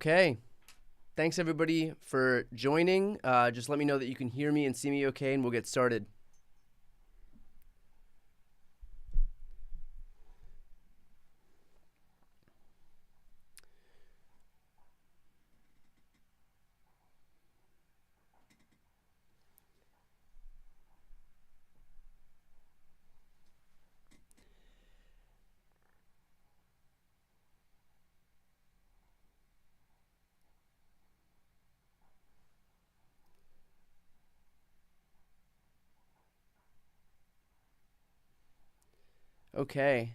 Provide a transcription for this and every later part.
Okay. Thanks, everybody, for joining. Just let me know that you can hear me and see me okay, and we'll get started. Okay.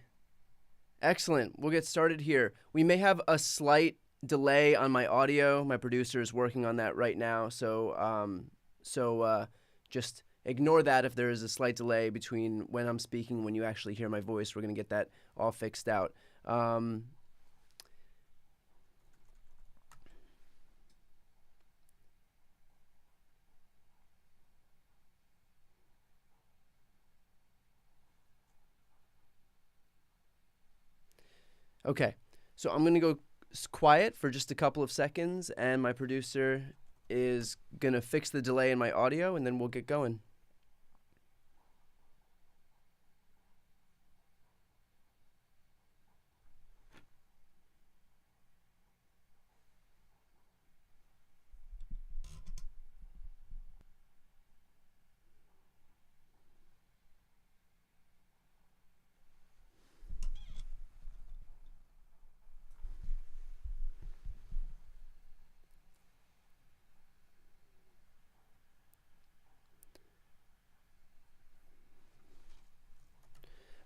Excellent. We'll get started here. We may have a slight delay on my audio. My producer is working on that right now, so just ignore that if there is a slight delay between when I'm speaking and when you actually hear my voice. We're going to get that all fixed out. Okay, so I'm going to go quiet for just a couple of seconds, and my producer is going to fix the delay in my audio, and then we'll get going.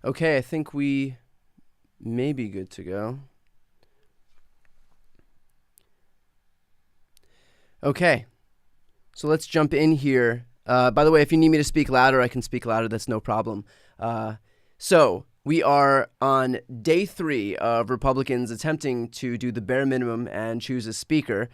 Okay, I think we may be good to go. Okay, so let's jump in here. By the way, if you need me to speak louder, I can speak louder. That's no problem. So we are on day 3 of Republicans attempting to do the bare minimum and choose a speaker.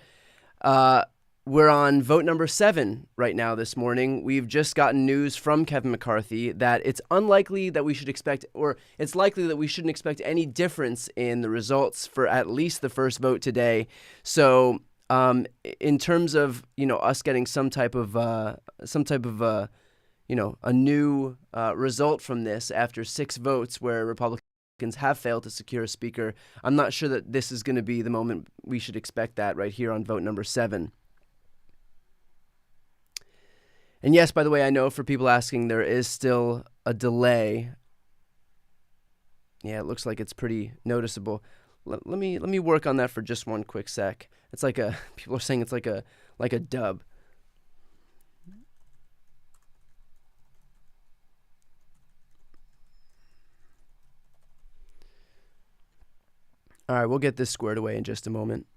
We're on vote number 7 right now this morning. We've just gotten news from Kevin McCarthy that it's unlikely that we should expect, or it's likely that we shouldn't expect any difference in the results for at least the first vote today. So in terms of, us getting some type of a new result from this after 6 votes where Republicans have failed to secure a speaker, I'm not sure that this is going to be the moment we should expect that right here on vote number 7. And yes, by the way, I know for people asking, there is still a delay. Yeah, it looks like it's pretty noticeable. Let me work on that for just one quick sec. It's like people are saying it's like a dub. All right, we'll get this squared away in just a moment.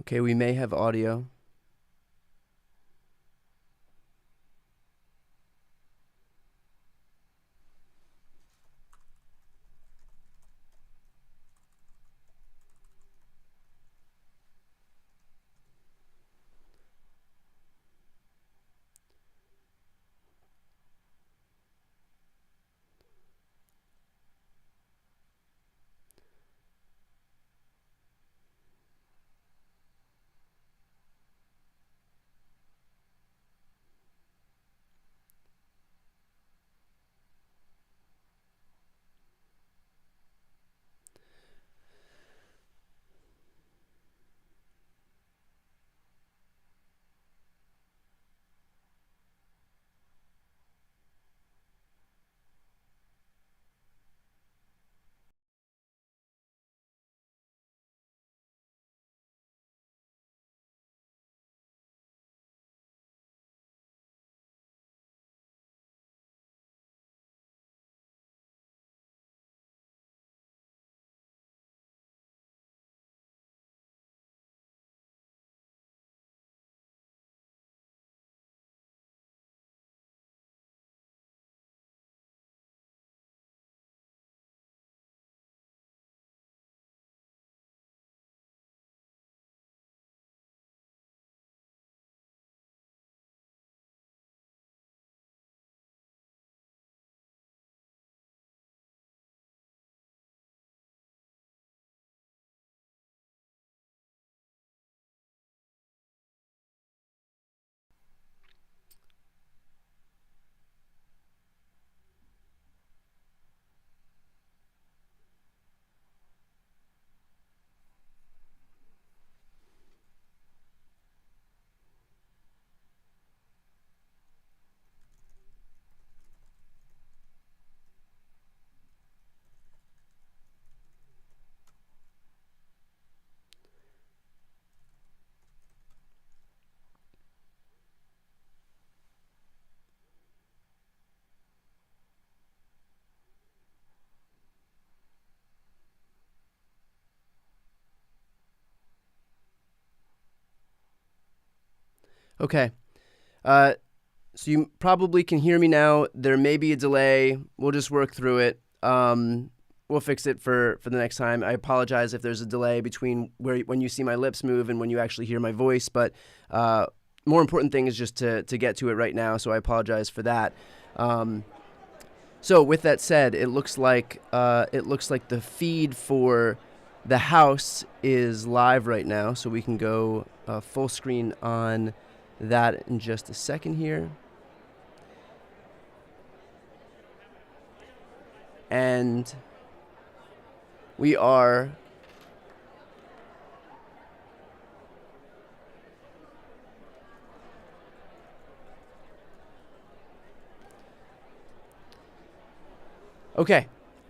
Okay, we may have audio. Okay. So you probably can hear me now. There may be a delay. We'll just work through it. We'll fix it for the next time. I apologize if there's a delay between when you see my lips move and when you actually hear my voice. But more important thing is just to get to it right now. So I apologize for that. So with that said, it looks like the feed for the House is live right now. So we can go full screen on that in just a second here. And we are okay.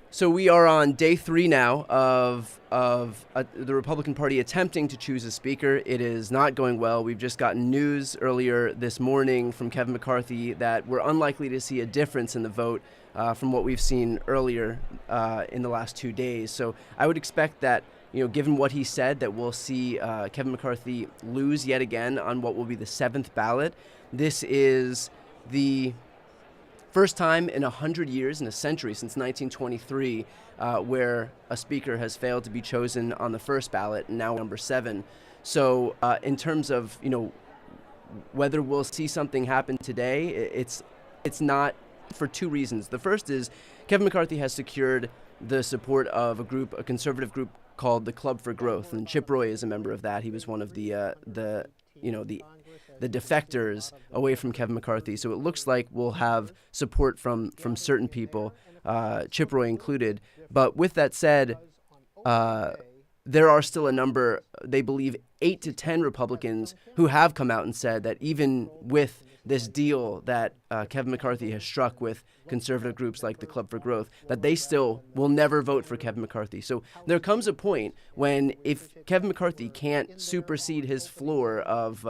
So we are on day 3 now of the Republican Party attempting to choose a speaker. It is not going well. We've just gotten news earlier this morning from Kevin McCarthy that we're unlikely to see a difference in the vote from what we've seen earlier in the last 2 days. So I would expect that, given what he said, that we'll see Kevin McCarthy lose yet again on what will be the 7th ballot. This is the first time in 100 years, in a century, since 1923, where a speaker has failed to be chosen on the first ballot, and now number 7. So in terms of, whether we'll see something happen today, it's not, for 2 reasons. The first is Kevin McCarthy has secured the support of a conservative group called the Club for Growth, and Chip Roy is a member of that. He was one of the defectors away from Kevin McCarthy. So it looks like we'll have support from certain people, Chip Roy included. But with that said, there are still a number, they believe 8 to 10 Republicans who have come out and said that even with this deal that Kevin McCarthy has struck with conservative groups like the Club for Growth, that they still will never vote for Kevin McCarthy. So there comes a point when if Kevin McCarthy can't supersede his floor of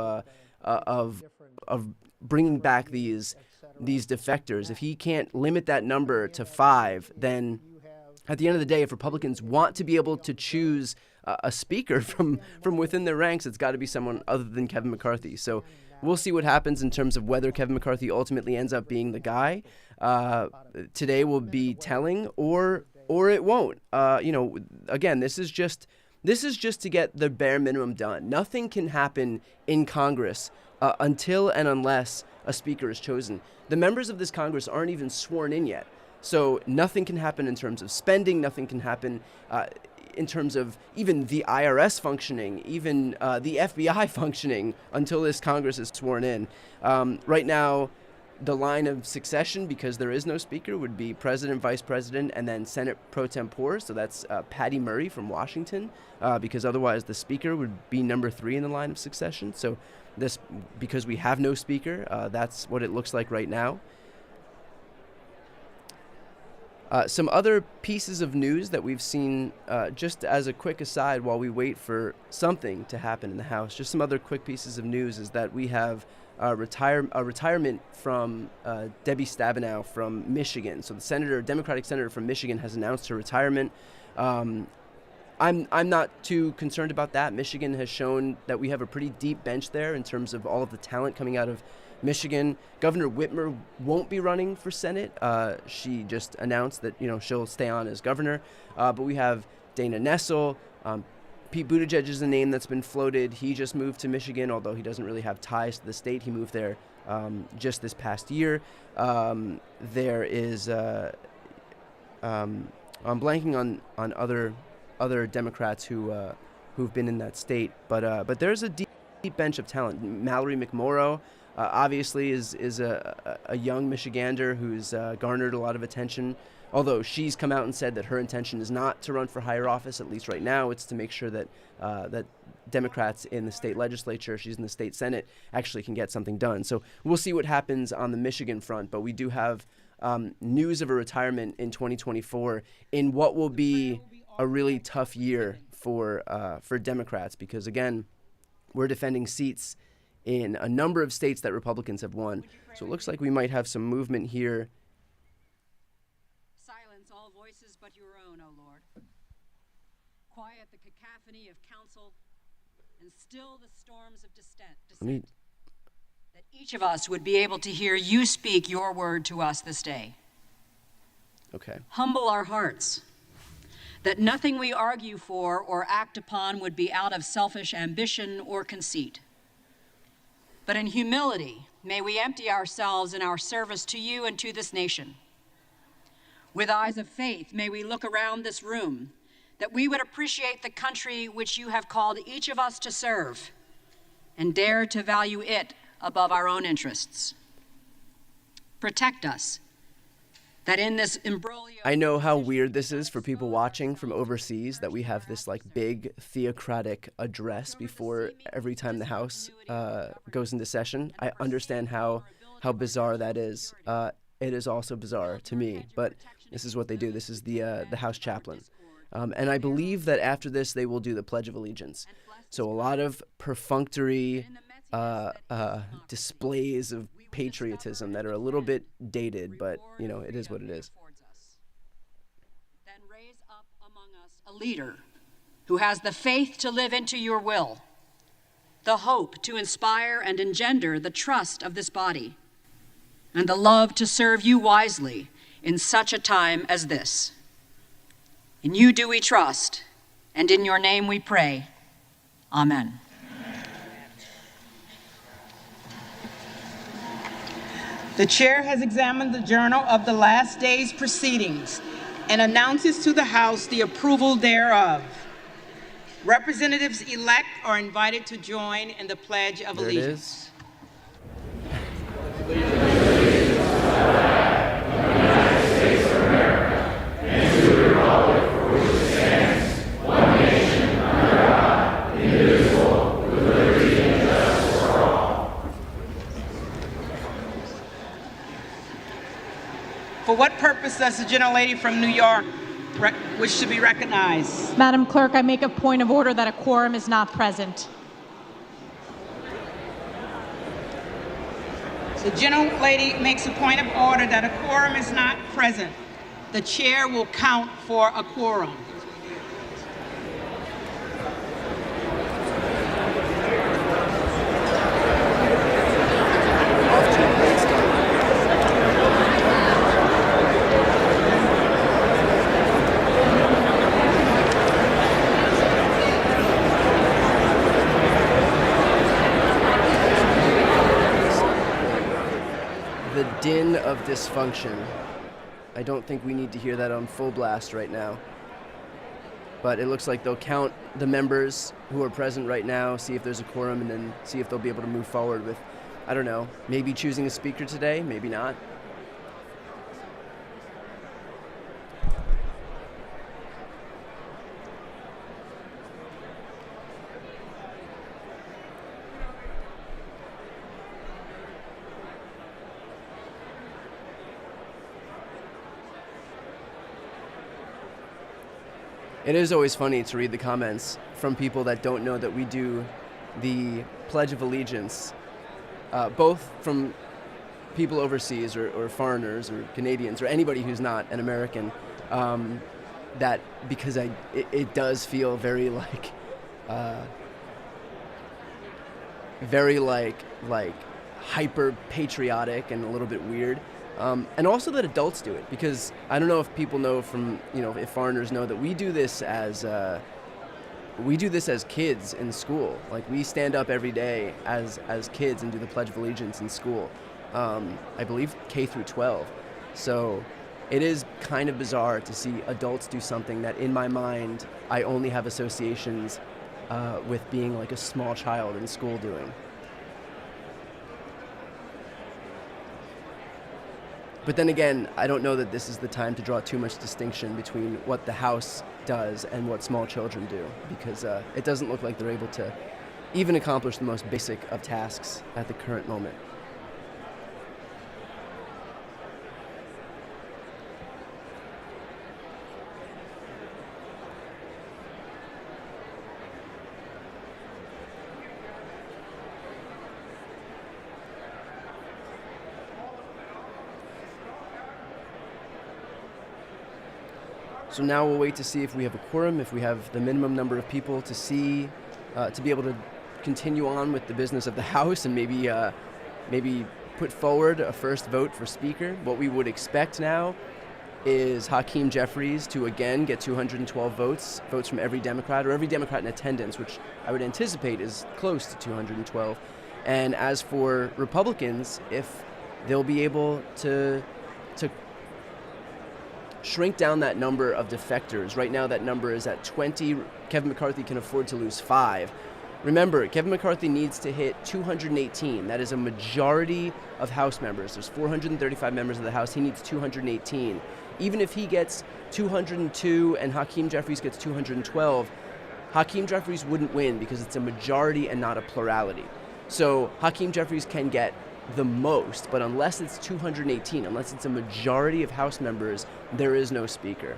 bringing back these defectors, if he can't limit that number to 5, then at the end of the day, if Republicans want to be able to choose a speaker from within their ranks, it's got to be someone other than Kevin McCarthy. So we'll see what happens in terms of whether Kevin McCarthy ultimately ends up being the guy. Today will be telling, or it won't. Again, this is just to get the bare minimum done. Nothing can happen in Congress until and unless a speaker is chosen. The members of this Congress aren't even sworn in yet. So nothing can happen in terms of spending. Nothing can happen in terms of even the IRS functioning, even the FBI functioning until this Congress is sworn in. Right now, the line of succession, because there is no speaker, would be president, vice president, and then Senate pro tempore. So that's Patty Murray from Washington, because otherwise the speaker would be number 3 in the line of succession. So this, because we have no speaker, that's what it looks like right now. Some other pieces of news that we've seen, just as a quick aside while we wait for something to happen in the House, just some other quick pieces of news is that we have a retirement from Debbie Stabenow from Michigan. So the Democratic senator from Michigan has announced her retirement. I'm not too concerned about that. Michigan has shown that we have a pretty deep bench there in terms of all of the talent coming out of Michigan. Governor Whitmer won't be running for Senate. She just announced that she'll stay on as governor. But we have Dana Nessel. Pete Buttigieg is a name that's been floated. He just moved to Michigan, although he doesn't really have ties to the state. He moved there just this past year. There is I'm blanking on other Democrats who've been in that state, but there's a deep bench of talent. Mallory McMorrow. Obviously is a young Michigander who's garnered a lot of attention, although she's come out and said that her intention is not to run for higher office, at least right now. It's to make sure that that Democrats in the state legislature, she's in the state Senate, actually can get something done. So we'll see what happens on the Michigan front, but we do have news of a retirement in 2024 in what will be a really tough year for Democrats, because, again, we're defending seats in a number of states that Republicans have won. So it looks like we might have some movement here. Silence all voices but your own, O Lord. Quiet the cacophony of counsel and still the storms of dissent. each of us would be able to hear you speak your word to us this day. Okay. Humble our hearts, that nothing we argue for or act upon would be out of selfish ambition or conceit. But in humility, may we empty ourselves in our service to you and to this nation. With eyes of faith, may we look around this room, that we would appreciate the country which you have called each of us to serve, and dare to value it above our own interests. Protect us, that in this imbroglio... I know how weird this is for people watching from overseas, that we have this like big theocratic address before every time the House goes into session. I understand how bizarre that is. It is also bizarre to me, but this is what they do. This is the House chaplain. And I believe that after this, they will do the Pledge of Allegiance. So a lot of perfunctory displays of patriotism that are a little bit dated, but, you know, it is what it is. Then raise up among us a leader who has the faith to live into your will, the hope to inspire and engender the trust of this body, and the love to serve you wisely in such a time as this. In you do we trust, and in your name we pray. Amen. The chair has examined the journal of the last day's proceedings and announces to the House the approval thereof. Representatives-elect are invited to join in the Pledge of There Allegiance. it is. For what purpose does the gentlelady from New York wish to be recognized? Madam Clerk, I make a point of order that a quorum is not present. The gentlelady makes a point of order that a quorum is not present. The chair will count for a quorum. The din of dysfunction. I don't think we need to hear that on full blast right now. But it looks like they'll count the members who are present right now, see if there's a quorum, and then see if they'll be able to move forward with, I don't know, maybe choosing a speaker today, maybe not. It is always funny to read the comments from people that don't know that we do the Pledge of Allegiance, both from people overseas or foreigners or Canadians or anybody who's not an American, that because it does feel very like hyper patriotic and a little bit weird. And also that adults do it, because I don't know if people know from, if foreigners know that we do this as kids in school. Like, we stand up every day as kids and do the Pledge of Allegiance in school. I believe K through 12. So it is kind of bizarre to see adults do something that in my mind I only have associations with being like a small child in school doing. But then again, I don't know that this is the time to draw too much distinction between what the House does and what small children do, because it doesn't look like they're able to even accomplish the most basic of tasks at the current moment. So now we'll wait to see if we have a quorum, if we have the minimum number of people to see, to be able to continue on with the business of the House and maybe maybe put forward a first vote for Speaker. What we would expect now is Hakeem Jeffries to again get 212 votes from every Democrat, or every Democrat in attendance, which I would anticipate is close to 212. And as for Republicans, if they'll be able to shrink down that number of defectors. Right now that number is at 20. Kevin McCarthy can afford to lose 5. Remember, Kevin McCarthy needs to hit 218. That is a majority of House members. There's 435 members of the House. He needs 218. Even if he gets 202 and Hakeem Jeffries gets 212, Hakeem Jeffries wouldn't win because it's a majority and not a plurality. So Hakeem Jeffries can get the most, but unless it's 218, unless it's a majority of House members, there is no Speaker.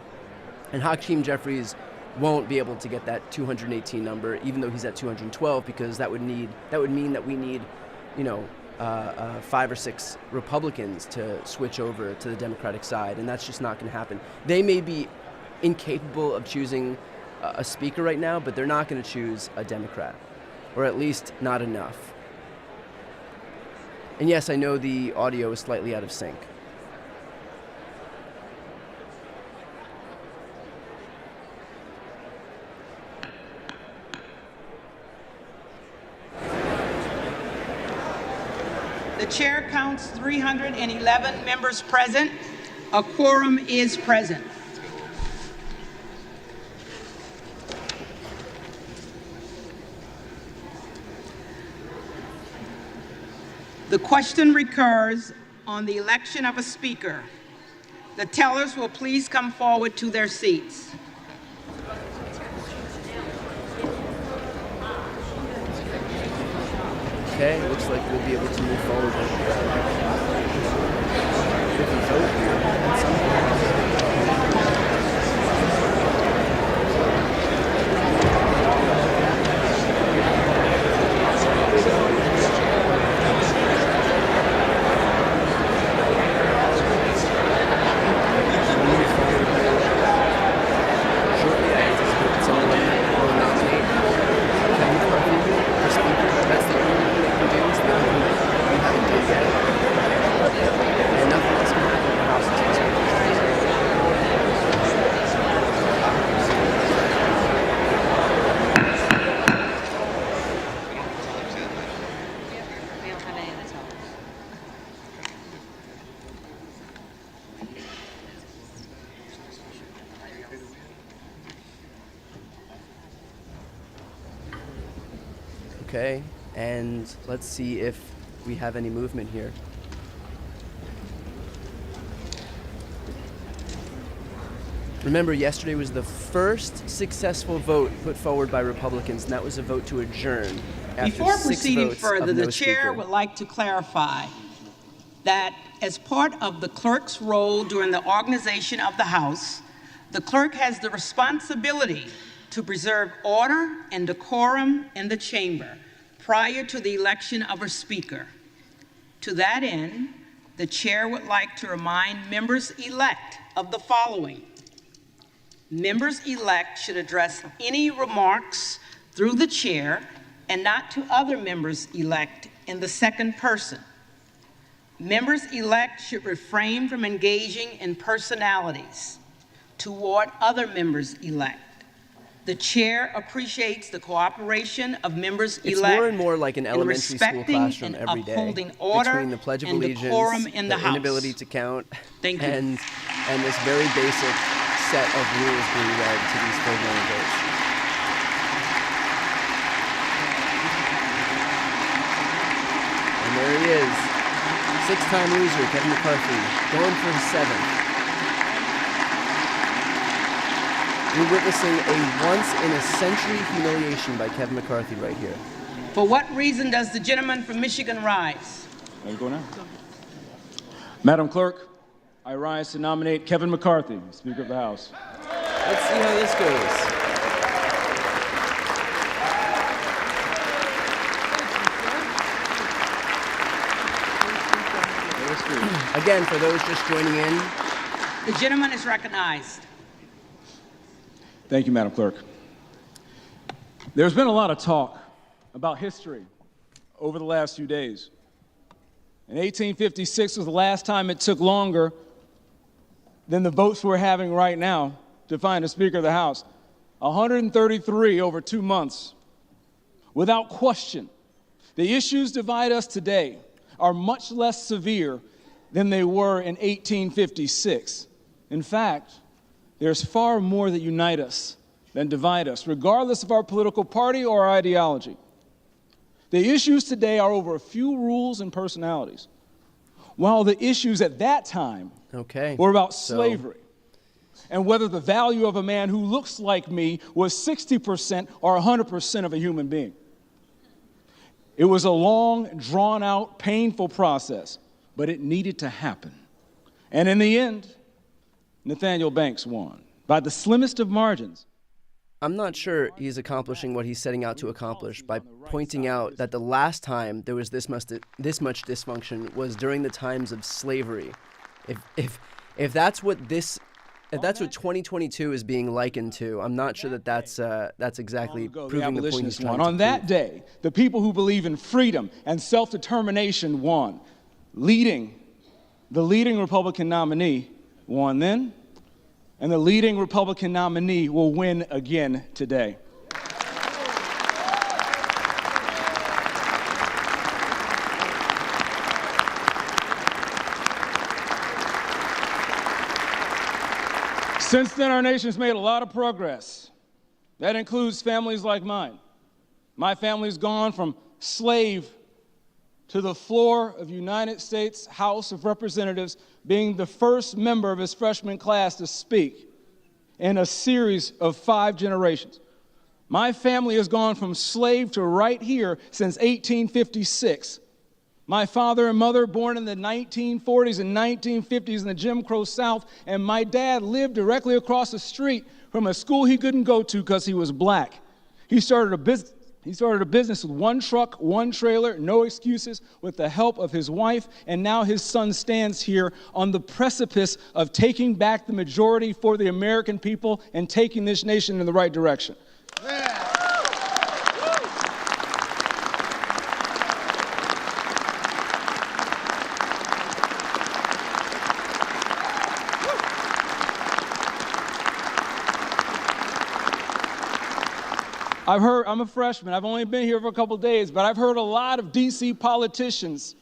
And Hakeem Jeffries won't be able to get that 218 number, even though he's at 212, because that would mean that we need, 5 or 6 Republicans to switch over to the Democratic side, and that's just not going to happen. They may be incapable of choosing a Speaker right now, but they're not going to choose a Democrat, or at least not enough. And yes, I know the audio is slightly out of sync. The chair counts 311 members present. A quorum is present. The question recurs on the election of a speaker. The tellers will please come forward to their seats. Okay, looks like we'll be able to move forward with the vote here at some point. Okay, and let's see if we have any movement here. Remember, yesterday was the first successful vote put forward by Republicans, and that was a vote to adjourn. Before proceeding further, the chair would like to clarify that as part of the clerk's role during the organization of the House, the clerk has the responsibility to preserve order and decorum in the chamber prior to the election of a speaker. To that end, the chair would like to remind members-elect of the following. Members-elect should address any remarks through the chair and not to other members-elect in the second person. Members-elect should refrain from engaging in personalities toward other members-elect. The chair appreciates the cooperation of members-elect. It's more and more like an elementary school classroom every day. Upholding order between the Pledge of and Allegiance, decorum in the House. Inability to count, Thank you. and this very basic set of rules being read to these full-blown votes. And there he is, 6-time loser, Kevin McCarthy, going for his 7th. We're witnessing a once-in-a-century humiliation by Kevin McCarthy right here. For what reason does the gentleman from Michigan rise? There you go now. Madam Clerk, I rise to nominate Kevin McCarthy, Speaker of the House. Let's see how this goes. Again, for those just joining in, The gentleman is recognized. Thank you, Madam Clerk. There's been a lot of talk about history over the last few days. And 1856 was the last time it took longer than the votes we're having right now to find a Speaker of the House. 133 over 2 months. Without question, the issues divide us today are much less severe than they were in 1856. In fact, there's far more that unite us than divide us, regardless of our political party or our ideology. The issues today are over a few rules and personalities, while the issues at that time were about slavery and whether the value of a man who looks like me was 60% or 100% of a human being. It was a long, drawn-out, painful process, but it needed to happen. And in the end, Nathaniel Banks won by the slimmest of margins. I'm not sure he's accomplishing what he's setting out to accomplish by pointing out that the last time there was this much dysfunction was during the times of slavery. If that's what 2022 is being likened to, I'm not sure that's exactly proving the point he's trying to prove. On that day, the people who believe in freedom and self-determination won. The leading Republican nominee won then, and the leading Republican nominee will win again today. Since then, our nation's made a lot of progress. That includes families like mine. My family's gone from slave to the floor of United States House of Representatives, being the first member of his freshman class to speak in a series of 5 generations. My family has gone from slave to right here since 1856. My father and mother born in the 1940s and 1950s in the Jim Crow South, and my dad lived directly across the street from a school he couldn't go to because he was black. He started a business with 1 truck, 1 trailer, no excuses, with the help of his wife, and now his son stands here on the precipice of taking back the majority for the American people and taking this nation in the right direction. Yeah. I'm a freshman. I've only been here for a couple days, but I've heard a lot of D.C. politicians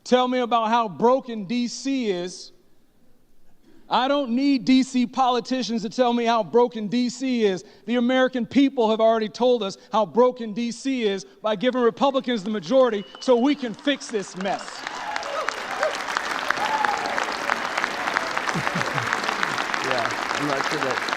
tell me about how broken D.C. is. I don't need D.C. politicians to tell me how broken D.C. is. The American people have already told us how broken D.C. is by giving Republicans the majority so we can fix this mess. Yeah, I'm not sure that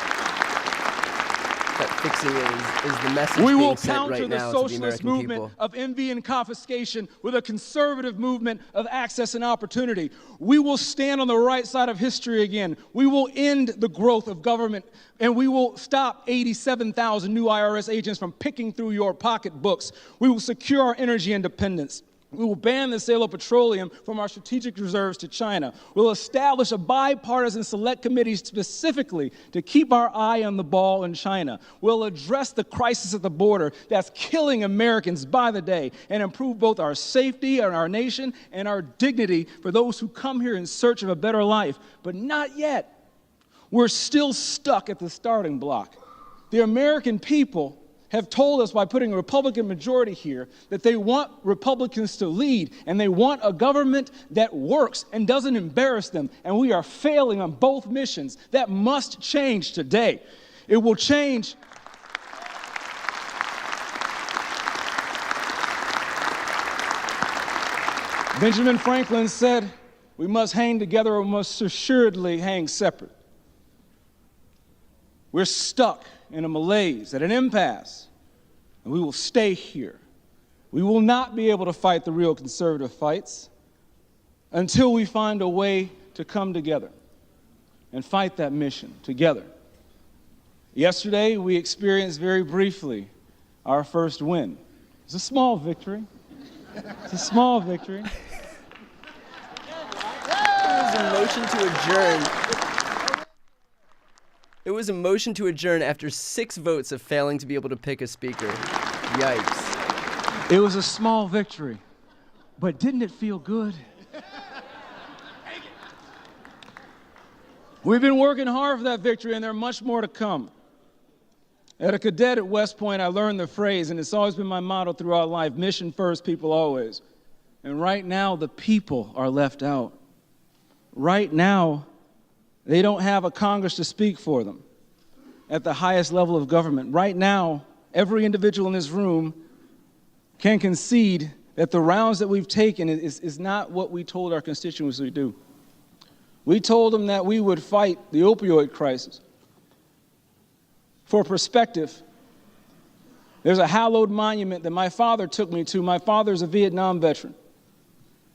fixing it is the message we being will sent counter right the now socialist to the American movement people. of envy and confiscation with a conservative movement of access and opportunity. We will stand on the right side of history again. We will end the growth of government, and we will stop 87,000 new IRS agents from picking through your pocketbooks. We will secure our energy independence. We will ban the sale of petroleum from our strategic reserves to China. We'll establish a bipartisan select committee specifically to keep our eye on the ball in China. We'll address the crisis at the border that's killing Americans by the day and improve both our safety and our nation and our dignity for those who come here in search of a better life. But not yet. We're still stuck at the starting block. The American people have told us by putting a Republican majority here that they want Republicans to lead, and they want a government that works and doesn't embarrass them, and we are failing on both missions. That must change today. It will change. Benjamin Franklin said, "We must hang together or we must assuredly hang separate." We're stuck in a malaise, at an impasse, and we will stay here. We will not be able to fight the real conservative fights until we find a way to come together and fight that mission together. Yesterday, we experienced very briefly our first win. It's a small victory. It's a small victory. It was a motion to adjourn. It was a motion to adjourn after 6 votes of failing to be able to pick a speaker. Yikes. It was a small victory, but didn't it feel good? We've been working hard for that victory, and there's much more to come. As a cadet at West Point, I learned the phrase, and it's always been my motto throughout life, mission first, people always. And right now, the people are left out. Right now, they don't have a Congress to speak for them at the highest level of government. Right now, every individual in this room can concede that the rounds that we've taken is not what we told our constituents we'd do. We told them that we would fight the opioid crisis. For perspective, there's a hallowed monument that my father took me to. My father's a Vietnam veteran.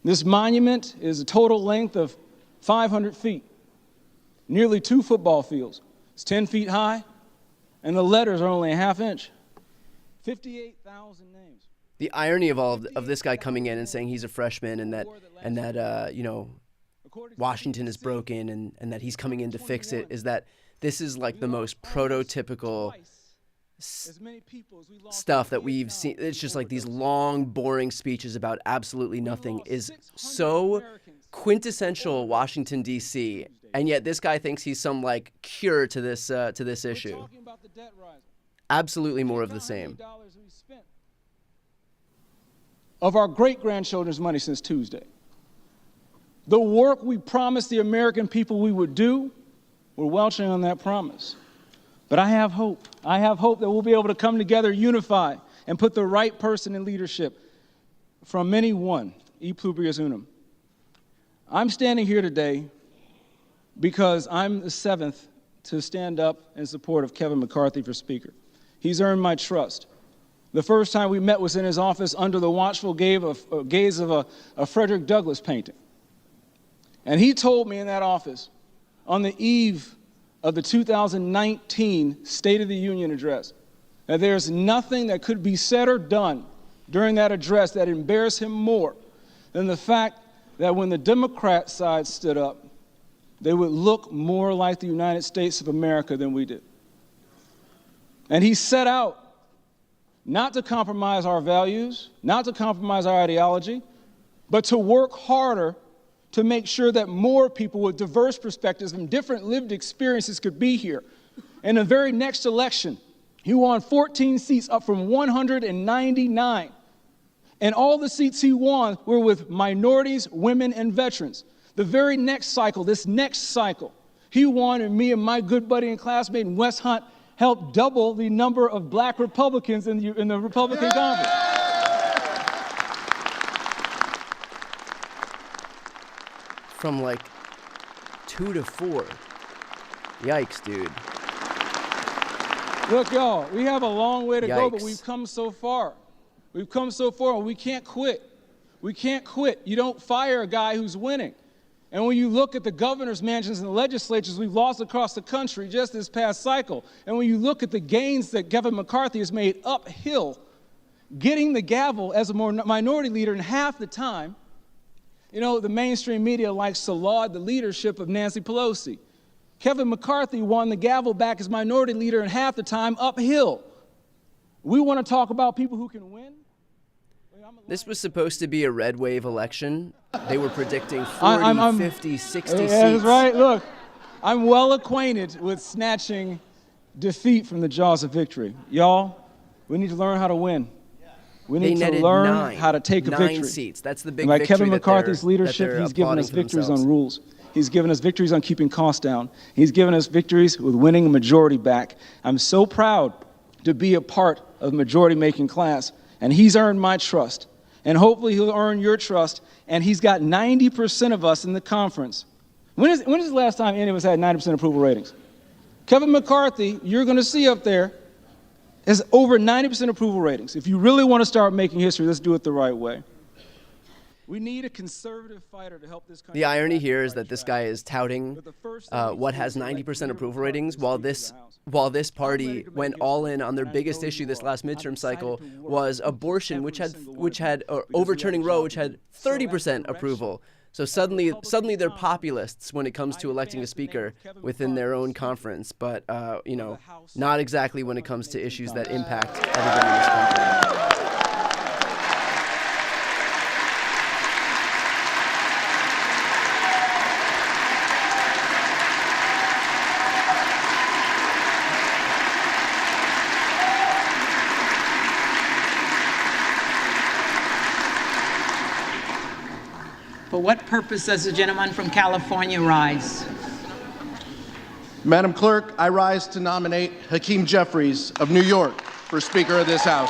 This monument is a total length of 500 feet, nearly 2 football fields. It's 10 feet high, and the letters are only a ½ inch. 58,000 names. The irony of all of this guy coming in and saying he's a freshman and that Washington is broken and that he's coming in to fix it is that this is like the most prototypical stuff that we've seen. It's just like these long, boring speeches about absolutely nothing is so quintessential Washington, D.C., and yet this guy thinks he's some like cure to this issue. Absolutely more of the same. Of our great-grandchildren's money since Tuesday. The work we promised the American people we would do, we're welching on that promise. But I have hope. I have hope that we'll be able to come together, unify, and put the right person in leadership. From many one, e pluribus unum. I'm standing here today because I'm the 7th to stand up in support of Kevin McCarthy for Speaker. He's earned my trust. The first time we met was in his office under the watchful gaze of a Frederick Douglass painting. And he told me in that office, on the eve of the 2019 State of the Union address, that there's nothing that could be said or done during that address that embarrassed him more than the fact that when the Democrat side stood up, they would look more like the United States of America than we did. And he set out not to compromise our values, not to compromise our ideology, but to work harder to make sure that more people with diverse perspectives and different lived experiences could be here. In the very next election, he won 14 seats up from 199. And all the seats he won were with minorities, women, and veterans. The very next cycle, this next cycle, he won, and me and my good buddy and classmate Wes Hunt helped double the number of black Republicans in the Republican Congress. From like 2 to 4. Yikes, dude. Look, y'all, we have a long way to go, but Yikes. we've come so far. We've come so far, and we can't quit. We can't quit. You don't fire a guy who's winning. And when you look at the governor's mansions and the legislatures we've lost across the country just this past cycle, and when you look at the gains that Kevin McCarthy has made uphill, getting the gavel as a minority leader in half the time, you know, the mainstream media likes to laud the leadership of Nancy Pelosi. Kevin McCarthy won the gavel back as minority leader in half the time uphill. We want to talk about people who can win? This was supposed to be a red wave election. They were predicting 40, 50, 60 seats. That's right. Look, I'm well acquainted with snatching defeat from the jaws of victory. Y'all, we need to learn how to win. We need to learn how to take a victory. 9 seats. That's the big and by victory Kevin McCarthy's leadership, he's given us victories on rules. He's given us victories on keeping costs down. He's given us victories with winning a majority back. I'm so proud to be a part of the majority-making class, and he's earned my trust. And hopefully he'll earn your trust, and he's got 90% of us in the conference. When is the last time any of us had 90% approval ratings? Kevin McCarthy, you're going to see up there, has over 90% approval ratings. If you really want to start making history, let's do it the right way. We need a conservative fighter to help this country. The irony here is that this guy is touting what has 90% approapproval ratings, while this party went all in on their biggest issue this last midterm cycle was abortion, which had overturning Roe, which had 30% approval. So suddenly they're populists when it comes to electing a speaker within their own conference, but not exactly when it comes to issues that impact everybody in this country. For what purpose does the gentleman from California rise? Madam Clerk, I rise to nominate Hakeem Jeffries of New York for Speaker of this House.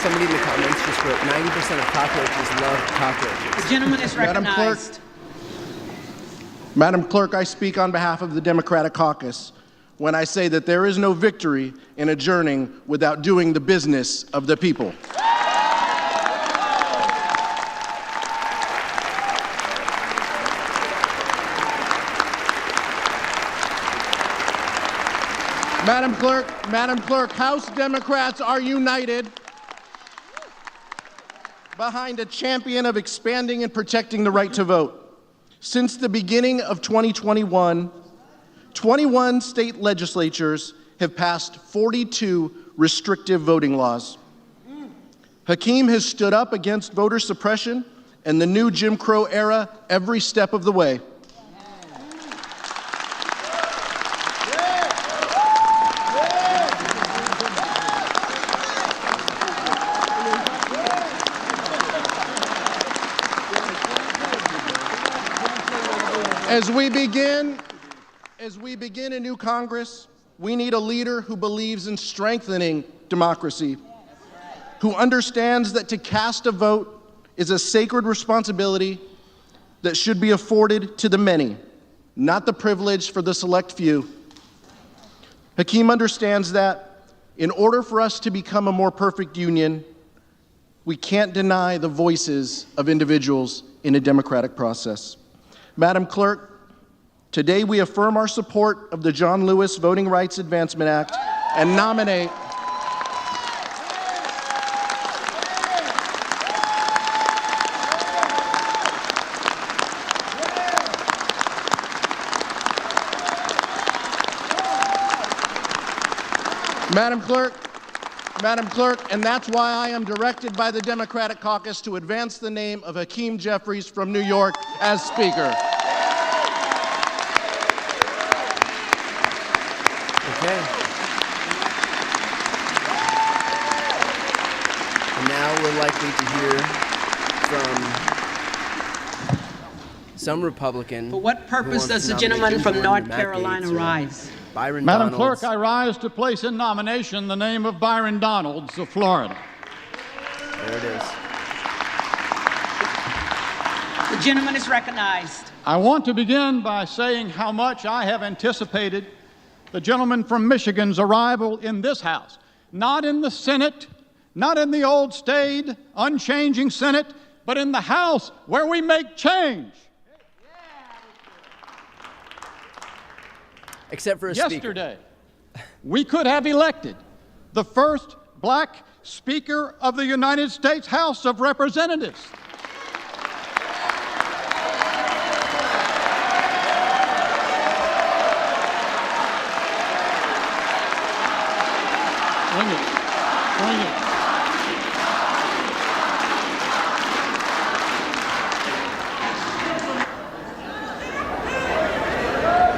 Somebody in the comments just wrote 90% of cockroaches love cockroaches. The gentleman is recognized. Madam Clerk, I speak on behalf of the Democratic Caucus when I say that there is no victory in adjourning without doing the business of the people. Madam Clerk, House Democrats are united behind a champion of expanding and protecting the right to vote. Since the beginning of 2021, 21 state legislatures have passed 42 restrictive voting laws. Hakeem has stood up against voter suppression and the new Jim Crow era every step of the way. As we begin a new Congress, we need a leader who believes in strengthening democracy, who understands that to cast a vote is a sacred responsibility that should be afforded to the many, not the privilege for the select few. Hakeem understands that in order for us to become a more perfect union, we can't deny the voices of individuals in a democratic process. Madam Clerk, today we affirm our support of the John Lewis Voting Rights Advancement Act and nominate Madam Clerk, and that's why I am directed by the Democratic Caucus to advance the name of Hakeem Jeffries from New York as Speaker. Okay. And now we're likely to hear from some Republican. For what purpose does the gentleman from North Carolina rise? Byron Madam Donalds. Clerk, I rise to place in nomination the name of Byron Donalds of Florida. There it is. The gentleman is recognized. I want to begin by saying how much I have anticipated the gentleman from Michigan's arrival in this House, not in the Senate, not in the old staid, unchanging Senate, but in the House where we make change. Except for a Yesterday, we could have elected the first black Speaker of the United States House of Representatives. Bring it. Bring it.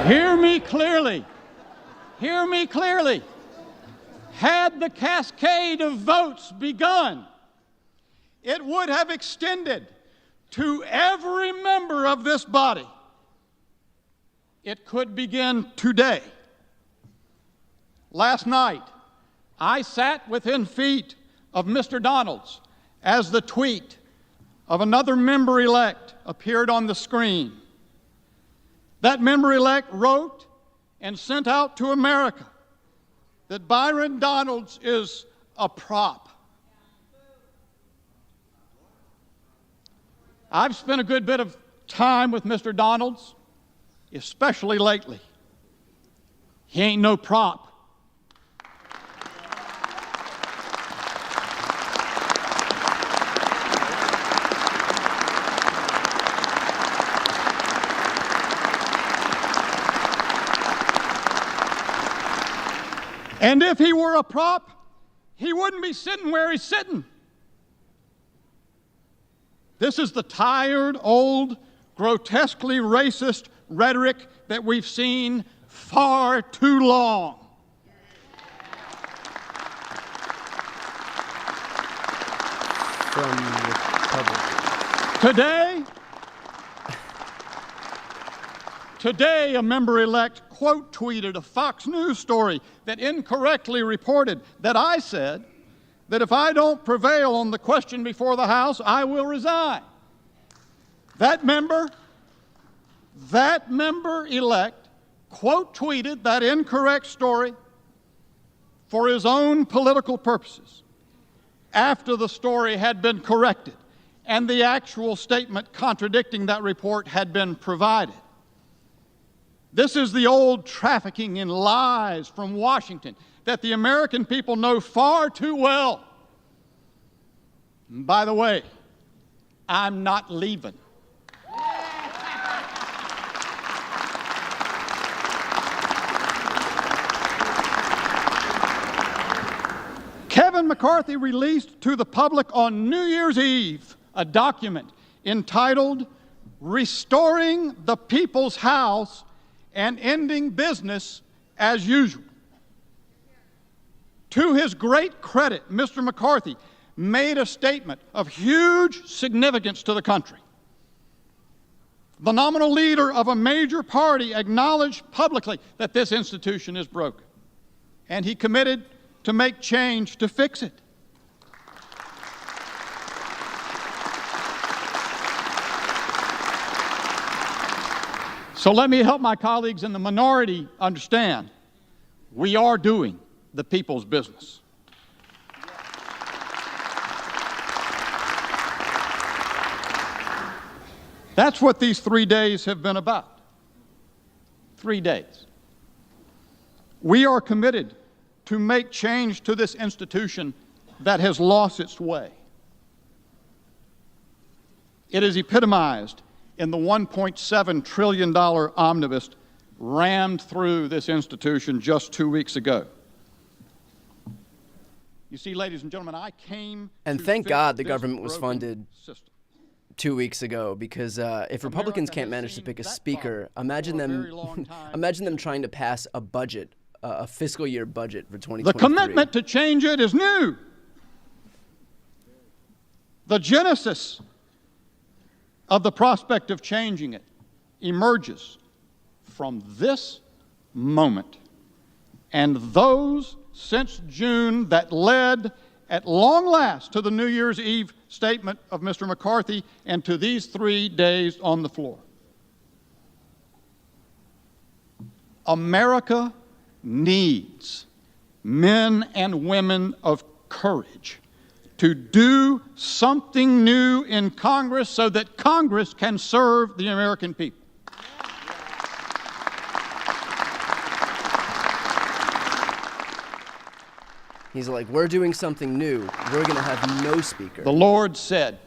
Hear me clearly. Hear me clearly. Had the cascade of votes begun, it would have extended to every member of this body. It could begin today. Last night, I sat within feet of Mr. Donalds as the tweet of another member-elect appeared on the screen. That member-elect wrote and sent out to America that Byron Donalds is a prop. I've spent a good bit of time with Mr. Donalds, especially lately. He ain't no prop. And if he were a prop, he wouldn't be sitting where he's sitting. This is the tired, old, grotesquely racist rhetoric that we've seen far too long. From Republicans. Today, a member-elect quote tweeted a Fox News story that incorrectly reported that I said that if I don't prevail on the question before the House, I will resign. That member-elect quote tweeted that incorrect story for his own political purposes after the story had been corrected and the actual statement contradicting that report had been provided. This is the old trafficking in lies from Washington that the American people know far too well. And by the way, I'm not leaving. Kevin McCarthy released to the public on New Year's Eve a document entitled Restoring the People's House and Ending Business as Usual. To his great credit, Mr. McCarthy made a statement of huge significance to the country. The nominal leader of a major party acknowledged publicly that this institution is broken, and he committed to make change to fix it. So let me help my colleagues in the minority understand we are doing the people's business. That's what these 3 days have been about. 3 days. We are committed to make change to this institution that has lost its way. It is epitomized in the $1.7 trillion omnibus rammed through this institution just 2 weeks ago. You see, ladies and gentlemen, I came and to thank fix God the this government was broken funded system. 2 weeks ago, because if Republicans can't manage to pick a speaker, imagine them trying to pass a budget, a fiscal year budget for 2023. The commitment to change it is new. The genesis of the prospect of changing it emerges from this moment and those since June that led at long last to the New Year's Eve statement of Mr. McCarthy and to these 3 days on the floor. America needs men and women of courage to do something new in Congress so that Congress can serve the American people. He's like, we're doing something new. We're going to have no speaker. The Lord said,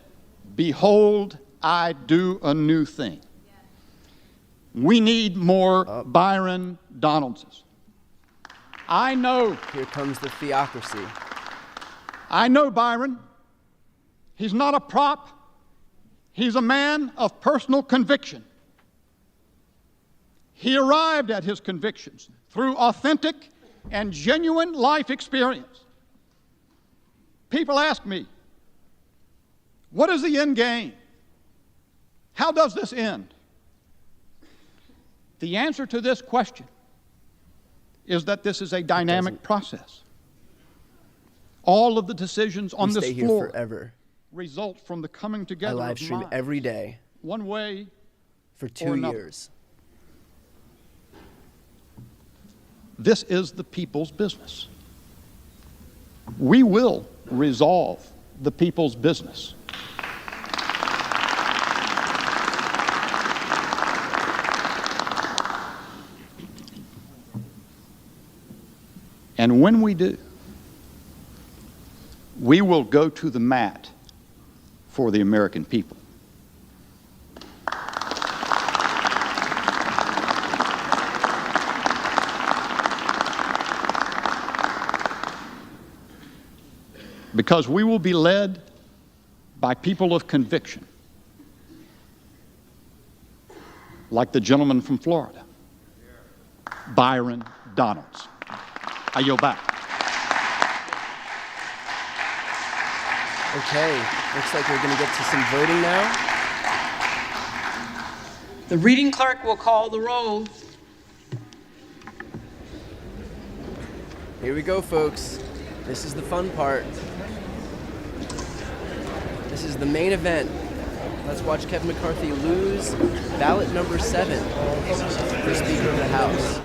"Behold, I do a new thing." We need more Byron Donaldses. I know. Here comes the theocracy. I know Byron. He's not a prop. He's a man of personal conviction. He arrived at his convictions through authentic and genuine life experience. People ask me, what is the end game? How does this end? The answer to this question is that this is a dynamic process. All of the decisions on this floor forever. Result from the coming together I live of stream minds, every day one way for 2 another. years. This is the people's business. We will resolve the people's business. And when we do, we will go to the mat for the American people. because we will be led by people of conviction, like the gentleman from Florida, Byron Donalds. I yield back. Okay, looks like we're going to get to some voting now. The reading clerk will call the roll. Here we go, folks. This is the fun part. This is the main event. Let's watch Kevin McCarthy lose ballot number 7 for Speaker of the House.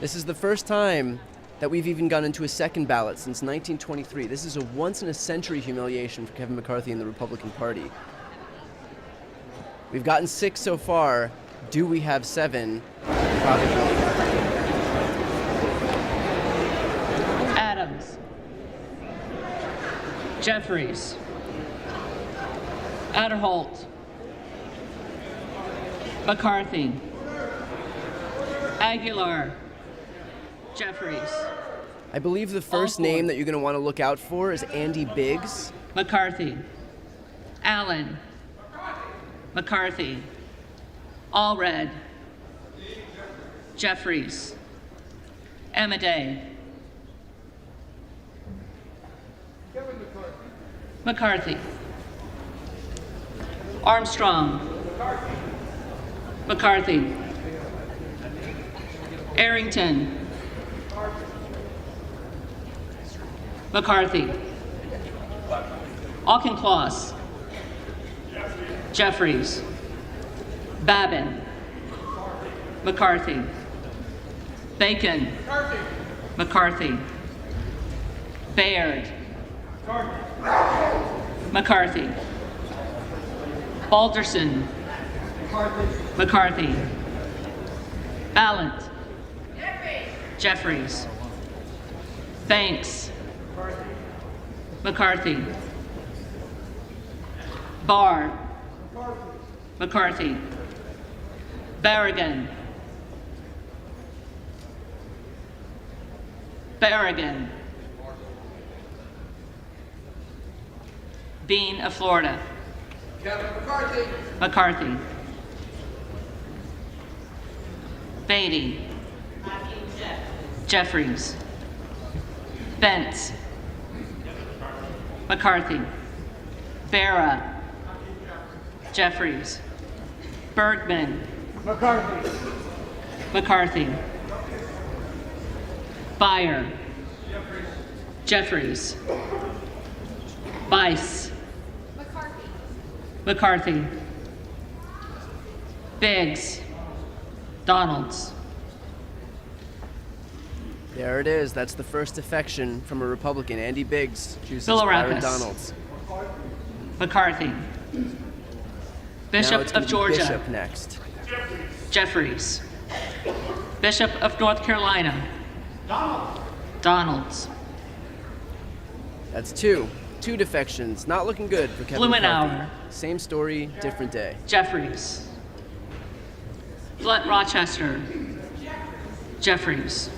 This is the first time that we've even gone into a second ballot since 1923. This is a once-in-a-century humiliation for Kevin McCarthy and the Republican Party. We've gotten 6 so far. Do we have 7? Probably. Adams. Jeffries. Adderholt. McCarthy. Aguilar. Jeffries. I believe the first name that you're going to want to look out for is Andy Biggs. McCarthy. Allen. McCarthy. Allred. Jeffries. Amaday. McCarthy. Armstrong. McCarthy. Arrington. McCarthy. Auchincloss. Jeffries. Babin. McCarthy. Bacon. McCarthy. Baird. McCarthy. Balderson. McCarthy. Ballant. Jeffries. Banks. McCarthy. Barr. McCarthy. Barragan. Barragan. Bean of Florida. McCarthy. McCarthy. Beatty. Jeffries. Bentz. McCarthy. Barra. Jeffries. Bergman. McCarthy. McCarthy. Beyer. Jeffries. Bice. McCarthy. Biggs. Donalds. There it is. That's the first defection from a Republican. Andy Biggs chooses Bilirakis. Byron Donalds. McCarthy. Now Bishop it's gonna of be Georgia. Bishop next. Jeffries. Bishop of North Carolina. Donalds. That's 2. 2 defections. Not looking good for Kevin Blumenauer. McCarthy. Same story, different day. Jeffries. Flutt Rochester. Jeffries.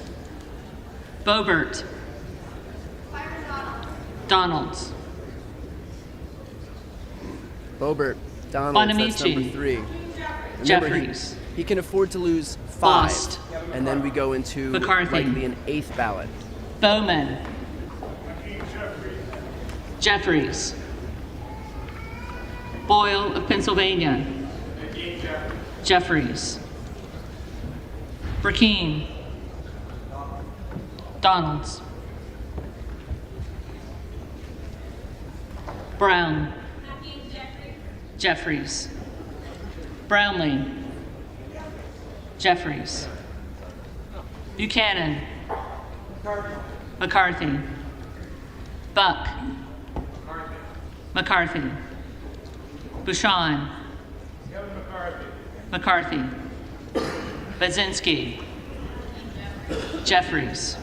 Boebert. Donalds. Boebert, Donalds, that's Bonamici. number 3. Remember, Jeffries. He can afford to lose 5. Bost. And then we go into McCarthy. likely an 8th ballot. Bowman. Jeffries. Boyle of Pennsylvania. Jeffries. Burkeen. Donalds. Brown. Jeffries. Brownlee. Jeffries. Buchanan. McCarthy. Buck. McCarthy. Bouchon. McCarthy. Baczynski. Jeffries.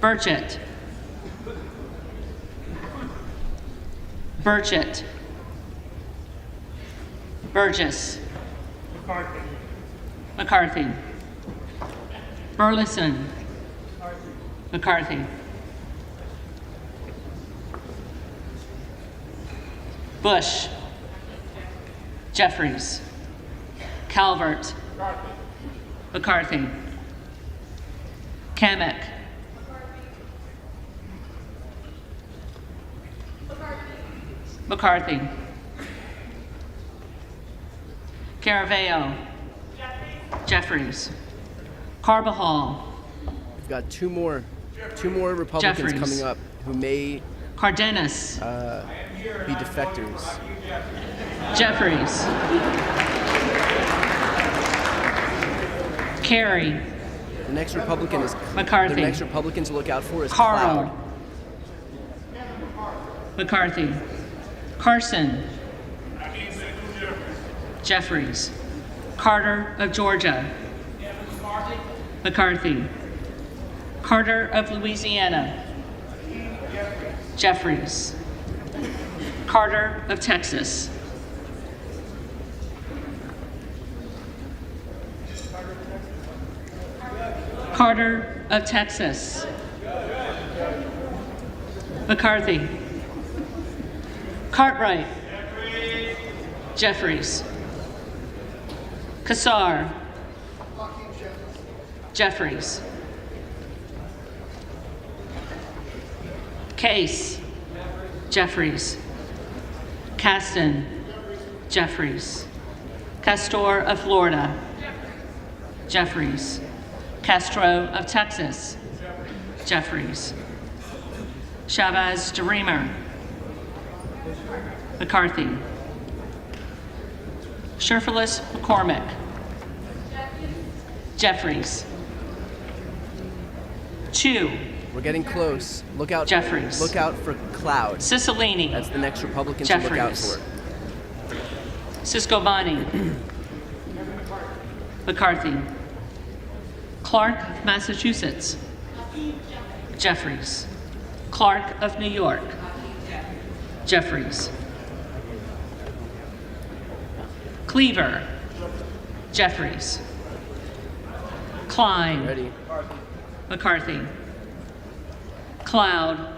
Burchett. Burchett. Burgess. McCarthy. Burleson. McCarthy. Bush, Jeffries, Calvert, McCarthy, Kamek, McCarthy, Caraveo, Jeffries, Carbajal, We've got two more Republicans Jeffries. coming up who may Cardenas, be defectors. Jeffries, Kerry, The next Republican is McCarthy. The next Republican to look out for is Caro, Cloud. McCarthy, Carson, Jeffries, Carter of Georgia, McCarthy, Carter of Louisiana, Jeffries, Carter of Texas, Carter of Texas, McCarthy, Cartwright, Jeffries, Kassar, Jeffries, Case, Jeffries, Caston, Jeffries, Castor of Florida, Jeffries, Castro of Texas, Jeffries, Chavez DeReamer, McCarthy, Sherfilis McCormick, Jeffries, Chu, We're getting close. Look out. Jeffries. Look out for Cloud. Cicilline, That's the next Republican to look out Jeffries, for. Siscobani, McCarthy, Clark of Massachusetts, Jeffries, Clark of New York, Jeffries, Cleaver, Jeffries, Klein, Ready? McCarthy, Cloud,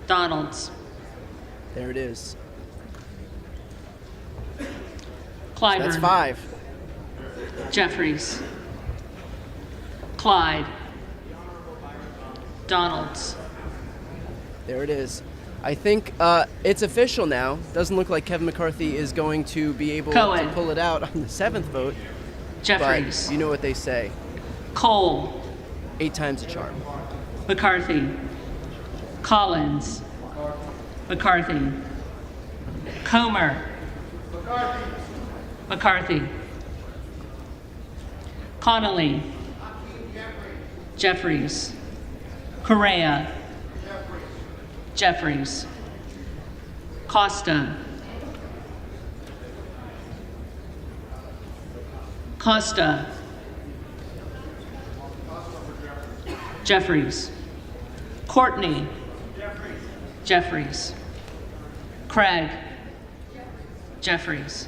Donalds, There it is. Clyburn, That's 5. Jeffries, Clyde, Donalds, There it is. I think it's official now. Doesn't look like Kevin McCarthy is going to be able Cohen. to pull it out on the 7th vote. Jeffries, But you know what they say. Cole, 8 times a charm. McCarthy, Collins, McCarthy, Comer, McCarthy, Connolly, Jeffries, Correa, Jeffries, Costa, Costa, Jeffries, Courtney, Jeffries, Craig, Jeffries,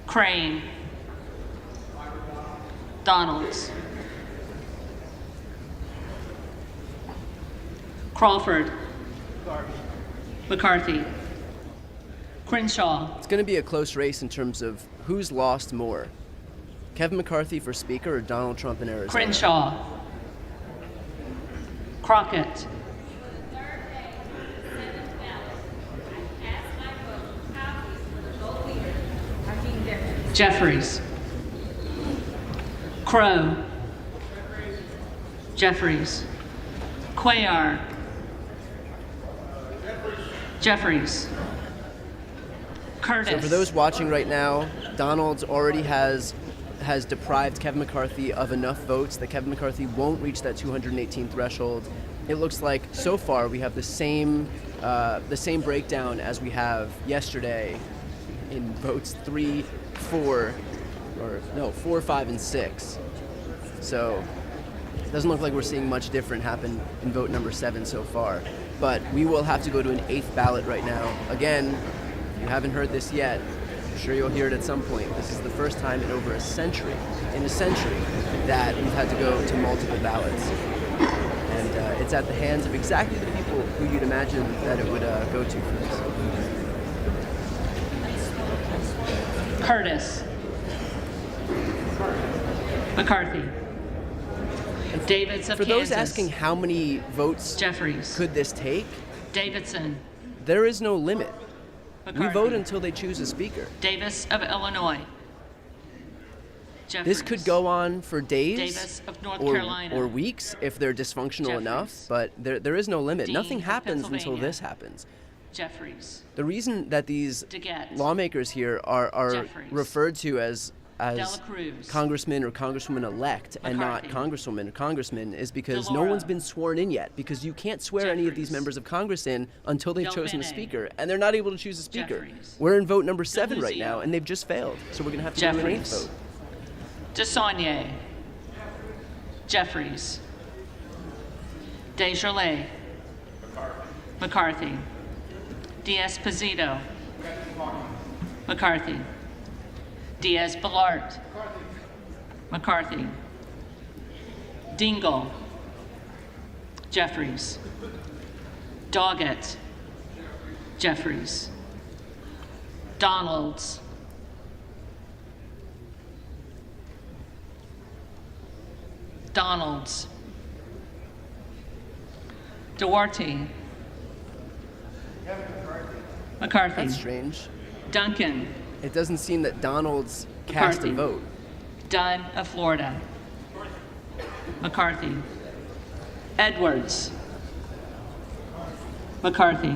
Crane, Donalds, Crawford, McCarthy, Crenshaw, It's going to be a close race in terms of who's lost more. Kevin McCarthy for Speaker or Donald Trump in Arizona? Crenshaw, Crockett, Jeffries, Crow, Jeffries, Cuellar, Jeffries, Curtis. So for those watching right now, Donald's already has deprived Kevin McCarthy of enough votes that Kevin McCarthy won't reach that 218 threshold. It looks like so far we have the same breakdown as we have yesterday in votes 3, 4, 5, and 6. So it doesn't look like we're seeing much different happen in vote number 7 so far. But we will have to go to an 8th ballot right now. Again, if you haven't heard this yet, I'm sure you'll hear it at some point. This is the first time in over a century, that we've had to go to multiple ballots. And it's at the hands of exactly the people who you'd imagine that it would go to for this. Curtis. McCarthy. Davids of For those Kansas. asking how many votes Jeffries. could this take, Davidson. there is no limit. McCarthy. We vote until they choose a speaker. Davis of Illinois. Jeffries. This could go on for days Davis of North or, Carolina. or weeks if they're dysfunctional Jeffries. enough, but there is no limit. Dean Nothing of happens until Pennsylvania. this happens. Jeffries. The reason that these DeGette. lawmakers here are Jeffries. referred to as Dela Cruz. congressman or congresswoman-elect and not McCarthy. congresswoman or congressman is because no Delora. one's been sworn in yet, because you can't swear any of these Jeffries. members of Congress in until they've Del chosen a Bene. speaker, and they're not able to choose a speaker. Jeffries. We're in vote number 7 right Deluzio. now, and they've just failed, so we're going to have to do an 8th Jeffries. vote. DeSaulnier. Jeffries. Desjardins. McCarthy. Diaz-Pazito. McCarthy. Diaz-Balart. McCarthy. Dingell. Jeffries. Doggett. Jeffries. Donalds. Donalds. Duarte. McCarthy. That's strange. Duncan. It doesn't seem that Donald's cast a McCarthy. vote. Dunn of Florida. McCarthy. Edwards. McCarthy.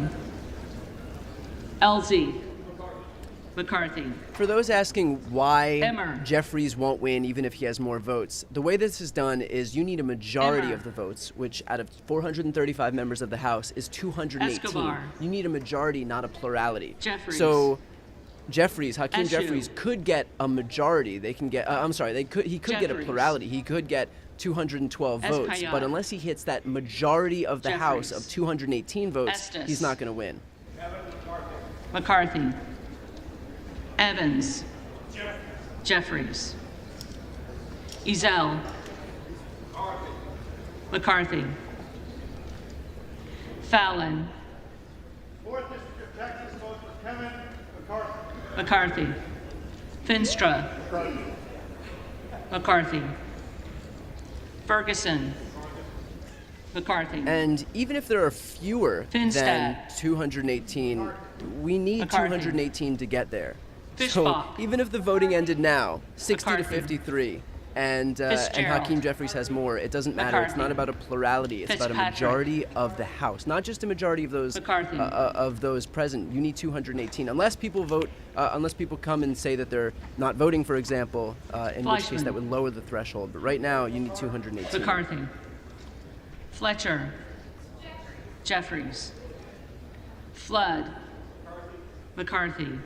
LZ. McCarthy. For those asking why Emmer. Jeffries won't win even if he has more votes, the way this is done is you need a majority Emmer. of the votes, which out of 435 members of the House is 218. Escobar. You need a majority, not a plurality. Jeffries. So Hakeem Eshoo. Jeffries could get a majority. He could get a Jeffries. plurality. He could get 212 votes, Escayat. but unless he hits that majority of the House Jeffries. of 218 votes, Estes. he's not going to win. McCarthy. Evans. Jeffries. Ezell. McCarthy. Fallon. Fourth District of Texas votes for Kevin McCarthy. McCarthy. Finstra. McCarthy. Ferguson. McCarthy. And even if there are fewer than Finstad. 218, we need McCarthy. 218 to get there. So Fishbach. even if the voting ended now, 60 to McCarthy. 53, and Fitzgerald. Hakeem Jeffries has more, it doesn't matter. It's McCarthy. not about a plurality. It's about a Fitzpatrick. majority of the House, not just a majority of those McCarthy. present. You need 218, unless people vote. Unless people come and say that they're not voting, for example, in which case Fleischman. that would lower the threshold. But right now, you need 218. McCarthy. Fletcher. Jeffries. Flood. McCarthy.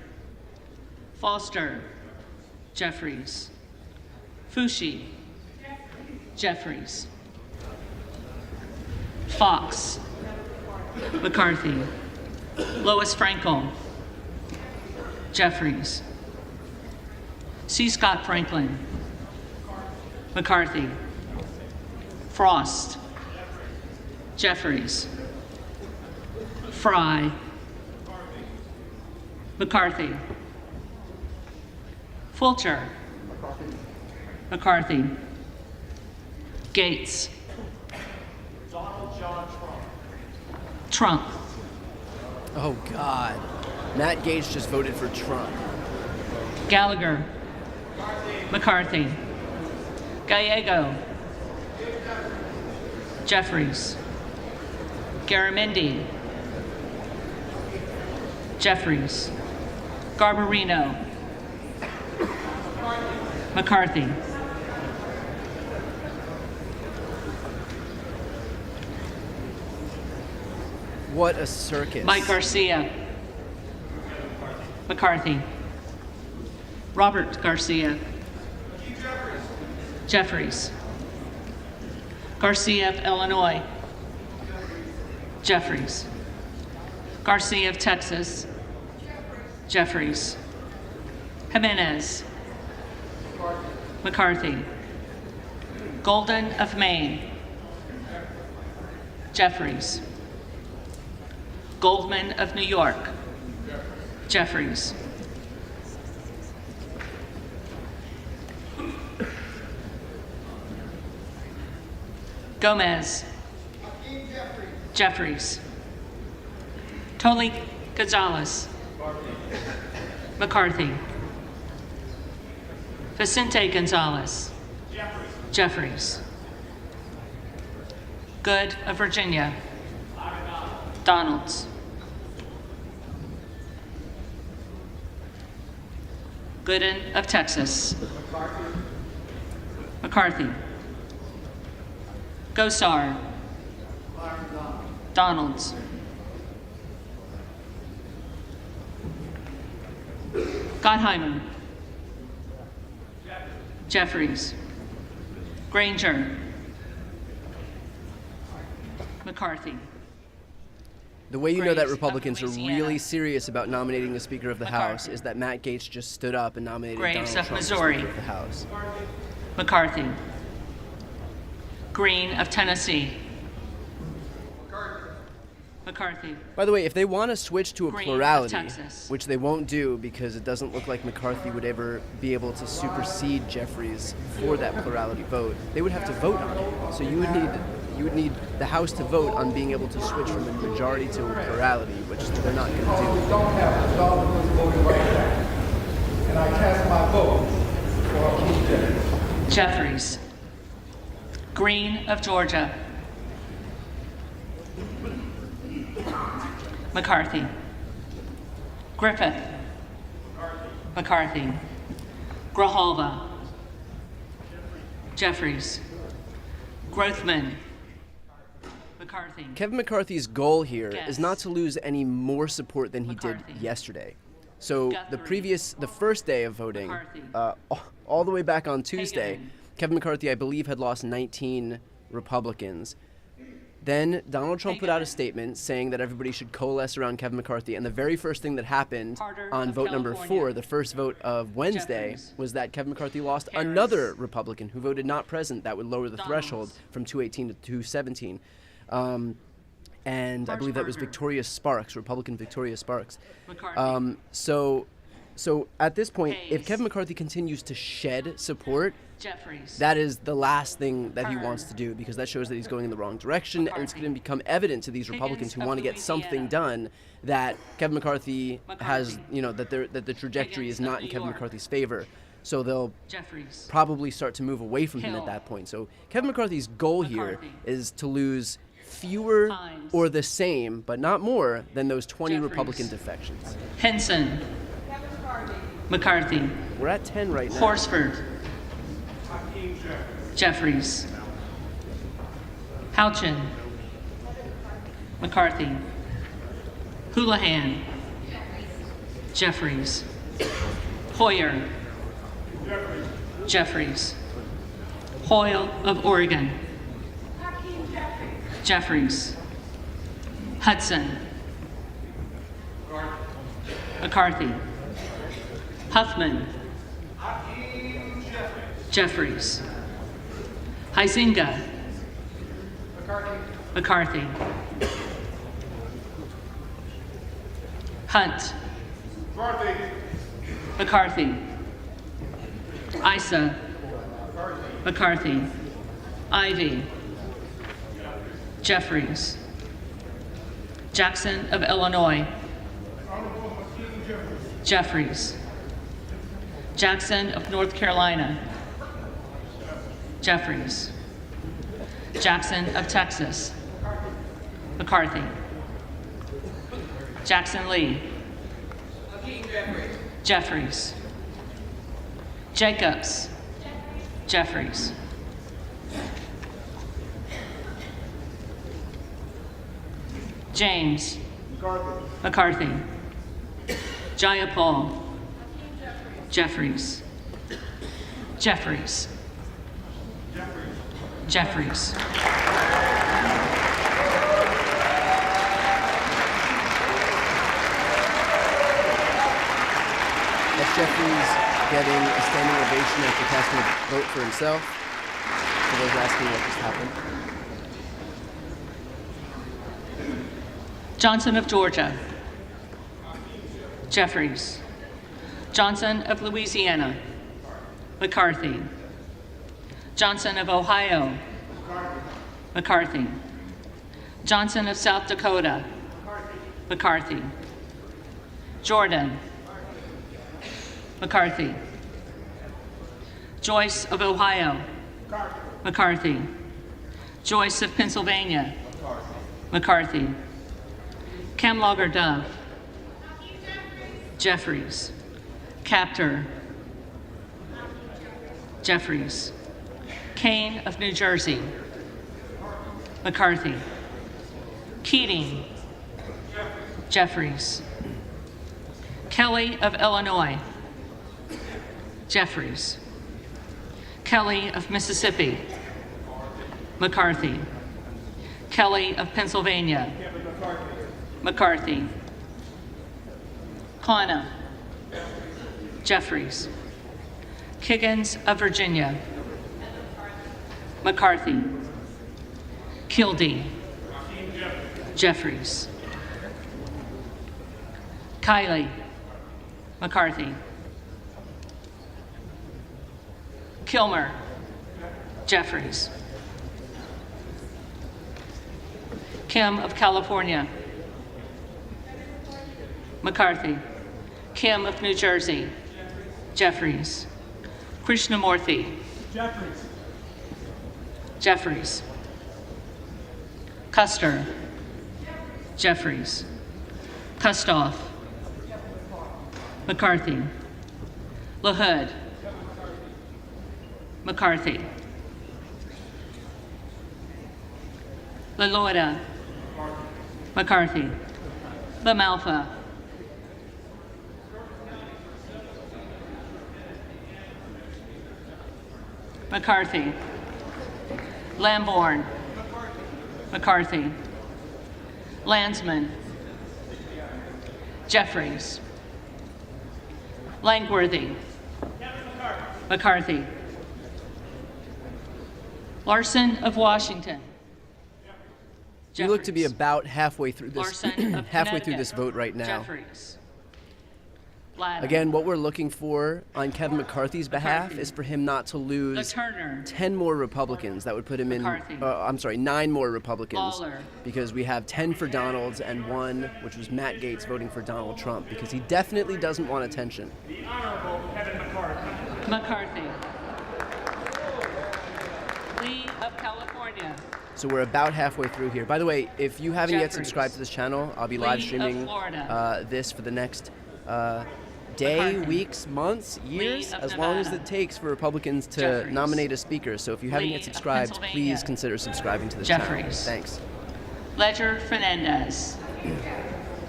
Foster. Jeffries. Fushi. Jeffries. Fox. McCarthy. Lois Frankel. Jeffries. C. Scott Franklin. McCarthy. Frost. Jeffries. Fry. McCarthy. Fulcher. McCarthy. Gates. Donald John Trump. Trump. Oh God, Matt Gaetz just voted for Trump. Gallagher. McCarthy. Gallego. Jeffries. Garamendi. Jeffries. Garbarino. McCarthy. What a circus. Mike Garcia. McCarthy. Robert Garcia. Jeffries. Garcia of Illinois. Jeffries. Garcia of Texas. Jeffries. Jimenez. McCarthy. Golden of Maine. Jeffries. Goldman of New York, Jeffries. Gomez, Jeffries. Tony Gonzalez, McCarthy. Vicente Gonzalez, Jeffries. Good of Virginia, Donalds. Gooden of Texas, McCarthy. Gosar, Donalds. Gottheimer, Jeffries. Granger, McCarthy. The way you know that Graves of Republicans are Louisiana. really serious about nominating the Speaker of the House McCarthy. is that Matt Gaetz just stood up and nominated Graves Donald of Trump as Missouri. Speaker of the House. McCarthy. Green of Tennessee, McCarthy. By the way, if they want to switch to a Green of plurality, Texas. which they won't do because it doesn't look like McCarthy would ever be able to supersede Jeffries for that plurality vote, they would have to vote on it. So you would need the House to vote on being able to switch from a majority to a plurality, which they're not going to do. Don't have the dog was voting right now. And I cast my vote for Keith Jeffries. Jeffries. Green of Georgia, McCarthy. Griffith, McCarthy. Grijalva, Jeffries. Grothman, McCarthy. Kevin McCarthy's goal here is Guess. not to lose any more support than he McCarthy. did yesterday. So Guthrie. the first day of voting, McCarthy. all the way back on Tuesday, Hageman. Kevin McCarthy, I believe, had lost 19 Republicans. Then Donald Trump put out a Hageman. statement saying that everybody should coalesce around Kevin McCarthy. And the very first thing that happened Carter on of vote number California. 4, the first vote of Wednesday, Jeffries. was that Kevin McCarthy lost Harris. another Republican who voted not present. That would lower the Donalds. threshold from 218 to 217. And I believe that was Harshbarger. Victoria Sparks, Republican Victoria Sparks. McCarthy. So at this point, if Hayes. Kevin McCarthy continues to shed support, Jeffries. that is the last thing that he Kern. wants to do, because that shows that he's going in the wrong direction, and it's McCarthy. going to become evident to these Republicans who of want to get something Louisiana. done that Kevin McCarthy has, McCarthy. that the trajectory Higgins is not of in New Kevin York. McCarthy's favor. So they'll Jeffries. probably start to move away from him Hill. at that point. So Kevin McCarthy's goal here McCarthy. is to lose fewer Hines. or the same, but not more, than those 20 Jeffries. Republican defections. Henson. McCarthy. We're at 10 right now. Horsford. Jeffries. Houchin. McCarthy. Houlihan. Jeffries. Hoyer. Jeffries. Hoyle of Oregon. Jeffries. Hudson. McCarthy. Huffman. Jeffries. Huizinga. McCarthy. Hunt. McCarthy. Issa. McCarthy. Ivey. Jeffries. Jackson of Illinois. Jeffries. Jackson of North Carolina. Jeffries. Jackson of Texas. McCarthy. Jackson Lee. Jeffries. Jacobs. Jeffries. James. McCarthy. Jayapal. Jeffries. Jeffries. Jeffries. That's Jeffries getting a standing ovation after casting a vote for himself. For those asking what just happened. Johnson of Georgia. Jeffries. Johnson of Louisiana. McCarthy. Johnson of Ohio. McCarthy. Johnson of South Dakota. McCarthy. Jordan. McCarthy. Joyce of Ohio. McCarthy. Joyce of Pennsylvania. McCarthy. Camlogger Dove. Jeffries. Captor. Jeffries. Kane of New Jersey. McCarthy. Keating. Jeffries. Kelly of Illinois. Jeffries. Kelly of Mississippi. McCarthy. Kelly of Pennsylvania. McCarthy. Khanna. Jeffries. Kiggins of Virginia. McCarthy. Kildee. Jeffries. Kiley. McCarthy. Kilmer. Jeffries. Kim of California. McCarthy. Kim of New Jersey. Jeffries. Krishnamurthy. Jeffries. Jeffries. Custer. Jeffries. Kustoff. McCarthy. LaHood. McCarthy. LaLorda. McCarthy. LaMalfa. McCarthy. Lamborn. McCarthy. Landsman. Jeffries. Langworthy. McCarthy. Larson of Washington. You look to be about halfway through this Larson of vote right now. Jeffries. Bladden. Again, what we're looking for on Kevin McCarthy's behalf McCarthy. is for him not to lose LaTurner. 10 more Republicans. That would put him in, McCarthy. 9 more Republicans. Lawler. Because we have 10 for Donalds and 1, which was Matt Gaetz voting for Donald Trump, because he definitely doesn't want attention. The Honorable Kevin McCarthy. McCarthy. Lee of California. So we're about halfway through here. By the way, if you haven't yet Jeffries. subscribed to this channel, I'll be Lee live of streaming Florida. this for the next day, McCarthy. weeks, months, years, of as long as Nevada. it takes for Republicans to Jeffries. nominate a speaker. So if you haven't Lee yet of subscribed, Pennsylvania. please consider subscribing to this channel. Jeffries. Thanks. Ledger Fernandez.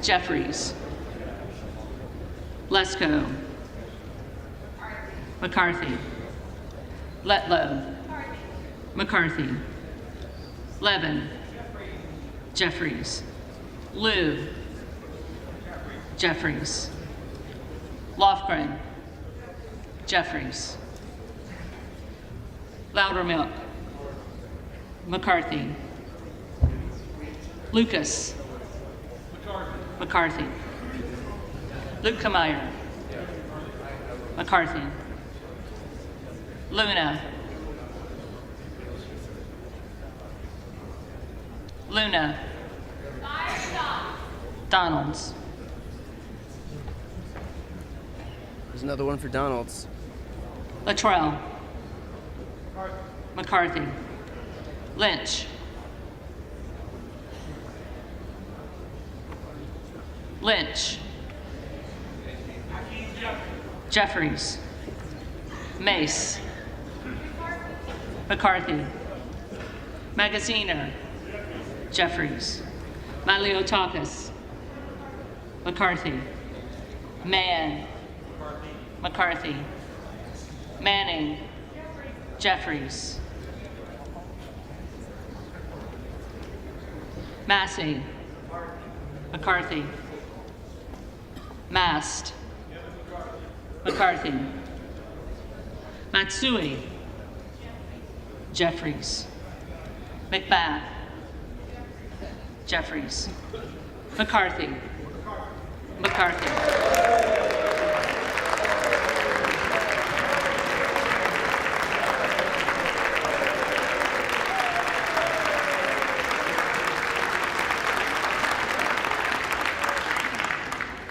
Jeffries. Lesko. McCarthy. Letlow. McCarthy. Levin. Jeffries. Liu. Jeffries. Lofgren. Jeffries. Loudermilk. McCarthy. Lucas. McCarthy. Lukemeyer. McCarthy. Luna. Luna. Donalds. There's another one for Donalds. Luttrell. McCarthy. Lynch. Lynch. Jeffries. Mace. McCarthy. Magaziner. Jeffries. Maliotakis. McCarthy. Mann. McCarthy. Manning. Jeffries. Massey. McCarthy. Mast. McCarthy. Matsui. Jeffries. McBath. Jeffries. McCarthy. McCarthy.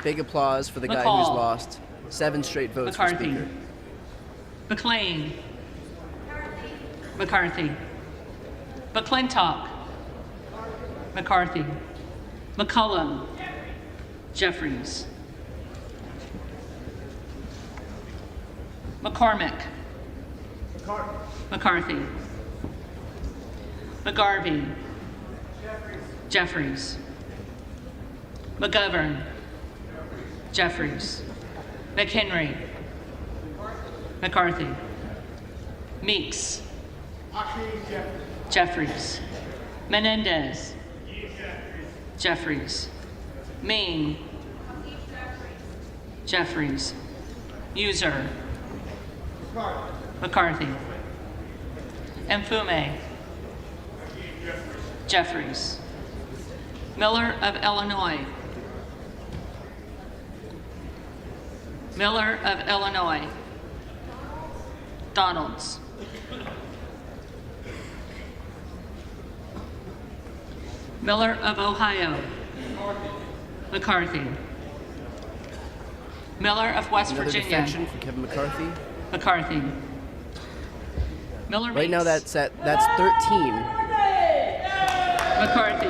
Big applause for the guy who's lost 7 straight votes for McCarthy. Speaker. McLean. McCarthy. McClintock. McCarthy. McCullum. Jeffries. McCormick. McCarthy. McGarvey. Jeffries. McGovern. Jeffries. McHenry. McCarthy. Meeks. Jeffries. Menendez. Jeffries. Mean. Jeffries. User. McCarthy. Mfume. Jeffries. Miller of Illinois. Miller of Illinois. Donalds. Miller of Ohio. McCarthy. Miller of West Another Virginia. defection for Kevin McCarthy. McCarthy. Miller Right now Meeks. that's 13. McCarthy.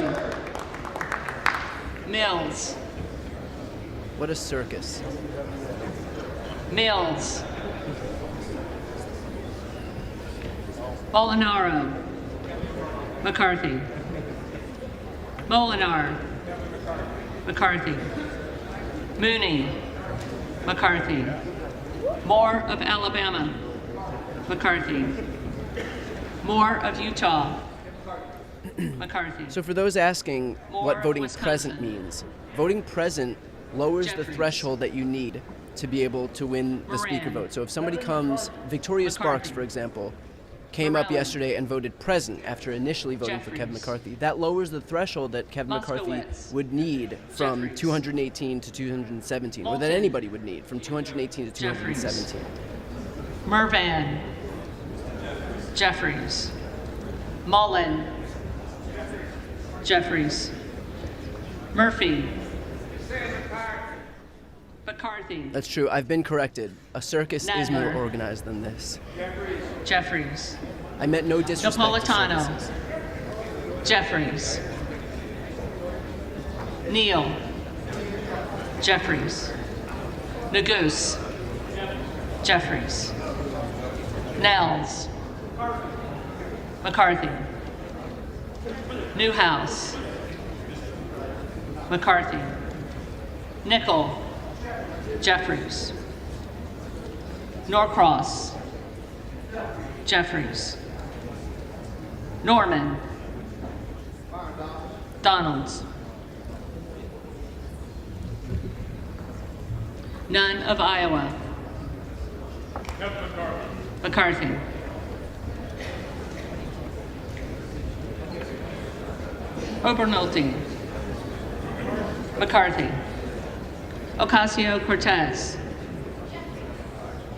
Mills. What a circus. Mills. Molinaro. McCarthy. Molinar. McCarthy. Mooney. McCarthy. Moore of Alabama. McCarthy. Moore of Utah. McCarthy. So for those asking Moore what of voting Wisconsin. present means, voting present lowers the Jeffries. threshold that you need to be able to win the speaker Moran. vote. So if somebody comes, Victoria Sparks, McCarthy. for example, came up Morelli. yesterday and voted present after initially voting for Kevin Jeffries. McCarthy, that lowers the threshold that Kevin McCarthy Moskowitz. would need from Jeffries. 218 to 217, or that Moulton. anybody would need from 218 to Jeffries. 217. Mervan. Jeffries. Mullen. Jeffries. Murphy. McCarthy. That's true. I've been corrected. A circus is more Nadler. organized than this. Jeffries. I meant no disrespect to Napolitano. circuses. Jeffries. Neal. Jeffries. Nagoose. Jeffries. Nels. McCarthy. Newhouse. McCarthy. Nickel. Jeffries. Norcross. Jeffries. Norman. Donalds. None of Iowa. McCarthy. Obernolte. McCarthy. Ocasio-Cortez.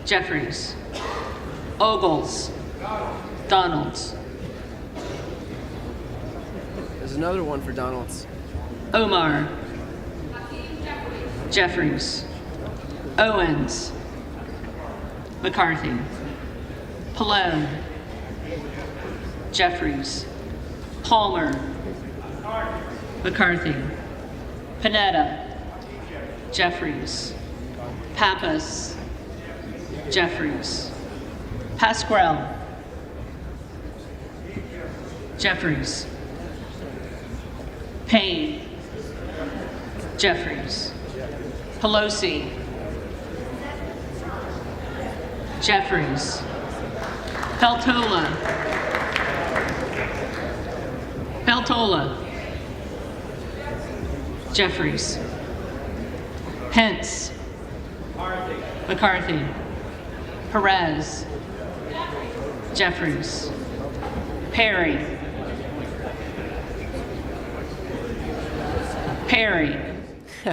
Jeffries. Ogles. Donalds. There's another one for Donalds. Omar. Jeffries. Owens. McCarthy. Pallone. Jeffries. Palmer. McCarthy. Panetta. Jeffries. Pappas. Jeffries. Pasquale. Jeffries. Payne. Jeffries. Pelosi. Jeffries. Peltola. Peltola. Jeffries. Pence. McCarthy. Perez. Jeffries. Perry. Perry.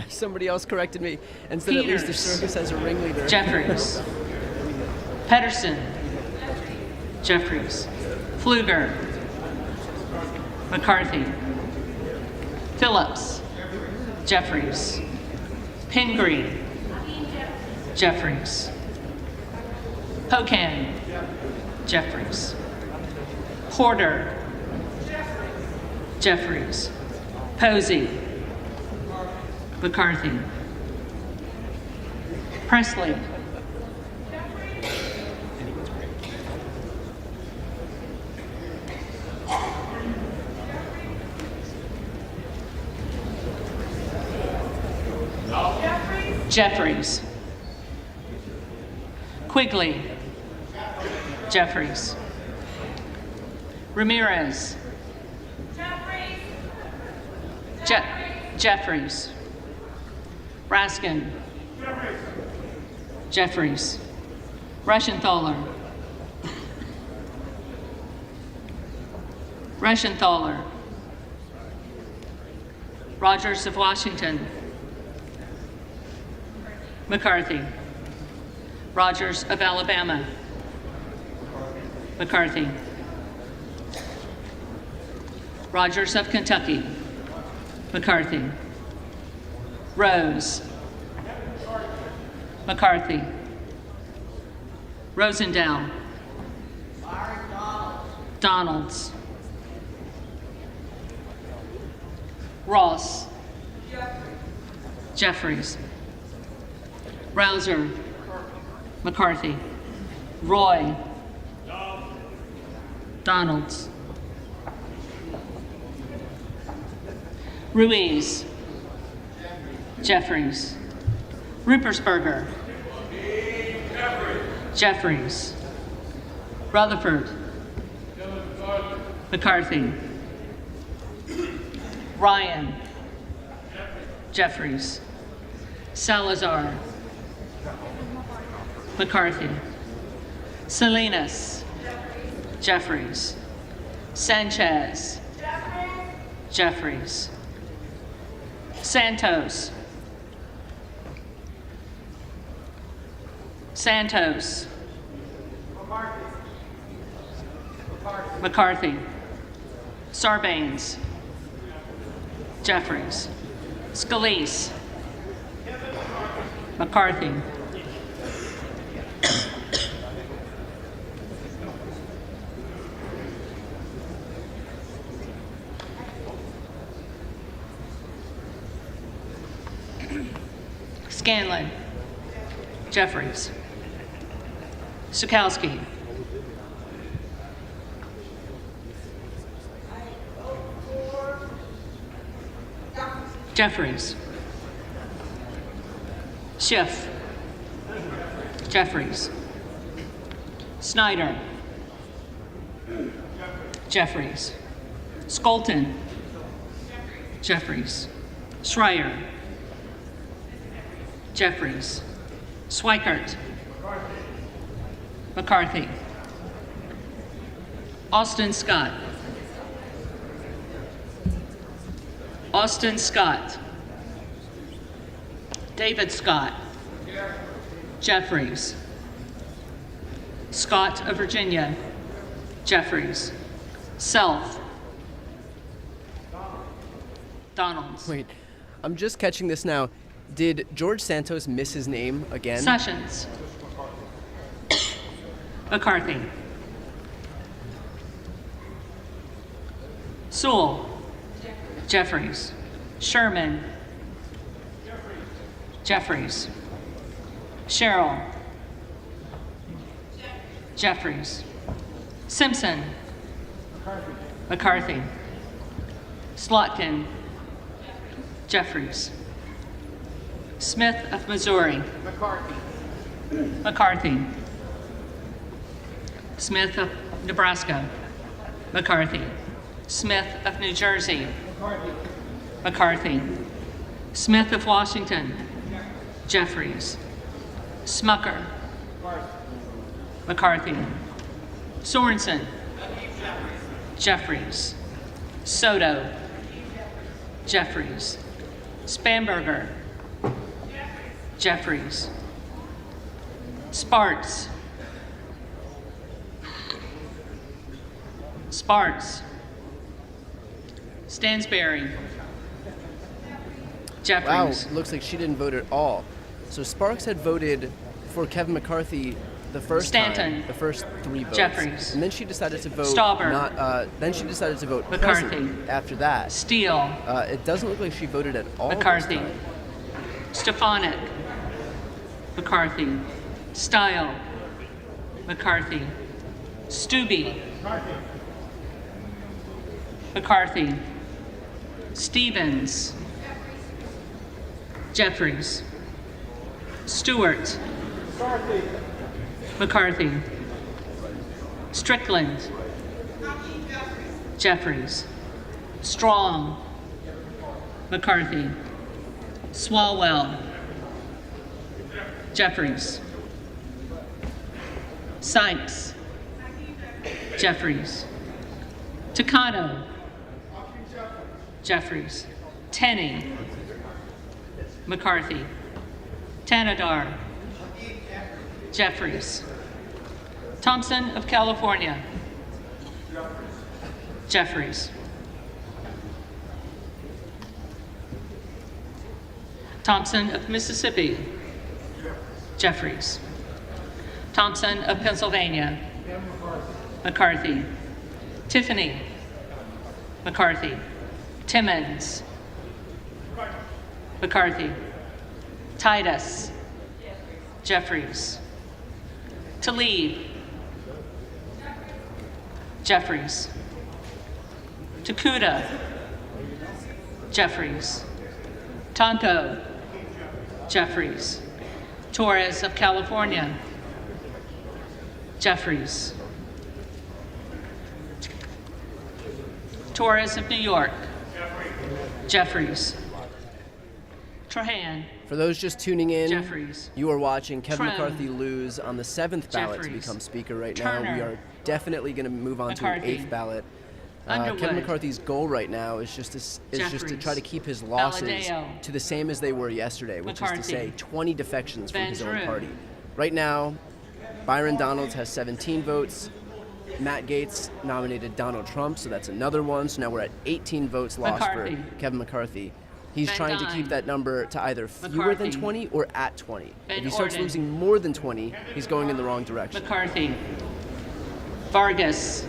Somebody else corrected me and said at least the circus has a ringleader. Jeffries. Pedersen. Jeffries. Pfluger. McCarthy. Phillips. Jeffries. Pingree. Jeffries. Pocan. Jeffries. Porter. Jeffries. Posey. McCarthy. Presley. Jeffries. Quigley. Jeffries. Ramirez. Jeffries. Raskin. Jeffries. Reschenthaler. Reschenthaler. Rogers of Washington. McCarthy. Rogers of Alabama. McCarthy. Rogers of Kentucky. McCarthy. Rose. McCarthy. Rosendahl. Donalds. Ross. Jeffries. Rouser. McCarthy. Roy. Donalds. Ruiz. Jeffries. Ruppersberger. Jeffries. Rutherford. McCarthy. Ryan. Jeffries. Salazar. McCarthy. Salinas. Jeffries. Sanchez. Jeffries. Santos. Santos. McCarthy. Sarbanes. Jeffries. Scalise. McCarthy. Scanlon. Jeffries. Sukowski. Jeffries. Schiff. Jeffries. Snyder. Jeffries. Skolton. Jeffries. Schreier. Jeffries. Swikert. McCarthy. Austin Scott. Austin Scott. David Scott. Jeffries. Scott of Virginia. Jeffries. Self. Donalds. Wait, I'm just catching this now. Did George Santos miss his name again? Sessions. McCarthy. Sewell. Jeffries. Sherman. Jeffries. Sherrill. Jeffries. Simpson. McCarthy. Slotkin. Jeffries. Smith of Missouri. McCarthy. Smith of Nebraska. McCarthy. Smith of New Jersey. McCarthy. Smith of Washington. Jeffries. Smucker. McCarthy. Sorensen. Jeffries. Soto. Jeffries. Spamberger. Jeffries. Sparks. Sparks. Stansberry. Jeffries. Wow, looks like she didn't vote at all. So Sparks had voted for Kevin McCarthy the first Stanton. time, the first 3 votes. Jeffries. And then she decided to vote Stauber. then she decided to vote McCarthy. present after that. Steele. It doesn't look like she voted at all. McCarthy. This time. Stefanik. McCarthy. Style. McCarthy. Stubbe. McCarthy. Stevens. Jeffries. Stewart. McCarthy. Strickland. Jeffries. Strong. McCarthy. Swalwell. Jeffries. Sykes. Jeffries. Takano. Jeffries. Tenney. McCarthy. Tanadar. Jeffries. Thompson of California. Jeffries. Thompson of Mississippi. Jeffries. Thompson of Pennsylvania. McCarthy. Tiffany. McCarthy. Timmons. McCarthy. Titus. Jeffries. Tlaib. Jeffries. Takuda. Jeffries. Tonto. Jeffries. Torres of California. Jeffries. Torres of New York. Jeffries. Trahan. For those just tuning in, Jeffries. you are watching Kevin Trim. McCarthy lose on the 7th ballot to Jeffries. become Speaker right Turner. now. We are definitely going to move on McCarthy. to an 8th ballot. Underwood. Kevin McCarthy's goal right now is just to Jeffries. try to keep his losses Valadeo. to the same as they were yesterday, which is to McCarthy. say 20 defections from Van his own Drew. party. Right now, Byron Donalds has 17 votes. Matt Gaetz nominated Donald Trump, so that's another one. So now we're at 18 votes lost McCarthy. for Kevin McCarthy. He's Van trying to Dyne. keep that number to either fewer than McCarthy. 20 or at 20. Van If he starts Orden. losing more than 20, he's going in the wrong direction. McCarthy. Vargas.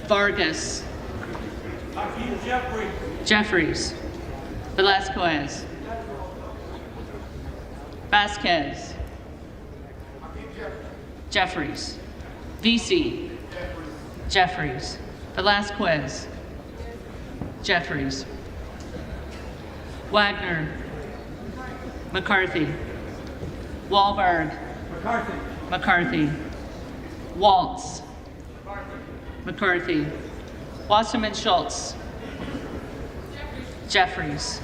Vargas. Jeffries. Velasquez. Vasquez. Jeffries. VC. Jeffries. Velasquez. Jeffries. Wagner. McCarthy. Wahlberg. McCarthy. Waltz. McCarthy. Wasserman Schultz. Jeffries.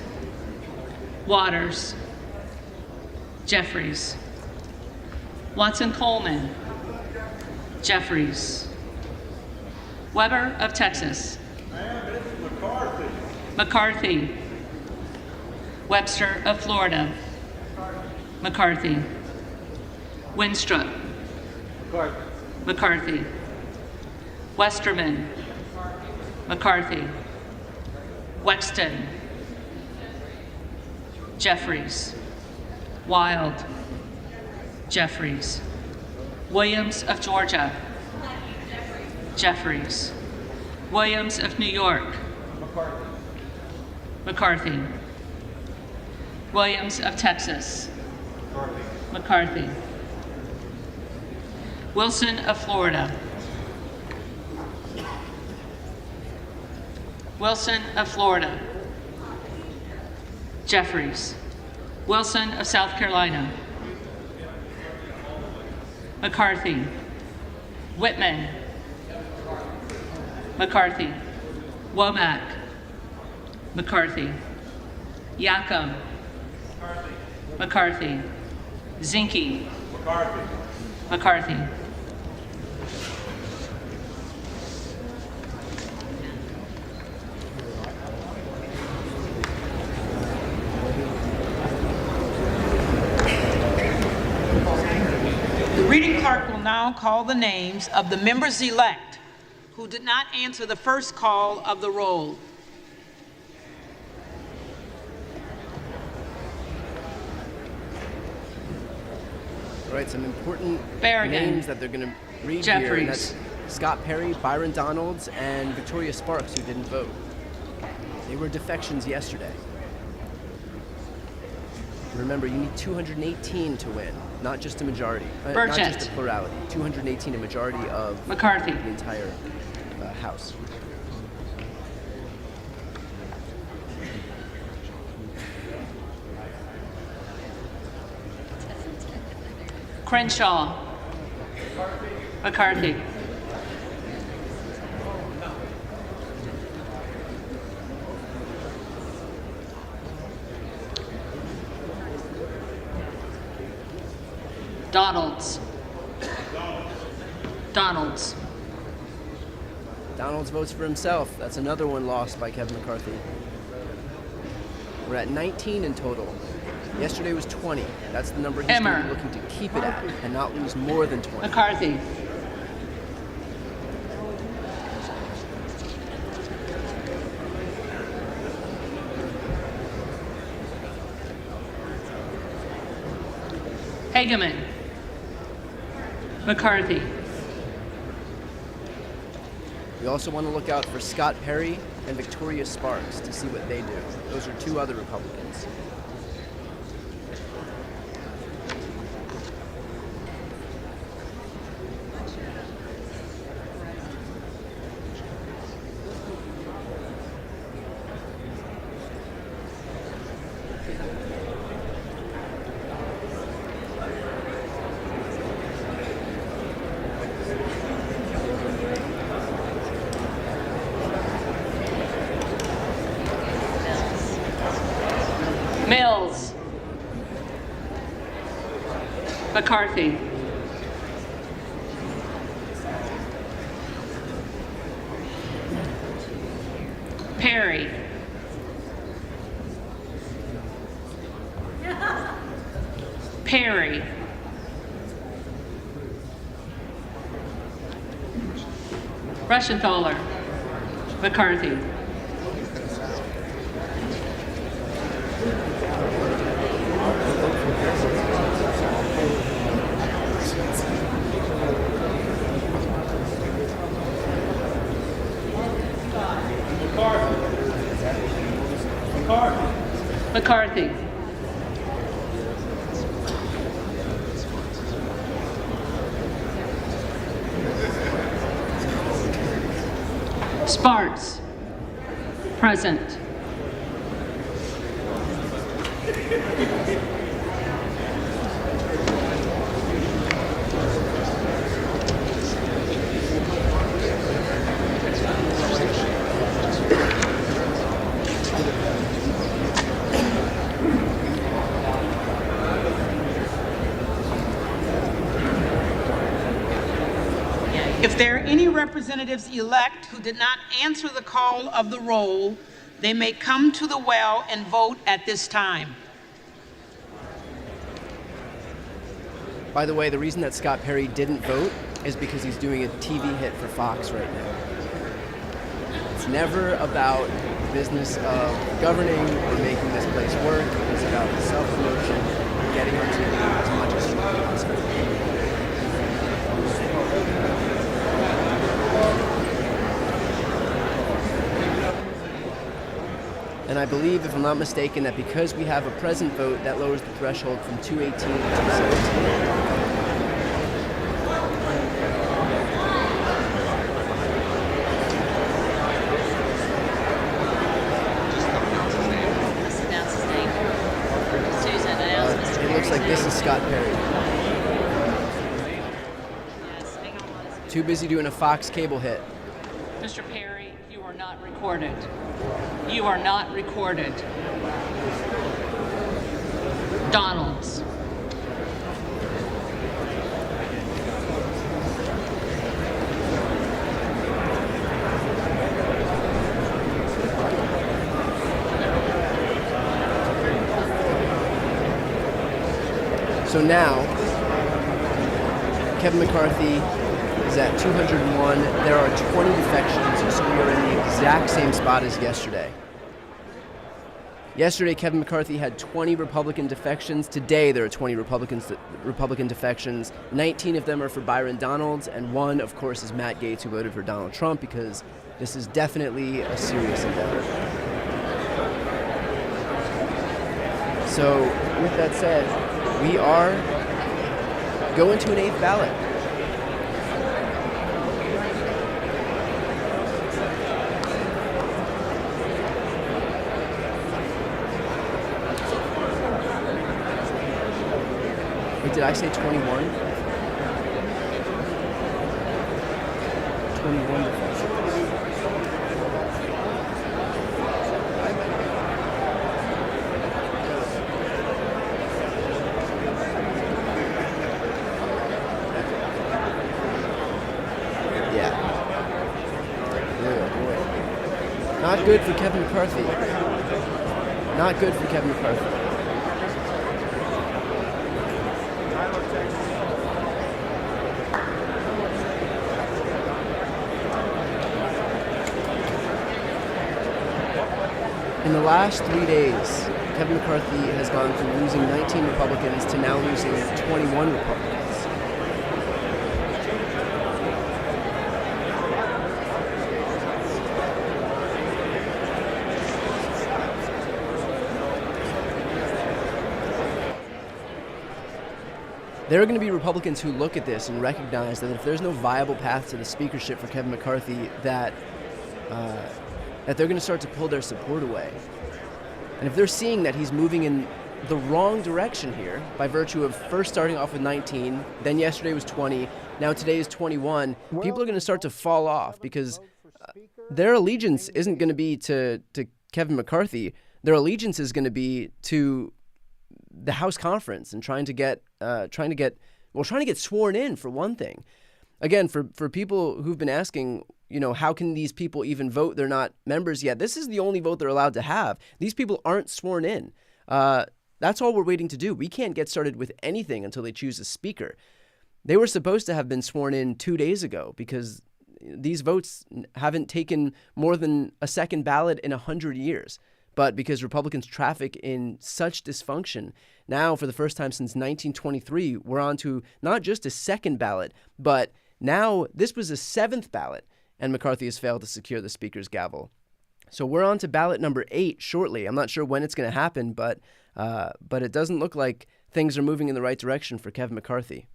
Waters. Jeffries. Watson Coleman. Jeffries. Weber of Texas. McCarthy. Webster of Florida. McCarthy. Winstrup. McCarthy. Westerman. McCarthy. Wexton. Jeffries. Wild. Jeffries. Williams of Georgia. Jeffries. Williams of New York. McCarthy. Williams of Texas. McCarthy. Wilson of Florida. Wilson of Florida. Jeffries. Wilson of South Carolina. McCarthy. Whitman. McCarthy. Womack. McCarthy. Yacom. McCarthy. Zinke. McCarthy. call the names of the members-elect who did not answer the first call of the roll. All right, some important Berrigan. names that they're going to read here. And Jeffries. that's Scott Perry, Byron Donalds, and Victoria Sparks, who didn't vote. They were defections yesterday. Remember, you need 218 to win, not just a majority. Not just a plurality. 218, a majority of McCarthy. the entire House. Crenshaw. McCarthy. Donalds. Donalds. Donalds votes for himself. That's another one lost by Kevin McCarthy. We're at 19 in total. Yesterday was 20. That's the number he's Emmer. looking to keep it at and not lose more than 20. McCarthy. Hageman. McCarthy. We also want to look out for Scott Perry and Victoria Sparks to see what they do. Those are two other Republicans. Mills. McCarthy. Perry. Perry. Rushenthaler. McCarthy. McCarthy. Sparks. Present. If there are any representatives-elect who did not answer the call of the roll, they may come to the well and vote at this time. By the way, the reason that Scott Perry didn't vote is because he's doing a TV hit for Fox right now. It's never about the business of governing or making this place work. It's about self-promotion and getting on TV as much as humanly possible. And I believe, if I'm not mistaken, that because we have a present vote, that lowers the threshold from 218 to 217. It looks like this is Scott Perry. Too busy doing a Fox cable hit. Mr. Perry, you are not recorded. You are not recorded. Donalds. So now, Kevin McCarthy is at 201. There are 20 defections, so we are in the exact same spot as yesterday. Yesterday, Kevin McCarthy had 20 Republican defections. Today, there are 20 Republican defections. 19 of them are for Byron Donalds, and one, of course, is Matt Gaetz, who voted for Donald Trump, because this is definitely a serious endeavor. So, with that said, we are going to an 8th ballot. Wait, did I say 21? 21 defections. Yeah. Oh boy. Not good for Kevin McCarthy. Not good for Kevin McCarthy. In the last 3 days, Kevin McCarthy has gone from losing 19 Republicans to now losing 21 Republicans. There are going to be Republicans who look at this and recognize that if there's no viable path to the speakership for Kevin McCarthy, that they're going to start to pull their support away. And if they're seeing that he's moving in the wrong direction here, by virtue of first starting off with 19, then yesterday was 20, now today is 21, people are going to start to fall off because their allegiance isn't going to be to Kevin McCarthy. Their allegiance is going to be to the House conference and trying to get sworn in, for one thing. Again, for people who've been asking, how can these people even vote? They're not members yet. This is the only vote they're allowed to have. These people aren't sworn in. That's all we're waiting to do. We can't get started with anything until they choose a speaker. They were supposed to have been sworn in 2 days ago because these votes haven't taken more than a second ballot in 100 years. But because Republicans traffic in such dysfunction, now for the first time since 1923, we're on to not just a second ballot, but now this was a 7th ballot, and McCarthy has failed to secure the speaker's gavel. So we're on to ballot number 8 shortly. I'm not sure when it's going to happen, but it doesn't look like things are moving in the right direction for Kevin McCarthy.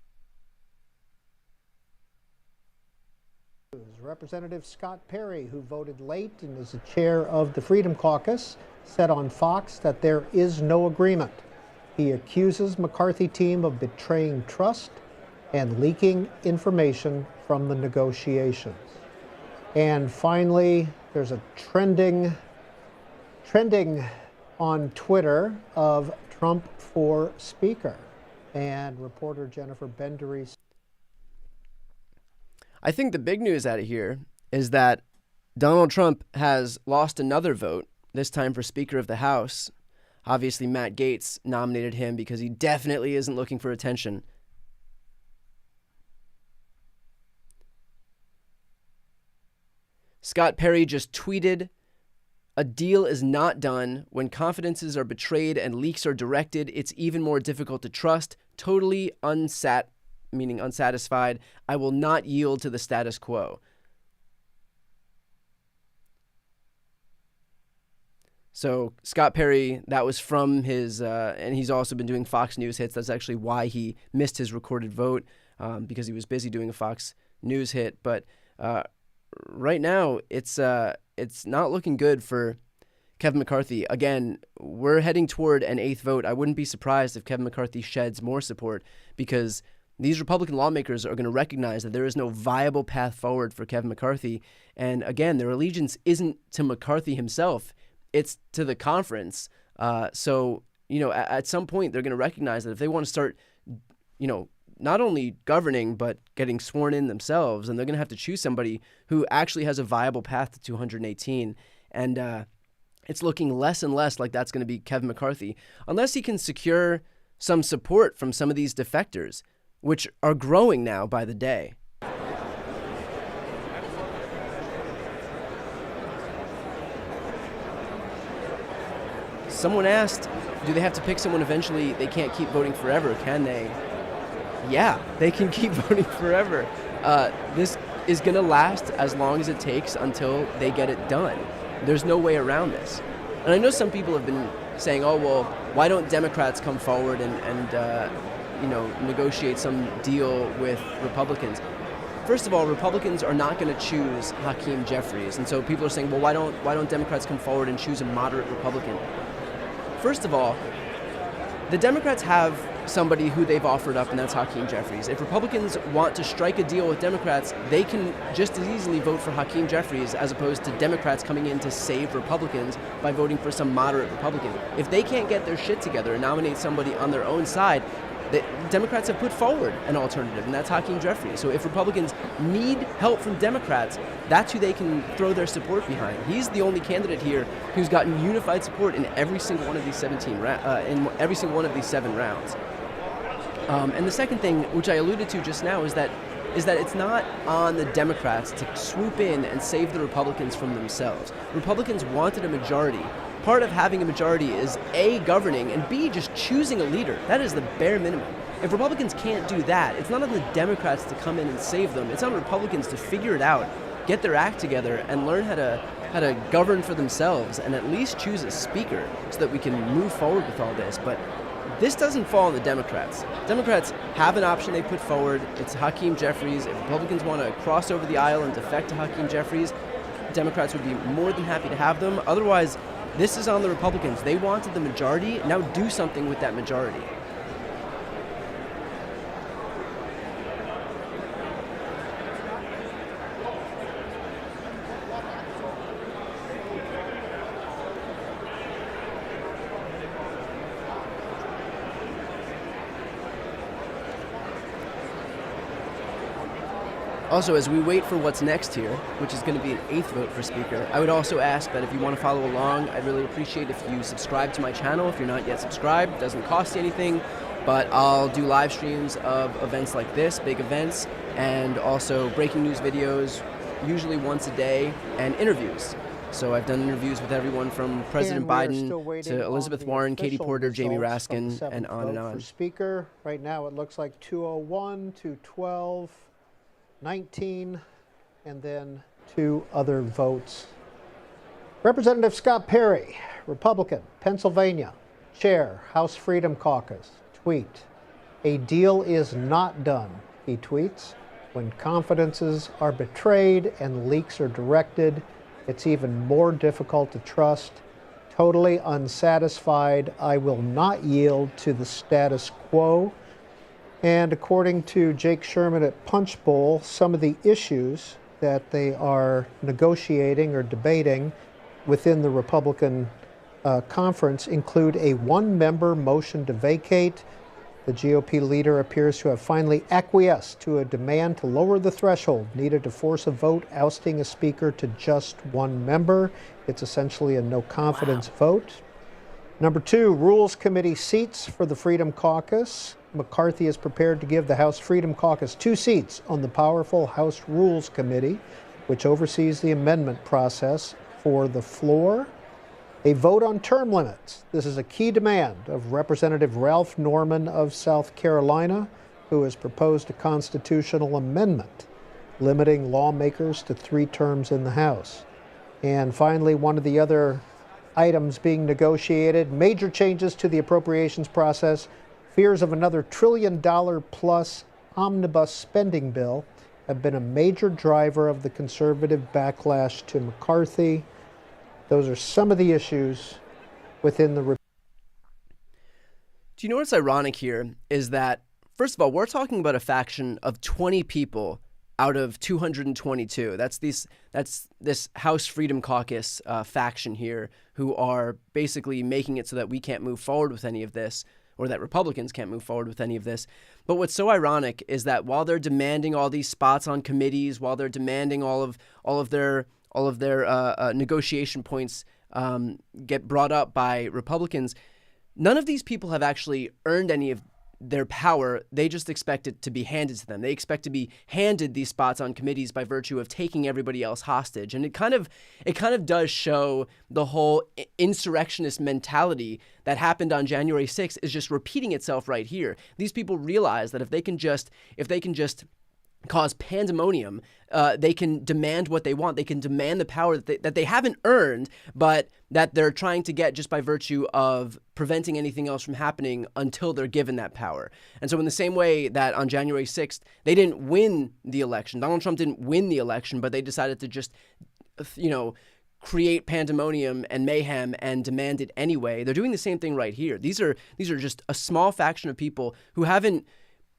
Representative Scott Perry, who voted late and is the chair of the Freedom Caucus, said on Fox that there is no agreement. He accuses McCarthy team of betraying trust and leaking information from the negotiations. And finally, there's a trending on Twitter of Trump for Speaker. And reporter Jennifer Bendery. I think the big news out of here is that Donald Trump has lost another vote, this time for Speaker of the House. Obviously, Matt Gaetz nominated him because he definitely isn't looking for attention. Scott Perry just tweeted, "A deal is not done. When confidences are betrayed and leaks are directed, it's even more difficult to trust. Totally unsatisfied. I will not yield to the status quo." So Scott Perry, that was from his, and he's also been doing Fox News hits. That's actually why he missed his recorded vote, because he was busy doing a Fox News hit. But right now, it's not looking good for Kevin McCarthy. Again, we're heading toward an 8th vote. I wouldn't be surprised if Kevin McCarthy sheds more support, because these Republican lawmakers are going to recognize that there is no viable path forward for Kevin McCarthy. And again, their allegiance isn't to McCarthy himself. It's to the conference. So, at some point, they're going to recognize that if they want to start, not only governing, but getting sworn in themselves, and they're going to have to choose somebody who actually has a viable path to 218. And it's looking less and less like that's going to be Kevin McCarthy, unless he can secure some support from some of these defectors. which are growing now by the day. Someone asked, do they have to pick someone eventually? They can't keep voting forever, can they? Yeah, they can keep voting forever. This is going to last as long as it takes until they get it done. There's no way around this. And I know some people have been saying, oh, well, why don't Democrats come forward and negotiate some deal with Republicans? First of all, Republicans are not going to choose Hakeem Jeffries. And so people are saying, well, why don't Democrats come forward and choose a moderate Republican? First of all, the Democrats have somebody who they've offered up, and that's Hakeem Jeffries. If Republicans want to strike a deal with Democrats, they can just as easily vote for Hakeem Jeffries as opposed to Democrats coming in to save Republicans by voting for some moderate Republican. If they can't get their shit together and nominate somebody on their own side, the Democrats have put forward an alternative, and that's Hakeem Jeffries. So if Republicans need help from Democrats, that's who they can throw their support behind. He's the only candidate here who's gotten unified support in every single one of these 7 rounds. And the second thing, which I alluded to just now, is that it's not on the Democrats to swoop in and save the Republicans from themselves. Republicans wanted a majority. Part of having a majority is A, governing, and B, just choosing a leader. That is the bare minimum. If Republicans can't do that, it's not on the Democrats to come in and save them. It's on Republicans to figure it out, get their act together, and learn how to govern for themselves, and at least choose a speaker so that we can move forward with all this. But this doesn't fall on the Democrats. Democrats have an option they put forward. It's Hakeem Jeffries. If Republicans want to cross over the aisle and defect to Hakeem Jeffries, Democrats would be more than happy to have them. Otherwise, this is on the Republicans. They wanted the majority. Now do something with that majority. Also, as we wait for what's next here, which is going to be an 8th vote for Speaker, I would also ask that if you want to follow along, I'd really appreciate if you subscribe to my channel. If you're not yet subscribed, it doesn't cost you anything, but I'll do live streams of events like this, big events, and also breaking news videos, usually once a day, and interviews. So I've done interviews with everyone from President Biden to Elizabeth Warren, Katie Porter, Jamie Raskin, and on and on. For Speaker, right now it looks like 201, 212, 19, and then 2 other votes. Representative Scott Perry, Republican, Pennsylvania, Chair, House Freedom Caucus, tweet, "A deal is not done," he tweets. "When confidences are betrayed and leaks are directed, it's even more difficult to trust. Totally unsatisfied, I will not yield to the status quo." And according to Jake Sherman at Punch Bowl, some of the issues that they are negotiating or debating within the Republican conference include a 1-member motion to vacate. The GOP leader appears to have finally acquiesced to a demand to lower the threshold needed to force a vote ousting a speaker to just 1 member. It's essentially a no confidence vote. Number 2, Rules Committee seats for the Freedom Caucus. McCarthy is prepared to give the House Freedom Caucus 2 seats on the powerful House Rules Committee, which oversees the amendment process for the floor. A vote on term limits. This is a key demand of Representative Ralph Norman of South Carolina, who has proposed a constitutional amendment limiting lawmakers to 3 terms in the House. And finally, one of the other items being negotiated, major changes to the appropriations process. Fears of another $1 trillion-plus omnibus spending bill have been a major driver of the conservative backlash to McCarthy. Those are some of the issues within the... Do you know what's ironic here is that, first of all, we're talking about a faction of 20 people out of 222. That's this House Freedom Caucus faction here who are basically making it so that we can't move forward with any of this, or that Republicans can't move forward with any of this. But what's so ironic is that while they're demanding all these spots on committees, while they're demanding all of their negotiation points get brought up by Republicans, none of these people have actually earned any of their power, they just expect it to be handed to them. They expect to be handed these spots on committees by virtue of taking everybody else hostage. And it kind of does show the whole insurrectionist mentality that happened on January 6th is just repeating itself right here. These people realize that if they can just cause pandemonium, they can demand what they want. They can demand the power that they haven't earned, but that they're trying to get just by virtue of preventing anything else from happening until they're given that power. And so in the same way that on January 6th, they didn't win the election, Donald Trump didn't win the election, but they decided to just, create pandemonium and mayhem and demand it anyway. They're doing the same thing right here. These are just a small faction of people who haven't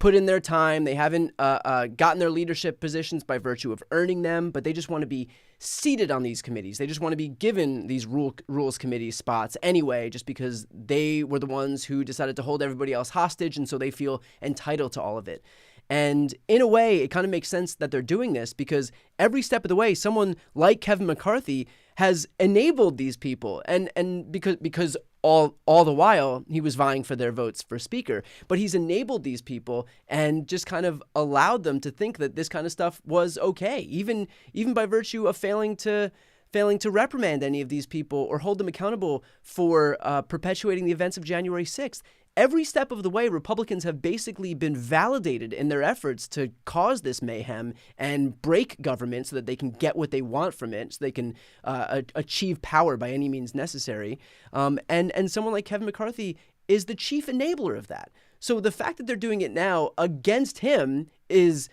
put in their time. They haven't gotten their leadership positions by virtue of earning them, but they just want to be seated on these committees. They just want to be given these rules committee spots anyway, just because they were the ones who decided to hold everybody else hostage, and so they feel entitled to all of it. And in a way, it kind of makes sense that they're doing this because every step of the way, someone like Kevin McCarthy has enabled these people, and because all the while he was vying for their votes for speaker, but he's enabled these people and just kind of allowed them to think that this kind of stuff was okay, even by virtue of failing to reprimand any of these people or hold them accountable for perpetuating the events of January 6th. Every step of the way, Republicans have basically been validated in their efforts to cause this mayhem and break government so that they can get what they want from it, so they can achieve power by any means necessary. And someone like Kevin McCarthy is the chief enabler of that. So the fact that they're doing it now against him is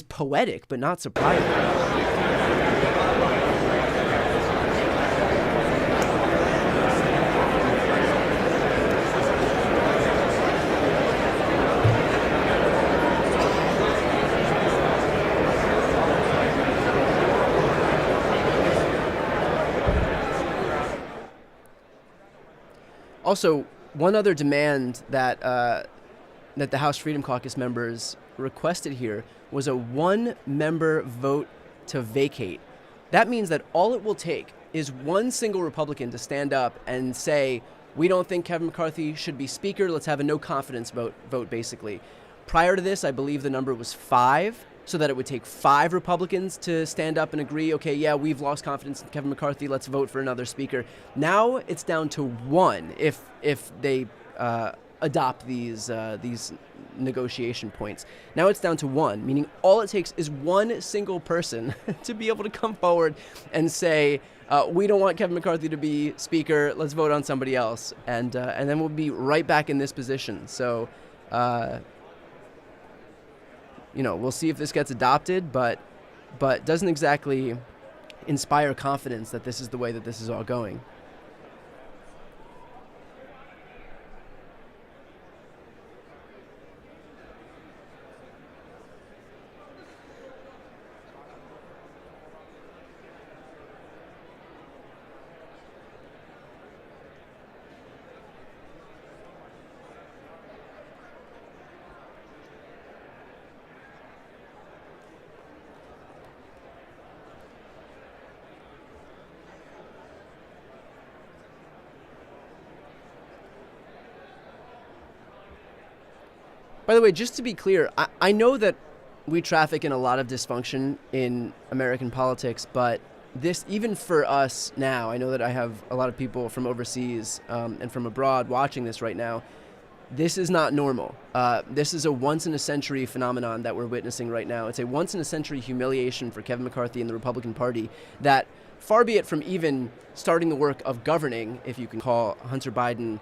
poetic, but not surprising. Also, one other demand that the House Freedom Caucus members requested here was a one-member vote to vacate. That means that all it will take is one single Republican to stand up and say, we don't think Kevin McCarthy should be speaker, let's have a no-confidence vote, basically. Prior to this, I believe the number was 5, so that it would take 5 Republicans to stand up and agree, okay, yeah, we've lost confidence in Kevin McCarthy, let's vote for another speaker. Now it's down to 1 if they adopt these negotiation points. Now it's down to 1, meaning all it takes is one single person to be able to come forward and say, we don't want Kevin McCarthy to be speaker, let's vote on somebody else. And then we'll be right back in this position. So, we'll see if this gets adopted, but doesn't exactly inspire confidence that this is the way that this is all going. By the way, just to be clear, I know that we traffic in a lot of dysfunction in American politics, but this, even for us now, I know that I have a lot of people from overseas and from abroad watching this right now. This is not normal. This is a once-in-a-century phenomenon that we're witnessing right now. It's a once-in-a-century humiliation for Kevin McCarthy and the Republican Party that, far be it from even starting the work of governing, if you can call Hunter Biden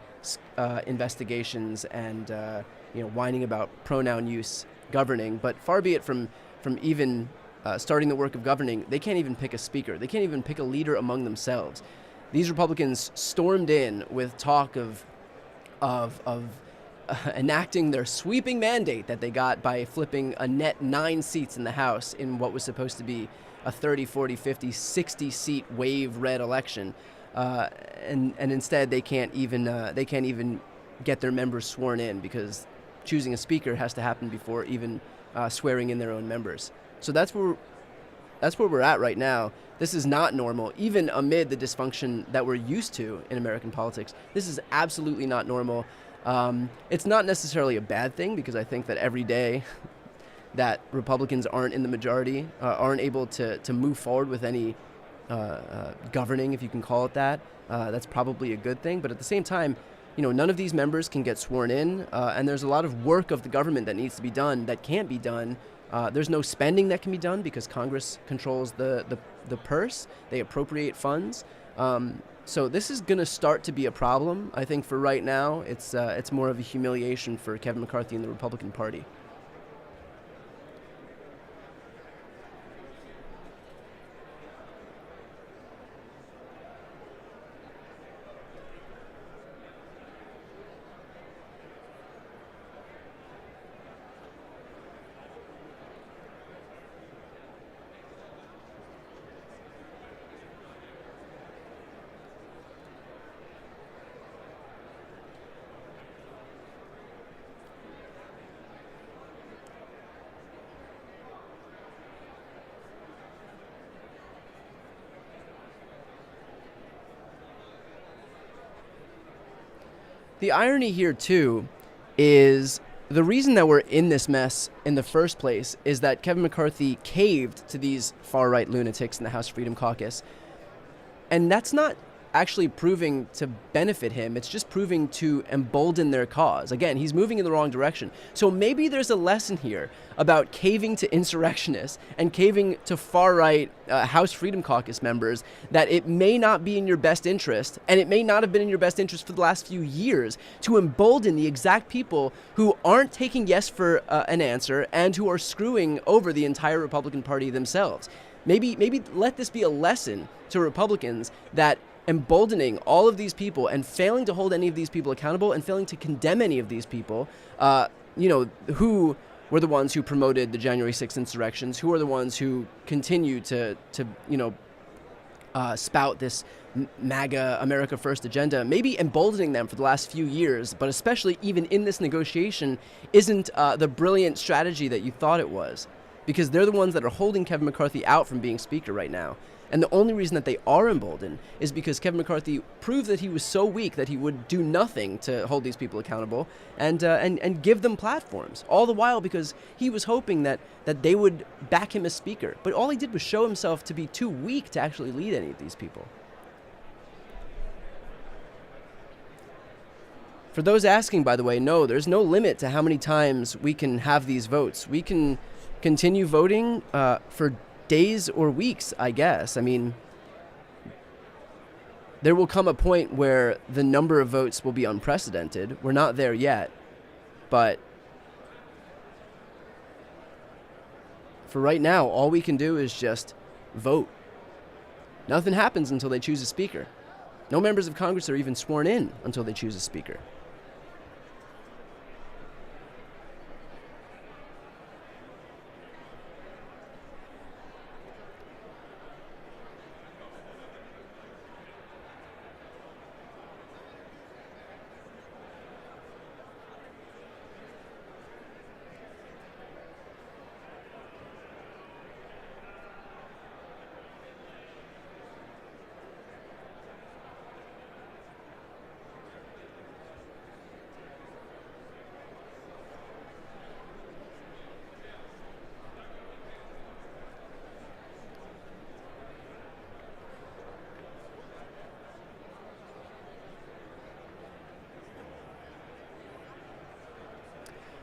investigations and whining about pronoun use governing, but far be it from even starting the work of governing, they can't even pick a speaker. They can't even pick a leader among themselves. These Republicans stormed in with talk of enacting their sweeping mandate that they got by flipping a net 9 seats in the House in what was supposed to be a 30, 40, 50, 60 seat wave red election. And instead they can't even get their members sworn in because choosing a speaker has to happen before even swearing in their own members. So that's where we're at right now. This is not normal, even amid the dysfunction that we're used to in American politics. This is absolutely not normal. It's not necessarily a bad thing, because I think that every day that Republicans aren't in the majority, aren't able to move forward with any governing, if you can call it that, that's probably a good thing. But at the same time, none of these members can get sworn in, and there's a lot of work of the government that needs to be done that can't be done. There's no spending that can be done because Congress controls the purse. They appropriate funds. So this is going to start to be a problem. I think for right now, it's more of a humiliation for Kevin McCarthy and the Republican Party. The irony here, too, is the reason that we're in this mess in the first place is that Kevin McCarthy caved to these far-right lunatics in the House Freedom Caucus. And that's not actually proving to benefit him. It's just proving to embolden their cause. Again, he's moving in the wrong direction. So maybe there's a lesson here about caving to insurrectionists and caving to far-right House Freedom Caucus members, that it may not be in your best interest, and it may not have been in your best interest for the last few years, to embolden the exact people who aren't taking yes for an answer and who are screwing over the entire Republican Party themselves. Maybe let this be a lesson to Republicans that emboldening all of these people and failing to hold any of these people accountable and failing to condemn any of these people, who were the ones who promoted the January 6th insurrections, who are the ones who continue to spout this MAGA America First agenda. Maybe emboldening them for the last few years, but especially even in this negotiation, isn't the brilliant strategy that you thought it was, because they're the ones that are holding Kevin McCarthy out from being Speaker right now. And the only reason that they are emboldened is because Kevin McCarthy proved that he was so weak that he would do nothing to hold these people accountable and give them platforms. All the while because he was hoping that they would back him as Speaker. But all he did was show himself to be too weak to actually lead any of these people. For those asking, by the way, no, there's no limit to how many times we can have these votes. We can continue voting for days or weeks, I guess. I mean, there will come a point where the number of votes will be unprecedented. We're not there yet, but for right now, all we can do is just vote. Nothing happens until they choose a Speaker. No members of Congress are even sworn in until they choose a Speaker.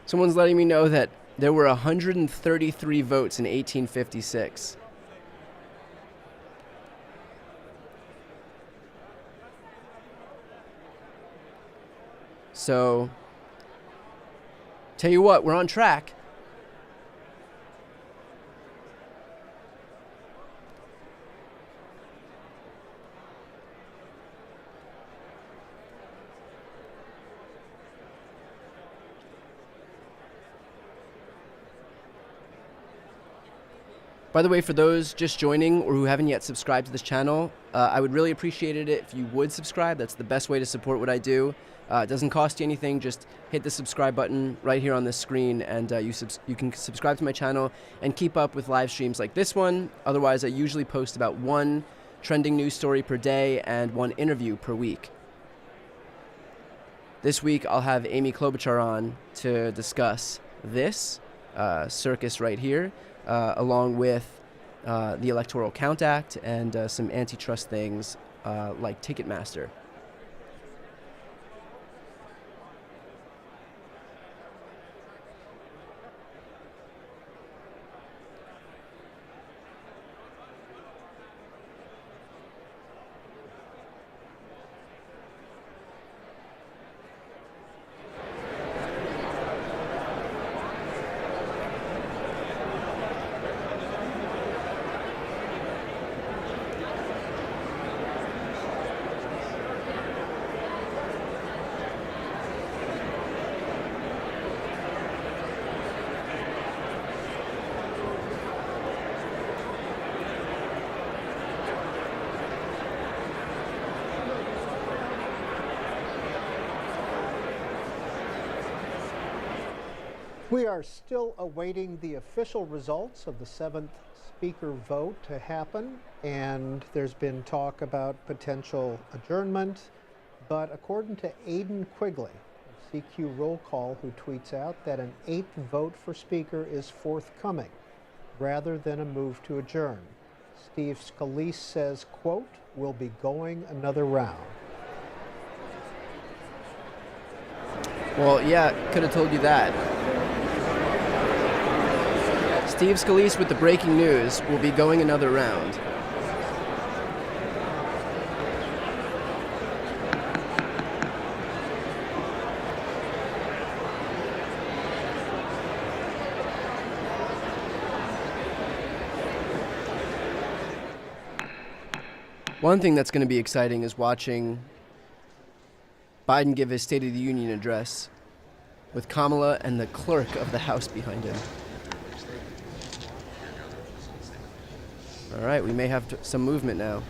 Someone's letting me know that there were 133 votes in 1856. So, tell you what, we're on track. By the way, for those just joining or who haven't yet subscribed to this channel, I would really appreciate it if you would subscribe. That's the best way to support what I do. It doesn't cost you anything. Just hit the subscribe button right here on this screen, and you can subscribe to my channel and keep up with live streams like this one. Otherwise, I usually post about one trending news story per day and one interview per week. This week, I'll have Amy Klobuchar on to discuss this circus right here, along with the Electoral Count Act and some antitrust things like Ticketmaster. We are still awaiting the official results of the 7th speaker vote to happen, and there's been talk about potential adjournment. But according to Aidan Quigley of CQ Roll Call, who tweets out that an 8th vote for speaker is forthcoming, rather than a move to adjourn. Steve Scalise says, quote, "We'll be going another round." Well, yeah, could have told you that. Steve Scalise with the breaking news. Will be going another round. One thing that's going to be exciting is watching Biden give his State of the Union address with Kamala and the clerk of the House behind him. All right, we may have some movement now.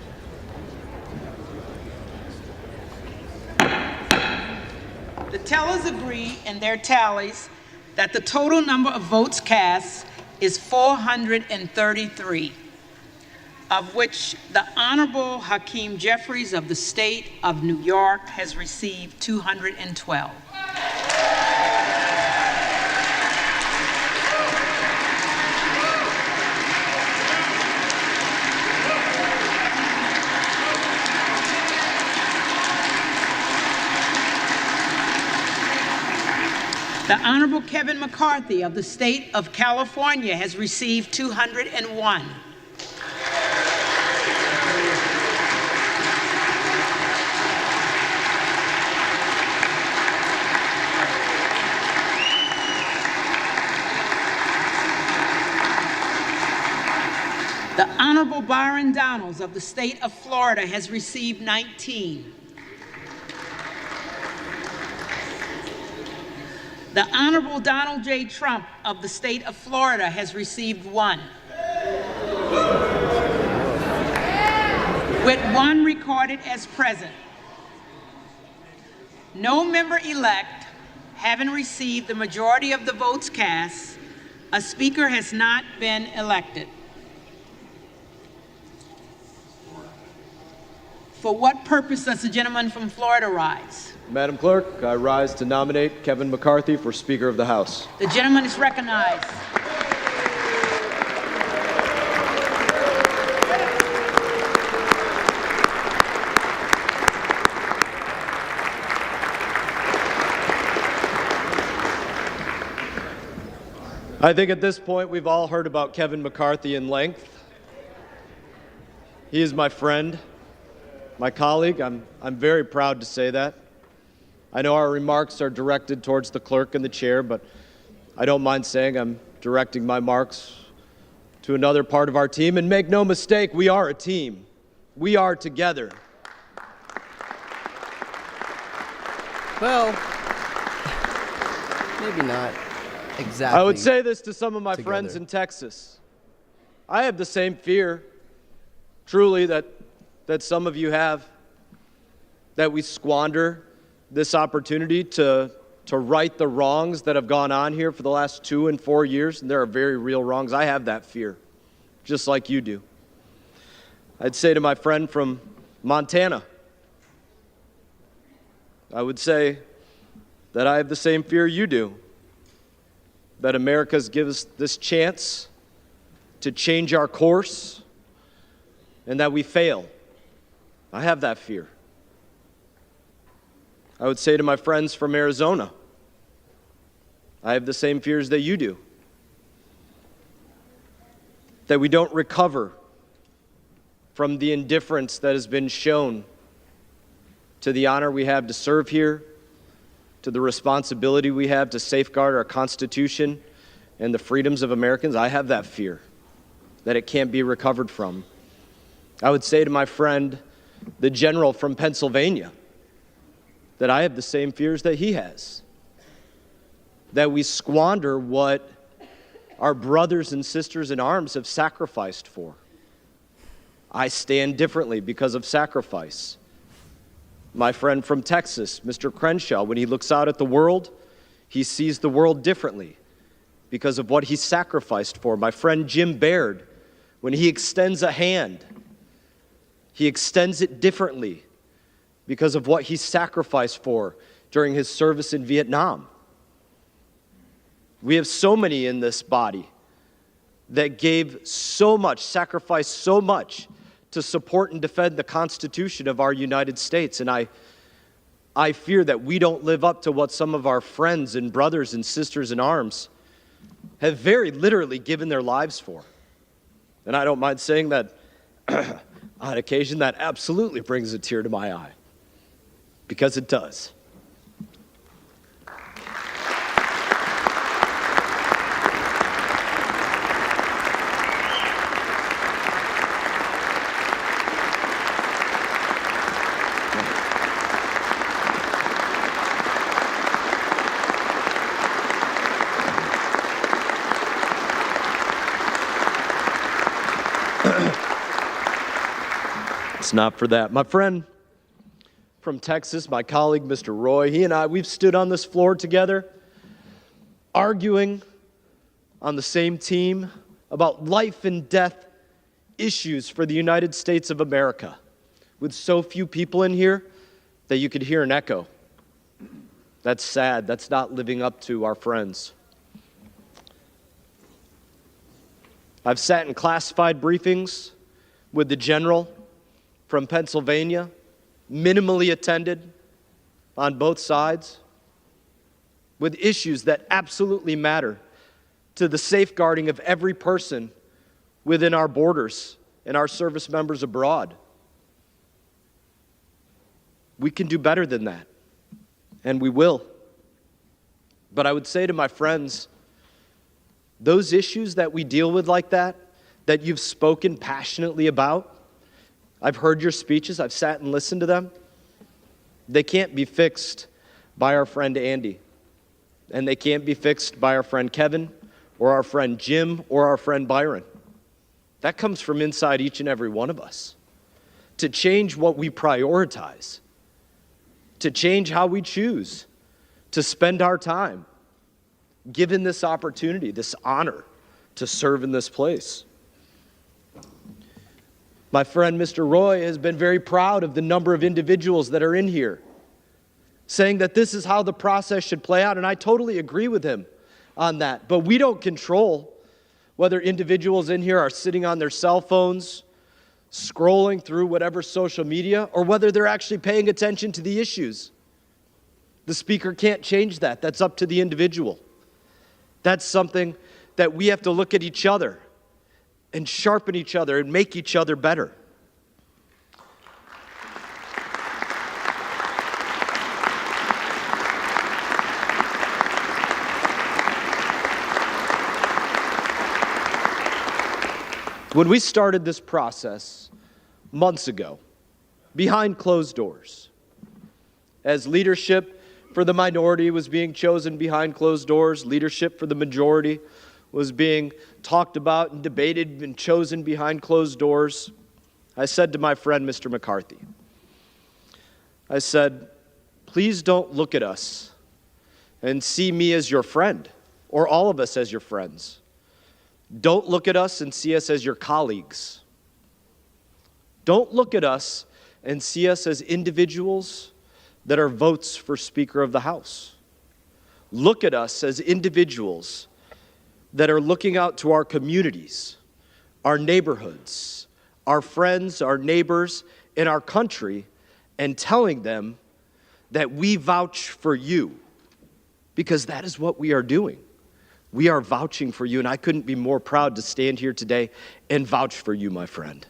The tellers agree in their tallies that the total number of votes cast is 433, of which the Honorable Hakeem Jeffries of the state of New York has received 212. The Honorable Kevin McCarthy of the state of California has received 201. The Honorable Byron Donalds of the state of Florida has received 19. The Honorable Donald J. Trump of the state of Florida has received 1. With 1 recorded as present. No member-elect having received the majority of the votes cast, a speaker has not been elected. For what purpose does the gentleman from Florida rise? Madam Clerk, I rise to nominate Kevin McCarthy for Speaker of the House. The gentleman is recognized. I think at this point we've all heard about Kevin McCarthy in length. He is my friend, my colleague. I'm very proud to say that. I know our remarks are directed towards the clerk and the chair, but I don't mind saying I'm directing my remarks to another part of our team. And make no mistake, we are a team. We are together. Well, maybe not exactly. I would say this to some of my together. friends in Texas. I have the same fear, truly, that some of you have, that we squander this opportunity to right the wrongs that have gone on here for the last 2 and 4 years, and there are very real wrongs. I have that fear, just like you do. I'd say to my friend from Montana, I would say, that I have the same fear you do, that America's given us this chance to change our course and that we fail. I have that fear. I would say to my friends from Arizona, I have the same fears that you do. That we don't recover from the indifference that has been shown to the honor we have to serve here, to the responsibility we have to safeguard our Constitution and the freedoms of Americans. I have that fear that it can't be recovered from. I would say to my friend, the general from Pennsylvania, that I have the same fears that he has. That we squander what our brothers and sisters in arms have sacrificed for. I stand differently because of sacrifice. My friend from Texas, Mr. Crenshaw, when he looks out at the world, he sees the world differently because of what he sacrificed for. My friend Jim Baird, when he extends a hand, he extends it differently because of what he sacrificed for during his service in Vietnam. We have so many in this body that gave so much, sacrificed so much to support and defend the Constitution of our United States. And I fear that we don't live up to what some of our friends and brothers and sisters in arms have very literally given their lives for. And I don't mind saying that on occasion that absolutely brings a tear to my eye, because it does. It's not for that. My friend from Texas, my colleague, Mr. Roy, he and I, we've stood on this floor together, arguing on the same team about life and death issues for the United States of America, with so few people in here that you could hear an echo. That's sad. That's not living up to our friends. I've sat in classified briefings with the general from Pennsylvania, minimally attended on both sides, with issues that absolutely matter to the safeguarding of every person within our borders and our service members abroad. We can do better than that, and we will. But I would say to my friends, those issues that we deal with like that you've spoken passionately about, I've heard your speeches, I've sat and listened to them. They can't be fixed by our friend Andy. And they can't be fixed by our friend Kevin, or our friend Jim, or our friend Byron. That comes from inside each and every one of us. To change what we prioritize, to change how we choose to spend our time, given this opportunity, this honor to serve in this place. My friend, Mr. Roy, has been very proud of the number of individuals that are in here, saying that this is how the process should play out, and I totally agree with him on that. But we don't control whether individuals in here are sitting on their cell phones, scrolling through whatever social media, or whether they're actually paying attention to the issues. The speaker can't change that. That's up to the individual. That's something that we have to look at each other and sharpen each other and make each other better. When we started this process months ago, behind closed doors, as leadership for the minority was being chosen behind closed doors, leadership for the majority was being talked about and debated and chosen behind closed doors, I said to my friend, Mr. McCarthy, I said, please don't look at us and see me as your friend, or all of us as your friends. Don't look at us and see us as your colleagues. Don't look at us and see us as individuals that are votes for Speaker of the House. look at us as individuals that are looking out to our communities, our neighborhoods, our friends, our neighbors, in our country, and telling them that we vouch for you, because that is what we are doing. We are vouching for you, and I couldn't be more proud to stand here today and vouch for you, my friend.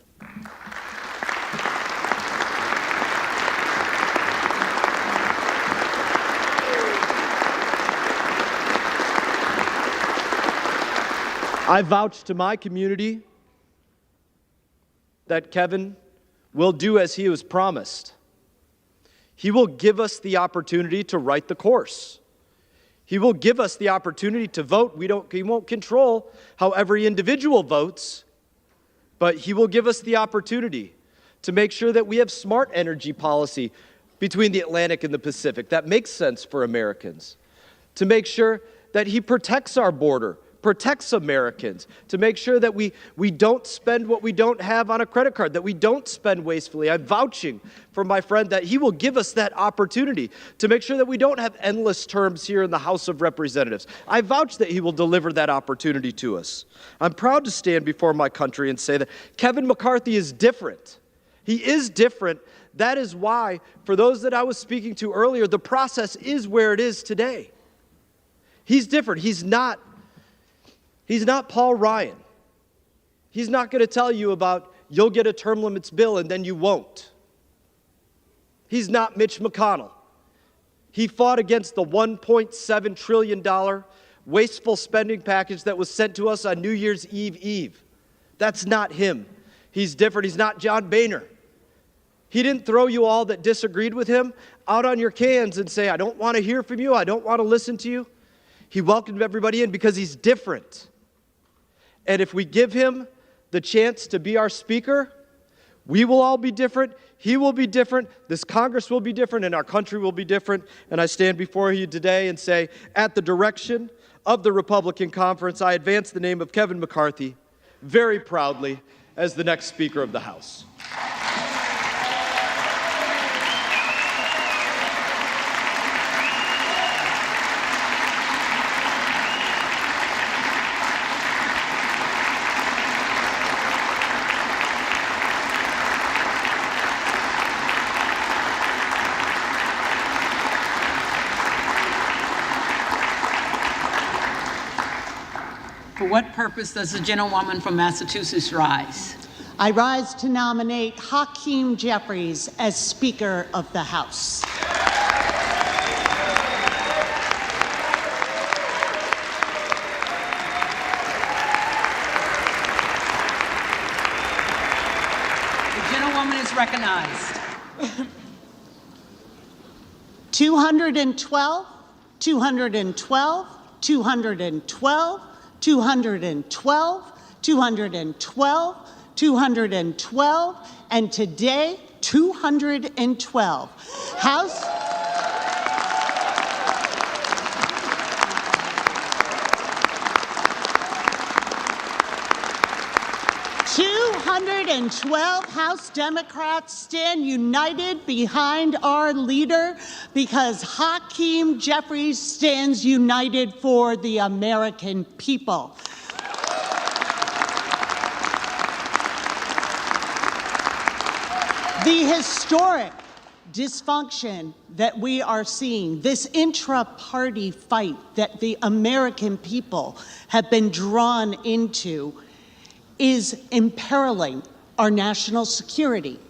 I vouch to my community that Kevin will do as he was promised. He will give us the opportunity to write the course. He will give us the opportunity to vote. He won't control how every individual votes, but he will give us the opportunity to make sure that we have smart energy policy between the Atlantic and the Pacific that makes sense for Americans, to make sure that he protects our border, protects Americans, to make sure that we don't spend what we don't have on a credit card, that we don't spend wastefully. I'm vouching for my friend that he will give us that opportunity to make sure that we don't have endless terms here in the House of Representatives. I vouch that he will deliver that opportunity to us. I'm proud to stand before my country and say that Kevin McCarthy is different. He is different. That is why, for those that I was speaking to earlier, the process is where it is today. He's different. He's not Paul Ryan. He's not going to tell you about you'll get a term limits bill and then you won't. He's not Mitch McConnell. He fought against the $1.7 trillion wasteful spending package that was sent to us on New Year's Eve. That's not him. He's different. He's not John Boehner. He didn't throw you all that disagreed with him out on your cans and say, I don't want to hear from you. I don't want to listen to you. He welcomed everybody in because he's different. And if we give him the chance to be our speaker, we will all be different. He will be different. This Congress will be different, and our country will be different. And I stand before you today and say, at the direction of the Republican Conference, I advance the name of Kevin McCarthy very proudly as the next Speaker of the House. For what purpose does the gentlewoman from Massachusetts rise? I rise to nominate Hakeem Jeffries as Speaker of the House. The gentlewoman is recognized. 212, 212, 212, 212, 212, 212, and today, 212. House. House Democrats stand united behind our leader because Hakeem Jeffries stands united for the American people. The historic dysfunction that we are seeing, this intra-party fight that the American people have been drawn into, is imperiling our national security.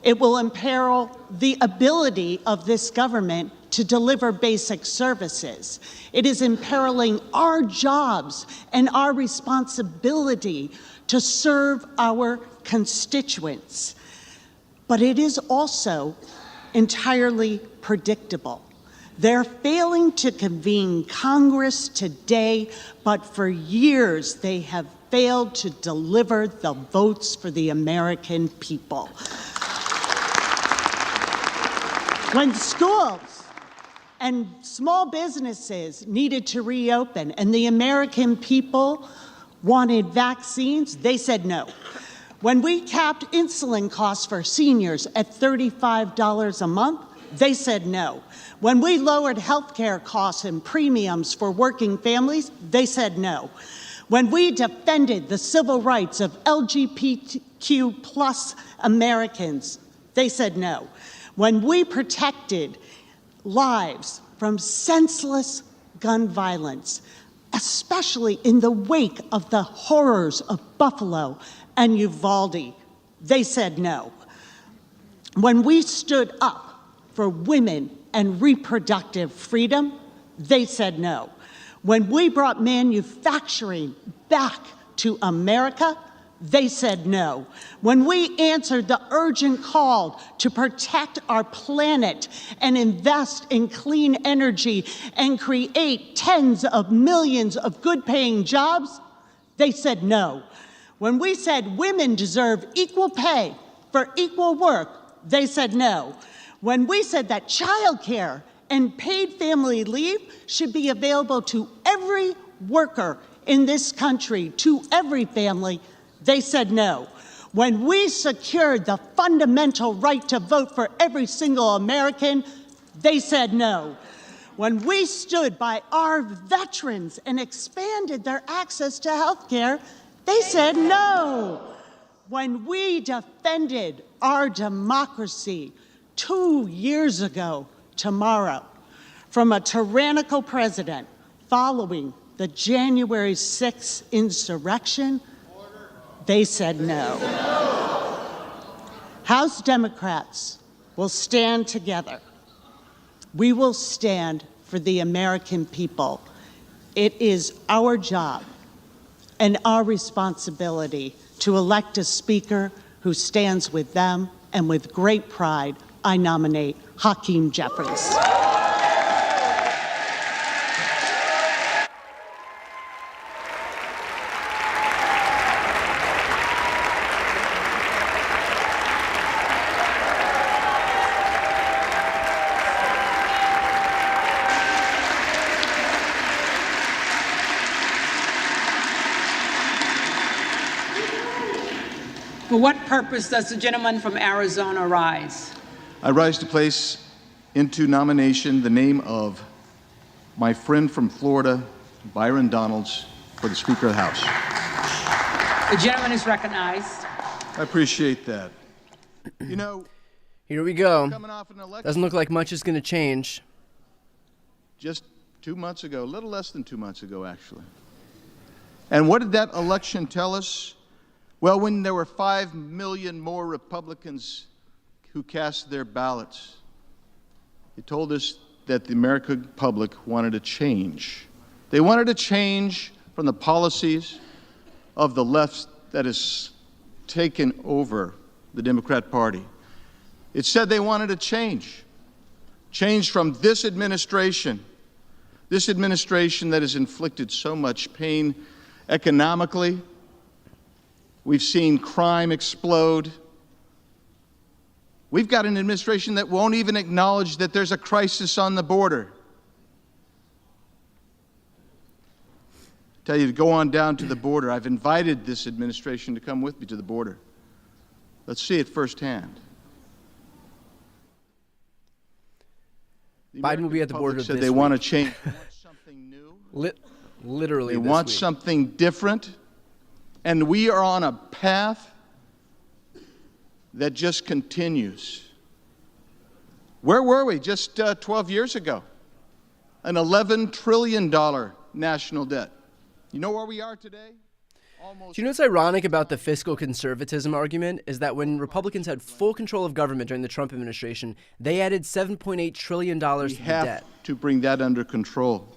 It will imperil the ability of this government to deliver basic services. It is imperiling our jobs and our responsibility to serve our constituents. But it is also entirely predictable. They're failing to convene Congress today, but for years they have failed to deliver the votes for the American people. When schools and small businesses needed to reopen and the American people wanted vaccines, they said no. When we capped insulin costs for seniors at $35 a month, they said no. When we lowered health care costs and premiums for working families, they said no. When we defended the civil rights of LGBTQ plus Americans, they said no. When we protected lives from senseless gun violence, especially in the wake of the horrors of Buffalo and Uvalde, they said no. When we stood up for women and reproductive freedom, they said no. When we brought manufacturing back to America, they said no. When we answered the urgent call to protect our planet and invest in clean energy and create tens of millions of good-paying jobs, they said no. When we said women deserve equal pay for equal work, they said no. When we said that childcare and paid family leave should be available to every worker in this country, to every family, they said no. When we secured the fundamental right to vote for every single American, they said no. When we stood by our veterans and expanded their access to health care, they said no. When we defended our democracy 2 years ago tomorrow from a tyrannical president following the January 6th insurrection, they said no. House Democrats will stand together. We will stand for the American people. It is our job and our responsibility to elect a speaker who stands with them, and with great pride, I nominate Hakeem Jeffries. For what purpose does the gentleman from Arizona rise? I rise to place into nomination the name of my friend from Florida, Byron Donalds, for the Speaker of the House. The gentleman is recognized. I appreciate that. You know, here we go. coming off an election Doesn't look like much is going to change. just 2 months ago, a little less than 2 months ago, actually. And what did that election tell us? Well, when there were 5 million more Republicans who cast their ballots, it told us that the American public wanted a change. They wanted a change from the policies of the left that has taken over the Democrat Party. It said they wanted a change from this administration that has inflicted so much pain economically. We've seen crime explode. We've got an administration that won't even acknowledge that there's a crisis on the border. I tell you to go on down to the border. I've invited this administration to come with me to the border. Let's see it firsthand. Biden will be at the border said this they want to week. change. They want something new. Literally, They this want week. something different. And we are on a path that just continues. Where were we just 12 years ago? An $11 trillion national debt. You know where we are today? Do you know what's ironic about the fiscal conservatism argument is that when Republicans had full control of government during the Trump administration, they added $7.8 trillion to the debt. We have to bring that under control.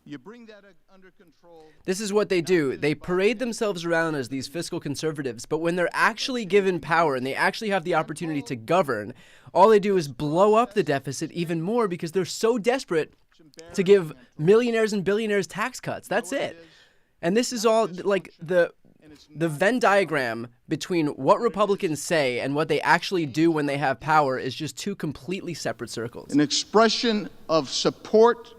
You bring that under control. This is what they do. They parade themselves around as these fiscal conservatives, but when they're actually given power and they actually have the opportunity to govern, all they do is blow up the deficit even more because they're so desperate to give millionaires and billionaires tax cuts. That's it. And this is all like the Venn diagram between what Republicans say and what they actually do when they have power is just two completely separate circles. An expression of support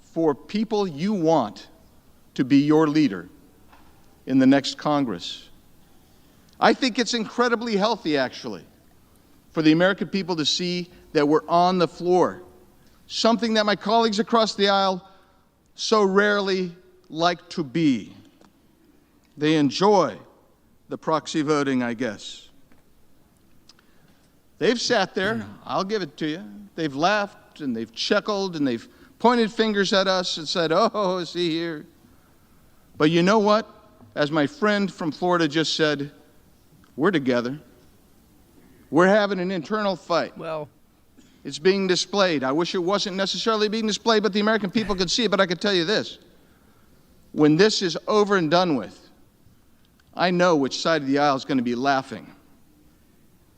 for people you want to be your leader in the next Congress. I think it's incredibly healthy, actually. for the American people to see that we're on the floor, something that my colleagues across the aisle so rarely like to be. They enjoy the proxy voting, I guess. They've sat there, I'll give it to you. They've laughed and they've chuckled and they've pointed fingers at us and said, oh, see here. But you know what? As my friend from Florida just said, we're together. We're having an internal fight. Well, it's being displayed. I wish it wasn't necessarily being displayed, but the American people could see it. But I can tell you this. When this is over and done with, I know which side of the aisle is going to be laughing.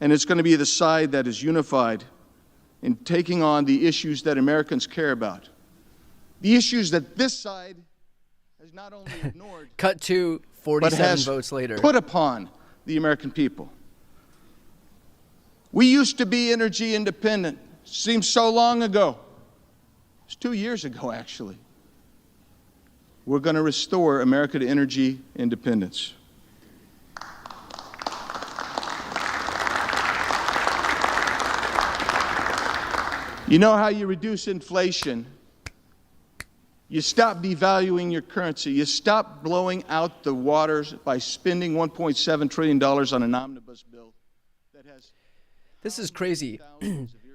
And it's going to be the side that is unified in taking on the issues that Americans care about. The issues that this side has not only ignored, cut to 47 votes later, put upon the American people. We used to be energy independent. Seems so long ago. It's 2 years ago, actually. We're going to restore America to energy independence. You know how you reduce inflation? You stop devaluing your currency. You stop blowing out the waters by spending $1.7 trillion on an omnibus bill that has... This is crazy.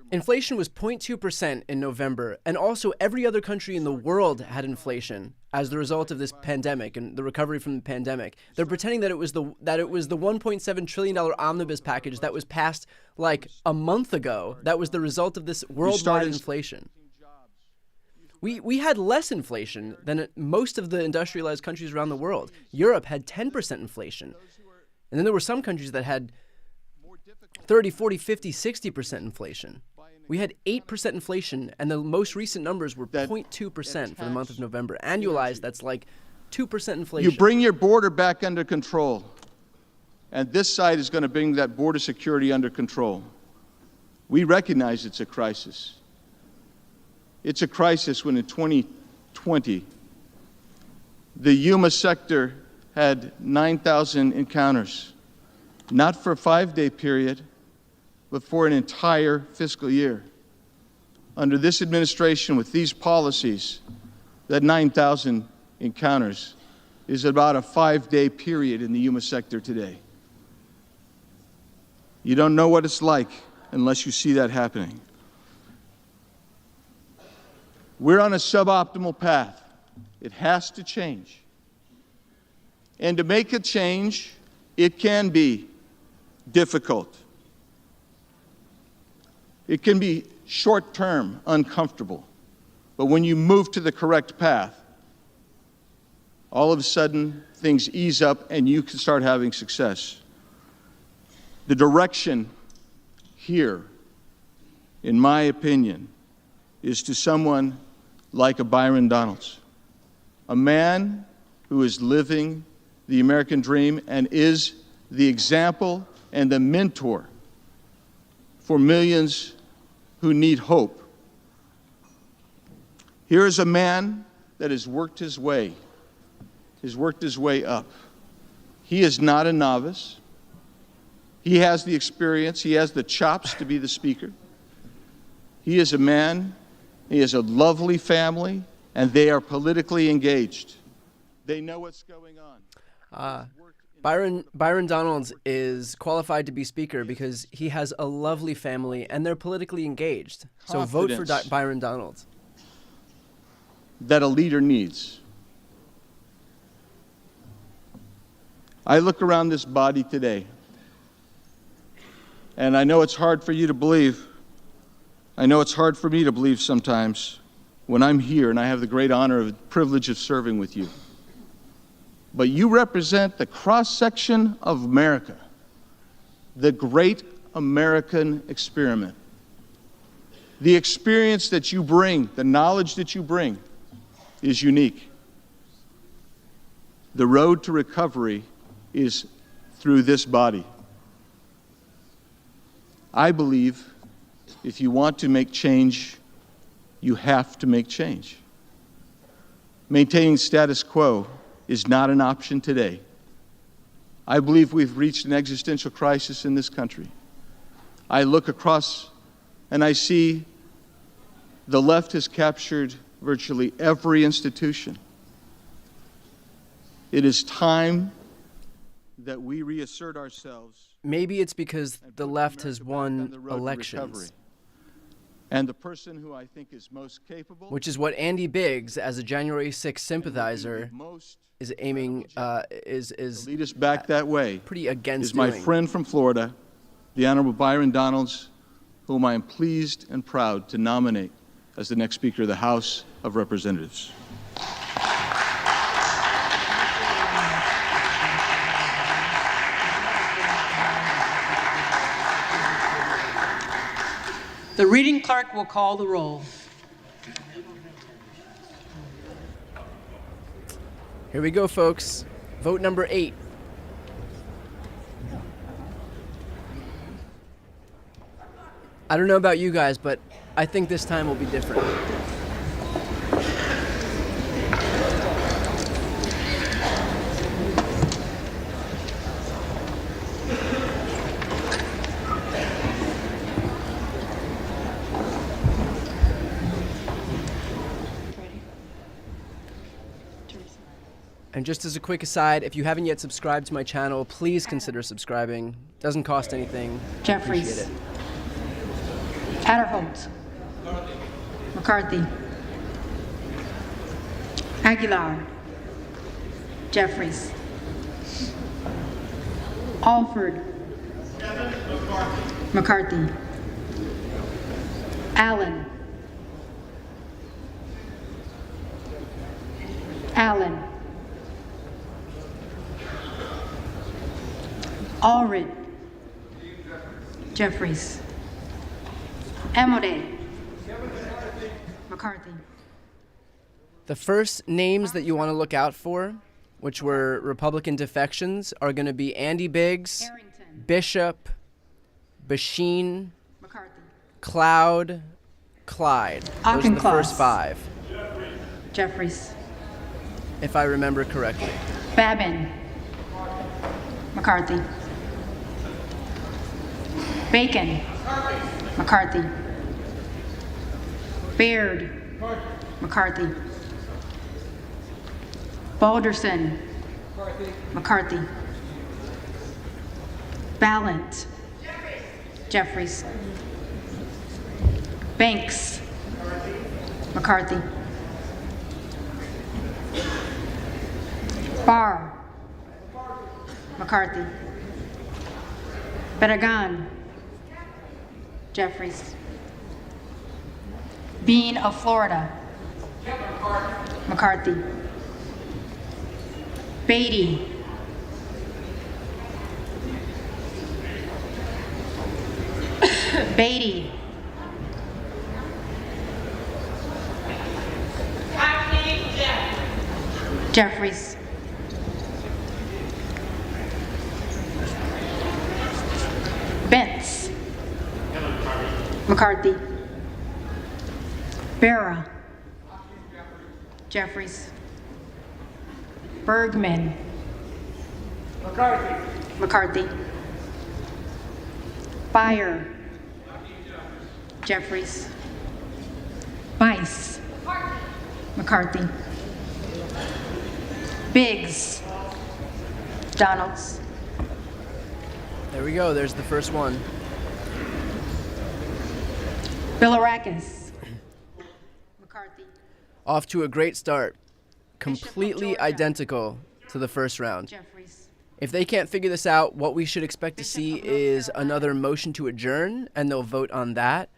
Inflation was 0.2% in November, and also every other country in the world had inflation as the result of this pandemic and the recovery from the pandemic. They're pretending that it was the $1.7 trillion omnibus package that was passed like a month ago that was the result of this worldwide inflation. We had less inflation than most of the industrialized countries around the world. Europe had 10% inflation. And then there were some countries that had 30, 40, 50, 60% inflation. We had 8% inflation, and the most recent numbers were 0.2% for the month of November. Annualized, that's like 2% inflation. You bring your border back under control, and this side is going to bring that border security under control. We recognize it's a crisis. It's a crisis when in 2020, the Yuma sector had 9,000 encounters, not for a 5-day period, but for an entire fiscal year. Under this administration, with these policies, that 9,000 encounters is about a 5-day period in the Yuma sector today. You don't know what it's like unless you see that happening. We're on a suboptimal path. It has to change. And to make a change, it can be difficult. It can be short-term, uncomfortable. But when you move to the correct path, all of a sudden things ease up and you can start having success. The direction here, in my opinion, is to someone like a Byron Donalds, a man who is living the American dream and is the example and the mentor for millions who need hope. Here is a man that has worked his way up. He is not a novice. He has the experience. He has the chops to be the speaker. He is a man. He has a lovely family, and they are politically engaged. They know what's going on. Byron Donalds is qualified to be speaker because he has a lovely family and they're politically engaged. So vote for Byron Donalds. That a leader needs. I look around this body today, and I know it's hard for you to believe. I know it's hard for me to believe sometimes when I'm here and I have the great honor and privilege of serving with you. But you represent the cross-section of America, the great American experiment. The experience that you bring, the knowledge that you bring, is unique. The road to recovery is through this body. I believe if you want to make change, you have to make change. Maintaining status quo is not an option today. I believe we've reached an existential crisis in this country. I look across and I see the left has captured virtually every institution. It is time that we reassert ourselves. Maybe it's because the left has won elections. And the person who I think is most capable, which is what Andy Biggs, as a January 6th sympathizer, is aiming is lead us back that way. Pretty against is my friend from Florida, the Honorable Byron Donalds, whom I am pleased and proud to nominate as the next Speaker of the House of Representatives. The reading clerk will call the roll. Here we go, folks. Vote number 8. I don't know about you guys, but I think this time will be different. And just as a quick aside, if you haven't yet subscribed to my channel, please consider subscribing. Doesn't cost anything. Jeffries. Appreciate it. Adderholt. McCarthy. Aguilar. Jeffries. Alford. McCarthy. Allen. Allen. Allred. Jeffries. Amodei. McCarthy. The first names that you want to look out for, which were Republican defections, are going to be Andy Biggs, Harrington. Bishop, Basheen, McCarthy. Cloud, Clyde. Those are the first 5. Jeffries. If I remember correctly. Babin. McCarthy. Bacon. McCarthy. Baird. McCarthy. Balderson. McCarthy. Ballant. Jeffries. Banks. McCarthy. Barr. McCarthy. Bedagan. Jeffries. Bean of Florida. McCarthy. Beatty. Beatty. Jeffries. Bentz. McCarthy. Barra. Jeffries. Bergman. McCarthy. Beyer. Jeffries. Bice. McCarthy. Biggs. Donalds. There we go. There's the first one. Bilirakis. McCarthy. Off to a great start. Completely identical to the first round. Jeffries. If they can't figure this out, what we should expect to see is another motion to adjourn, and they'll vote on that.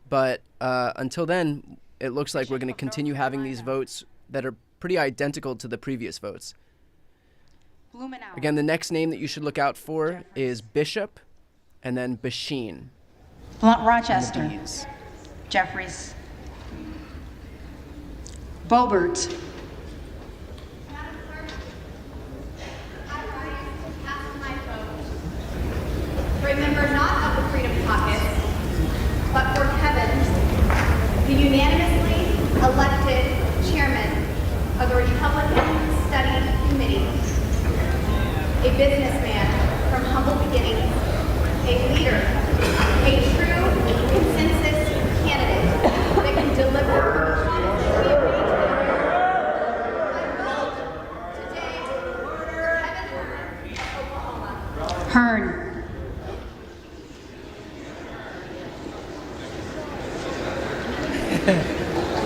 But until then, it looks like we're going to continue having these votes that are pretty identical to the previous votes. Blumenauer. Again, the next name that you should look out for is Bishop, and then Basheen. Blunt Rochester. Jeffries. Boebert. Remember not of the Freedom Caucus, but for Kevin, the unanimously elected chairman of the Republican Study Committee, a businessman from humble beginnings, a leader, a Hearn.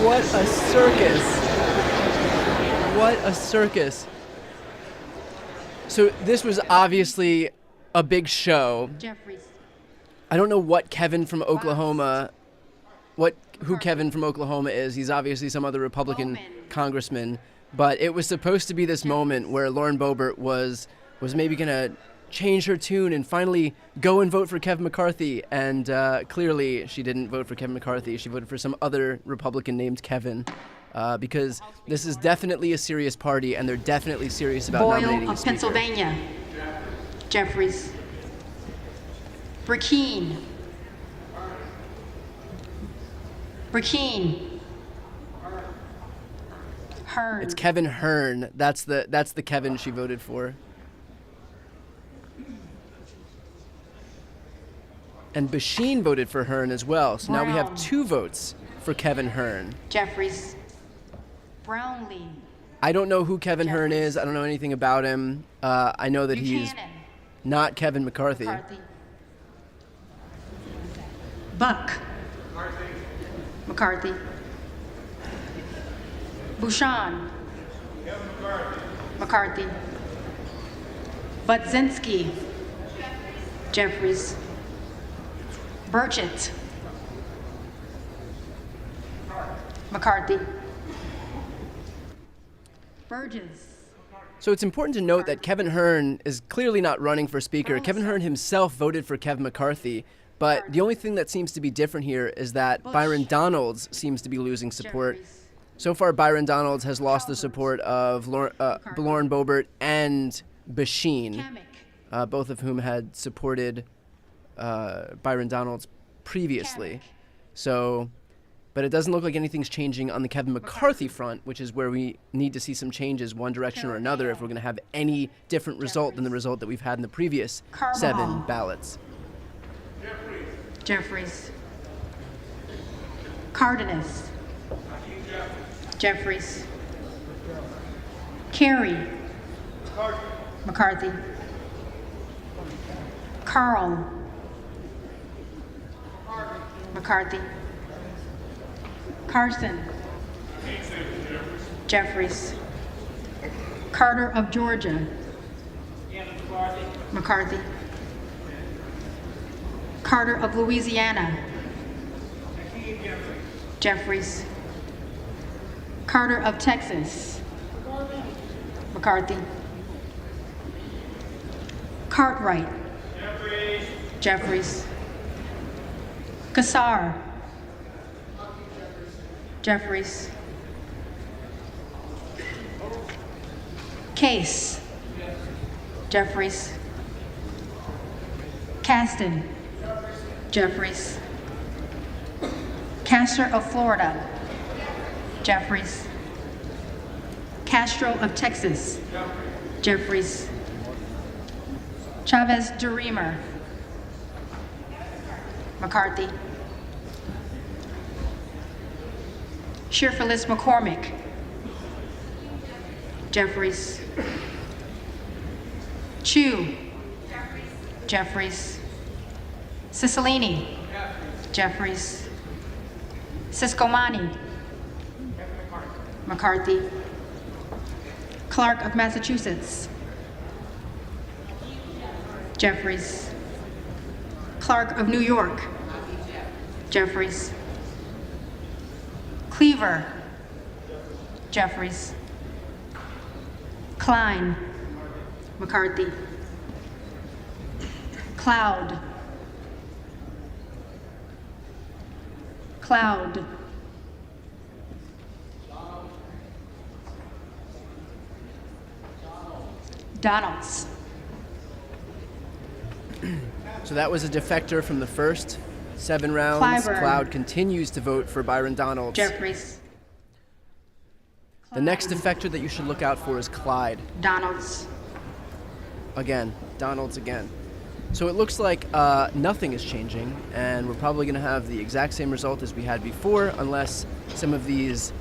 What a circus. What a circus. So this was obviously a big show. Jeffries. I don't know what Kevin from Oklahoma, who Kevin from Oklahoma is. He's obviously some other Republican congressman. But it was supposed to be this moment where Lauren Boebert was maybe going to change her tune and finally go and vote for Kevin McCarthy. And clearly she didn't vote for Kevin McCarthy. She voted for some other Republican named Kevin. Because this is definitely a serious party, and they're definitely serious about nominating a speaker. Boyle of Pennsylvania. Jeffries. Burkeen. Hearn. It's Kevin Hearn. That's the Kevin she voted for. And Basheen voted for Hearn as well. So now we have 2 votes for Kevin Hearn. Jeffries. Brownlee. I don't know who Kevin Hearn is. I don't know anything about him. I know that he's not Kevin McCarthy. Buck. McCarthy. Bouchon. McCarthy. Budzinski. Jeffries. Burchett. McCarthy. Burgess. So it's important to note that Kevin Hearn is clearly not running for speaker. Kevin Hearn himself voted for Kevin McCarthy. But the only thing that seems to be different here is that Byron Donalds seems to be losing support. So far, Byron Donalds has lost the support of Lauren Boebert and Basheen, both of whom had supported Byron Donalds previously. But it doesn't look like anything's changing on the Kevin McCarthy front, which is where we need to see some changes one direction or another if we're going to have any different result than the result that we've had in the previous 7 ballots. Jeffries. Cardenas. Jeffries. Carey. McCarthy. Carl. McCarthy. Carson. Jeffries. Carter of Georgia. McCarthy. Carter of Louisiana. Jeffries. Carter of Texas. McCarthy. Cartwright. Jeffries. Kassar. Jeffries. Case. Jeffries. Caston. Jeffries. Castor of Florida. Jeffries. Castro of Texas. Jeffries. Chavez DeReamer. McCarthy. Shirphyllis McCormick. Jeffries. Chu. Jeffries. Cicilline. Jeffries. Siscomani. McCarthy. Clark of Massachusetts. Jeffries. Clark of New York. Jeffries. Cleaver. Jeffries. Klein. McCarthy. Cloud. Cloud. Donalds. So that was a defector from the first 7 rounds. Clyburn. Cloud continues to vote for Byron Donalds. Jeffries. The next defector that you should look out for is Clyde. Donalds. Again, Donalds again. So it looks like nothing is changing, and we're probably going to have the exact same result as we had before, unless some of these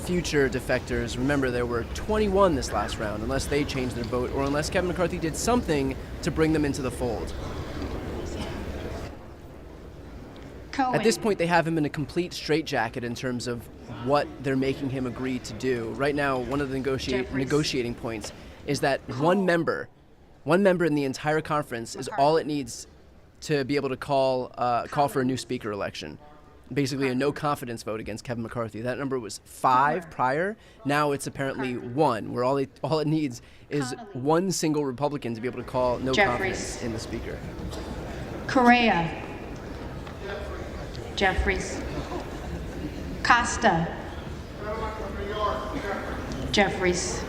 future defectors, remember there were 21 this last round, unless they changed their vote or unless Kevin McCarthy did something to bring them into the fold. Cohen. At this point, they have him in a complete straitjacket in terms of what they're making him agree to do. Right now, one of the negotiating points is that one member in the entire conference is all it needs to be able to call for a new speaker election. Basically a no confidence vote against Kevin McCarthy. That number was 5 prior. Now it's apparently 1, where all it needs is one single Republican to be able to call no confidence in the speaker. Correa. Jeffries. Costa. Jeffries.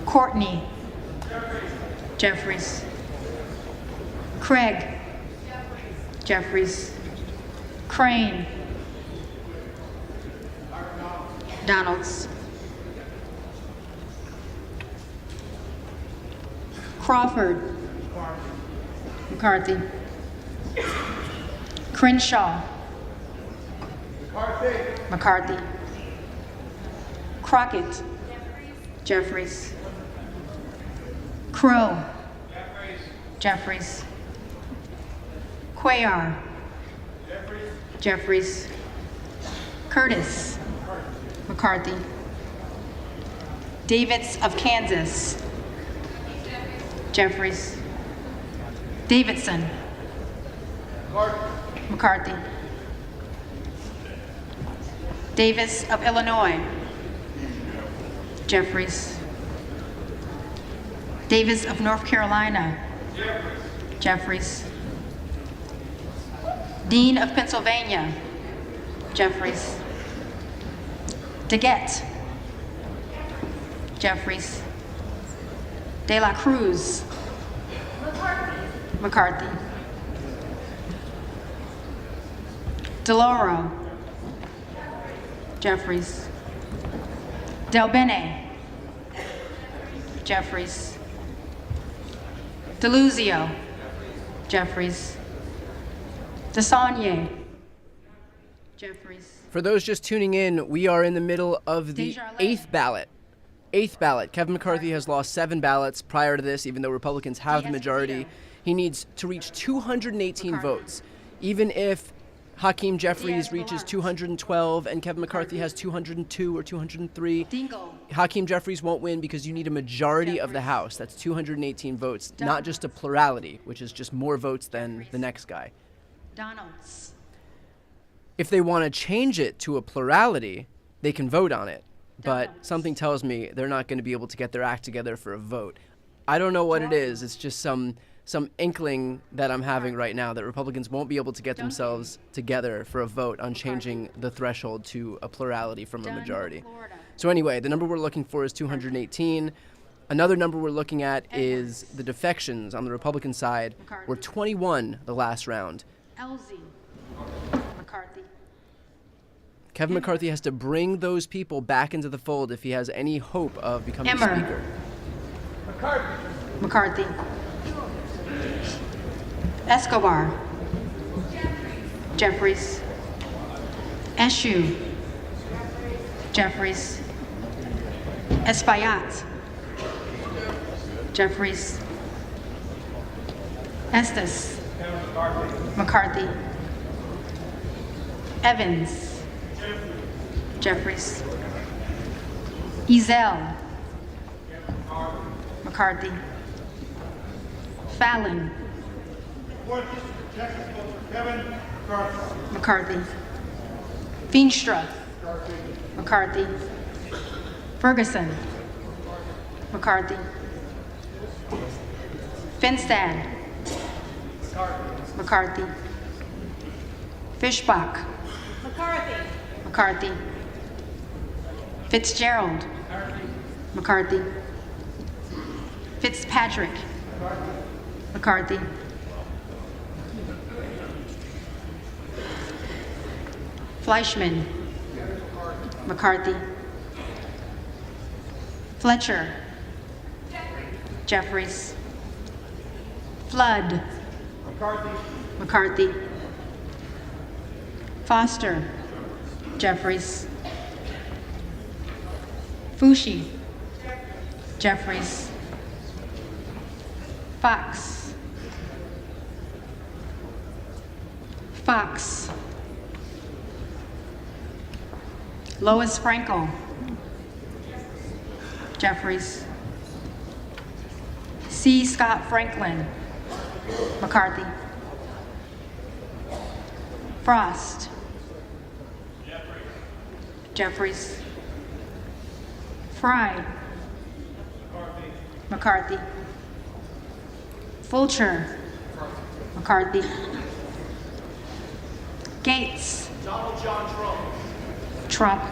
Courtney. Jeffries. Craig. Jeffries. Crane. Donalds. Crawford. McCarthy. Crenshaw. McCarthy. Crockett. Jeffries. Crow. Jeffries. Cuellar. Jeffries. Curtis. McCarthy. Davids of Kansas. Jeffries. Davidson. McCarthy. Davis of Illinois. Jeffries. Davis of North Carolina. Jeffries. Dean of Pennsylvania. Jeffries. DeGette. Jeffries. De La Cruz. McCarthy. DeLauro. Jeffries. Del Bene. Jeffries. DeLuzio. Jeffries. DeSaulnier. Jeffries. For those just tuning in, we are in the middle of the eighth ballot. Kevin McCarthy has lost 7 ballots prior to this, even though Republicans have the majority. He needs to reach 218 votes. Even if Hakeem Jeffries reaches 212 and Kevin McCarthy has 202 or 203, Hakeem Jeffries won't win because you need a majority of the House. That's 218 votes, not just a plurality, which is just more votes than the next guy. Donalds. If they want to change it to a plurality, they can vote on it. But something tells me they're not going to be able to get their act together for a vote. I don't know what it is. It's just some inkling that I'm having right now that Republicans won't be able to get themselves together for a vote on changing the threshold to a plurality from a majority. So anyway, the number we're looking for is 218. Another number we're looking at is the defections on the Republican side were 21 the last round. Elsie. McCarthy. Kevin McCarthy has to bring those people back into the fold if he has any hope of becoming Speaker. McCarthy. Escobar. Jeffries. Eshoo. Jeffries. Espaillat. Jeffries. Estes. McCarthy. Evans. Jeffries. Ezell. McCarthy. Fallon. McCarthy. Feenstra. McCarthy. Ferguson. McCarthy. Finstad. McCarthy. Fishbach. McCarthy. Fitzgerald. McCarthy. Fitzpatrick. McCarthy. Fleischman. McCarthy. Fletcher. Jeffries. Flood. McCarthy. Foster. Jeffries. Fushi. Jeffries. Fox. Fox. Lois Frankel. Jeffries. C. Scott Franklin. McCarthy. Frost. Jeffries. Fry. McCarthy. Fulcher. McCarthy. Gates. Donald John Trump. Trump.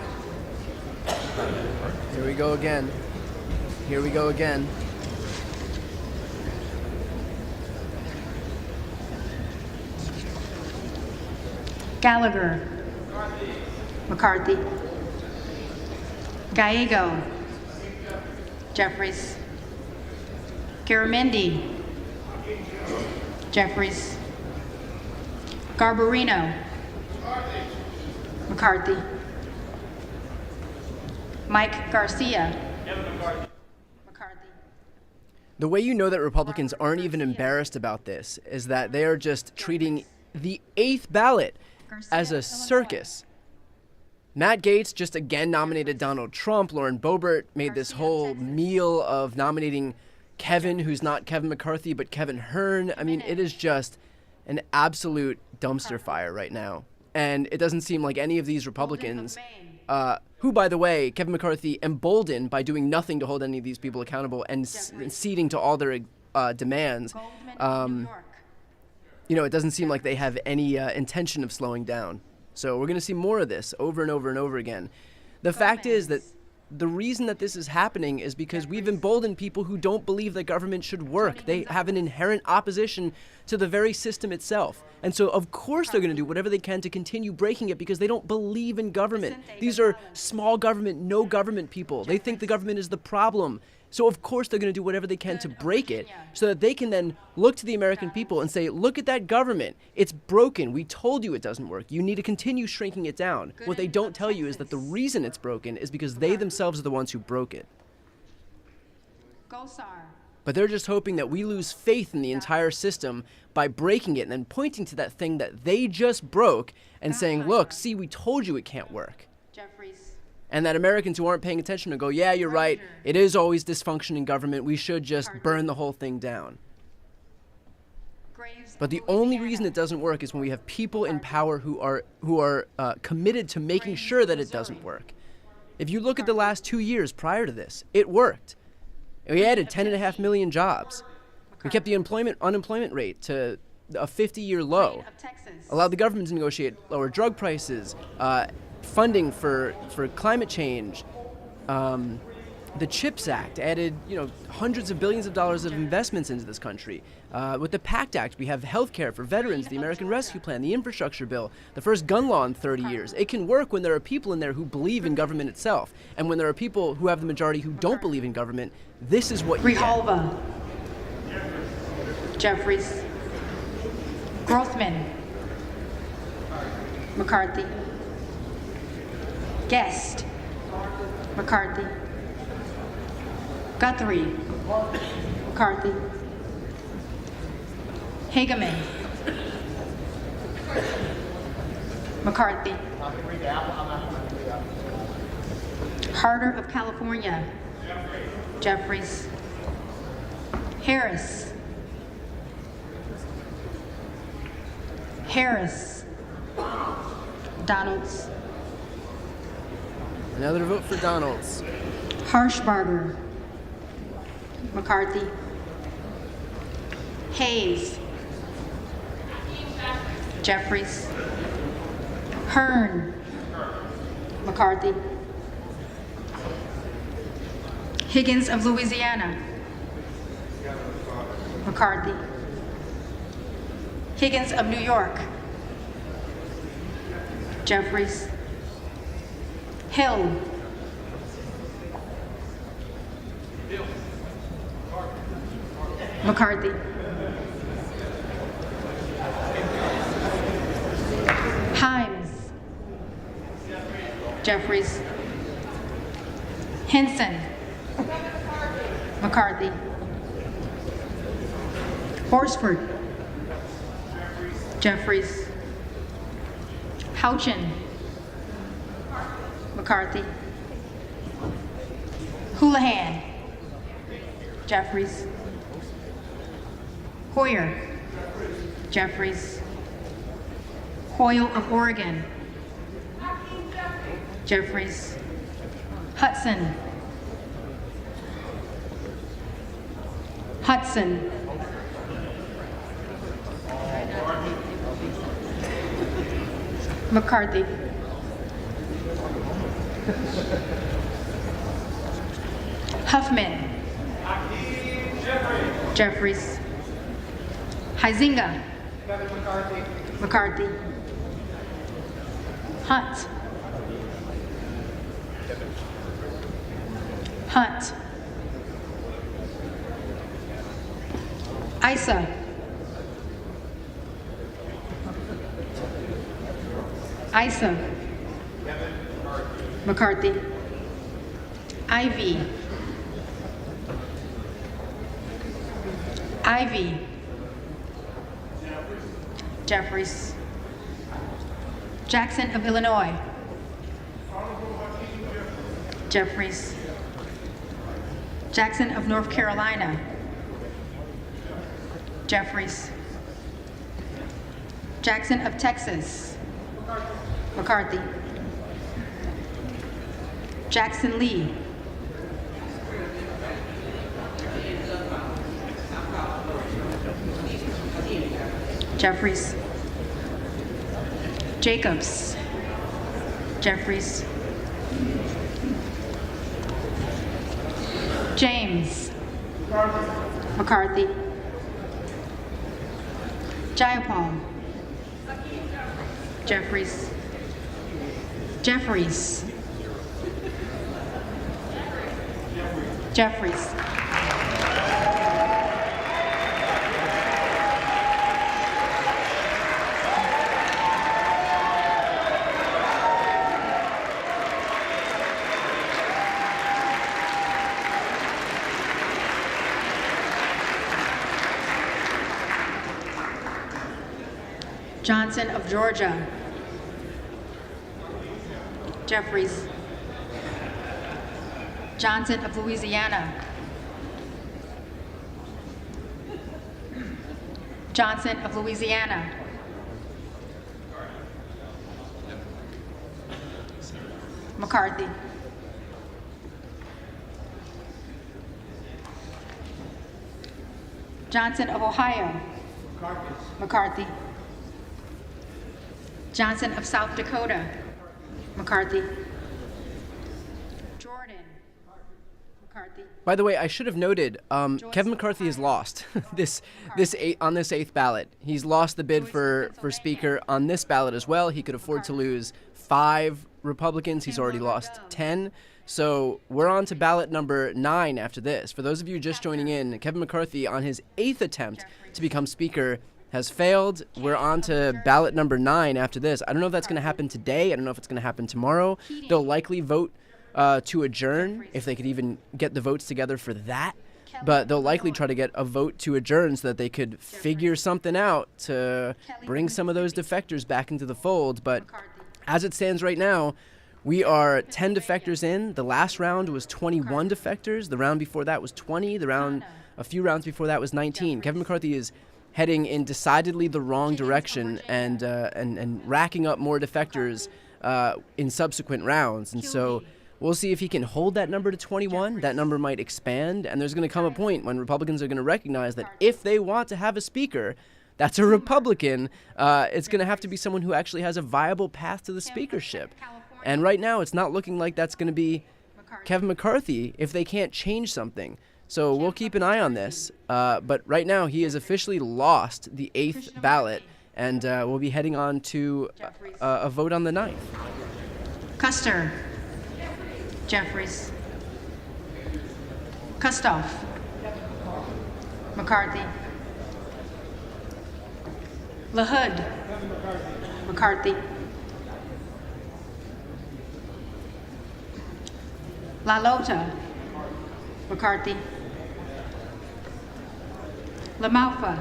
Here we go again. Here we go again. Gallagher. McCarthy. Gallego. Jeffries. Garamendi. Jeffries. Garbarino. McCarthy. Mike Garcia. McCarthy. The way you know that Republicans aren't even embarrassed about this is that they are just treating the 8th ballot as a circus. Matt Gaetz just again nominated Donald Trump. Lauren Boebert made this whole meal of nominating Kevin, who's not Kevin McCarthy, but Kevin Hearn. I mean, it is just an absolute dumpster fire right now. And it doesn't seem like any of these Republicans, who, by the way, Kevin McCarthy emboldened by doing nothing to hold any of these people accountable and ceding to all their demands, you know, it doesn't seem like they have any intention of slowing down. So we're going to see more of this over and over and over again. The fact is that the reason that this is happening is because we've emboldened people who don't believe that government should work. They have an inherent opposition to the very system itself. And so, of course, they're going to do whatever they can to continue breaking it because they don't believe in government. These are small government, no government people. They think the government is the problem. So, of course, they're going to do whatever they can to break it so that they can then look to the American people and say, look at that government. It's broken. We told you it doesn't work. You need to continue shrinking it down. What they don't tell you is that the reason it's broken is because they themselves are the ones who broke it. But they're just hoping that we lose faith in the entire system by breaking it and then pointing to that thing that they just broke and saying, look, see, we told you it can't work. Jeffries. And that Americans who aren't paying attention will go, yeah, you're right. It is always dysfunction in government. We should just burn the whole thing down. But the only reason it doesn't work is when we have people in power who are committed to making sure that it doesn't work. If you look at the last 2 years prior to this, it worked. We added 10.5 million jobs. We kept the unemployment rate to a 50-year low. Allowed the government to negotiate lower drug prices, funding for climate change. The CHIPS Act added, hundreds of billions of dollars of investments into this country. With the PACT Act, we have health care for veterans, the American Rescue Plan, the infrastructure bill, the first gun law in 30 years. It can work when there are people in there who believe in government itself. And when there are people who have the majority who don't believe in government, this is what you get. Grijalva. Jeffries. Grothman. McCarthy. Guest. McCarthy. Guthrie. McCarthy. Hageman. McCarthy. Harder of California. Jeffries. Harris. Harris. Donalds. Another vote for Donalds. Harshbarger. McCarthy. Hayes. Jeffries. Hearn. McCarthy. Higgins of Louisiana. McCarthy. Higgins of New York. Jeffries. Hill. McCarthy. Himes. Jeffries. Hinson. McCarthy. Horsford. Jeffries. Houchin. McCarthy. Houlihan. Jeffries. Hoyer. Jeffries. Hoyle of Oregon. Jeffries. Hudson. Hudson. McCarthy. Huffman. Jeffries. Huizinga. McCarthy. Hunt. Hunt. Issa. Issa. McCarthy. Ivy. Ivy. Jeffries. Jackson of Illinois. Jeffries. Jackson of North Carolina. Jeffries. Jackson of Texas. McCarthy. Jackson Lee. Jeffries. Jacobs. Jeffries. James. McCarthy. Jayapal. Jeffries. Jeffries. Jeffries. Johnson of Georgia. Jeffries. Johnson of Louisiana. Johnson of Louisiana. McCarthy. Johnson of Ohio. McCarthy. Johnson of South Dakota. McCarthy. Jordan. McCarthy. By the way, I should have noted, Kevin McCarthy has lost on this eighth ballot. He's lost the bid for Speaker on this ballot as well. He could afford to lose 5 Republicans. He's already lost 10. So we're on to ballot number 9 after this. For those of you just joining in, Kevin McCarthy, on his 8th attempt to become Speaker, has failed. We're on to ballot number 9 after this. I don't know if that's going to happen today. I don't know if it's going to happen tomorrow. They'll likely vote to adjourn, if they could even get the votes together for that. But they'll likely try to get a vote to adjourn so that they could figure something out to bring some of those defectors back into the fold. But as it stands right now, we are 10 defectors in. The last round was 21 defectors. The round before that was 20. A few rounds before that was 19. Kevin McCarthy is heading in decidedly the wrong direction and racking up more defectors in subsequent rounds. And so we'll see if he can hold that number to 21. That number might expand, and there's going to come a point when Republicans are going to recognize that if they want to have a speaker that's a Republican, it's going to have to be someone who actually has a viable path to the speakership. And right now, it's not looking like that's going to be Kevin McCarthy if they can't change something. So we'll keep an eye on this. But right now, he has officially lost the 8th ballot, and we'll be heading on to a vote on the 9th. Custer. Jeffries. Kustoff. McCarthy. LaHood. McCarthy. La Lota. McCarthy. LaMalfa.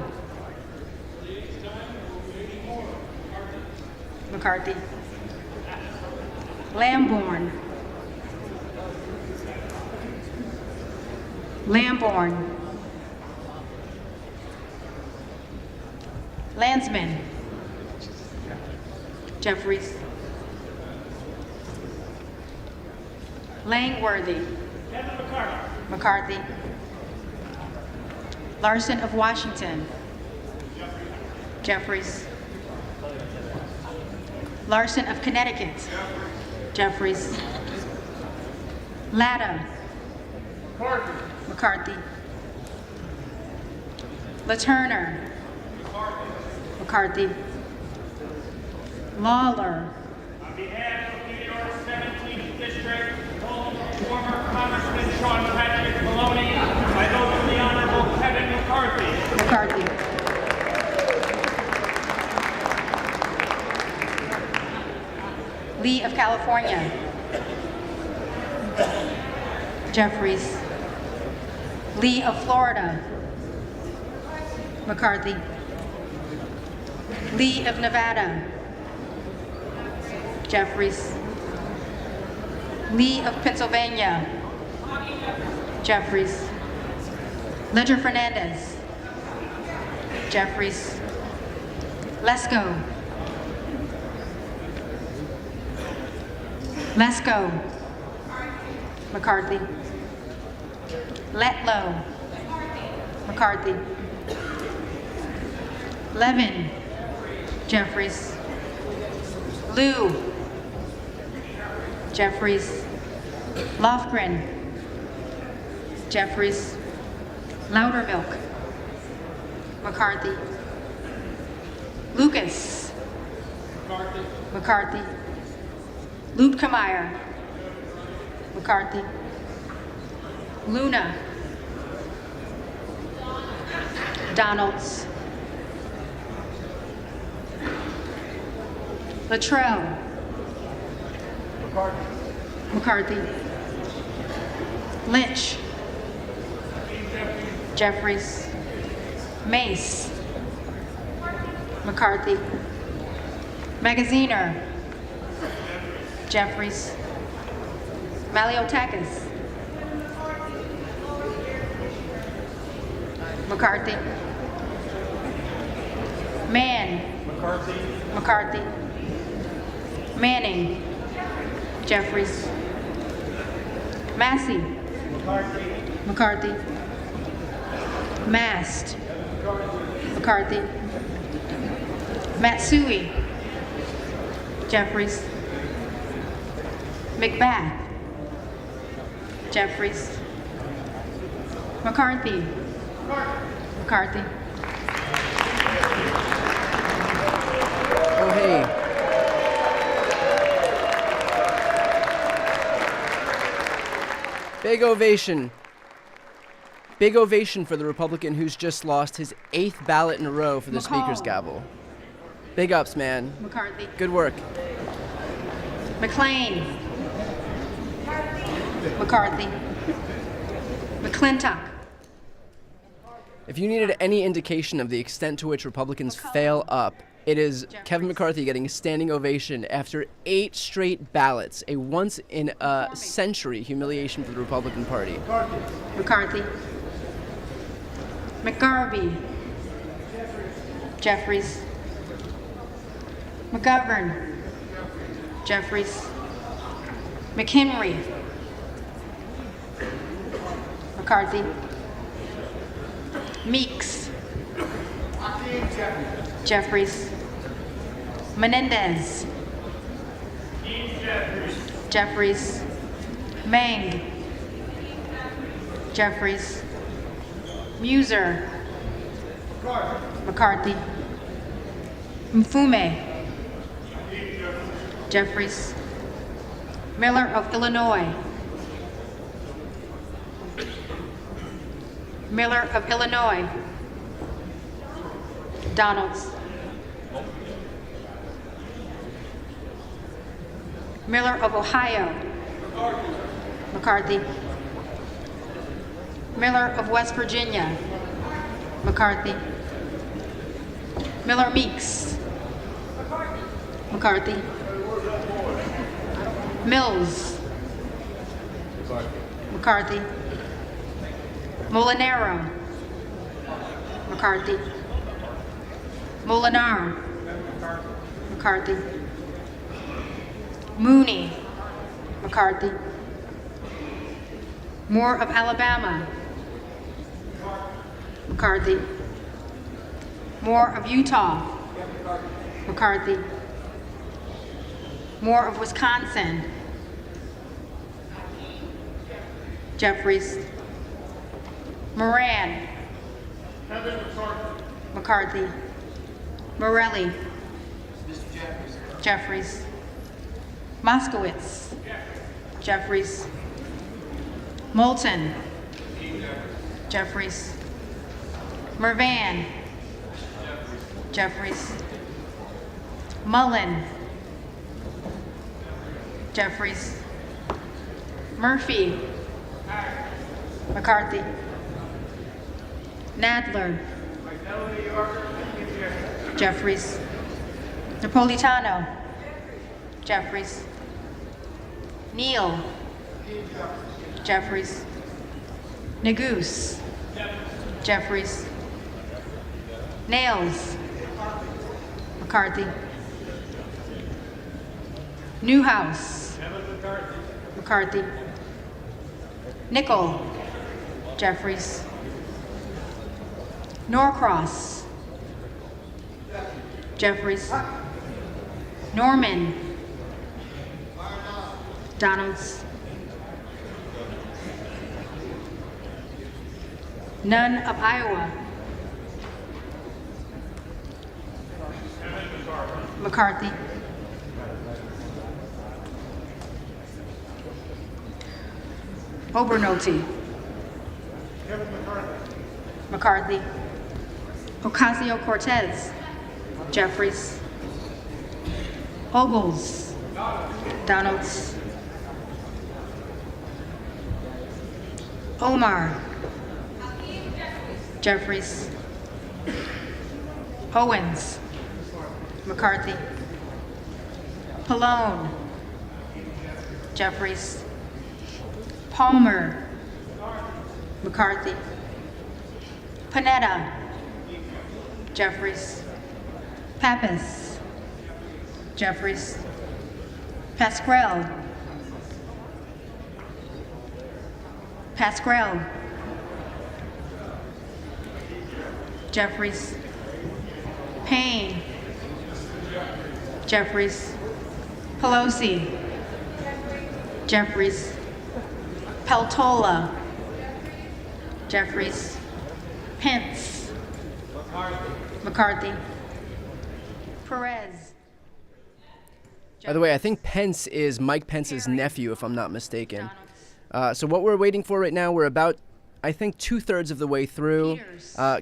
McCarthy. Lamborn. Lamborn. Landsman. Jeffries. Langworthy. McCarthy. Larson of Washington. Jeffries. Larson of Connecticut. Jeffries. Latta. McCarthy. LaTurner. McCarthy. Lawler. On behalf of New York 17th District, former Congressman Sean Patrick Maloney, I vote for the Honorable Kevin McCarthy. McCarthy. Lee of California. Jeffries. Lee of Florida. McCarthy. Lee of Nevada. Jeffries. Lee of Pennsylvania. Jeffries. Ledger Fernandez. Jeffries. Lesko. Lesko. McCarthy. Letlow. McCarthy. Levin. Jeffries. Liu. Jeffries. Lofgren. Jeffries. Loudermilk. McCarthy. Lucas. McCarthy. Luetkemeyer. McCarthy. Luna. Donalds. Luttrell. McCarthy. Lynch. Jeffries. Mace. McCarthy. Magaziner. Jeffries. Maliotakis. McCarthy. Mann. McCarthy. Manning. Jeffries. Massey. McCarthy. Mast. McCarthy. Matsui. Jeffries. McBath. Jeffries. McCarthy. McCarthy. Oh, hey. Big ovation. Big ovation for the Republican who's just lost his 8th ballot in a row for the Speaker's gavel. Big ups, man. McCarthy. Good work. McLean. McCarthy. McClintock. If you needed any indication of the extent to which Republicans fail up, it is Kevin McCarthy getting a standing ovation after 8 straight ballots, a once-in-a-century humiliation for the Republican Party. McCarthy. McGarvey. Jeffries. McGovern. Jeffries. McHenry. McCarthy. Meeks. Jeffries. Menendez. Jeffries. Mang. Jeffries. Muser. McCarthy. Mfume. Jeffries. Miller of Illinois. Miller of Illinois. Donalds. Miller of Ohio. McCarthy. Miller of West Virginia. McCarthy. Miller Meeks. McCarthy. Mills. McCarthy. Molinaro. McCarthy. Molinar. McCarthy. Mooney. McCarthy. Moore of Alabama. McCarthy. Moore of Utah. McCarthy. Moore of Wisconsin. Jeffries. Moran. McCarthy. Morelli. Jeffries. Moskowitz. Jeffries. Moulton. Jeffries. Mervan. Jeffries. Mullen. Jeffries. Murphy. McCarthy. Nadler. Jeffries. Napolitano. Jeffries. Neal. Jeffries. Neguse. Jeffries. Nails. McCarthy. Newhouse. McCarthy. Nickel. Jeffries. Norcross. Jeffries. Norman. Donalds. None of Iowa. McCarthy. Obernolte. McCarthy. Ocasio-Cortez. Jeffries. Ogles. Donalds. Omar. Jeffries. Owens. McCarthy. Pallone. Jeffries. Palmer. McCarthy. Panetta. Jeffries. Pappas. Jeffries. Pascrell. Pascrell. Jeffries. Payne. Jeffries. Pelosi. Jeffries. Peltola. Jeffries. Pence. McCarthy. Perez. By the way, I think Pence is Mike Pence's nephew, if I'm not mistaken. So what we're waiting for right now, we're about, I think, 2/3 of the way through.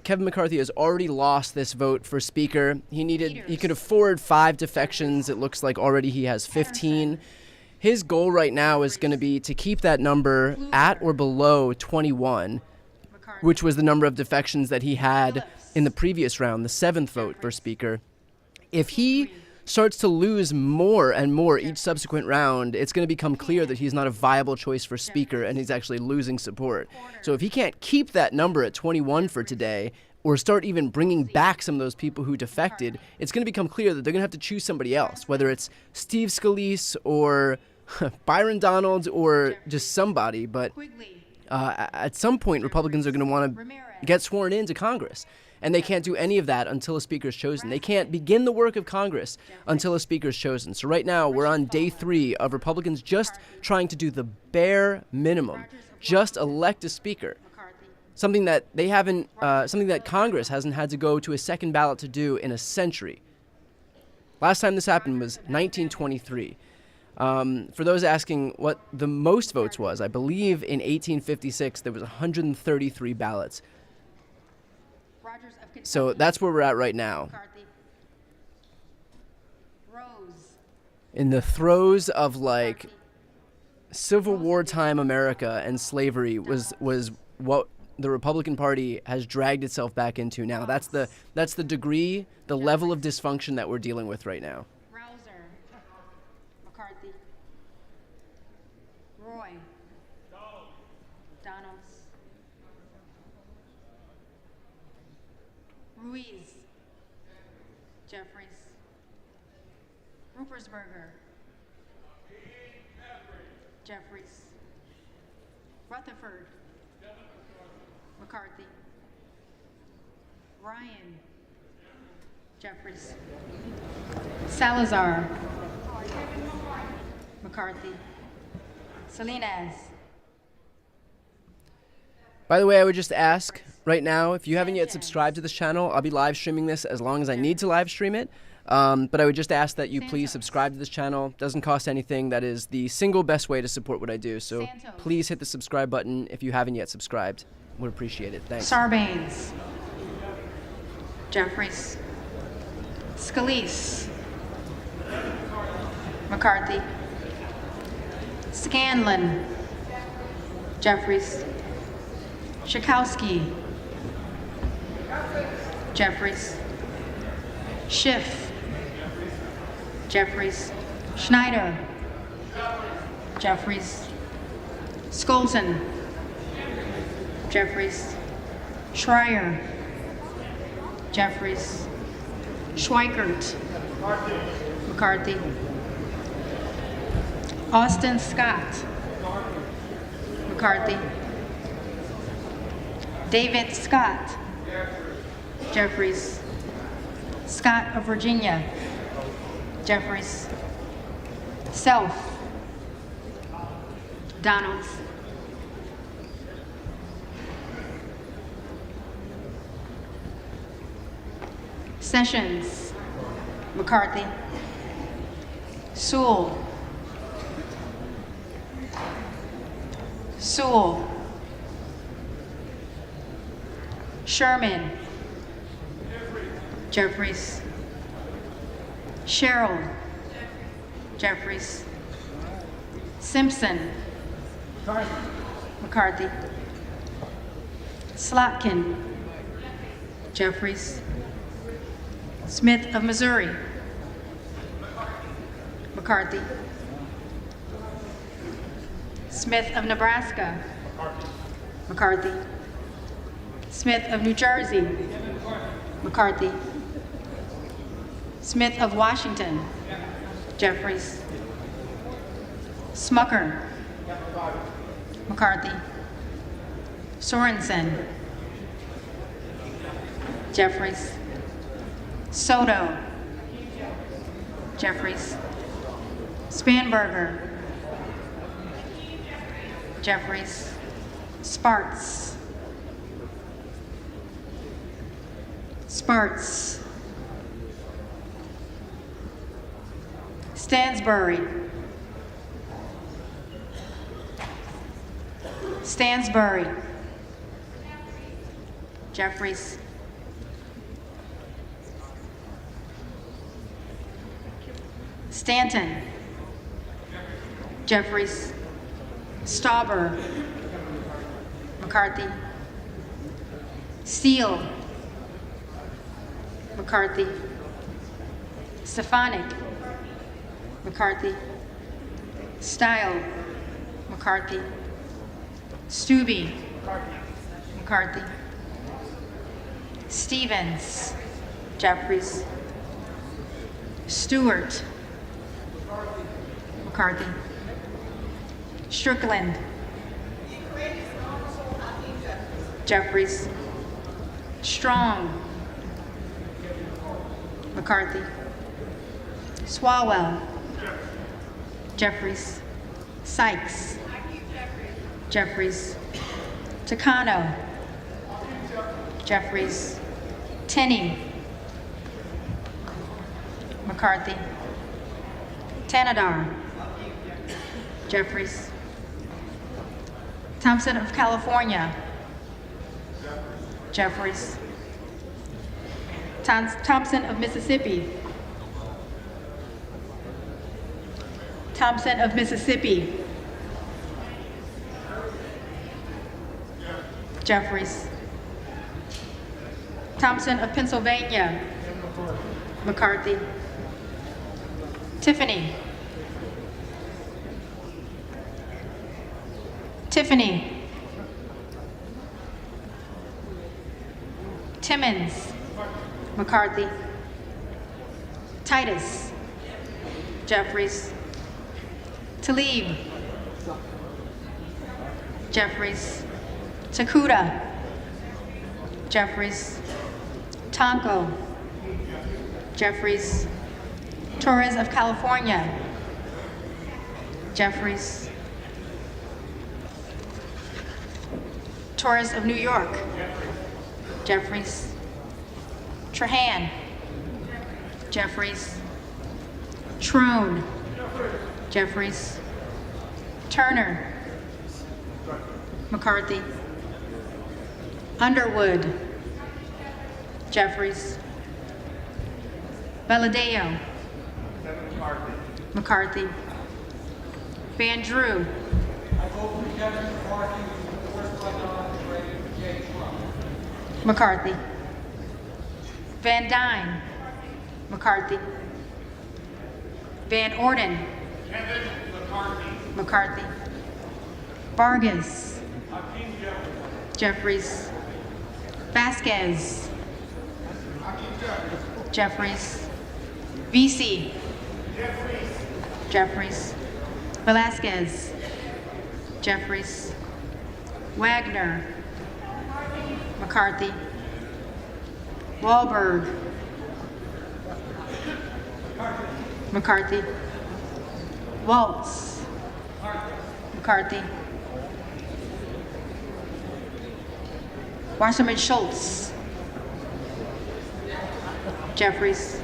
Kevin McCarthy has already lost this vote for Speaker. He could afford 5 defections. It looks like already he has 15. His goal right now is going to be to keep that number at or below 21, which was the number of defections that he had in the previous round, the 7th vote for Speaker. If he starts to lose more and more each subsequent round, it's going to become clear that he's not a viable choice for Speaker and he's actually losing support. So if he can't keep that number at 21 for today, or start even bringing back some of those people who defected, it's going to become clear that they're going to have to choose somebody else, whether it's Steve Scalise or Byron Donalds or just somebody. But at some point, Republicans are going to want to get sworn into Congress. And they can't do any of that until a speaker is chosen. They can't begin the work of Congress until a speaker is chosen. So right now, we're on day 3 of Republicans just trying to do the bare minimum, just elect a speaker. Something that they haven't, something that Congress hasn't had to go to a second ballot to do in a century. Last time this happened was 1923. For those asking what the most votes was, I believe in 1856 there was 133 ballots. So that's where we're at right now. In the throes of like Civil War time America and slavery was what the Republican Party has dragged itself back into now. That's the degree, the level of dysfunction that we're dealing with right now. Rouser. McCarthy. Roy. Donalds. Ruiz. Jeffries. Ruppersberger. Jeffries. Rutherford. McCarthy. Ryan. Jeffries. Salazar. McCarthy. Salinas. By the way, I would just ask right now, if you haven't yet subscribed to this channel, I'll be live streaming this as long as I need to live stream it. But I would just ask that you please subscribe to this channel. Doesn't cost anything. That is the single best way to support what I do. So please hit the subscribe button if you haven't yet subscribed. Would appreciate it. Thanks. Sarbanes. Jeffries. Scalise. McCarthy. Scanlon. Jeffries. Schakowsky. Jeffries. Schiff. Jeffries. Schneider. Jeffries. Skolton. Jeffries. Schreier. Jeffries. Schweikert. McCarthy. Austin Scott. McCarthy. David Scott. Jeffries. Scott of Virginia. Jeffries. Self. Donalds. Sessions. McCarthy. Sewell. Sewell. Sherman. Jeffries. Sherrill. Jeffries. Simpson. McCarthy. Slotkin. Jeffries. Smith of Missouri. McCarthy. Smith of Nebraska. McCarthy. Smith of New Jersey. McCarthy. Smith of Washington. Jeffries. Smucker. McCarthy. Sorensen. Jeffries. Soto. Jeffries. Spanberger. Jeffries. Sparts. Sparts. Stansbury. Stansbury. Jeffries. Stanton. Jeffries. Stauber. McCarthy. Steele. McCarthy. Stefanik. McCarthy. Style. McCarthy. Stubbe. McCarthy. Stevens. Jeffries. Stewart. McCarthy. Strickland. Jeffries. Strong. McCarthy. Swalwell. Jeffries. Sykes. Jeffries. Takano. Jeffries. Tenney. McCarthy. Tanadar. Jeffries. Thompson of California. Jeffries. Thompson of Mississippi. Thompson of Mississippi. Jeffries. Thompson of Pennsylvania, McCarthy. Tiffany. Timmons, McCarthy. Titus, Jeffries. Tlaib, Jeffries. Takuda, Jeffries. Tonko, Jeffries. Torres of California, Jeffries. Torres of New York, Jeffries. Trahan, Jeffries. Troon, Jeffries. Turner, McCarthy. Underwood, Jeffries. Valadeo, McCarthy. Van Drew, McCarthy. Van Dyne, McCarthy. Van Orden, McCarthy. Vargas, Jeffries. Vasquez, Jeffries. VC, Jeffries. Velasquez, Jeffries. Wagner, McCarthy. Wahlberg, McCarthy. Waltz, McCarthy. Wasserman Schultz, Jeffries.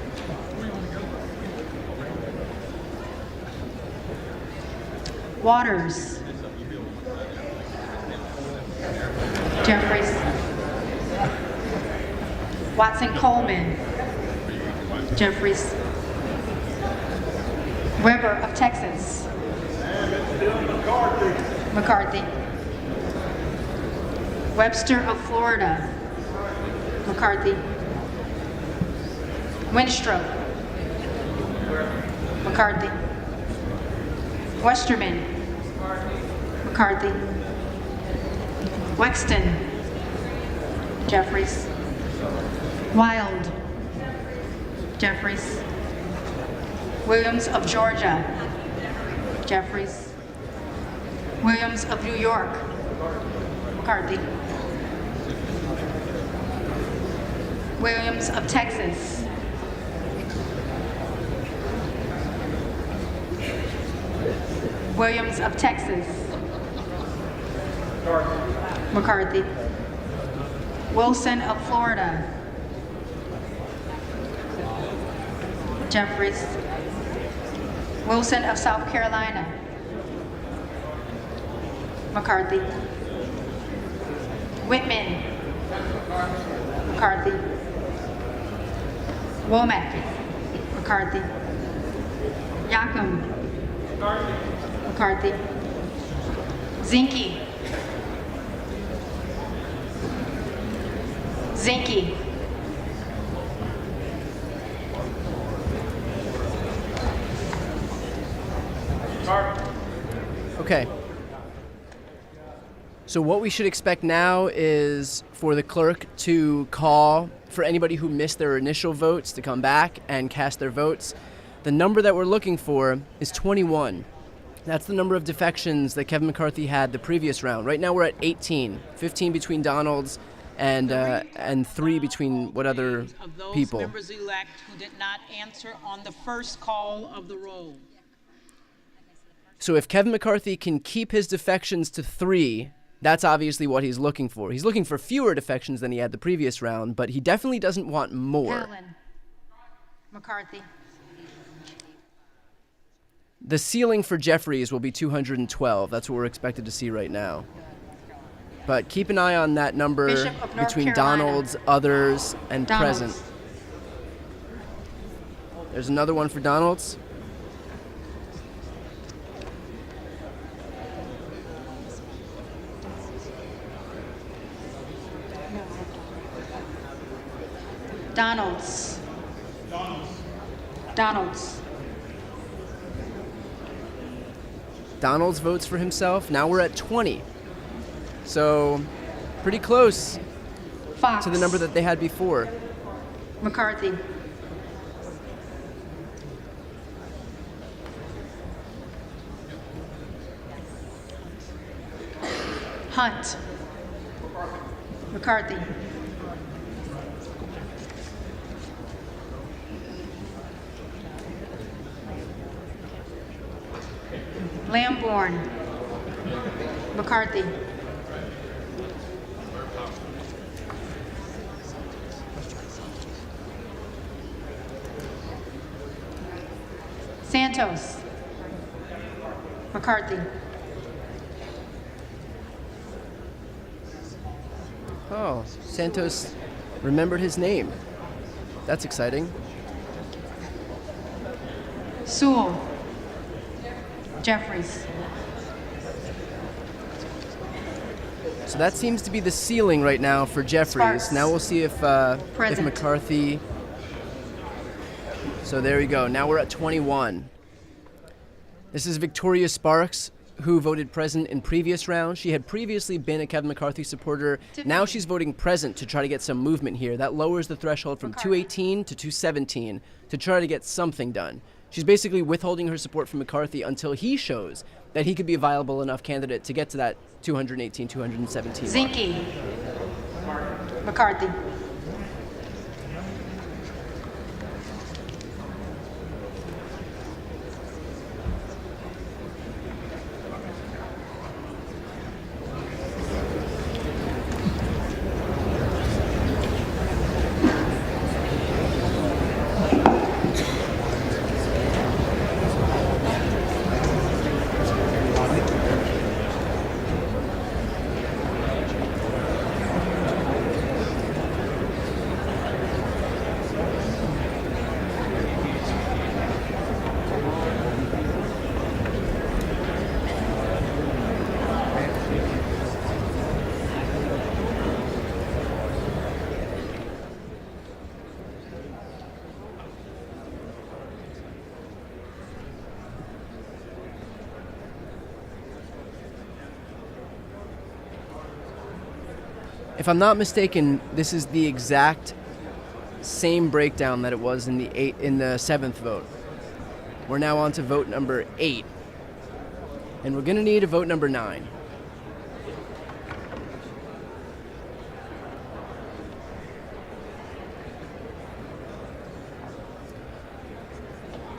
Waters, Jeffries. Watson Coleman, Jeffries. Weber of Texas, McCarthy. Webster of Florida, McCarthy. Winstrup, McCarthy. Westerman, McCarthy. Wexton, Jeffries. Wild, Jeffries. Williams of Georgia, Jeffries. Williams of New York, McCarthy. Williams of Texas, Williams of Texas, McCarthy. Wilson of Florida, Jeffries. Wilson of South Carolina, McCarthy. Whitman, McCarthy. Womack, McCarthy. Yakum, McCarthy. Zinke, Okay. So what we should expect now is for the clerk to call for anybody who missed their initial votes to come back and cast their votes. The number that we're looking for is 21. That's the number of defections that Kevin McCarthy had the previous round. Right now we're at 18, 15 between Donalds and 3 between what other people? Of those members-elect who did not answer on the first call of the roll. So if Kevin McCarthy can keep his defections to 3, that's obviously what he's looking for. He's looking for fewer defections than he had the previous round, but he definitely doesn't want more. Allen, McCarthy. The ceiling for Jeffries will be 212. That's what we're expected to see right now. But keep an eye on that number between Donalds, others, and present. There's another one for Donalds. Donalds. Donalds. Donalds votes for himself. Now we're at 20. So pretty close Fox. to the number that they had before. McCarthy. Hunt. McCarthy. Lamborn. McCarthy. Santos. McCarthy. Oh, Santos remembered his name. That's exciting. Sewell. Jeffries. So that seems to be the ceiling right now for Jeffries. Sparks. Now we'll see if McCarthy. So there we go. Now we're at 21. This is Victoria Sparks, who voted present in previous rounds. She had previously been a Kevin McCarthy supporter. Now she's voting present to try to get some movement here. That lowers the threshold from 218 to 217 to try to get something done. She's basically withholding her support for McCarthy until he shows that he could be a viable enough candidate to get to that 218, 217 mark. Zinke. McCarthy. If I'm not mistaken, this is the exact same breakdown that it was in the seventh vote. We're now on to vote number 8, and we're going to need a vote number 9.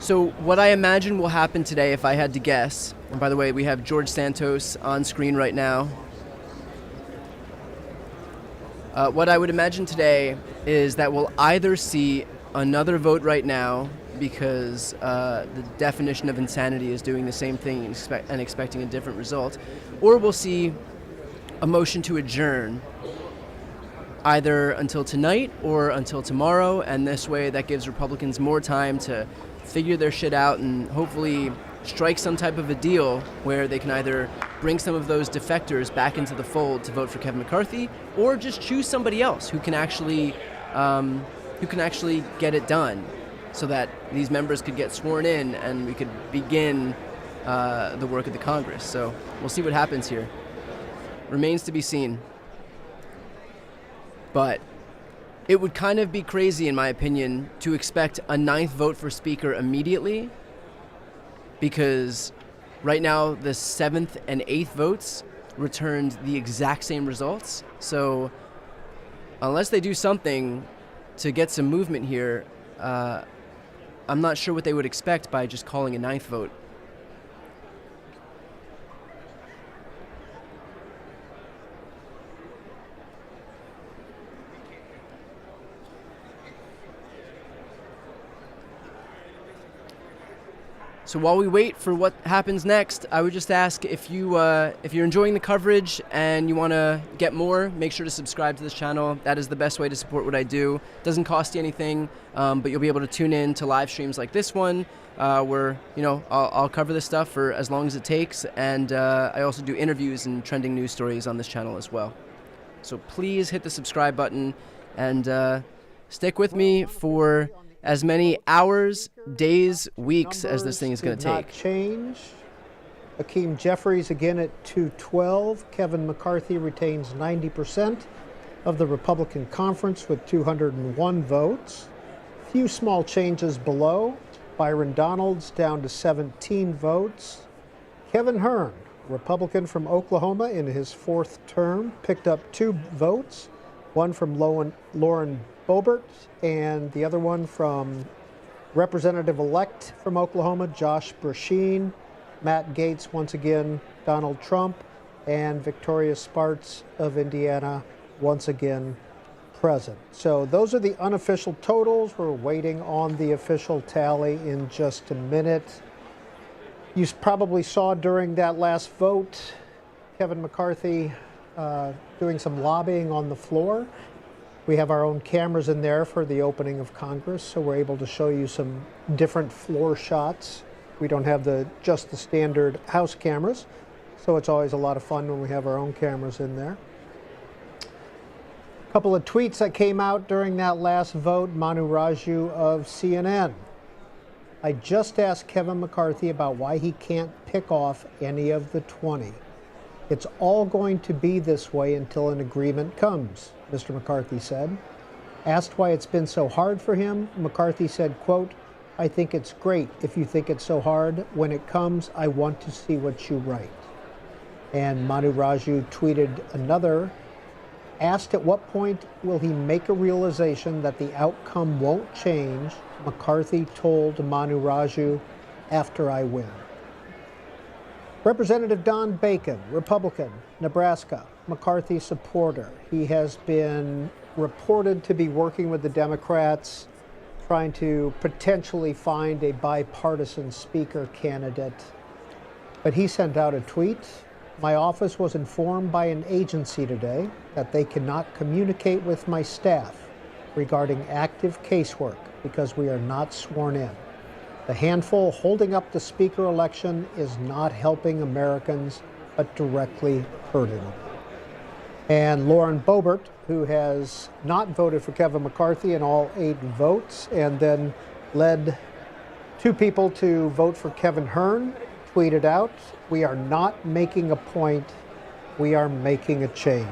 So what I imagine will happen today, if I had to guess, and by the way, we have George Santos on screen right now. What I would imagine today is that we'll either see another vote right now because the definition of insanity is doing the same thing and expecting a different result, or we'll see a motion to adjourn either until tonight or until tomorrow, and this way that gives Republicans more time to figure their shit out and hopefully strike some type of a deal where they can either bring some of those defectors back into the fold to vote for Kevin McCarthy, or just choose somebody else who can actually get it done, so that these members could get sworn in and we could begin the work of the Congress. So we'll see what happens here. Remains to be seen. But it would kind of be crazy, in my opinion, to expect a 9th vote for Speaker immediately, because right now the 7th and 8th votes returned the exact same results. So unless they do something to get some movement here, I'm not sure what they would expect by just calling a 9th vote. So while we wait for what happens next, I would just ask if you're enjoying the coverage and you want to get more, make sure to subscribe to this channel. That is the best way to support what I do. It doesn't cost you anything, but you'll be able to tune in to live streams like this one, where I'll cover this stuff for as long as it takes, and I also do interviews and trending news stories on this channel as well. So please hit the subscribe button and stick with me for as many hours, days, weeks as this thing is going to take. Not change. Hakeem Jeffries again at 212. Kevin McCarthy retains 90% of the Republican conference with 201 votes. Few small changes below. Byron Donalds down to 17 votes. Kevin Hern, Republican from Oklahoma in his fourth term, picked up 2 votes, one from Lauren Boebert and the other one from Representative-elect from Oklahoma, Josh Brecheen. Matt Gaetz, once again, Donald Trump, and Victoria Spartz of Indiana, once again, present. So those are the unofficial totals. We're waiting on the official tally in just a minute. You probably saw during that last vote, Kevin McCarthy doing some lobbying on the floor. We have our own cameras in there for the opening of Congress, so we're able to show you some different floor shots. We don't have just the standard house cameras, so it's always a lot of fun when we have our own cameras in there. A couple of tweets that came out during that last vote. Manu Raju of CNN. I just asked Kevin McCarthy about why he can't pick off any of the 20. It's all going to be this way until an agreement comes, Mr. McCarthy said. Asked why it's been so hard for him, McCarthy said, quote, I think it's great if you think it's so hard. When it comes, I want to see what you write. And Manu Raju tweeted another, asked at what point will he make a realization that the outcome won't change, McCarthy told Manu Raju, after I win. Representative Don Bacon, Republican, Nebraska, McCarthy supporter. He has been reported to be working with the Democrats, trying to potentially find a bipartisan speaker candidate. But he sent out a tweet. My office was informed by an agency today that they cannot communicate with my staff regarding active casework because we are not sworn in. The handful holding up the speaker election is not helping Americans, but directly hurting them. And Lauren Boebert, who has not voted for Kevin McCarthy in all 8 votes, and then led 2 people to vote for Kevin Hern, tweeted out, we are not making a point, we are making a change.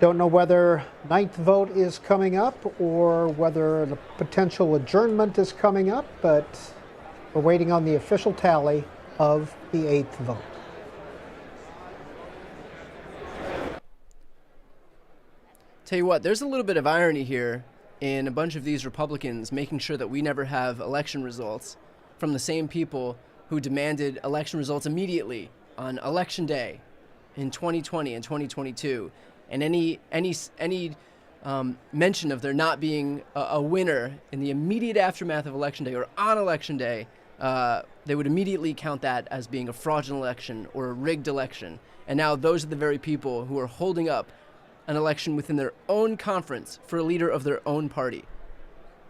Don't know whether 9th vote is coming up or whether the potential adjournment is coming up, but we're waiting on the official tally of the 8th vote. Tell you what, there's a little bit of irony here in a bunch of these Republicans making sure that we never have election results from the same people who demanded election results immediately on Election Day in 2020 and 2022. And any mention of there not being a winner in the immediate aftermath of Election Day or on Election Day, they would immediately count that as being a fraudulent election or a rigged election. And now those are the very people who are holding up an election within their own conference for a leader of their own party.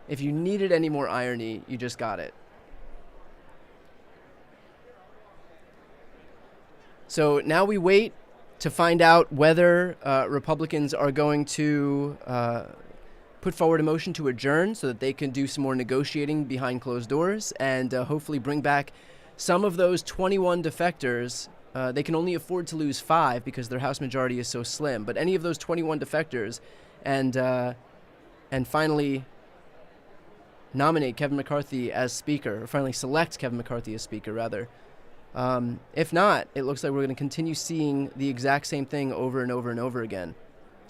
If you needed any more irony, you just got it. So now we wait to find out whether Republicans are going to put forward a motion to adjourn so that they can do some more negotiating behind closed doors and hopefully bring back some of those 21 defectors. They can only afford to lose 5 because their House majority is so slim. But any of those 21 defectors and finally nominate Kevin McCarthy as Speaker, or finally select Kevin McCarthy as Speaker, rather. If not, it looks like we're going to continue seeing the exact same thing over and over and over again.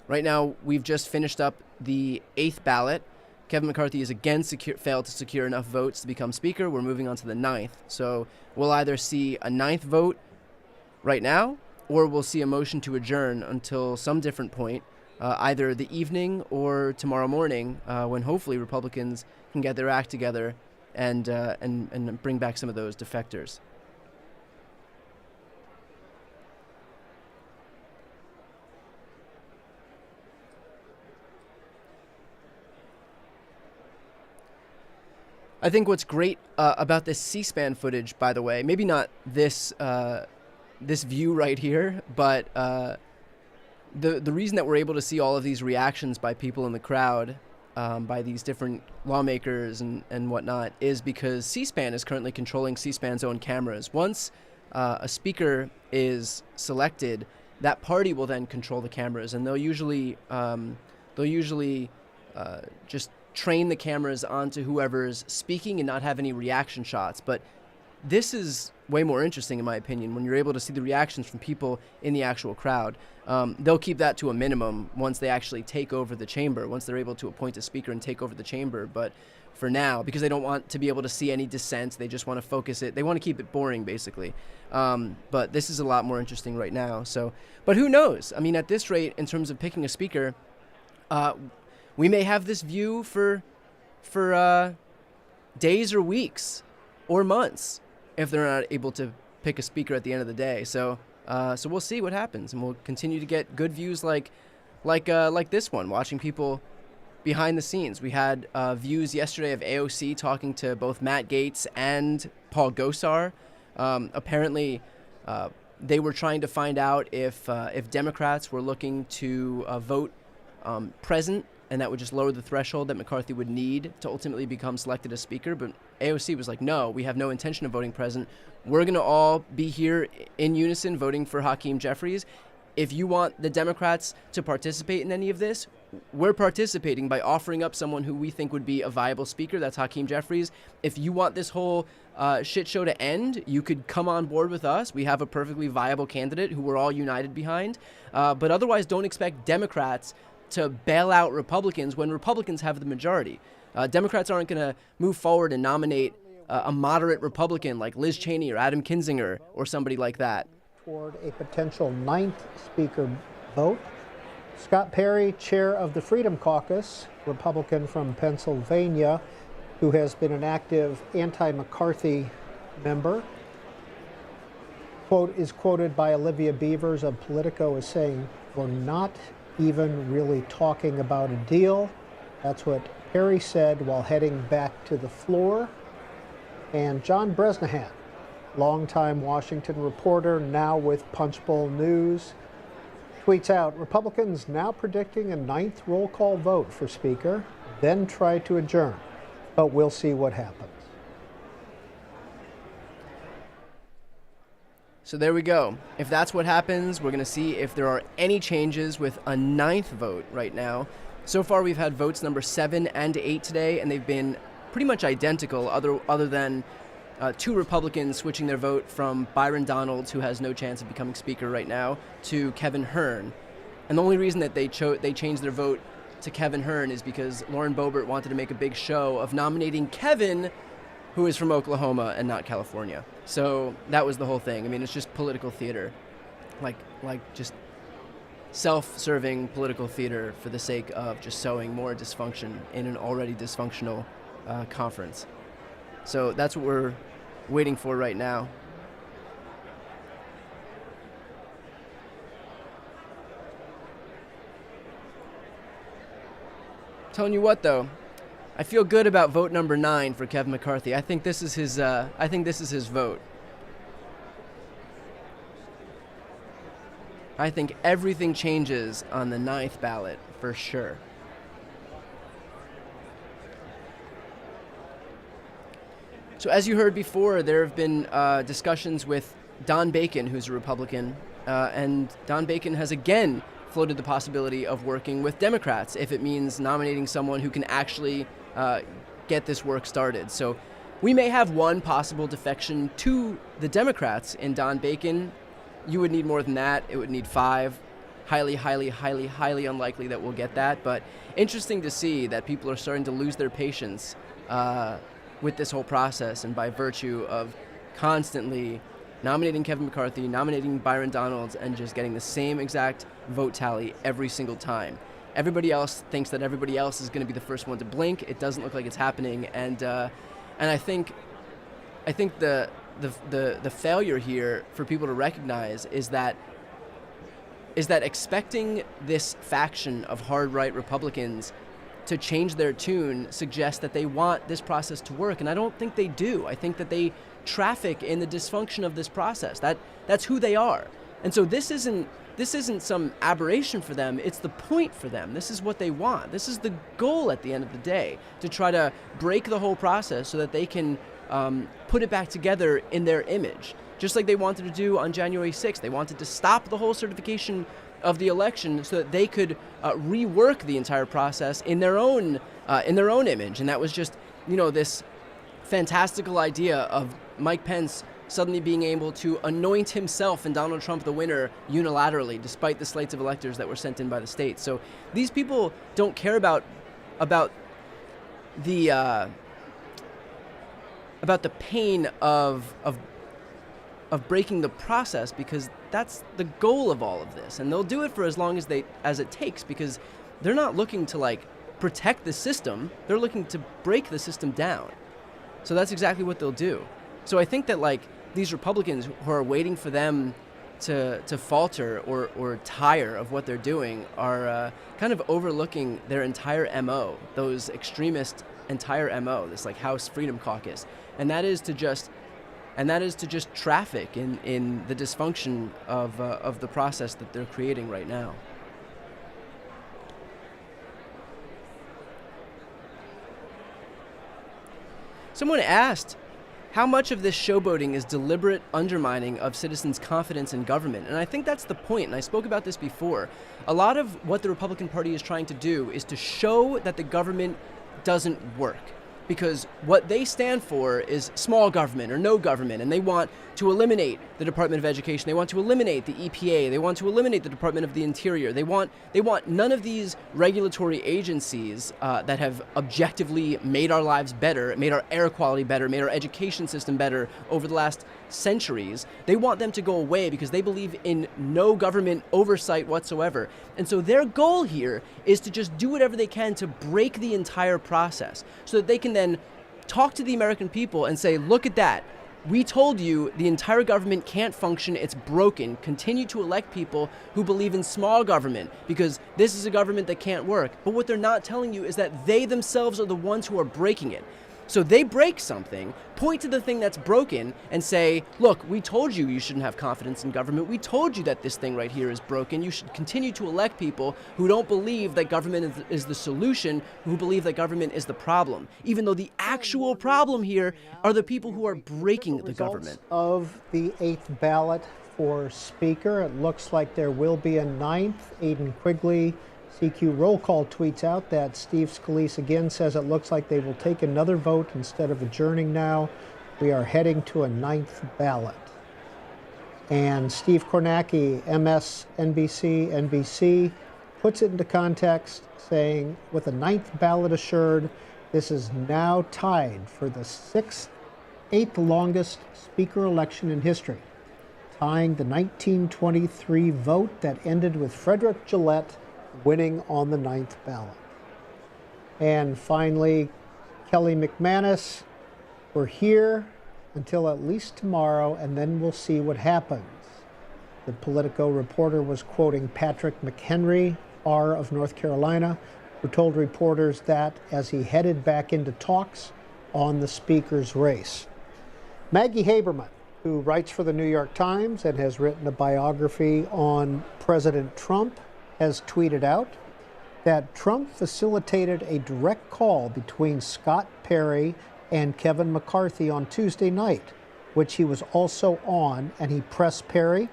Right now, we've just finished up the 8th ballot. Kevin McCarthy has again failed to secure enough votes to become Speaker. We're moving on to the 9th. So we'll either see a 9th vote right now, or we'll see a motion to adjourn until some different point, either the evening or tomorrow morning, when hopefully Republicans can get their act together and bring back some of those defectors. I think what's great about this C-SPAN footage, by the way, maybe not this this view right here, but the reason that we're able to see all of these reactions by people in the crowd, by these different lawmakers and whatnot, is because C-SPAN is currently controlling C-SPAN's own cameras. Once a speaker is selected, that party will then control the cameras, and they'll usually just train the cameras onto whoever's speaking and not have any reaction shots. But this is way more interesting, in my opinion, when you're able to see the reactions from people in the actual crowd. They'll keep that to a minimum once they actually take over the chamber, once they're able to appoint a speaker and take over the chamber. But for now, because they don't want to be able to see any dissent, they just want to focus it. They want to keep it boring, basically. But this is a lot more interesting right now. So, but who knows? I mean, at this rate, in terms of picking a speaker, we may have this view for days or weeks or months if they're not able to pick a speaker at the end of the day. So we'll see what happens, and we'll continue to get good views like this one, watching people behind the scenes. We had views yesterday of AOC talking to both Matt Gaetz and Paul Gosar. Apparently, they were trying to find out if Democrats were looking to vote present, and that would just lower the threshold that McCarthy would need to ultimately become selected as speaker. But AOC was like, no, we have no intention of voting present. We're going to all be here in unison voting for Hakeem Jeffries. If you want the Democrats to participate in any of this, we're participating by offering up someone who we think would be a viable speaker. That's Hakeem Jeffries. If you want this whole shit show to end, you could come on board with us. We have a perfectly viable candidate who we're all united behind. But otherwise, don't expect Democrats to bail out Republicans when Republicans have the majority. Democrats aren't going to move forward and nominate a moderate Republican like Liz Cheney or Adam Kinzinger or somebody like that. Toward a potential 9th speaker vote. Scott Perry, chair of the Freedom Caucus, Republican from Pennsylvania, who has been an active anti-McCarthy member, is quoted by Olivia Beavers of Politico as saying, "We're not even really talking about a deal." That's what Perry said while heading back to the floor. And John Bresnahan, longtime Washington reporter, now with Punchbowl News, tweets out, Republicans now predicting a 9th roll call vote for Speaker, then try to adjourn. But we'll see what happens. So there we go. If that's what happens, we're going to see if there are any changes with a 9th vote right now. So far, we've had votes number 7 and 8 today, and they've been pretty much identical, other than 2 Republicans switching their vote from Byron Donalds, who has no chance of becoming Speaker right now, to Kevin Hern. And the only reason that they changed their vote to Kevin Hern is because Lauren Boebert wanted to make a big show of nominating Kevin, who is from Oklahoma and not California. So that was the whole thing. I mean, it's just political theater, like just self-serving political theater for the sake of just sowing more dysfunction in an already dysfunctional conference. So that's what we're waiting for right now. Telling you what, though, I feel good about vote number 9 for Kevin McCarthy. I think this is his vote. I think everything changes on the 9th ballot for sure. So as you heard before, there have been discussions with Don Bacon, who's a Republican, and Don Bacon has again floated the possibility of working with Democrats if it means nominating someone who can actually get this work started. So we may have one possible defection to the Democrats in Don Bacon. You would need more than that. It would need 5. Highly, highly, highly, highly unlikely that we'll get that. But interesting to see that people are starting to lose their patience with this whole process, and by virtue of constantly nominating Kevin McCarthy, nominating Byron Donalds, and just getting the same exact vote tally every single time. Everybody else thinks that everybody else is going to be the first one to blink. It doesn't look like it's happening, and I think the failure here for people to recognize is that expecting this faction of hard right Republicans to change their tune suggests that they want this process to work, and I don't think they do. I think that they traffic in the dysfunction of this process. That's who they are. And so this isn't some aberration for them. It's the point for them. This is what they want. This is the goal at the end of the day, to try to break the whole process so that they can put it back together in their image. Just like they wanted to do on January 6th. They wanted to stop the whole certification of the election so that they could rework the entire process in their own image. And that was just, this fantastical idea of Mike Pence suddenly being able to anoint himself and Donald Trump the winner unilaterally, despite the slates of electors that were sent in by the states. So these people don't care about the pain of breaking the process, because that's the goal of all of this, and they'll do it for as long as it takes, because they're not looking to protect the system. They're looking to break the system down. So that's exactly what they'll do. So I think that these Republicans who are waiting for them to falter or tire of what they're doing are kind of overlooking their entire MO, those extremist entire MO, this House Freedom Caucus, and that is to just traffic in the dysfunction of the process that they're creating right now. Someone asked, how much of this showboating is deliberate undermining of citizens' confidence in government? And I think that's the point, and I spoke about this before. A lot of what the Republican Party is trying to do is to show that the government doesn't work, because what they stand for is small government or no government, and they want to eliminate the Department of Education, they want to eliminate the EPA, they want to eliminate the Department of the Interior. They want none of these regulatory agencies that have objectively made our lives better, made our air quality better, made our education system better over the last centuries. They want them to go away because they believe in no government oversight whatsoever. And so their goal here is to just do whatever they can to break the entire process so that they can then talk to the American people and say, look at that. We told you the entire government can't function, it's broken. Continue to elect people who believe in small government, because this is a government that can't work. But what they're not telling you is that they themselves are the ones who are breaking it. So they break something, point to the thing that's broken, and say, look, we told you you shouldn't have confidence in government. We told you that this thing right here is broken. You should continue to elect people who don't believe that government is the solution, who believe that government is the problem, even though the actual problem here are the people who are breaking the government. Of the 8th ballot for Speaker, it looks like there will be a 9th. Aidan Quigley, CQ Roll Call, tweets out that Steve Scalise again says it looks like they will take another vote instead of adjourning now. We are heading to a 9th ballot. And Steve Kornacki, MSNBC, NBC, puts it into context, saying, with a 9th ballot assured, this is now tied for the 8th longest Speaker election in history, tying the 1923 vote that ended with Frederick Gillette winning on the 9th ballot. And finally, Kelly McManus, we're here until at least tomorrow, and then we'll see what happens. The Politico reporter was quoting Patrick McHenry, R of North Carolina, who told reporters that as he headed back into talks on the Speaker's race. Maggie Haberman, who writes for the New York Times and has written a biography on President Trump, has tweeted out that Trump facilitated a direct call between Scott Perry and Kevin McCarthy on Tuesday night, which he was also on, and he pressed Perry.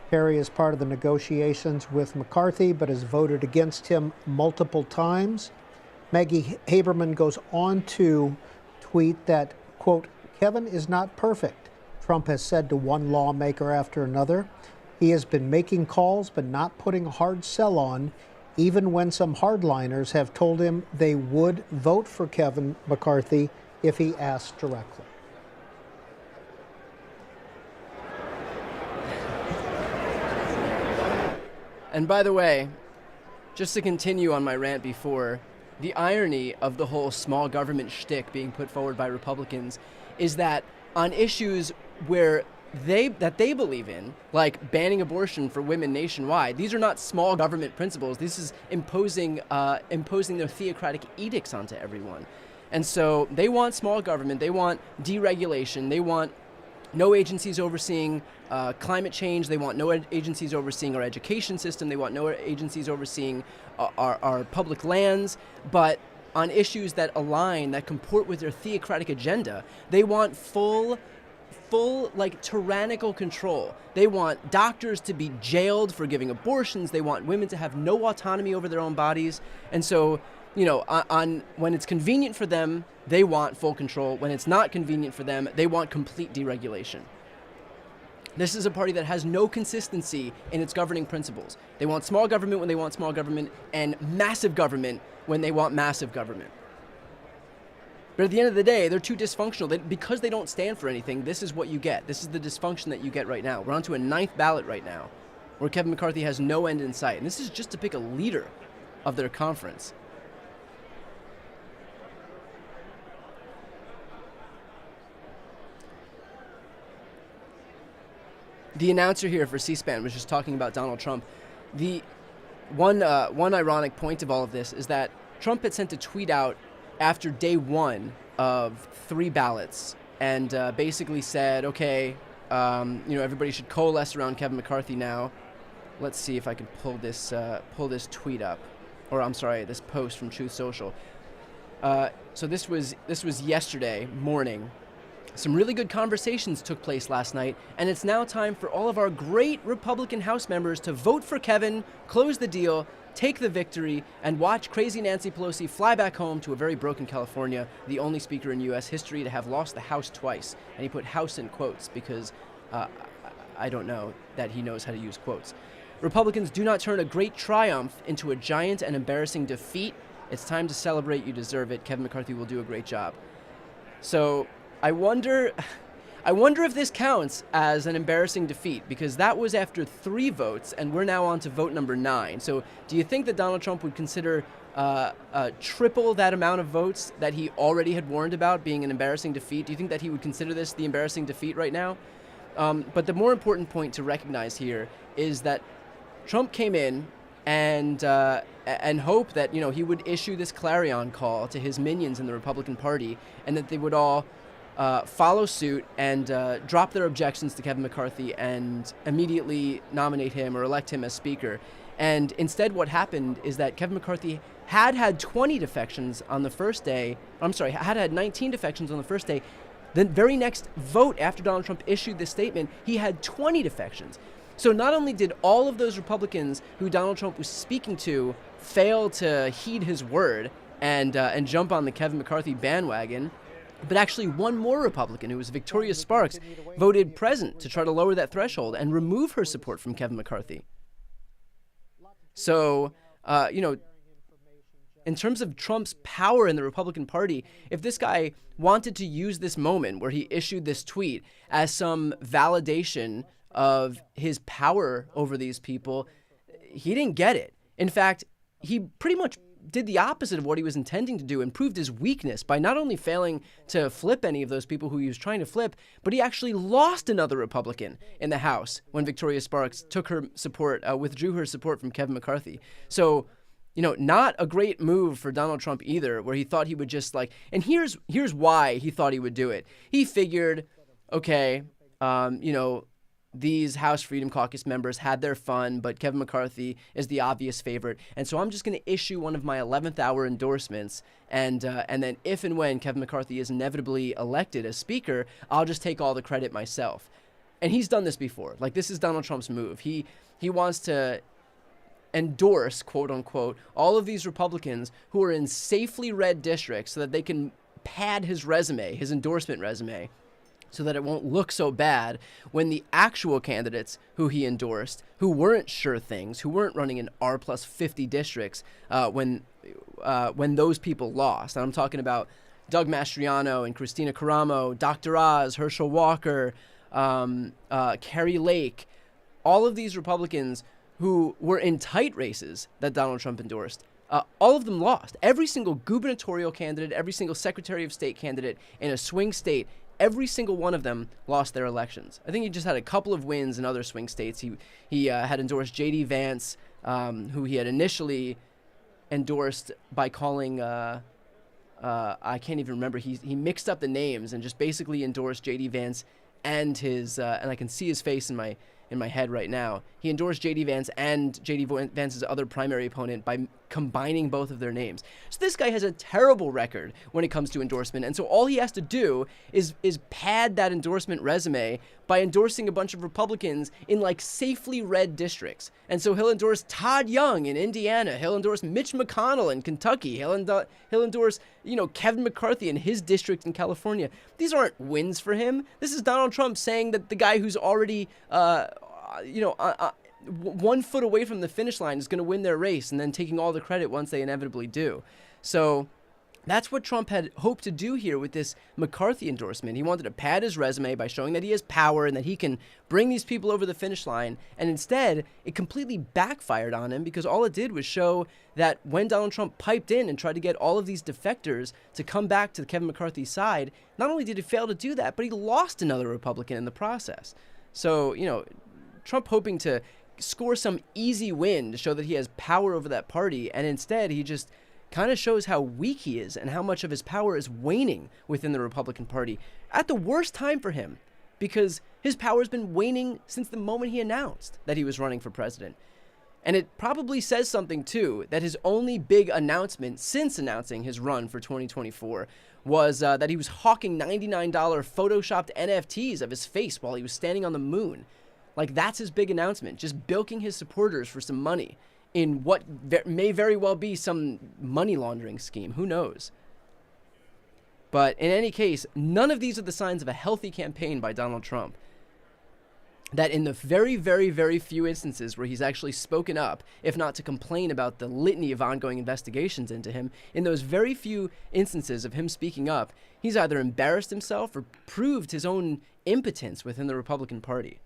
Perry is part of the negotiations with McCarthy, but has voted against him multiple times. Maggie Haberman goes on to tweet that, quote, Kevin is not perfect, Trump has said to one lawmaker after another. He has been making calls but not putting a hard sell on, even when some hardliners have told him they would vote for Kevin McCarthy if he asked directly. And by the way, just to continue on my rant before, the irony of the whole small government shtick being put forward by Republicans is that on issues where they believe in, like banning abortion for women nationwide, these are not small government principles. This is imposing their theocratic edicts onto everyone. And so they want small government, they want deregulation, they want no agencies overseeing climate change. They want no agencies overseeing our education system. They want no agencies overseeing our public lands. But on issues that align, that comport with their theocratic agenda, they want full like tyrannical control. They want doctors to be jailed for giving abortions. They want women to have no autonomy over their own bodies. And so, on when it's convenient for them, they want full control. When it's not convenient for them, they want complete deregulation. This is a party that has no consistency in its governing principles. They want small government when they want small government, and massive government when they want massive government. But at the end of the day, they're too dysfunctional. Because they don't stand for anything, this is what you get. This is the dysfunction that you get right now. We're on to a 9th ballot right now, where Kevin McCarthy has no end in sight. And this is just to pick a leader of their conference. The announcer here for C-SPAN was just talking about Donald Trump. The one ironic point of all of this is that Trump had sent a tweet out after day 1 of 3 ballots and basically said, okay, everybody should coalesce around Kevin McCarthy now. Let's see if I can pull this tweet up, or I'm sorry, this post from Truth Social. So this was yesterday morning. Some really good conversations took place last night, and it's now time for all of our great Republican House members to vote for Kevin, close the deal, take the victory, and watch crazy Nancy Pelosi fly back home to a very broken California, the only speaker in U.S. history to have lost the House twice. And he put House in quotes because I don't know that he knows how to use quotes. Republicans, do not turn a great triumph into a giant and embarrassing defeat. It's time to celebrate. You deserve it. Kevin McCarthy will do a great job. So I wonder if this counts as an embarrassing defeat, because that was after 3 votes, and we're now on to vote number 9. So do you think that Donald Trump would consider triple that amount of votes that he already had warned about being an embarrassing defeat? Do you think that he would consider this the embarrassing defeat right now? But the more important point to recognize here is that Trump came in and hoped that he would issue this clarion call to his minions in the Republican Party, and that they would all follow suit and drop their objections to Kevin McCarthy and immediately nominate him or elect him as Speaker. And instead what happened is that Kevin McCarthy had 20 defections on the first day. Had 19 defections on the first day. The very next vote after Donald Trump issued this statement, he had 20 defections. So not only did all of those Republicans who Donald Trump was speaking to fail to heed his word and jump on the Kevin McCarthy bandwagon, but actually one more Republican, who was Victoria Sparks, voted present to try to lower that threshold and remove her support from Kevin McCarthy. So, in terms of Trump's power in the Republican Party, if this guy wanted to use this moment where he issued this tweet as some validation of his power over these people, he didn't get it. In fact, he pretty much did the opposite of what he was intending to do and proved his weakness by not only failing to flip any of those people who he was trying to flip, but he actually lost another Republican in the House when Victoria Sparks took her support, withdrew her support from Kevin McCarthy. So, not a great move for Donald Trump either, where he thought he would just and here's why he thought he would do it. He figured, okay, these House Freedom Caucus members had their fun, but Kevin McCarthy is the obvious favorite. And so I'm just going to issue one of my 11th hour endorsements. And then if and when Kevin McCarthy is inevitably elected as Speaker, I'll just take all the credit myself. And he's done this before. This is Donald Trump's move. He wants to endorse, quote unquote, all of these Republicans who are in safely red districts so that they can pad his resume, his endorsement resume, so that it won't look so bad when the actual candidates who he endorsed, who weren't sure things, who weren't running in R+50 districts, when those people lost. And I'm talking about Doug Mastriano and Christina Caramo, Dr. Oz, Herschel Walker, Carrie Lake, all of these Republicans who were in tight races that Donald Trump endorsed. All of them lost. Every single gubernatorial candidate, every single Secretary of State candidate in a swing state, every single one of them lost their elections. I think he just had a couple of wins in other swing states. He had endorsed J.D. Vance, who he had initially endorsed by calling, I can't even remember. He mixed up the names and just basically endorsed J.D. Vance and his and I can see his face in my head right now. He endorsed J.D. Vance and J.D. Vance's other primary opponent by combining both of their names. So this guy has a terrible record when it comes to endorsement, and so all he has to do is pad that endorsement resume by endorsing a bunch of Republicans in like safely red districts. And so he'll endorse Todd Young in Indiana, he'll endorse Mitch McConnell in Kentucky, he'll endorse, Kevin McCarthy in his district in California. These aren't wins for him. This is Donald Trump saying that the guy who's already 1 foot away from the finish line is going to win their race, and then taking all the credit once they inevitably do. So that's what Trump had hoped to do here with this McCarthy endorsement. He wanted to pad his resume by showing that he has power and that he can bring these people over the finish line. And instead, it completely backfired on him, because all it did was show that when Donald Trump piped in and tried to get all of these defectors to come back to Kevin McCarthy's side, not only did he fail to do that, but he lost another Republican in the process. So, Trump hoping to score some easy win to show that he has power over that party, and instead he just kind of shows how weak he is and how much of his power is waning within the Republican Party at the worst time for him, because his power has been waning since the moment he announced that he was running for president. And it probably says something, too, that his only big announcement since announcing his run for 2024 was that he was hawking $99 photoshopped NFTs of his face while he was standing on the moon. Like, that's his big announcement, just bilking his supporters for some money in what may very well be some money laundering scheme. Who knows? But in any case, none of these are the signs of a healthy campaign by Donald Trump. That in the very, very, very few instances where he's actually spoken up, if not to complain about the litany of ongoing investigations into him, in those very few instances of him speaking up, he's either embarrassed himself or proved his own impotence within the Republican Party.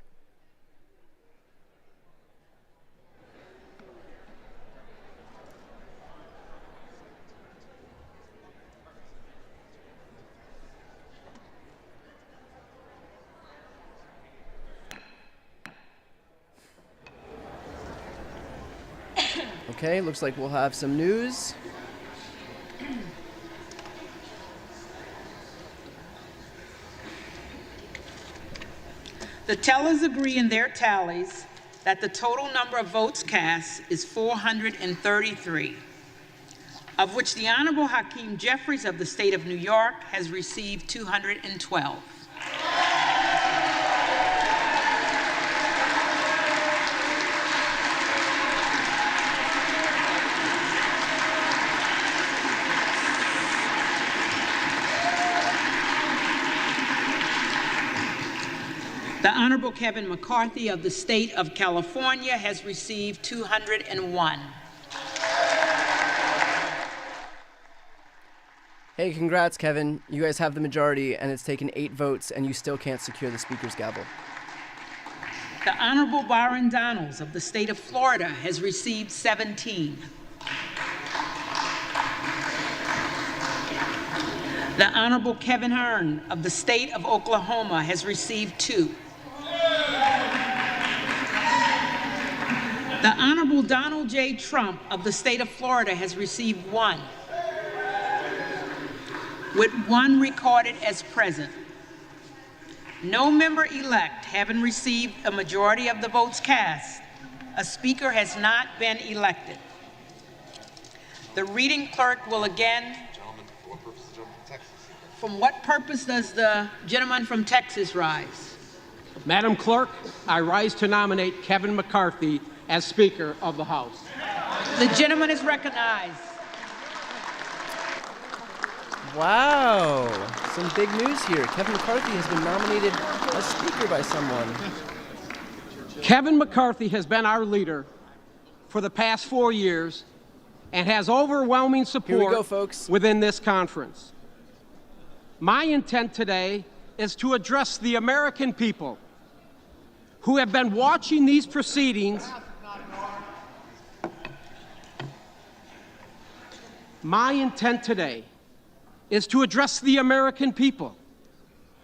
Okay, looks like we'll have some news. The tellers agree in their tallies that the total number of votes cast is 433, of which the Honorable Hakeem Jeffries of the state of New York has received 212. The Honorable Kevin McCarthy of the state of California has received 201. Hey, congrats, Kevin. You guys have the majority, and it's taken 8 votes, and you still can't secure the speaker's gavel. The Honorable Byron Donalds of the state of Florida has received 17. The Honorable Kevin Hearn of the state of Oklahoma has received 2. The Honorable Donald J. Trump of the state of Florida has received 1, with 1 recorded as present. No member-elect having received a majority of the votes cast, a speaker has not been elected. The reading clerk will again... From what purpose does the gentleman from Texas rise? Madam Clerk, I rise to nominate Kevin McCarthy as Speaker of the House. The gentleman is recognized. Wow, some big news here. Kevin McCarthy has been nominated as Speaker by someone. Kevin McCarthy has been our leader for the past 4 years and has overwhelming support Here we go, folks. Within this conference. My intent today is to address the American people who have been watching these proceedings. My intent today is to address the American people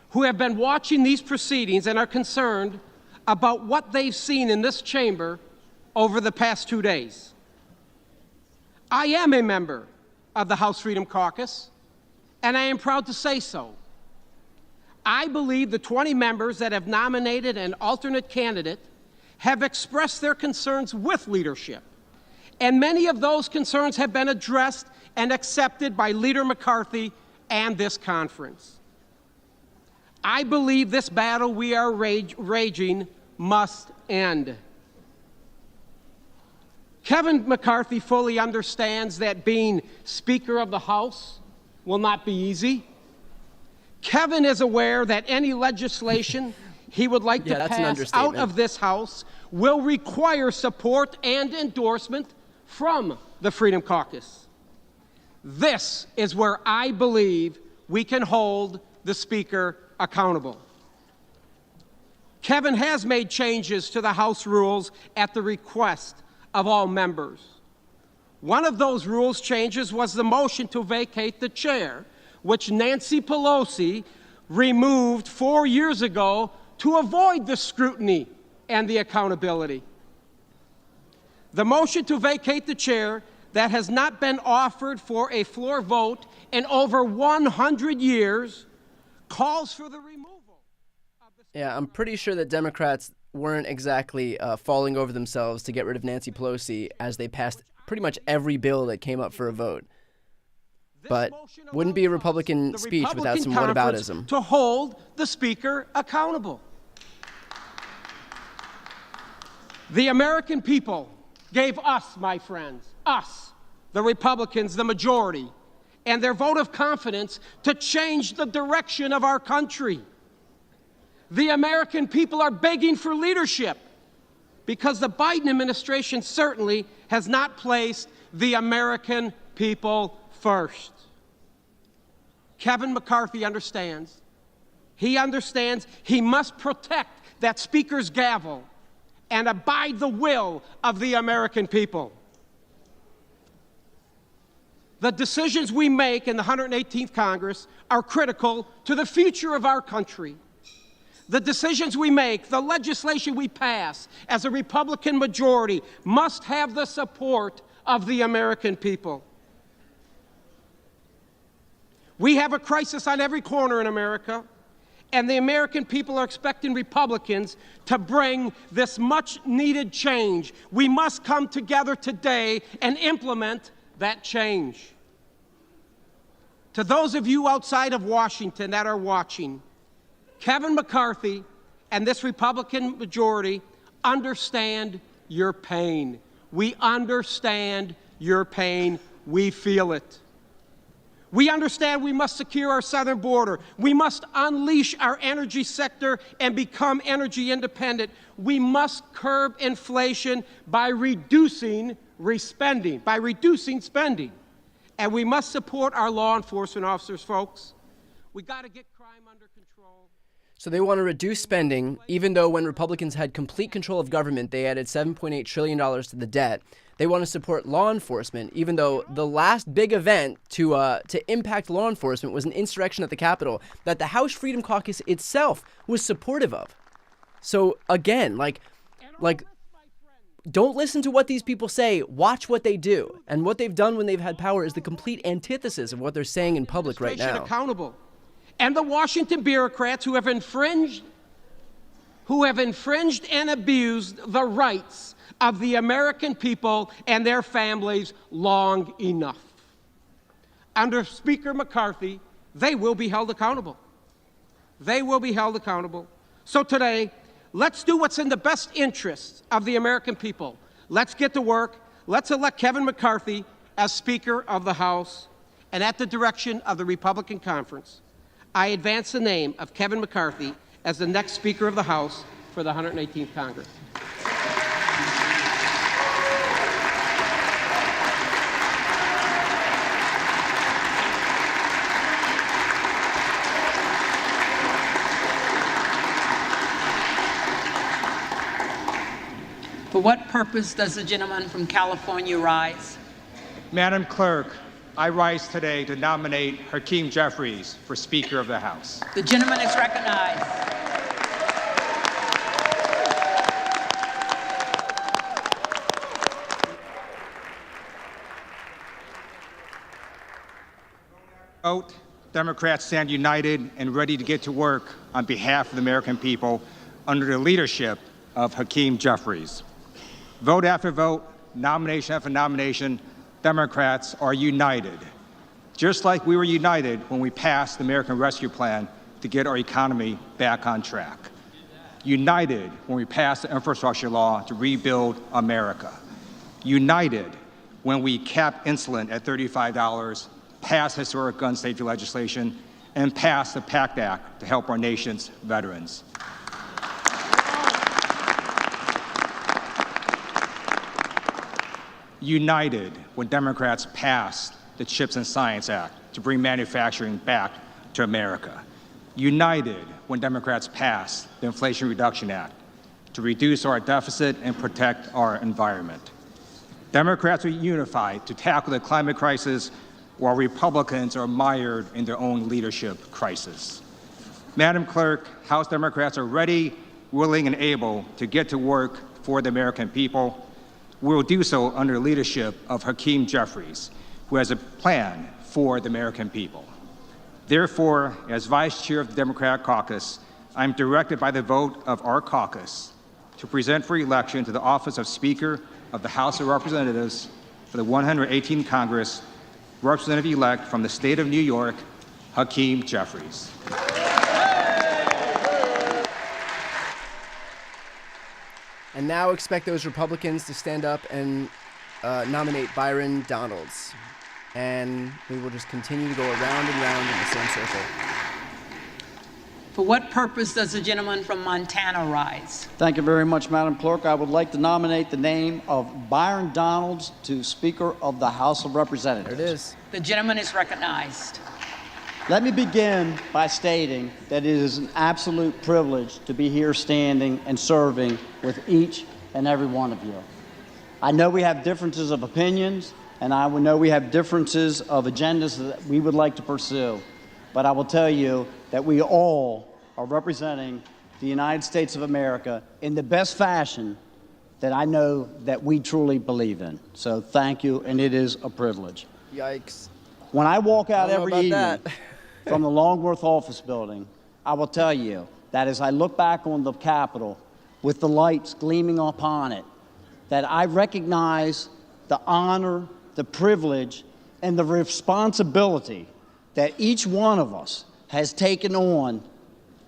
who have been watching these proceedings and are concerned about what they've seen in this chamber over the past 2 days. I am a member of the House Freedom Caucus, and I am proud to say so. I believe the 20 members that have nominated an alternate candidate have expressed their concerns with leadership, and many of those concerns have been addressed and accepted by Leader McCarthy and this conference. I believe this battle we are raging must end. Kevin McCarthy fully understands that being Speaker of the House will not be easy. Kevin is aware that any legislation he would like to pass out of this House will require support and endorsement from the Freedom Caucus. This is where I believe we can hold the Speaker accountable. Kevin has made changes to the House rules at the request of all members. One of those rules changes was the motion to vacate the chair, which Nancy Pelosi removed 4 years ago to avoid the scrutiny and the accountability. The motion to vacate the chair that has not been offered for a floor vote in over 100 years calls for the removal of the... Yeah, I'm pretty sure that Democrats weren't exactly falling over themselves to get rid of Nancy Pelosi as they passed pretty much every bill that came up for a vote. But wouldn't be a Republican speech without some whataboutism. To hold the Speaker accountable. The American people gave us, my friends, us, the Republicans, the majority, and their vote of confidence to change the direction of our country. The American people are begging for leadership because the Biden administration certainly has not placed the American people first. Kevin McCarthy understands. He understands he must protect that Speaker's gavel and abide the will of the American people. The decisions we make in the 118th Congress are critical to the future of our country. The decisions we make, the legislation we pass as a Republican majority must have the support of the American people. We have a crisis on every corner in America, and the American people are expecting Republicans to bring this much-needed change. We must come together today and implement that change. To those of you outside of Washington that are watching, Kevin McCarthy and this Republican majority understand your pain. We understand your pain. We feel it. We understand we must secure our southern border. We must unleash our energy sector and become energy independent. We must curb inflation by reducing spending. And we must support our law enforcement officers, folks. We got to get crime under control. So they want to reduce spending, even though when Republicans had complete control of government, they added $7.8 trillion to the debt. They want to support law enforcement, even though the last big event to impact law enforcement was an insurrection at the Capitol that the House Freedom Caucus itself was supportive of. So again, like, don't listen to what these people say. Watch what they do. And what they've done when they've had power is the complete antithesis of what they're saying in public right now. Accountable. And the Washington bureaucrats who have infringed and abused the rights of the American people and their families long enough. Under Speaker McCarthy, they will be held accountable. They will be held accountable. So today, let's do what's in the best interests of the American people. Let's get to work. Let's elect Kevin McCarthy as Speaker of the House. And at the direction of the Republican Conference, I advance the name of Kevin McCarthy as the next Speaker of the House for the 118th Congress. For what purpose does the gentleman from California rise? Madam Clerk, I rise today to nominate Hakeem Jeffries for Speaker of the House. The gentleman is recognized. Vote Democrats stand united and ready to get to work on behalf of the American people under the leadership of Hakeem Jeffries. Vote after vote, nomination after nomination, Democrats are united. Just like we were united when we passed the American Rescue Plan to get our economy back on track. United when we passed the infrastructure law to rebuild America. United when we capped insulin at $35, passed historic gun safety legislation, and passed the PACT Act to help our nation's veterans. United when Democrats passed the CHIPS and Science Act to bring manufacturing back to America. United when Democrats passed the Inflation Reduction Act to reduce our deficit and protect our environment. Democrats are unified to tackle the climate crisis while Republicans are mired in their own leadership crisis. Madam Clerk, House Democrats are ready, willing, and able to get to work for the American people. We will do so under the leadership of Hakeem Jeffries, who has a plan for the American people. Therefore, as Vice Chair of the Democratic Caucus, I am directed by the vote of our caucus to present for election to the office of Speaker of the House of Representatives for the 118th Congress, Representative-elect from the state of New York, Hakeem Jeffries. And now expect those Republicans to stand up and nominate Byron Donalds. And we will just continue to go around and round in the same circle. For what purpose does the gentleman from Montana rise? Thank you very much, Madam Clerk. I would like to nominate the name of Byron Donalds to Speaker of the House of Representatives. There it is. The gentleman is recognized. Let me begin by stating that it is an absolute privilege to be here standing and serving with each and every one of you. I know we have differences of opinions, and I know we have differences of agendas that we would like to pursue. But I will tell you that we all are representing the United States of America in the best fashion that I know that we truly believe in. So thank you, and it is a privilege. Yikes. When I walk out every evening from the Longworth office building, I will tell you that as I look back on the Capitol with the lights gleaming upon it, that I recognize the honor, the privilege, and the responsibility that each one of us has taken on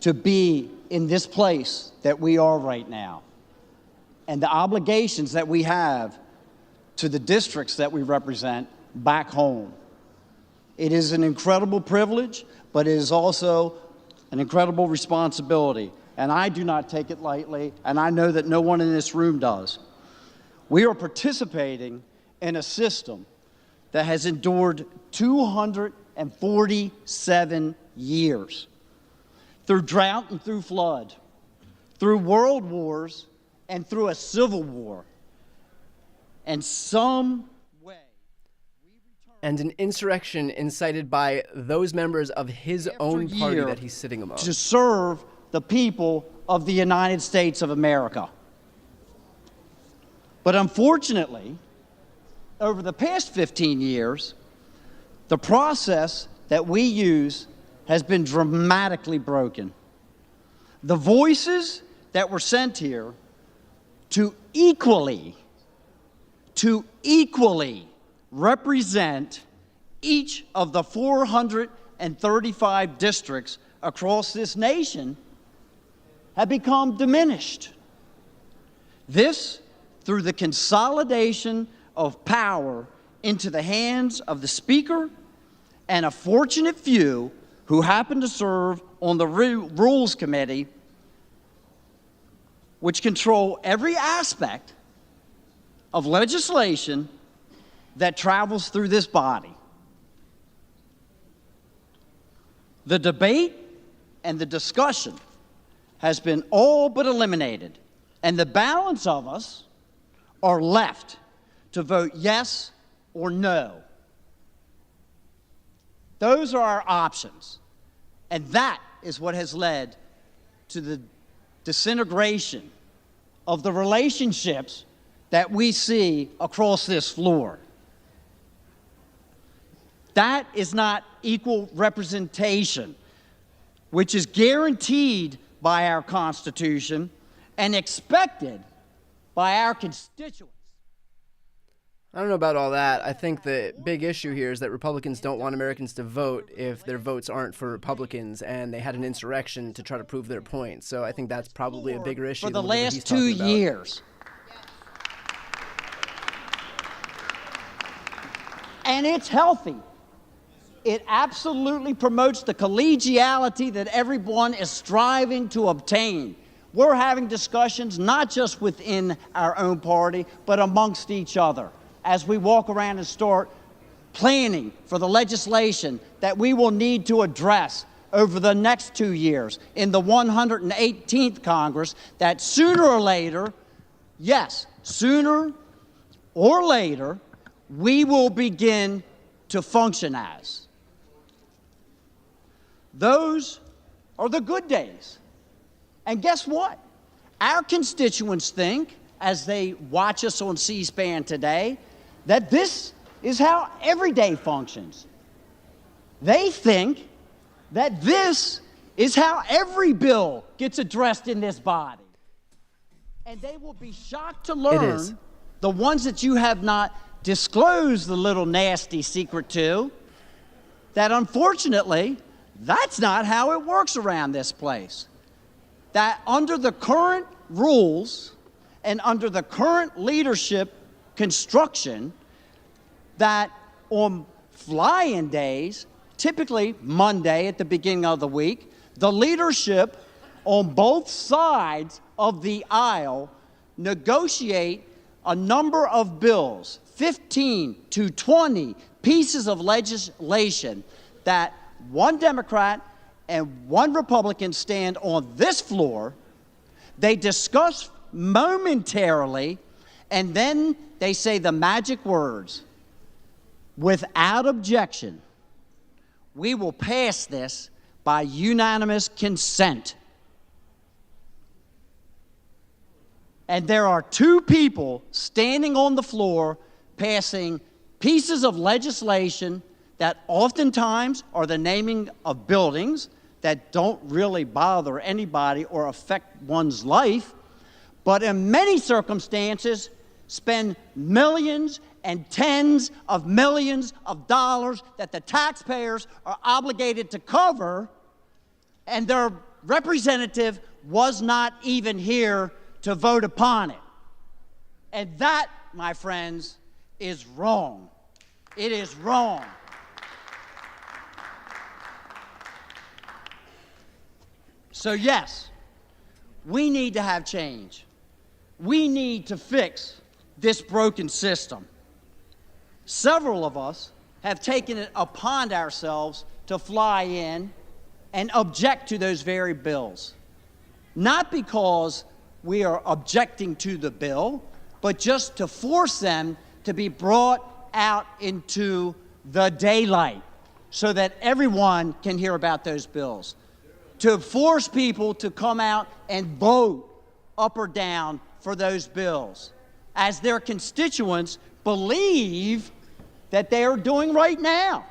to be in this place that we are right now, and the obligations that we have to the districts that we represent back home. It is an incredible privilege, but it is also an incredible responsibility, and I do not take it lightly, and I know that no one in this room does. We are participating in a system that has endured 247 years, through drought and through flood, through world wars and through a civil war. And and an insurrection incited by those members of his own party that he's sitting among. To serve the people of the United States of America. But unfortunately, over the past 15 years, the process that we use has been dramatically broken. The voices that were sent here to equally represent each of the 435 districts across this nation have become diminished. This through the consolidation of power into the hands of the Speaker and a fortunate few who happen to serve on the Rules Committee, which control every aspect of legislation that travels through this body. The debate and the discussion has been all but eliminated, and the balance of us are left to vote yes or no. Those are our options, and that is what has led to the disintegration of the relationships that we see across this floor. That is not equal representation, which is guaranteed by our Constitution and expected by our constituents. I don't know about all that. I think the big issue here is that Republicans don't want Americans to vote if their votes aren't for Republicans, and they had an insurrection to try to prove their point. So I think that's probably a bigger issue for the than whatever he's last talking 2 about. years. And it's healthy. It absolutely promotes the collegiality that everyone is striving to obtain. We're having discussions not just within our own party, but amongst each other as we walk around and start planning for the legislation that we will need to address over the next 2 years in the 118th Congress, that sooner or later, yes, sooner or later, we will begin to function as. Those are the good days. And guess what? Our constituents think, as they watch us on C-SPAN today, that this is how every day functions. They think that this is how every bill gets addressed in this body. And they will be shocked to learn, the ones that you have not disclosed the little nasty secret to, that unfortunately, that's not how it works around this place. That under the current rules and under the current leadership construction, that on fly-in days, typically Monday at the beginning of the week, the leadership on both sides of the aisle negotiate a number of bills, 15 to 20 pieces of legislation, that one Democrat and one Republican stand on this floor, they discuss momentarily, and then they say the magic words, without objection, we will pass this by unanimous consent. And there are two people standing on the floor passing pieces of legislation that oftentimes are the naming of buildings that don't really bother anybody or affect one's life, but in many circumstances spend millions and tens of millions of dollars that the taxpayers are obligated to cover, and their representative was not even here to vote upon it. And that, my friends, is wrong. It is wrong. So yes, we need to have change. We need to fix this broken system. Several of us have taken it upon ourselves to fly in and object to those very bills. Not because we are objecting to the bill, but just to force them to be brought out into the daylight so that everyone can hear about those bills. To force people to come out and vote up or down for those bills, as their constituents believe that they are doing right now.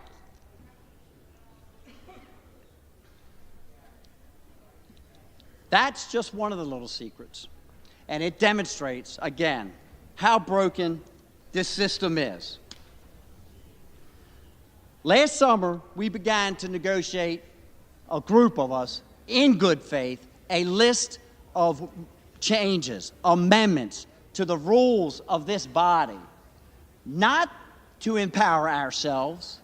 That's just one of the little secrets. And it demonstrates, again, how broken this system is. Last summer, we began to negotiate, a group of us, in good faith, a list of changes, amendments to the rules of this body, not to empower ourselves,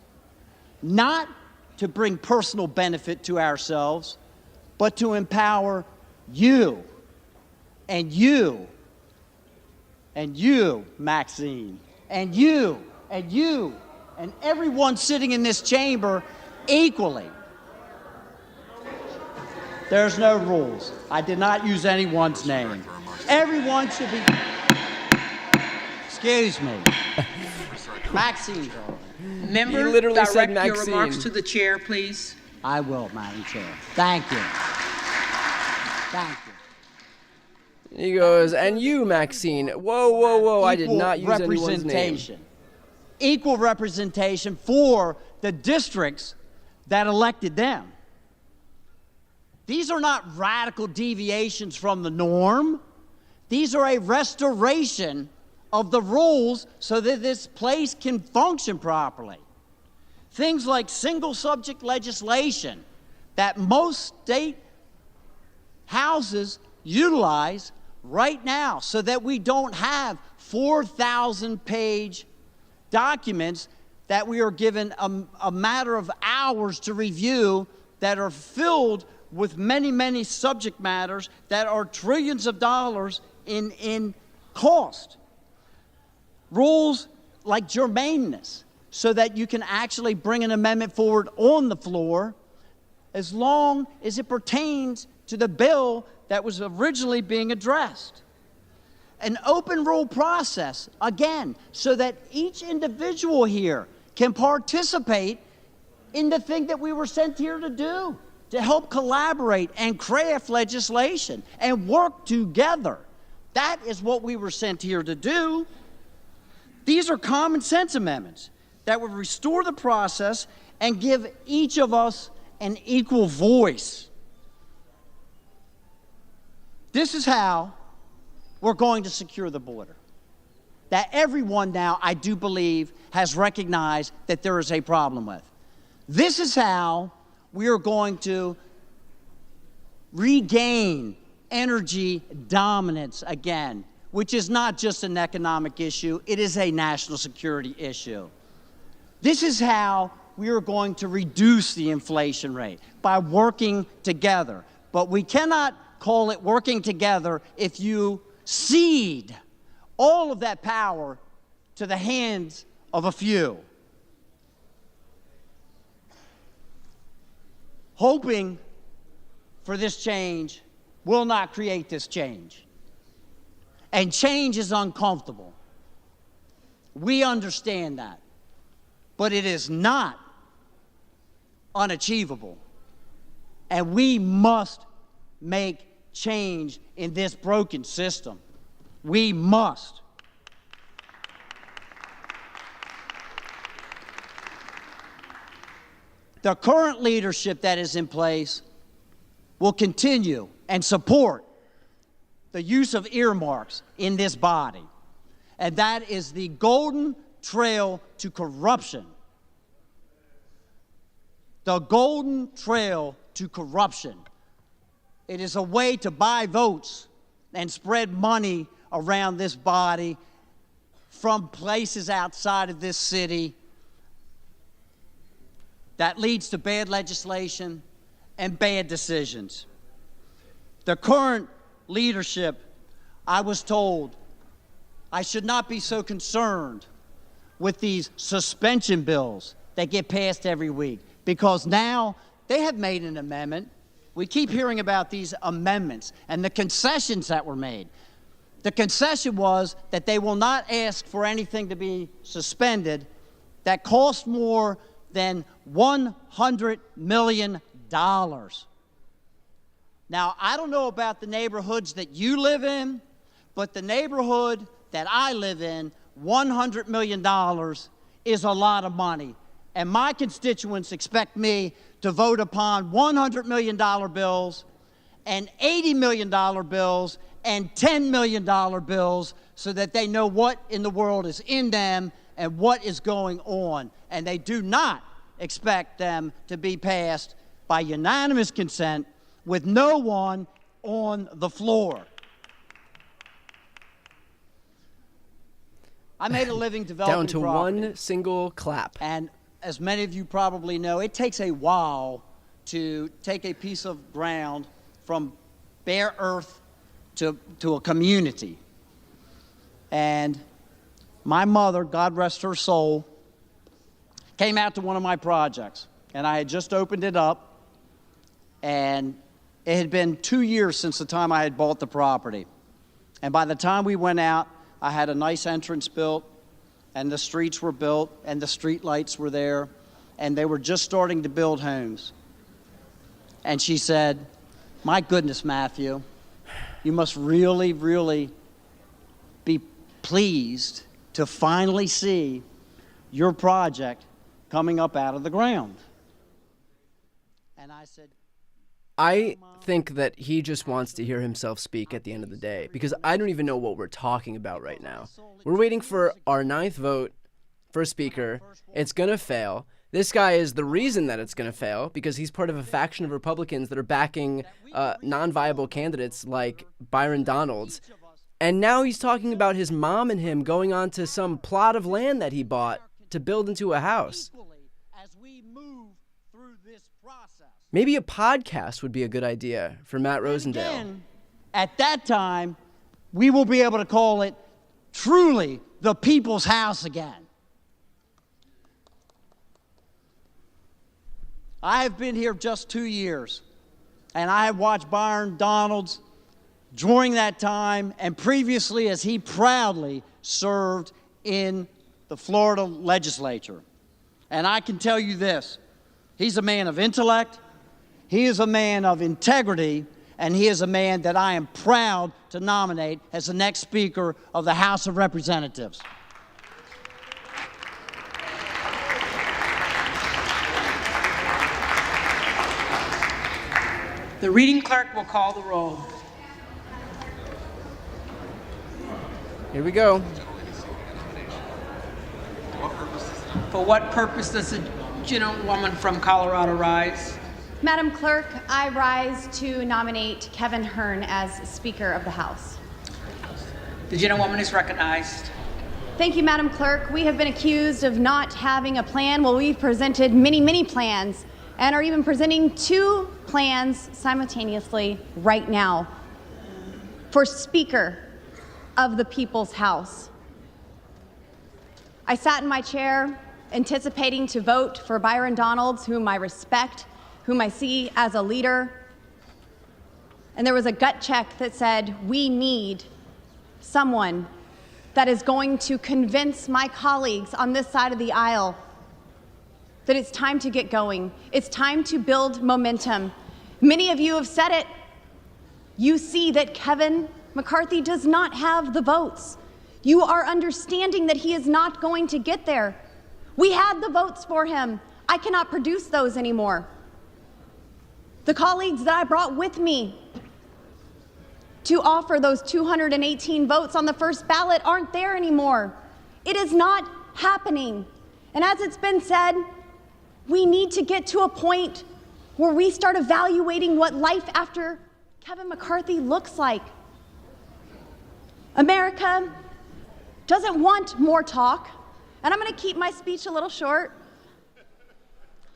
not to bring personal benefit to ourselves, but to empower you, and you, and you, Maxine, and you, and everyone sitting in this chamber equally. There's no rules. I did not use anyone's name. Everyone should be... Excuse me. Maxine. Member, literally direct said your Maxine. remarks to the chair, please. I will, Madam Chair. Thank you. Thank you. He goes, and you, Maxine. Whoa, whoa, whoa, I did not use anyone's name. Representation. equal representation for the districts that elected them. These are not radical deviations from the norm. These are a restoration of the rules so that this place can function properly. Things like single subject legislation that most state houses utilize right now so that we don't have 4,000-page documents that we are given a matter of hours to review that are filled with many, many subject matters that are trillions of dollars in cost. Rules like germaneness, so that you can actually bring an amendment forward on the floor as long as it pertains to the bill that was originally being addressed. An open rule process, again, so that each individual here can participate in the thing that we were sent here to do, to help collaborate and craft legislation and work together. That is what we were sent here to do. These are common sense amendments that would restore the process and give each of us an equal voice. This is how we're going to secure the border. That everyone now, I do believe, has recognized that there is a problem with. This is how we are going to regain energy dominance again, which is not just an economic issue, it is a national security issue. This is how we are going to reduce the inflation rate, by working together. But we cannot call it working together if you cede all of that power to the hands of a few. Hoping for this change will not create this change. And change is uncomfortable. We understand that. But it is not unachievable. And we must make change in this broken system. We must. The current leadership that is in place will continue and support the use of earmarks in this body. And that is the golden trail to corruption. The golden trail to corruption. It is a way to buy votes and spread money around this body from places outside of this city that leads to bad legislation and bad decisions. The current leadership, I was told, I should not be so concerned with these suspension bills that get passed every week, because now they have made an amendment. We keep hearing about these amendments and the concessions that were made. The concession was that they will not ask for anything to be suspended that costs more than $100 million. Now, I don't know about the neighborhoods that you live in, but the neighborhood that I live in, $100 million is a lot of money. And my constituents expect me to vote upon $100 million bills and $80 million bills and $10 million bills so that they know what in the world is in them and what is going on. And they do not expect them to be passed by unanimous consent with no one on the floor. I made a living developing down to property. one single clap. And as many of you probably know, it takes a while to take a piece of ground from bare earth to a community. And my mother, God rest her soul, came out to one of my projects. And I had just opened it up, and it had been 2 years since the time I had bought the property. And by the time we went out, I had a nice entrance built, and the streets were built, and the street lights were there, and they were just starting to build homes. And she said, "My goodness, Matthew, you must really, really be pleased to finally see your project coming up out of the ground. And I said, I think that he just wants to hear himself speak at the end of the day, because I don't even know what we're talking about right now. We're waiting for our 9th vote for Speaker. It's going to fail. This guy is the reason that it's going to fail, because he's part of a faction of Republicans that are backing non-viable candidates like Byron Donalds. And now he's talking about his mom and him going on to some plot of land that he bought to build into a house. Maybe a podcast would be a good idea for Matt Rosendale. Again, at that time, we will be able to call it truly the people's house again. I have been here just 2 years, and I have watched Byron Donalds during that time and previously as he proudly served in the Florida legislature. And I can tell you this, he's a man of intellect, he is a man of integrity, and he is a man that I am proud to nominate as the next Speaker of the House of Representatives. The reading clerk will call the roll. Here we go. For what purpose does the gentlewoman from Colorado rise? Madam Clerk, I rise to nominate Kevin Hern as Speaker of the House. The gentlewoman is recognized. Thank you, Madam Clerk. We have been accused of not having a plan. Well, we've presented many plans and are even presenting 2 plans simultaneously right now for Speaker of the People's House. I sat in my chair anticipating to vote for Byron Donalds, whom I respect, whom I see as a leader. And there was a gut check that said, we need someone that is going to convince my colleagues on this side of the aisle that it's time to get going. It's time to build momentum. Many of you have said it. You see that Kevin McCarthy does not have the votes. You are understanding that he is not going to get there. We had the votes for him. I cannot produce those anymore. The colleagues that I brought with me to offer those 218 votes on the first ballot aren't there anymore. It is not happening. And as it's been said, we need to get to a point where we start evaluating what life after Kevin McCarthy looks like. America doesn't want more talk, and I'm going to keep my speech a little short.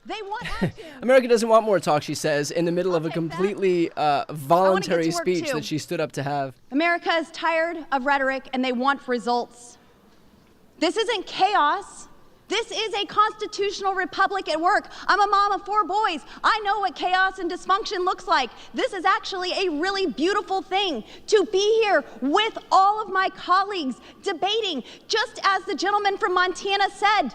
They want action. America doesn't want more talk, she says, in the middle of a completely voluntary speech that she stood up to have. America is tired of rhetoric, and they want results. This isn't chaos. This is a constitutional republic at work. I'm a mom of 4 boys. I know what chaos and dysfunction looks like. This is actually a really beautiful thing to be here with all of my colleagues debating, just as the gentleman from Montana said.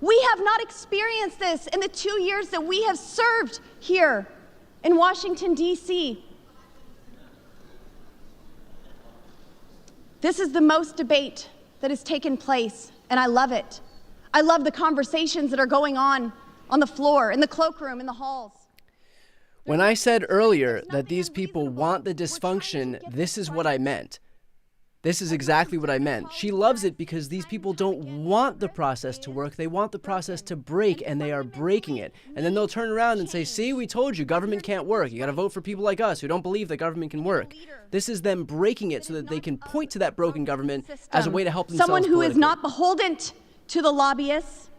We have not experienced this in the 2 years that we have served here in Washington, D.C. This is the most debate that has taken place, and I love it. I love the conversations that are going on the floor, in the cloakroom, in the halls. When I said earlier that these people want the dysfunction, this is what I meant. This is exactly what I meant. She loves it because these people don't want the process to work. They want the process to break, and they are breaking it. And then they'll turn around and say, see, we told you government can't work. You got to vote for people like us who don't believe that government can work. This is them breaking it so that they can point to that broken government as a way to help themselves Someone who politically. is not beholden to the lobbyists,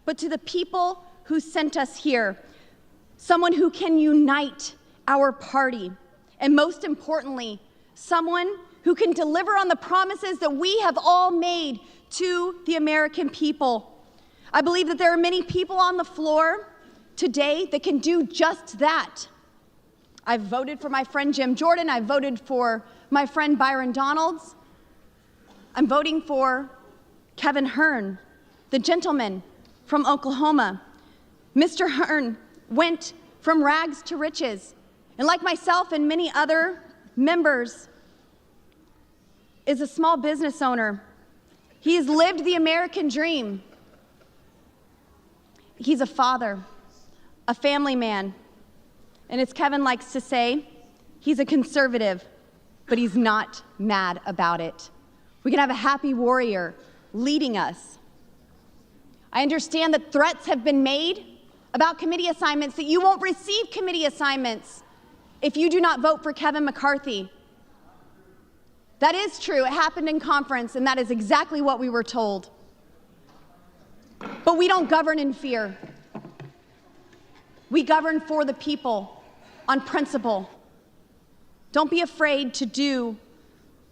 but to the people who sent us here. Someone who can unite our party. And most importantly, someone who can deliver on the promises that we have all made to the American people. I believe that there are many people on the floor today that can do just that. I've voted for my friend Jim Jordan. I've voted for my friend Byron Donalds. I'm voting for Kevin Hern, the gentleman from Oklahoma. Mr. Hern went from rags to riches, and like myself and many other members, is a small business owner. He has lived the American dream. he's a father, a family man, and as Kevin likes to say, he's a conservative, but he's not mad about it. We can have a happy warrior leading us. I understand that threats have been made about committee assignments, that you won't receive committee assignments if you do not vote for Kevin McCarthy. That is true. It happened in conference, and that is exactly what we were told. But we don't govern in fear. We govern for the people on principle. Don't be afraid to do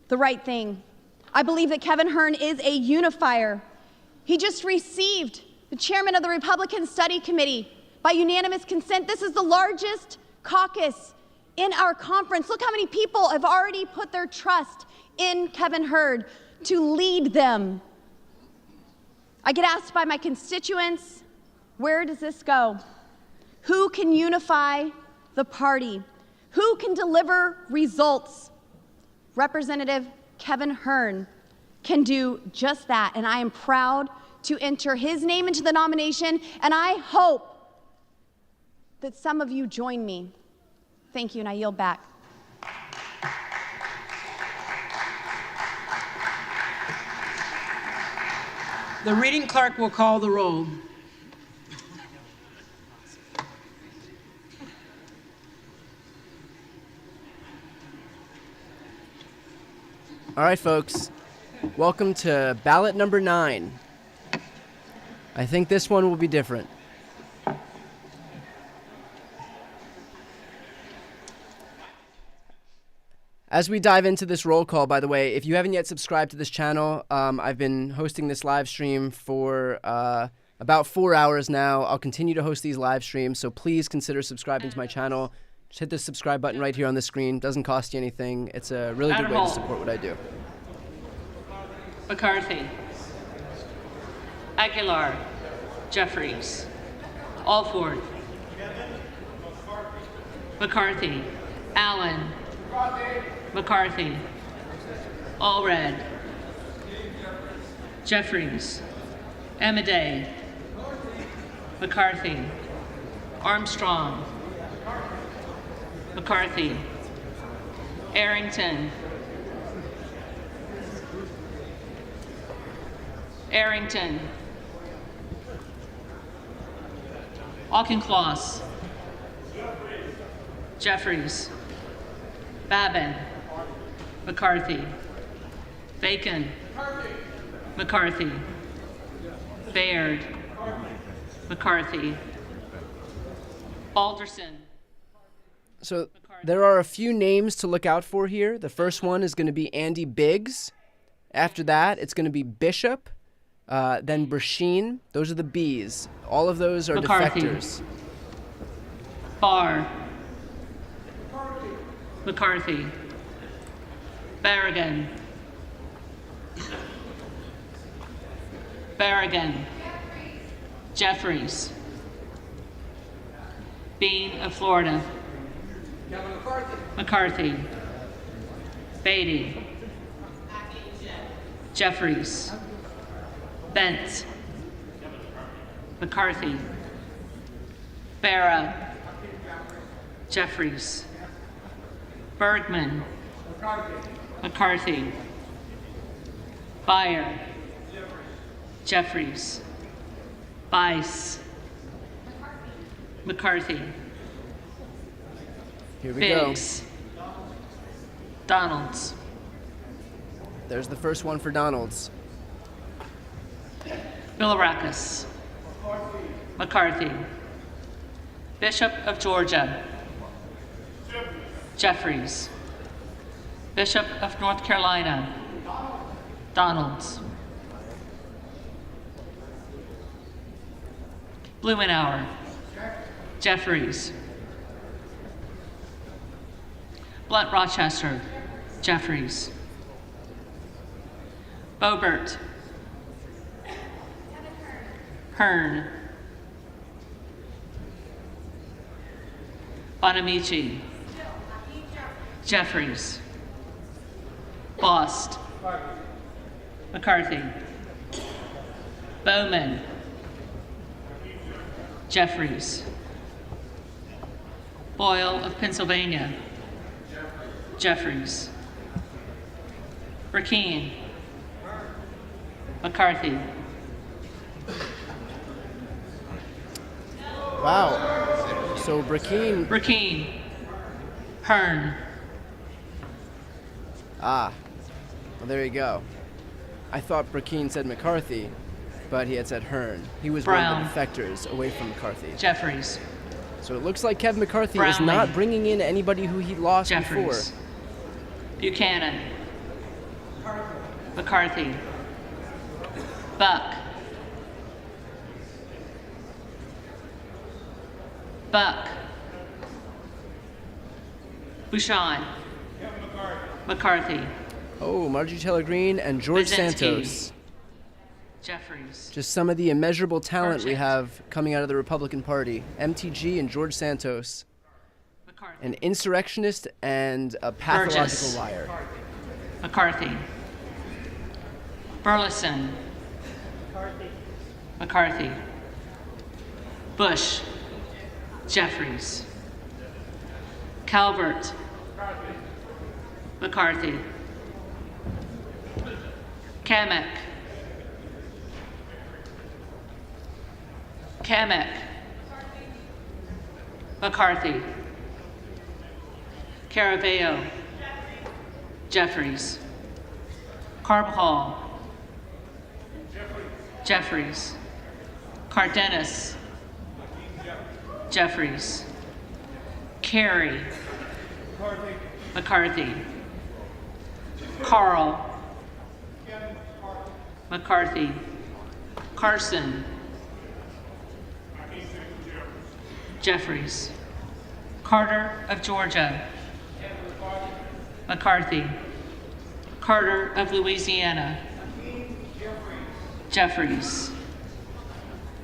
the right thing. I believe that Kevin Hern is a unifier. He just received the chairman of the Republican Study Committee by unanimous consent. This is the largest caucus in our conference. Look how many people have already put their trust in Kevin Hern to lead them. I get asked by my constituents, where does this go? Who can unify the party? Who can deliver results? Representative Kevin Hern can do just that, and I am proud to enter his name into the nomination, and I hope that some of you join me. Thank you, and I yield back. The reading clerk will call the roll. All right, folks. Welcome to ballot number 9. I think this one will be different. As we dive into this roll call, by the way, if you haven't yet subscribed to this channel, I've been hosting this live stream for about 4 hours now. I'll continue to host these live streams, so please consider subscribing to my channel. Just hit the subscribe button right here on the screen. Doesn't cost you anything. It's a really good way to support what I do. McCarthy, Aguilar, Jeffries, Alford, McCarthy, Allen, McCarthy, Allred, Jeffries, Amedee, McCarthy, Armstrong, McCarthy, Arrington, Auchincloss, Jeffries, Babin, McCarthy, Bacon, McCarthy, Baird, McCarthy, Balderson. So there are a few names to look out for here. The first one is going to be Andy Biggs. After that, it's going to be Bishop, then Brashin. Those are the Bs. All of those are McCarthy. defectors. Barr, McCarthy, Barragan, Jeffries, Bean of Florida, McCarthy, Beatty, Jeffries, Bent, McCarthy, Barra, Jeffries, Bergman, McCarthy, Beyer, Jeffries, Bice, McCarthy, Here we Biggs, go. Donalds, There's the first one for Donalds. Bilirakis, McCarthy, Bishop of Georgia, Jeffries, Bishop of North Carolina, Donalds, Blumenauer, Jeffries, Blunt Rochester, Jeffries, Boebert, Hern, Bonamici, Jeffries, Bost, McCarthy, Bowman, Jeffries. Boyle of Pennsylvania. Jeffries. Burkeen. McCarthy. Wow. So Burkeen. Hearn. Ah. Well, there you go. I thought Burkeen said McCarthy, but he had said Hearn. He was Brown. one of the defectors away from McCarthy. Jeffries. So it looks like Kevin McCarthy is Brownlee. not bringing in anybody who he lost Jeffries. before. Buchanan. McCarthy. Buck. Buck. Bouchon. McCarthy. Oh, Marjorie Taylor Greene and George Brzezinski. Santos. Jeffries. Just some of the immeasurable talent we Burchett. have coming out of the Republican Party. MTG and George Santos. An insurrectionist and a pathological Burgess. liar. McCarthy. Burleson. McCarthy. Bush. Jeffries. Calvert. McCarthy. Kamek. Kamek. McCarthy. Caraveo. Jeffries. Carbajal. Jeffries. Cardenas. Jeffries. Carey. McCarthy. Carl. McCarthy. Carson. Jeffries. Carter of Georgia. McCarthy. Carter of Louisiana. Jeffries.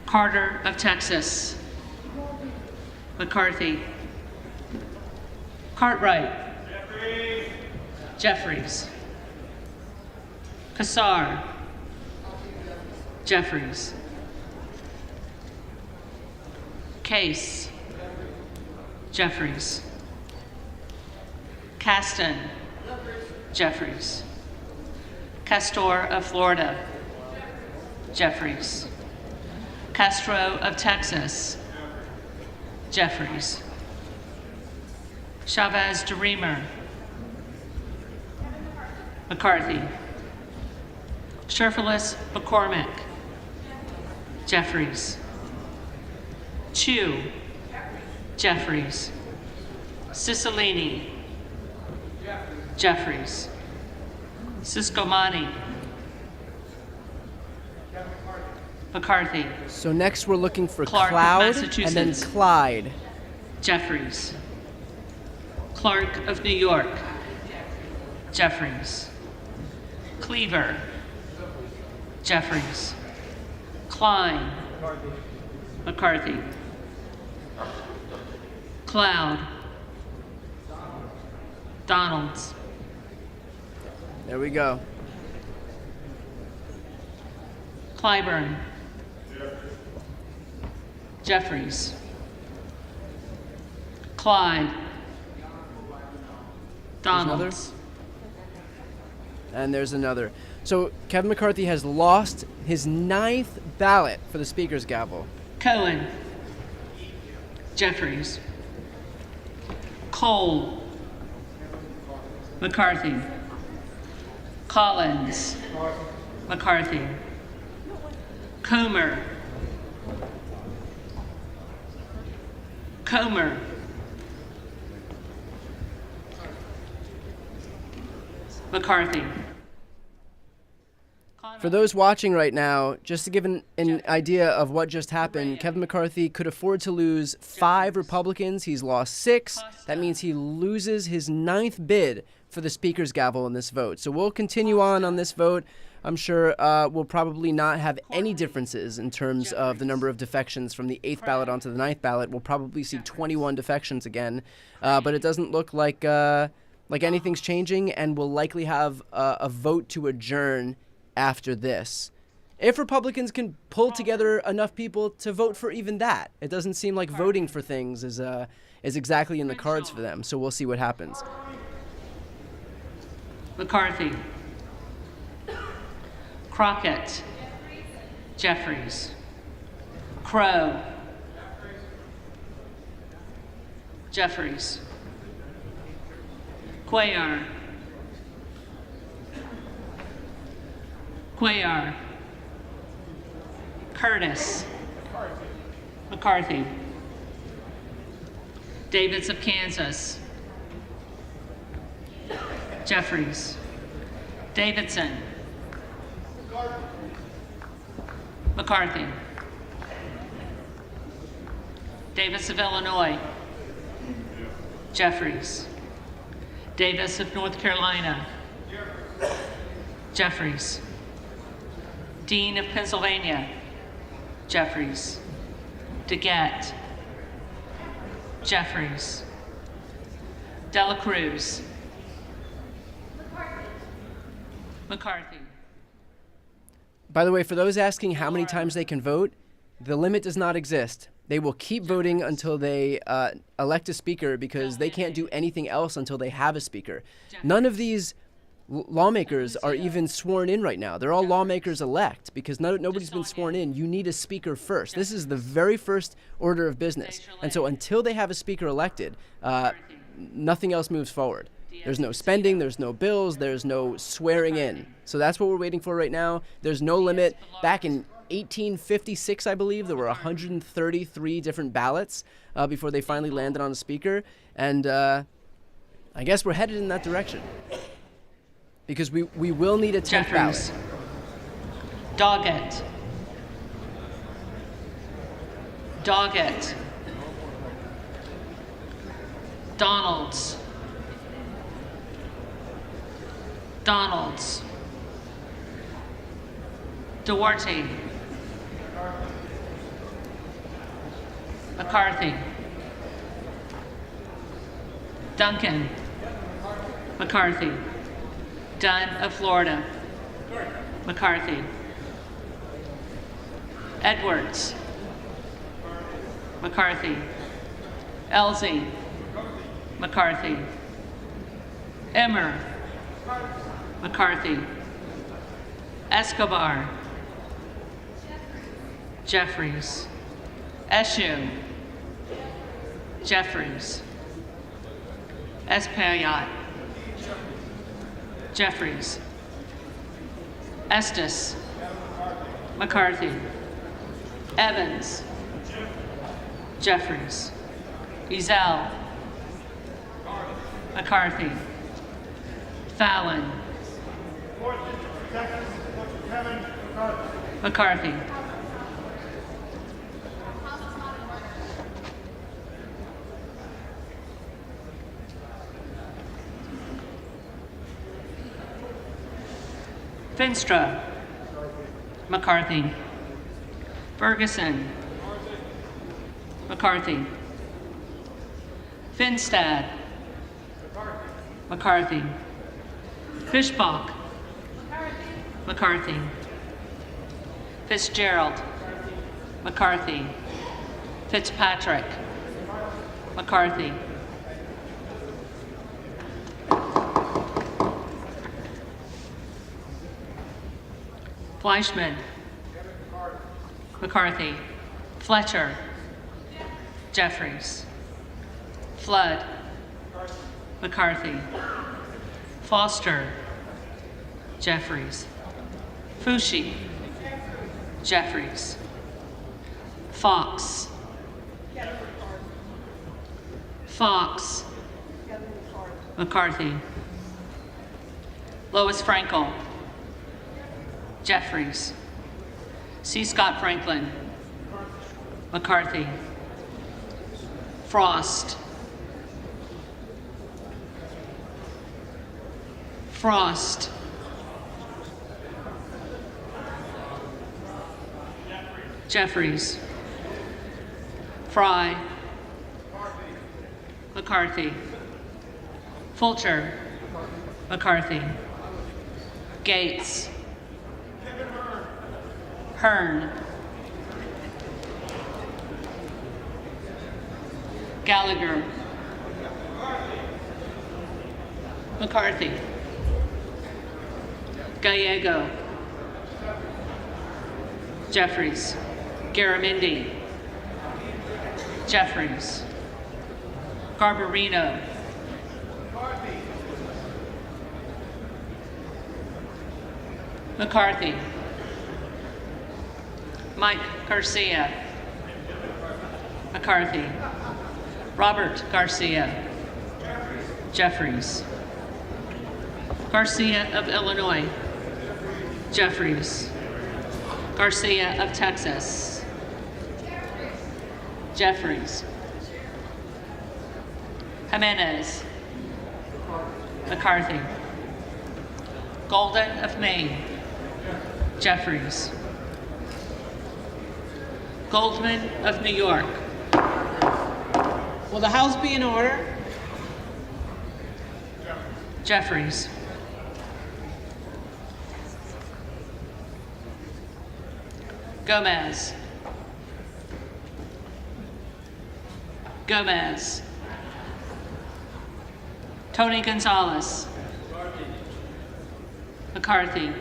Carter of Texas. McCarthy. Cartwright. Jeffries. Kassar. Jeffries. Case. Jeffries. Caston. Jeffries. Castor of Florida. Jeffries. Castro of Texas. Jeffries. Chavez DeReamer. McCarthy. Sherfilis McCormick. Jeffries. Chu. Jeffries. Cicilline. Jeffries. Siscomani. McCarthy. So next we're looking for Clark of Cloud and Massachusetts. then Clyde. Jeffries. Clark of New York. Jeffries. Cleaver. Jeffries. Klein. McCarthy. Cloud. Donalds. There we go. Clyburn. Jeffries. Clyde. Donalds. And there's another. So Kevin McCarthy has lost his 9th ballot for the Speaker's gavel. Cohen. Jeffries. Cole. McCarthy. Collins. McCarthy. Comer. Comer. McCarthy. For those watching right now, just to give an idea of what just happened, Kevin McCarthy could afford to lose 5 Republicans. He's lost 6. That means he loses his 9th bid for the Speaker's gavel in this vote. So we'll continue on this vote. I'm sure we'll probably not have any differences in terms of the number of defections from the 8th ballot onto the 9th ballot. We'll probably see 21 defections again, but it doesn't look like anything's changing, and we'll likely have a vote to adjourn after this. if Republicans can pull together enough people to vote for even that. It doesn't seem like voting for things is exactly in the cards for them, so we'll see what happens. McCarthy. Crockett. Jeffries. Crow. Jeffries. Cuellar. Cuellar. Curtis. McCarthy. Davids of Kansas. Jeffries. Davidson. McCarthy. Davis of Illinois. Jeffries. Davis of North Carolina. Jeffries. Dean of Pennsylvania. Jeffries. DeGette. Jeffries. Dela Cruz. McCarthy. By the way, for those asking how many times they can vote, the limit does not exist. They will keep voting until they elect a speaker because they can't do anything else until they have a speaker. None of these lawmakers are even sworn in right now. They're all lawmakers-elect because nobody's been sworn in. You need a speaker first. This is the very first order of business. And so until they have a speaker elected, nothing else moves forward. There's no spending, there's no bills, there's no swearing in. So that's what we're waiting for right now. There's no limit. Back in 1856, I believe, there were 133 different ballots before they finally landed on a speaker. And I guess we're headed in that direction. Because we will need a 10th ballot. Doggett. Doggett. Donalds. Donalds. Duarte. McCarthy. Duncan. McCarthy. Dunn of Florida. McCarthy. Edwards. McCarthy. Elsie. McCarthy. Emmer. McCarthy. Escobar. Jeffries. Eshoo. Jeffries. Espaillat. Jeffries. Estes. McCarthy. Evans. Jeffries. Ezell. McCarthy. Fallon. McCarthy. Finstra. McCarthy. Ferguson. McCarthy. Finstad. McCarthy. Fischbach. McCarthy. Fitzgerald. McCarthy. Fitzpatrick. McCarthy. Fleischman. McCarthy. Fletcher. Jeffries. Flood. McCarthy. Foster. Jeffries. Fushi. Jeffries. Fox. Fox. McCarthy. Lois Frankel. Jeffries. C. Scott Franklin. McCarthy. Frost. Frost. Jeffries. Fry. McCarthy. Fulcher. McCarthy. Gates. Hearn. Gallagher. McCarthy. Gallego. Jeffries. Garamendi. Jeffries. Garbarino. McCarthy. Mike Garcia. McCarthy. Robert Garcia. Jeffries. Garcia of Illinois. Jeffries. Garcia of Texas. Jeffries. Jimenez. McCarthy. Golden of Maine. Jeffries. Goldman of New York. Will the House be in order? Jeffries. Gomez. Gomez. Tony Gonzalez. McCarthy.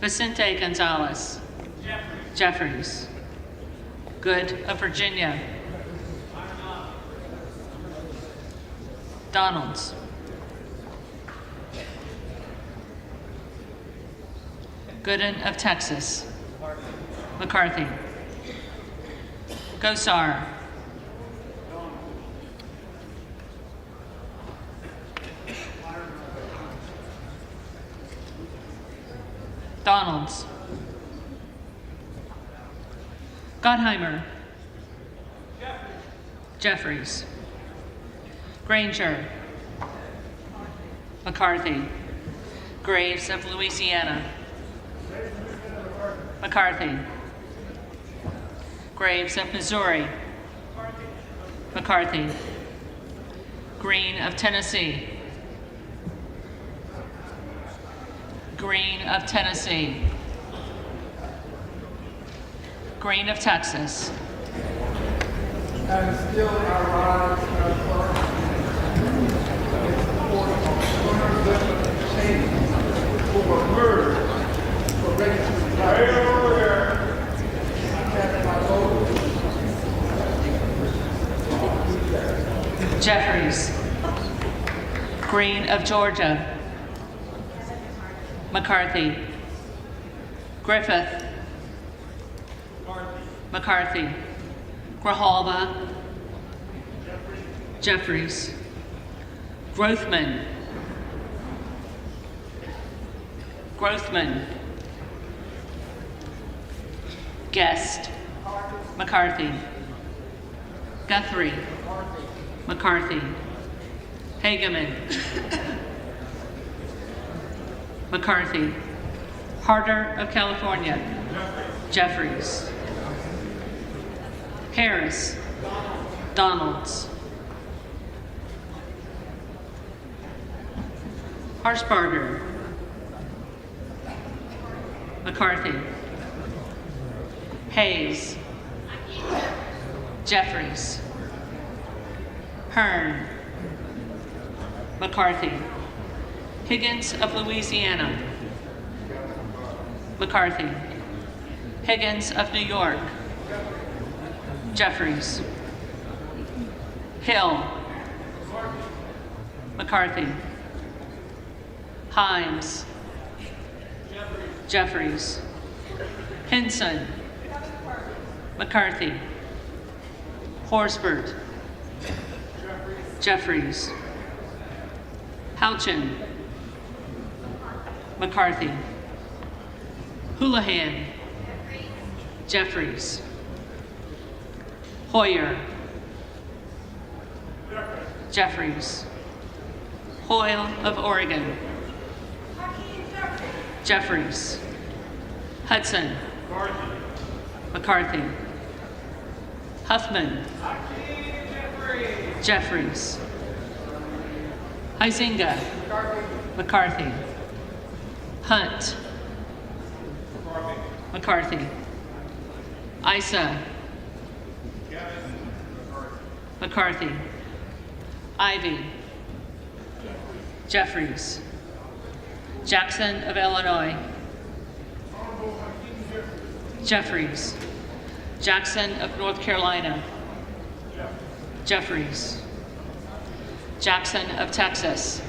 Vicente Gonzalez. Jeffries. Good of Virginia. Donalds. Gooden of Texas. McCarthy. Gosar. Donalds. Gottheimer. Jeffries. Granger. McCarthy. Graves of Louisiana. McCarthy. Graves of Missouri. McCarthy. Green of Tennessee. Green of Tennessee. Green of Texas. And still our rise for murder, for ready to retire. Jeffries. Green of Georgia. McCarthy. Griffith. McCarthy. Grijalva. Jeffries. Grothman. Grothman. Guest. McCarthy. Guthrie. McCarthy. Hageman. McCarthy. Harder of California. Jeffries. Harris. Donalds. Harshbarger. McCarthy. Hayes. Jeffries. Hearn. McCarthy. Higgins of Louisiana. McCarthy. Higgins of New York. Jeffries. Hill. McCarthy. Himes. Jeffries. Hinson. McCarthy. Horsford. Jeffries. Houchin. McCarthy. Houlihan. Jeffries. Hoyer. Jeffries. Hoyle of Oregon. Jeffries. Hudson. McCarthy. Huffman. Jeffries. Huizinga. McCarthy. Hunt. McCarthy. Issa. McCarthy. Ivy. Jeffries. Jackson of Illinois. Jeffries. Jackson of North Carolina. Jeffries. Jackson of Texas.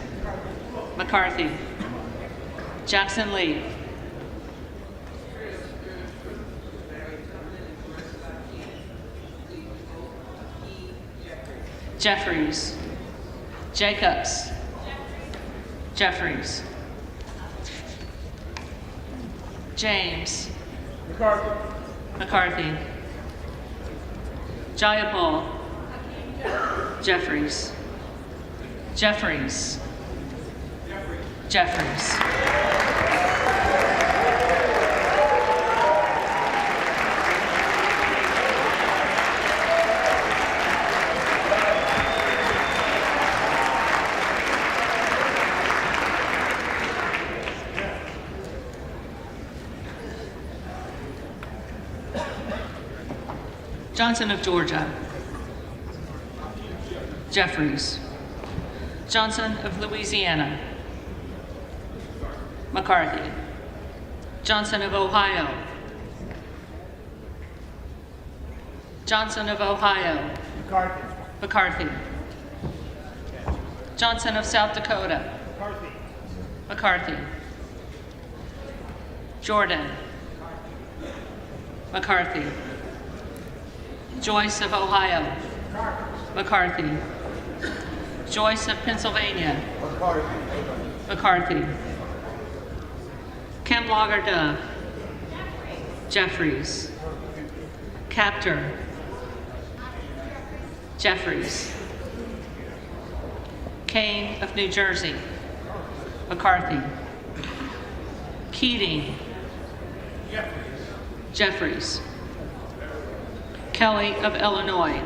McCarthy. Jackson Lee. Jeffries. Jacobs. Jeffries. James. McCarthy. Jayapal. Jeffries. Jeffries. Jeffries. Johnson of Georgia. Jeffries. Johnson of Louisiana. McCarthy. Johnson of Ohio. Johnson of Ohio. McCarthy. Johnson of South Dakota. McCarthy. Jordan. McCarthy. Joyce of Ohio. McCarthy. Joyce of Pennsylvania. McCarthy. Kim Laugher-Dove. Jeffries. Capter. Jeffries. Kane of New Jersey. McCarthy. Keating. Jeffries. Kelly of Illinois.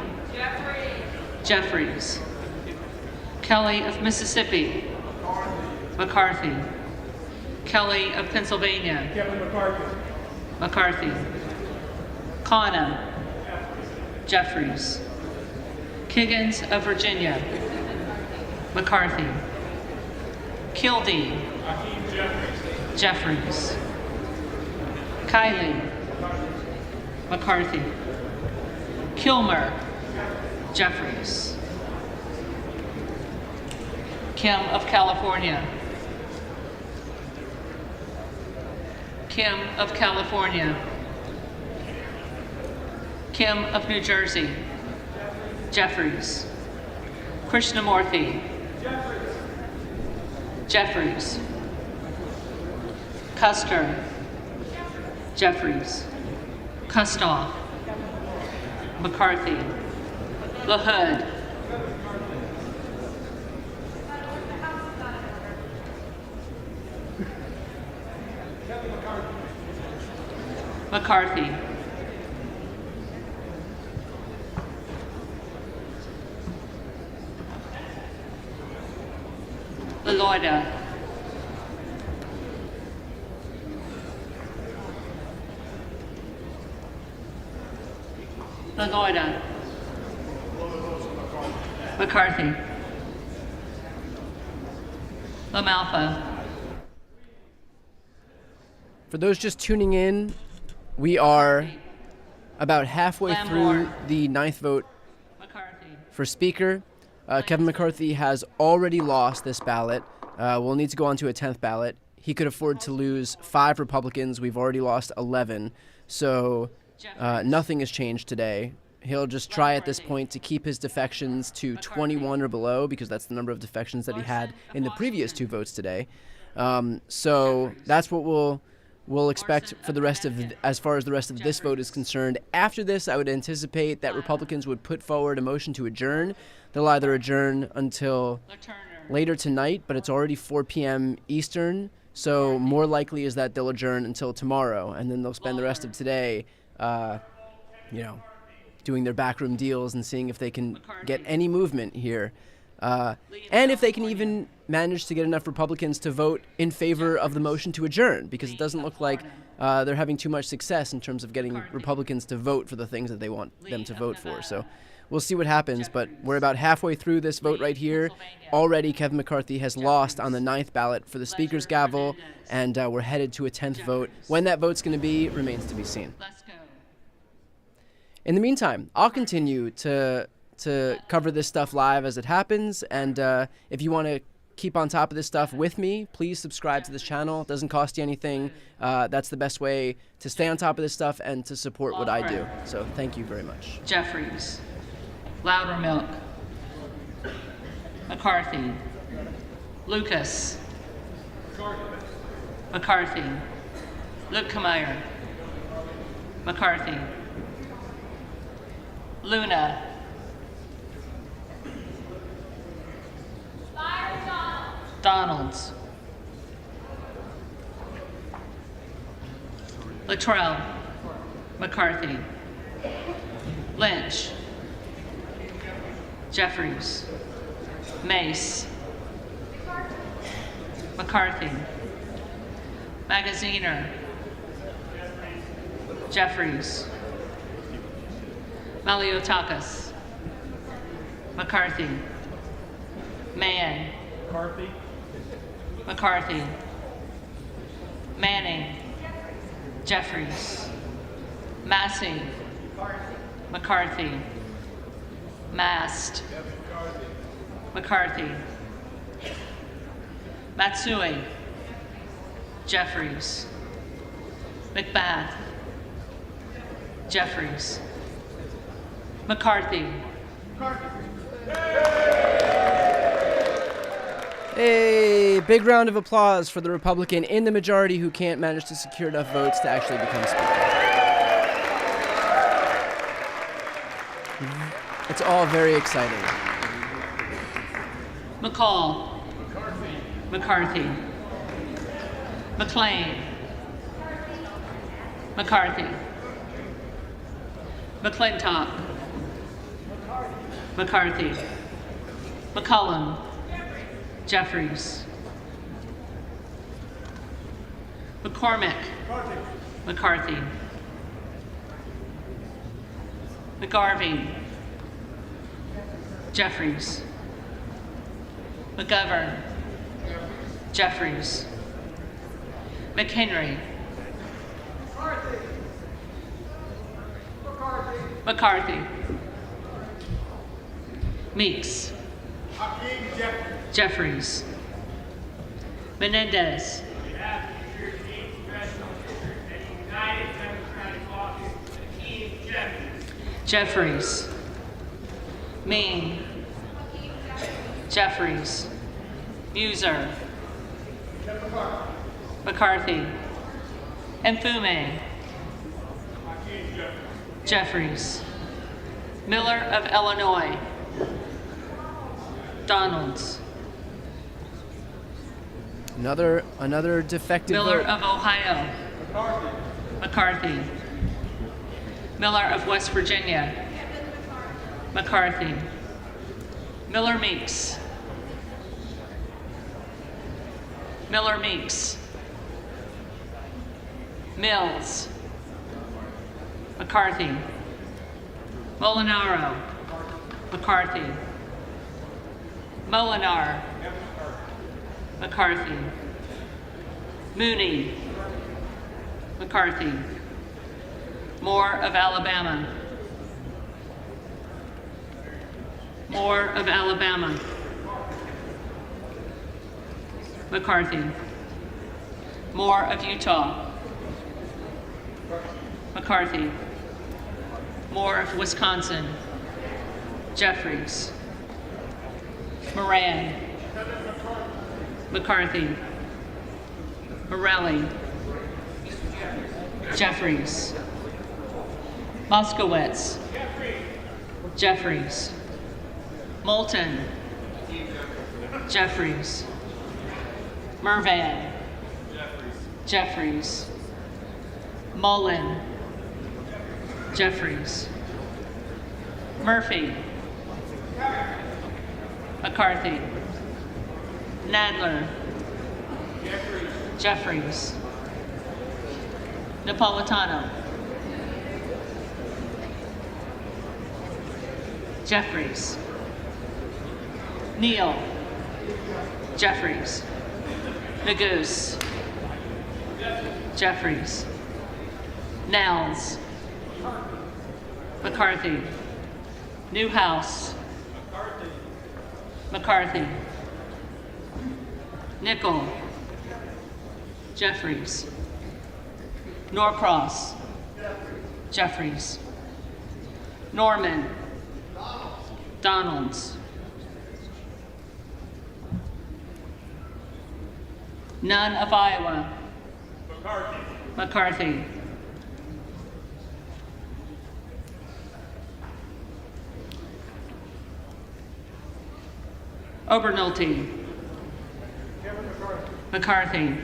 Jeffries. Kelly of Mississippi. McCarthy. Kelly of Pennsylvania. McCarthy. Kana. Jeffries. Kiggins of Virginia. McCarthy. Kildee. Jeffries. Kiley. McCarthy. Kilmer. Jeffries. Kim of California. Kim of California. Kim of New Jersey. Jeffries. Krishnamurthy. Jeffries. Custer. Jeffries. Kustoff. McCarthy. LaHood. McCarthy. LaLoida. LaLoida. McCarthy. LaMalfa. For those just tuning in, we are about halfway through the ninth vote for Speaker. Kevin McCarthy has already lost this ballot. We'll need to go on to a 10th ballot. He could afford to lose 5 Republicans. We've already lost 11. So nothing has changed today. He'll just try at this point to keep his defections to 21 or below, because that's the number of defections that he had in the previous 2 votes today. So that's what we'll expect for the rest of, as far as the rest of this vote is concerned. After this, I would anticipate that Republicans would put forward a motion to adjourn. They'll either adjourn until later tonight, but it's already 4 p.m. Eastern, so more likely is that they'll adjourn until tomorrow, and then they'll spend the rest of today, doing their backroom deals and seeing if they can get any movement here. and if they can even manage to get enough Republicans to vote in favor of the motion to adjourn, because it doesn't look like they're having too much success in terms of getting Republicans to vote for the things that they want them to vote for. So we'll see what happens, but we're about halfway through this vote right here. Already, Kevin McCarthy has lost on the 9th ballot for the Speaker's gavel, and we're headed to a 10th vote. When that vote's going to be remains to be seen. In the meantime, I'll continue to cover this stuff live as it happens, and if you want to keep on top of this stuff with me, please subscribe to this channel. It doesn't cost you anything. That's the best way to stay on top of this stuff and to support what I do. So thank you very much. Jeffries. Loudermilk. McCarthy. Lucas. McCarthy. Lukemeyer. McCarthy. Luna. Donalds. Luttrell. McCarthy. Lynch. Jeffries. Mace. McCarthy. Magaziner. Jeffries. Maliotakis. McCarthy. Mann. McCarthy. McCarthy. Manning. Jeffries. Massey. McCarthy. Mast. McCarthy. Matsui. Jeffries. McBath. Jeffries. McCarthy. A big round of applause for the Republican in the majority who can't manage to secure enough votes to actually become Speaker. It's all very exciting. McCall. McCarthy. McLean. McCarthy. McClintock. McCarthy. McCullum. Jeffries. McCormick. McCarthy. McGarvey. Jeffries. McGovern. Jeffries. McHenry. McCarthy. Meeks. Jeffries. Menendez. Jeffries. Mean. Jeffries. Muser. McCarthy. Mfume. Jeffries. Miller of Illinois. Donalds. Another defective Miller vote. of Ohio. McCarthy. Miller of West Virginia. McCarthy. Miller Meeks. Miller Meeks. Mills. McCarthy. Molinaro. McCarthy. Molinar. McCarthy. Mooney. McCarthy. Moore of Alabama. Moore of Alabama. McCarthy. Moore of Utah. McCarthy. Moore of Wisconsin. Jeffries. Moran. McCarthy. Morelli. Jeffries. Moskowitz. Jeffries. Moulton. Jeffries. Mervan. Jeffries. Mullen. Jeffries. Murphy. McCarthy. Nadler. Jeffries. Napolitano. Jeffries. Neal. Jeffries. Neguse. Jeffries. Nels. McCarthy. Newhouse. McCarthy. Nickel. Jeffries. Norcross. Jeffries. Norman. Donalds. None of Iowa. McCarthy. Obernolte. McCarthy.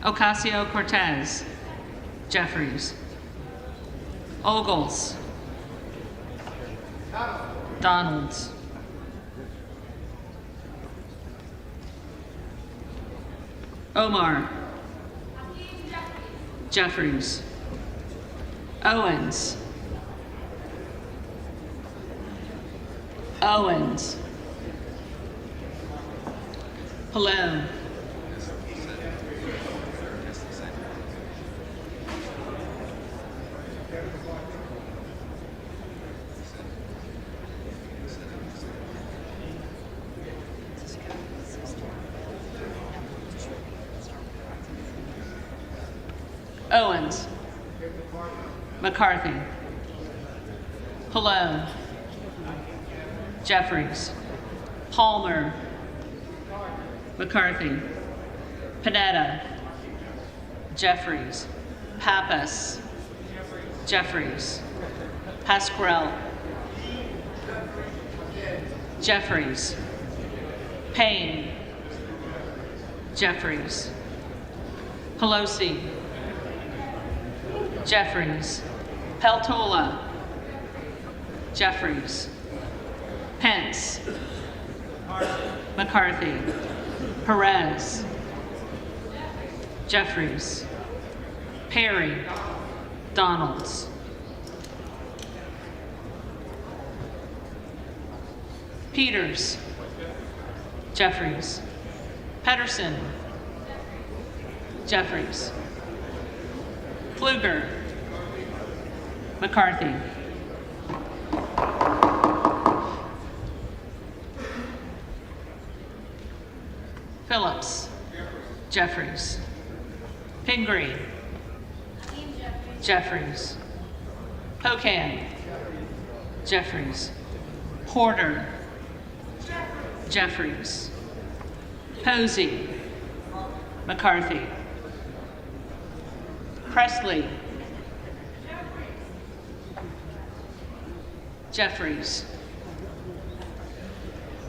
Ocasio-Cortez. Jeffries. Ogles. Donalds. Omar. Jeffries. Owens. Owens. Hello. Owens. McCarthy. Hello. Jeffries. Palmer. McCarthy. Panetta. Jeffries. Pappas. Jeffries. Pasquarel. Jeffries. Payne. Jeffries. Pelosi. Jeffries. Peltola. Jeffries. Pence. McCarthy. Perez. Jeffries. Perry. Donalds. Peters. Jeffries. Pedersen. Jeffries. Pfluger. McCarthy. Phillips. Jeffries. Pingree. Jeffries. Pocan. Jeffries. Porter. Jeffries. Posey. McCarthy. Presley. Jeffries.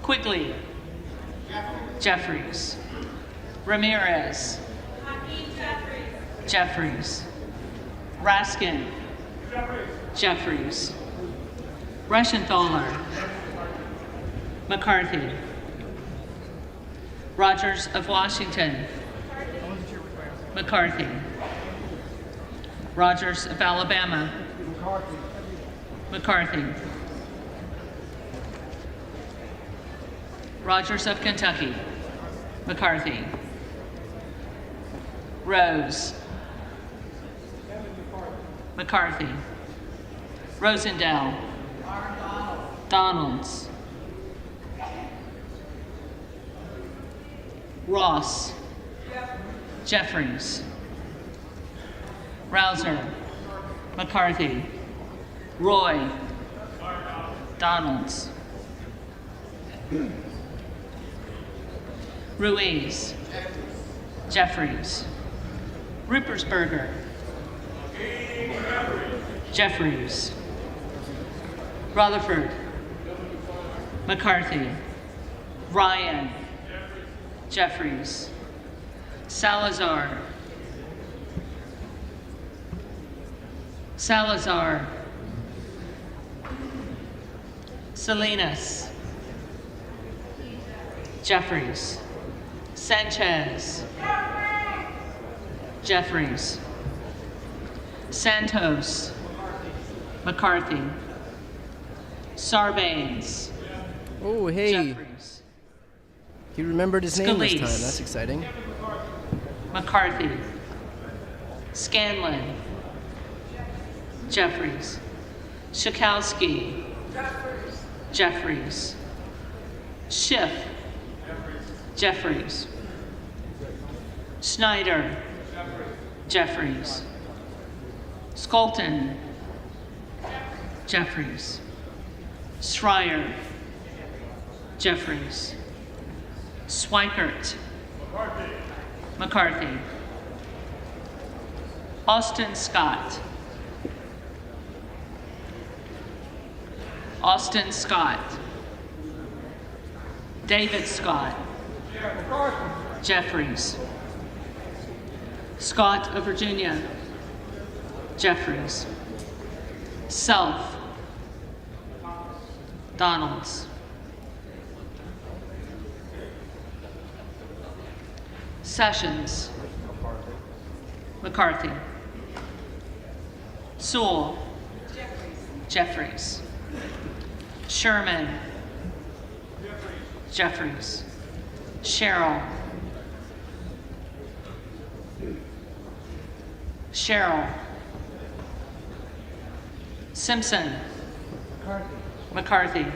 Quigley. Jeffries. Ramirez. Jeffries. Raskin. Jeffries. Reschenthaler. McCarthy. Rogers of Washington. McCarthy. Rogers of Alabama. McCarthy. Rogers of Kentucky. McCarthy. Rose. McCarthy. Rosendale. Donalds. Ross. Jeffries. Rouser. McCarthy. Roy. Donalds. Ruiz. Jeffries. Ruppersberger. Jeffries. Rutherford. McCarthy. Ryan. Jeffries. Salazar. Salazar. Jeffries. Sanchez. Jeffries. Santos. McCarthy. Sarbanes. Oh, hey. Jeffries. He remembered his name this Scalise. time. That's exciting. McCarthy. Scanlon. Jeffries. Schakowsky. Jeffries. Schiff. Jeffries. Snyder. Jeffries. Skolton. Jeffries. Schreier. Jeffries. Swikert. McCarthy. Austin Scott. Austin Scott. David Scott. Jeffries. Scott of Virginia. Jeffries. Self. Donalds. Sessions. McCarthy. Sewell. Jeffries. Sherman. Jeffries. Sherrill. Sherrill. Simpson. McCarthy.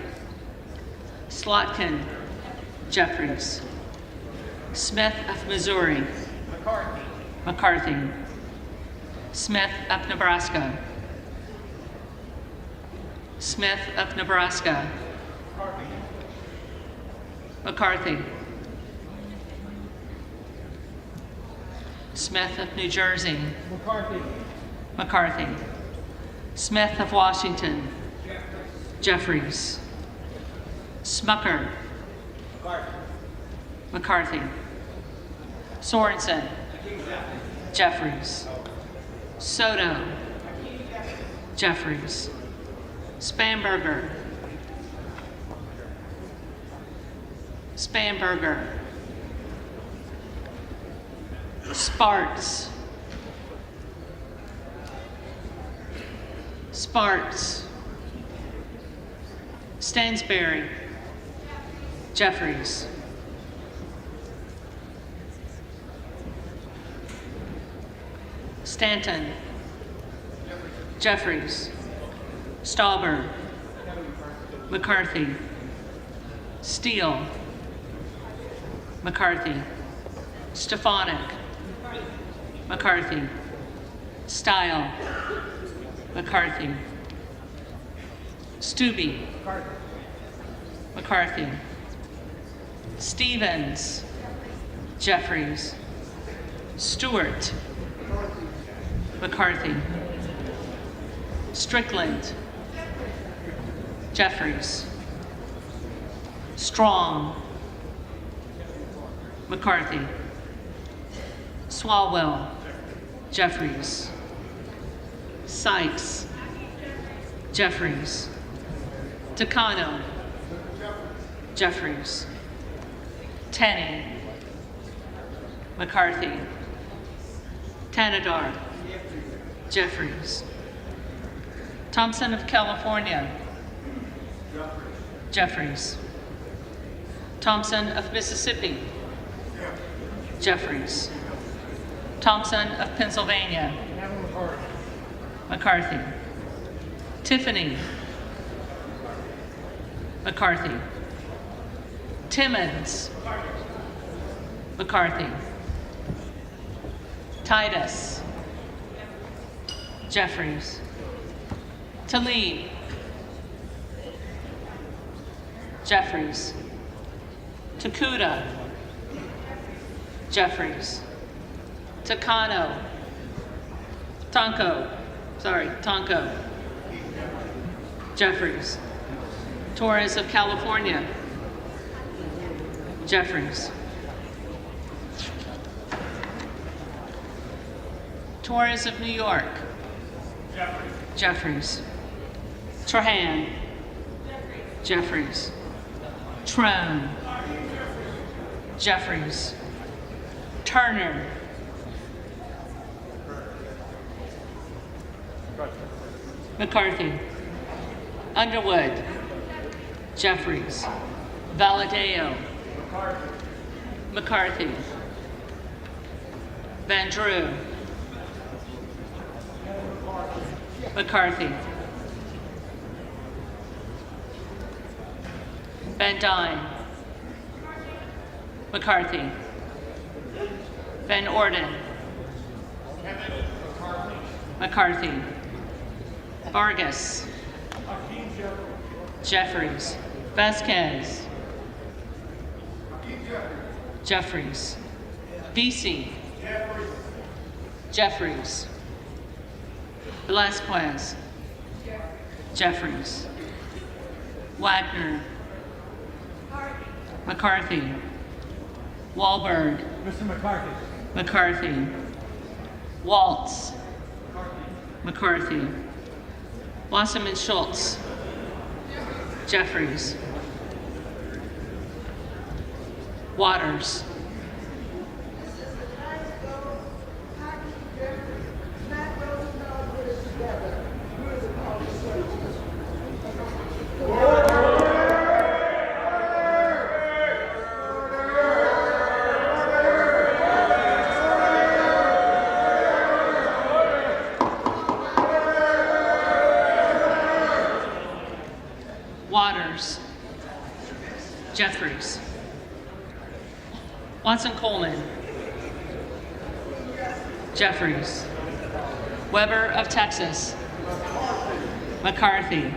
Slotkin. Jeffries. Smith of Missouri. McCarthy. Smith of Nebraska. Smith of Nebraska. McCarthy. Smith of New Jersey. McCarthy. Smith of Washington. Jeffries. Smucker. McCarthy. Sorensen. Jeffries. Soto. Jeffries. Spanberger. Spanberger. Sparts. Sparts. Stansberry. Jeffries. Stanton. Jeffries. Stauber. McCarthy. Steele. McCarthy. Stefanik. McCarthy. Style. McCarthy. Stubbe. McCarthy. Stevens. Jeffries. Stewart. McCarthy. Strickland. Jeffries. Strong. McCarthy. Swalwell. Jeffries. Sykes. Jeffries. Takano. Jeffries. Tenney. McCarthy. Tanadar. Jeffries. Thompson of California. Jeffries. Thompson of Mississippi. Jeffries. Thompson of Pennsylvania. McCarthy. Tiffany. McCarthy. Timmons. McCarthy. Titus. Jeffries. Tlaib. Jeffries. Takuda. Jeffries. Takano. Tonko. Jeffries. Torres of California. Jeffries. Torres of New York. Jeffries. Trahan. Jeffries. Trone. Jeffries. Turner. McCarthy. Underwood. Jeffries. Valadeo. McCarthy. Van Drew. McCarthy. Van Dyne. McCarthy. Van Orden. McCarthy. Vargas. Jeffries. Vasquez. Jeffries. VC. Jeffries. Velasquez. Jeffries. Wagner. McCarthy. Wahlberg. Mr. McCarthy. McCarthy. Waltz. McCarthy. Wasserman Schultz. Jeffries. Waters. Waters. Jeffries. Watson Coleman. Jeffries. Weber of Texas. McCarthy.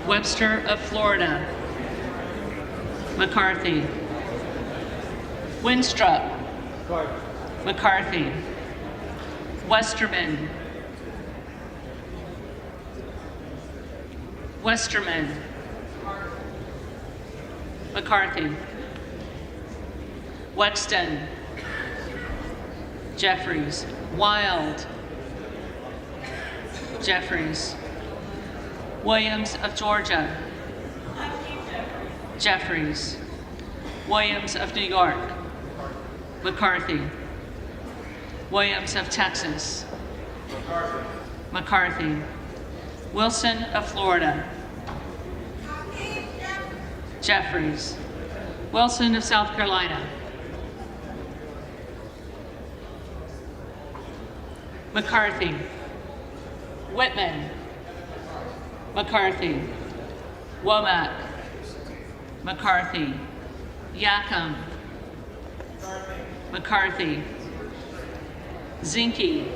Webster of Florida. McCarthy. Winstrup. McCarthy. Westerman. Westerman. McCarthy. Wexton. Jeffries. Wild. Jeffries. Williams of Georgia. Jeffries. Williams of New York. McCarthy. Williams of Texas. McCarthy. Wilson of Florida. Jeffries. Wilson of South Carolina. McCarthy. Whitman. McCarthy. Womack. McCarthy. Yacom. McCarthy. Zinke.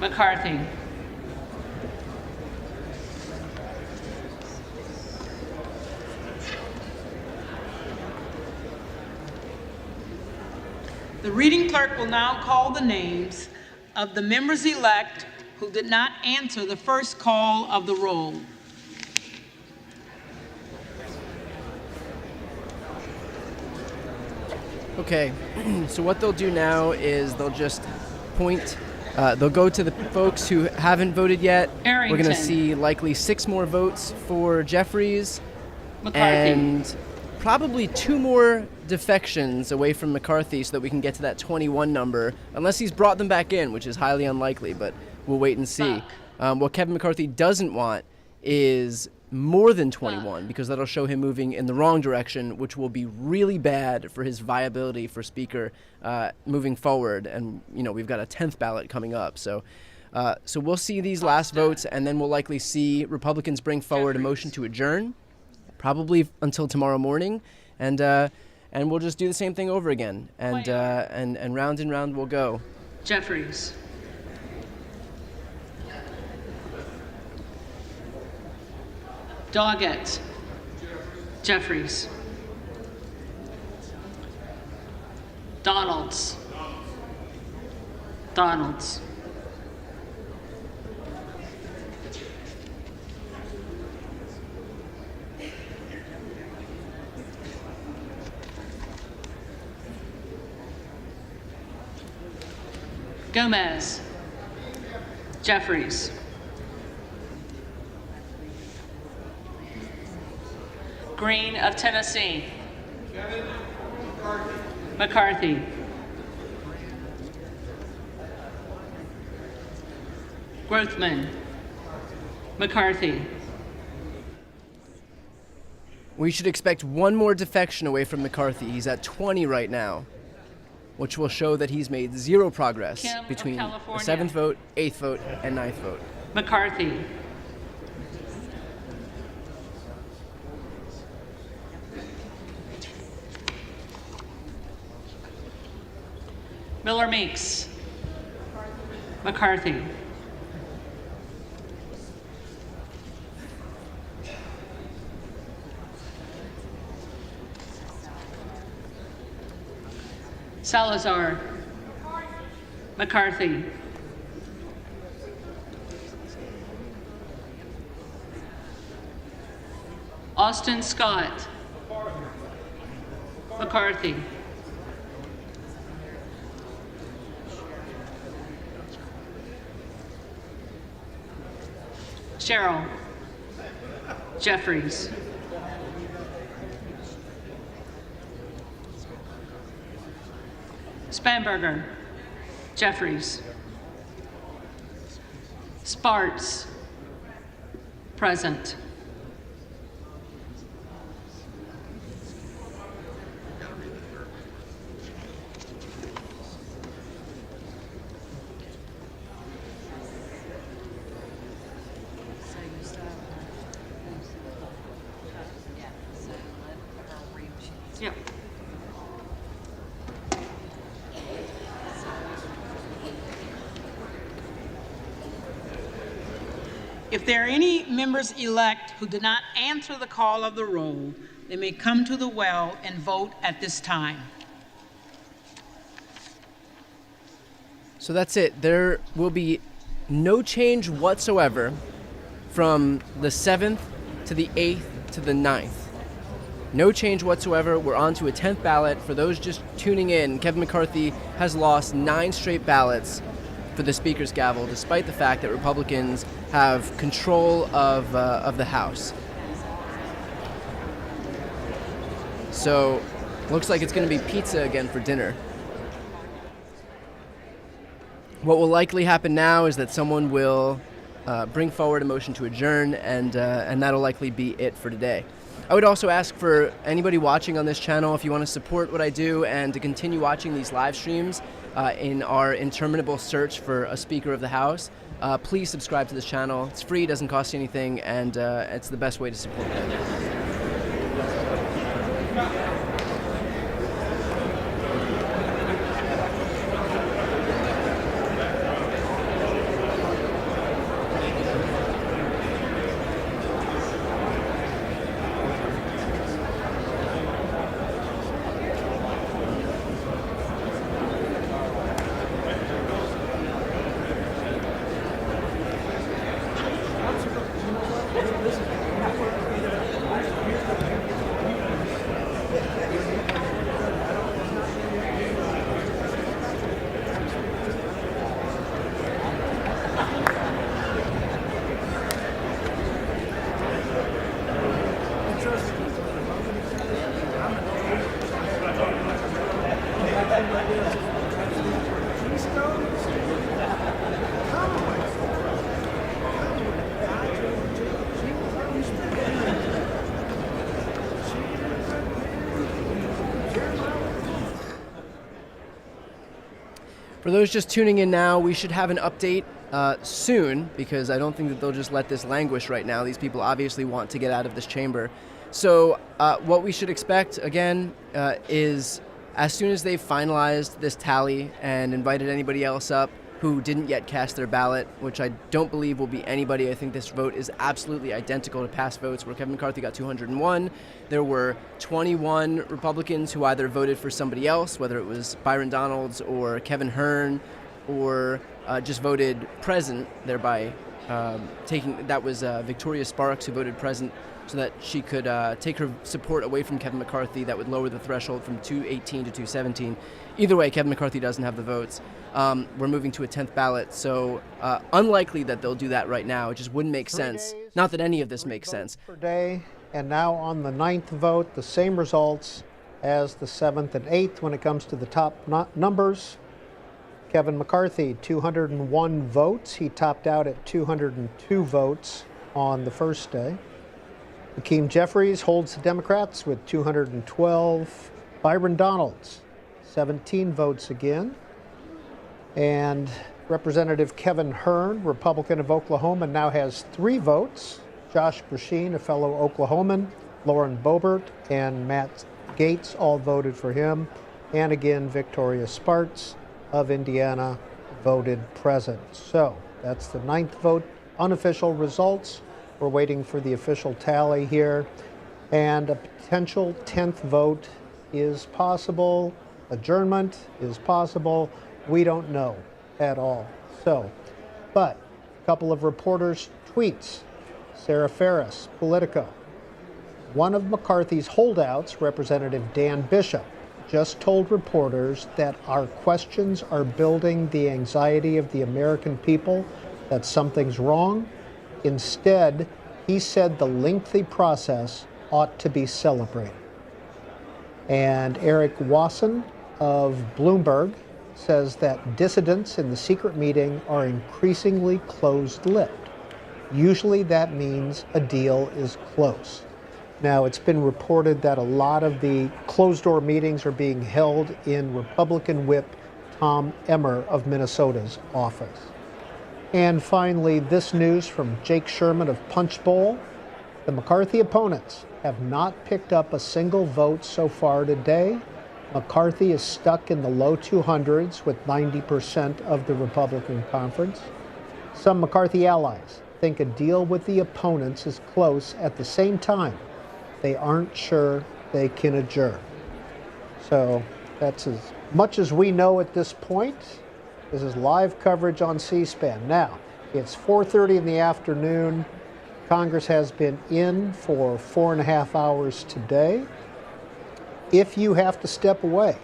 McCarthy. The reading clerk will now call the names of the members-elect who did not answer the first call of the roll. Okay, so what they'll do now is they'll just point, they'll go to the folks who haven't voted yet. Arrington. We're going to see likely 6 more votes for Jeffries. McCarthy. And probably 2 more defections away from McCarthy so that we can get to that 21 number, unless he's brought them back in, which is highly unlikely, but we'll wait and see. What Kevin McCarthy doesn't want is more than 21, because that'll show him moving in the wrong direction, which will be really bad for his viability for Speaker moving forward. And, you know, we've got a 10th ballot coming up. So we'll see these last votes, and then we'll likely see Republicans bring forward a motion to adjourn, probably until tomorrow morning. And we'll just do the same thing over again. And round and round we'll go. Jeffries. Doggett. Jeffries. Donalds. Donalds. Gomez. Jeffries. Green of Tennessee. McCarthy. Grothman. McCarthy. We should expect one more defection away from McCarthy. He's at 20 right now, which will show that he's made zero progress Kim between the California. 7th vote, 8th vote, and 9th vote. McCarthy. Miller Meeks. McCarthy. Salazar. McCarthy. Austin Scott. McCarthy. Sherrill. Jeffries. Spanberger. Jeffries. Sparts. Present. Yep. If there are any members-elect who did not answer the call of the roll, they may come to the well and vote at this time. So that's it. There will be no change whatsoever from the 7th to the 8th to the 9th. No change whatsoever. We're on to a 10th ballot. For those just tuning in, Kevin McCarthy has lost 9 straight ballots for the Speaker's gavel, despite the fact that Republicans have control of the House. So, looks like it's going to be pizza again for dinner. What will likely happen now is that someone will bring forward a motion to adjourn, and that'll likely be it for today. I would also ask for anybody watching on this channel, if you want to support what I do and to continue watching these live streams in our interminable search for a Speaker of the House, please subscribe to this channel. It's free, doesn't cost you anything, and it's the best way to support it. For those just tuning in now, we should have an update soon, because I don't think that they'll just let this languish right now. These people obviously want to get out of this chamber. So what we should expect, again, is as soon as they've finalized this tally and invited anybody else up who didn't yet cast their ballot, which I don't believe will be anybody. I think this vote is absolutely identical to past votes where Kevin McCarthy got 201. There were 21 Republicans who either voted for somebody else, whether it was Byron Donalds or Kevin Hearn, or just voted present, thereby that was Victoria Sparks who voted present so that she could take her support away from Kevin McCarthy. That would lower the threshold from 218 to 217. Either way, Kevin McCarthy doesn't have the votes. We're moving to a 10th ballot, so unlikely that they'll do that right now. It just wouldn't make sense. Not that any of this makes sense. Per day, and now on the 9th vote, the same results as the 7th and 8th when it comes to the top numbers. Kevin McCarthy, 201 votes. He topped out at 202 votes on the first day. Jeffries holds the Democrats with 212. Byron Donalds, 17 votes again. And Representative Kevin Hern, Republican of Oklahoma, now has 3 votes. Josh Brecheen, a fellow Oklahoman, Lauren Boebert, and Matt Gaetz all voted for him. And again, Victoria Spartz of Indiana voted present. So that's the 9th vote. Unofficial results. We're waiting for the official tally here. And a potential 10th vote is possible. Adjournment is possible. We don't know at all. So, but a couple of reporters' tweets. Sarah Ferris, Politico. One of McCarthy's holdouts, Representative Dan Bishop, just told reporters that our questions are building the anxiety of the American people, that something's wrong. Instead, he said the lengthy process ought to be celebrated. And Eric Wasson of Bloomberg says that dissidents in the secret meeting are increasingly closed-lipped. Usually that means a deal is close. Now, it's been reported that a lot of the closed-door meetings are being held in Republican Whip Tom Emmer of Minnesota's office. And finally, this news from Jake Sherman of Punchbowl. The McCarthy opponents have not picked up a single vote so far today. McCarthy is stuck in the low 200s with 90% of the Republican conference. Some McCarthy allies think a deal with the opponents is close. At the same time, they aren't sure they can adjourn. So that's as much as we know at this point. This is live coverage on C-SPAN. Now, it's 4:30 in the afternoon. Congress has been in for 4.5 hours today. If you have to step away,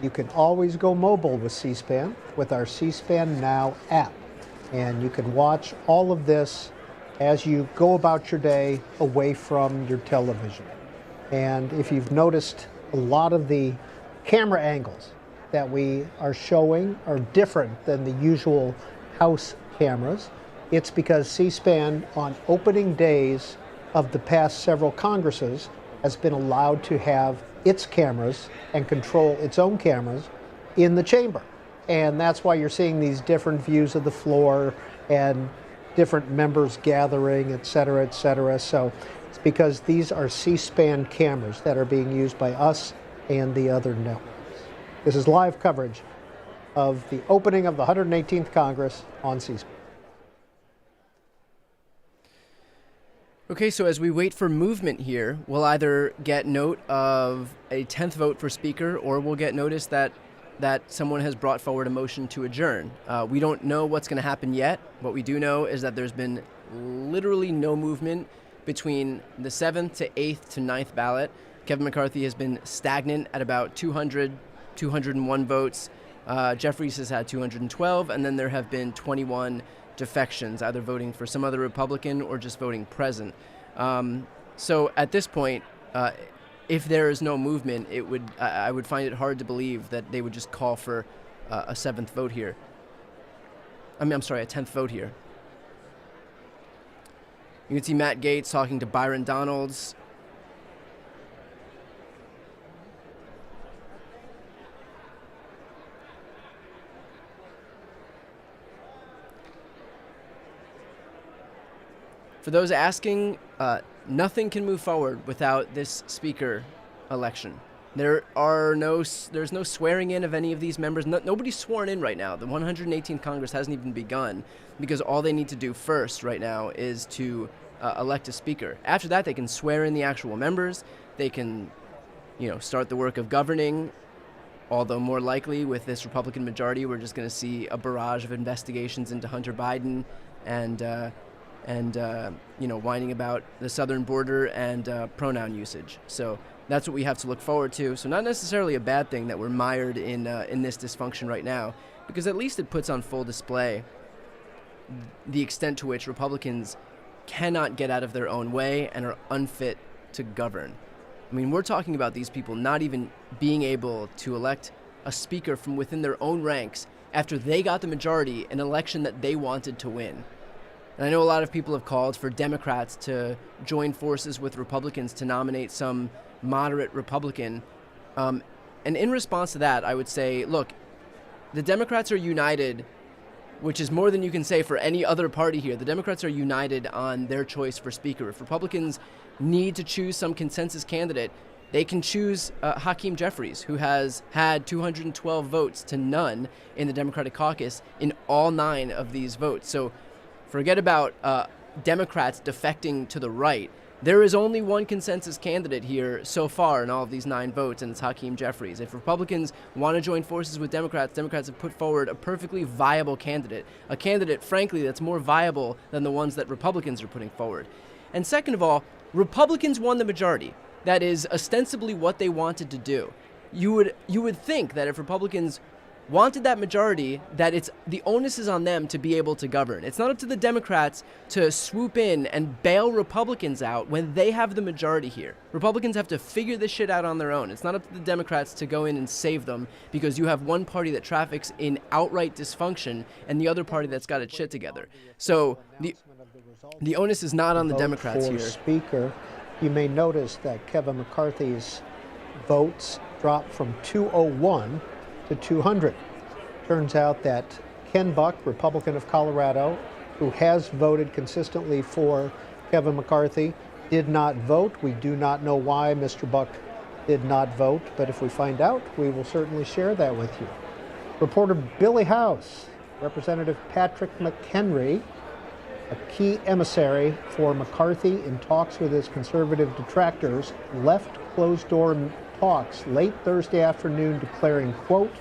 you can always go mobile with C-SPAN with our C-SPAN Now app. And you can watch all of this as you go about your day away from your television. And if you've noticed, a lot of the camera angles that we are showing are different than the usual house cameras. It's because C-SPAN on opening days of the past several Congresses has been allowed to have its cameras and control its own cameras in the chamber. And that's why you're seeing these different views of the floor and different members gathering, et cetera, et cetera. So it's because these are C-SPAN cameras that are being used by us and the other networks. This is live coverage of the opening of the 118th Congress on C-SPAN. Okay, so as we wait for movement here, we'll either get note of a 10th vote for Speaker, or we'll get notice that someone has brought forward a motion to adjourn. We don't know what's going to happen yet. What we do know is that there's been literally no movement between the 7th to 8th to 9th ballot. Kevin McCarthy has been stagnant at about 201 votes. Jeffries has had 212, and then there have been 21 defections, either voting for some other Republican or just voting present. So at this point, if there is no movement, I would find it hard to believe that they would just call for a 7th vote here. a 10th vote here. You can see Matt Gaetz talking to Byron Donalds. For those asking, nothing can move forward without this speaker election. There's no swearing in of any of these members. Nobody's sworn in right now. The 118th Congress hasn't even begun because all they need to do first right now is to elect a speaker. After that, they can swear in the actual members. They can, start the work of governing. Although more likely with this Republican majority, we're just going to see a barrage of investigations into Hunter Biden and whining about the southern border and pronoun usage. So that's what we have to look forward to. So not necessarily a bad thing that we're mired in this dysfunction right now, because at least it puts on full display the extent to which Republicans cannot get out of their own way and are unfit to govern. I mean, we're talking about these people not even being able to elect a speaker from within their own ranks after they got the majority in an election that they wanted to win. And I know a lot of people have called for Democrats to join forces with Republicans to nominate some moderate Republican. And in response to that, I would say, look, the Democrats are united, which is more than you can say for any other party here. The Democrats are united on their choice for speaker. If Republicans need to choose some consensus candidate, they can choose Hakeem Jeffries, who has had 212 votes to none in the Democratic caucus in all 9 of these votes. So forget about Democrats defecting to the right. There is only one consensus candidate here so far in all of these 9 votes, and it's Hakeem Jeffries. If Republicans want to join forces with Democrats, Democrats have put forward a perfectly viable candidate, a candidate, frankly, that's more viable than the ones that Republicans are putting forward. And second of all, Republicans won the majority. That is ostensibly what they wanted to do. You would think that if Republicans wanted that majority, that it's the onus is on them to be able to govern. It's not up to the Democrats to swoop in and bail Republicans out when they have the majority here. Republicans have to figure this shit out on their own. It's not up to the Democrats to go in and save them because you have one party that traffics in outright dysfunction and the other party that's got its shit together. So the onus is not on the Democrats here. Speaker, you may notice that Kevin McCarthy's votes dropped from 201 to 200. Turns out that Ken Buck, Republican of Colorado, who has voted consistently for Kevin McCarthy, did not vote. We do not know why Mr. Buck did not vote, but if we find out, we will certainly share that with you. Reporter Billy House, Representative Patrick McHenry, a key emissary for McCarthy in talks with his conservative detractors, left closed-door talks late Thursday afternoon declaring, quote,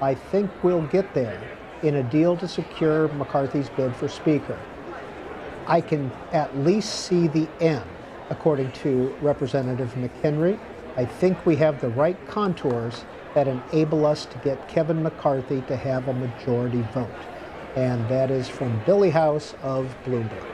"I think we'll get there," in a deal to secure McCarthy's bid for Speaker. "I can at least see the end," according to Representative McHenry. "I think we have the right contours that enable us to get Kevin McCarthy to have a majority vote." And that is from Billy House of Bloomberg.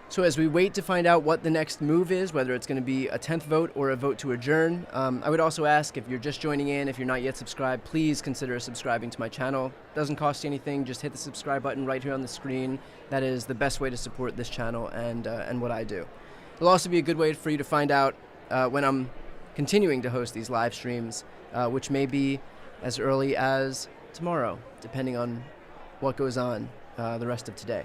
So as we wait to find out what the next move is, whether it's going to be a 10th vote or a vote to adjourn, I would also ask, if you're just joining in, if you're not yet subscribed, please consider subscribing to my channel. Doesn't cost you anything. Just hit the subscribe button right here on the screen. That is the best way to support this channel and what I do. It'll also be a good way for you to find out when I'm continuing to host these live streams, which may be as early as tomorrow, depending on what goes on the rest of today.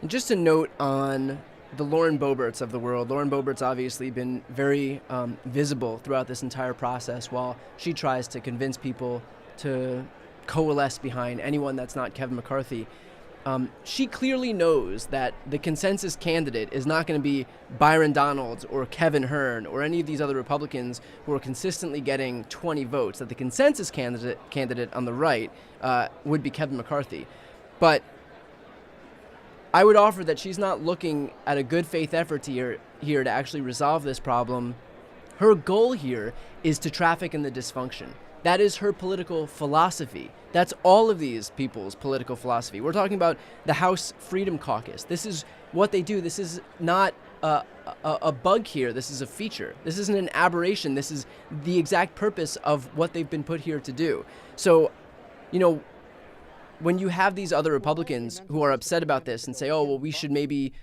And just a note on the Lauren Boeberts of the world. Lauren Boebert's obviously been very visible throughout this entire process while she tries to convince people to coalesce behind anyone that's not Kevin McCarthy. She clearly knows that the consensus candidate is not going to be Byron Donalds or Kevin Hern or any of these other Republicans who are consistently getting 20 votes, that the consensus candidate on the right would be Kevin McCarthy. But I would offer that she's not looking at a good faith effort here to actually resolve this problem. Her goal here is to traffic in the dysfunction. That is her political philosophy. That's all of these people's political philosophy. We're talking about the House Freedom Caucus. This is what they do. This is not a bug here. This is a feature. This isn't an aberration. This is the exact purpose of what they've been put here to do. So, you know, when you have these other Republicans who are upset about this and say, oh, well, we should maybe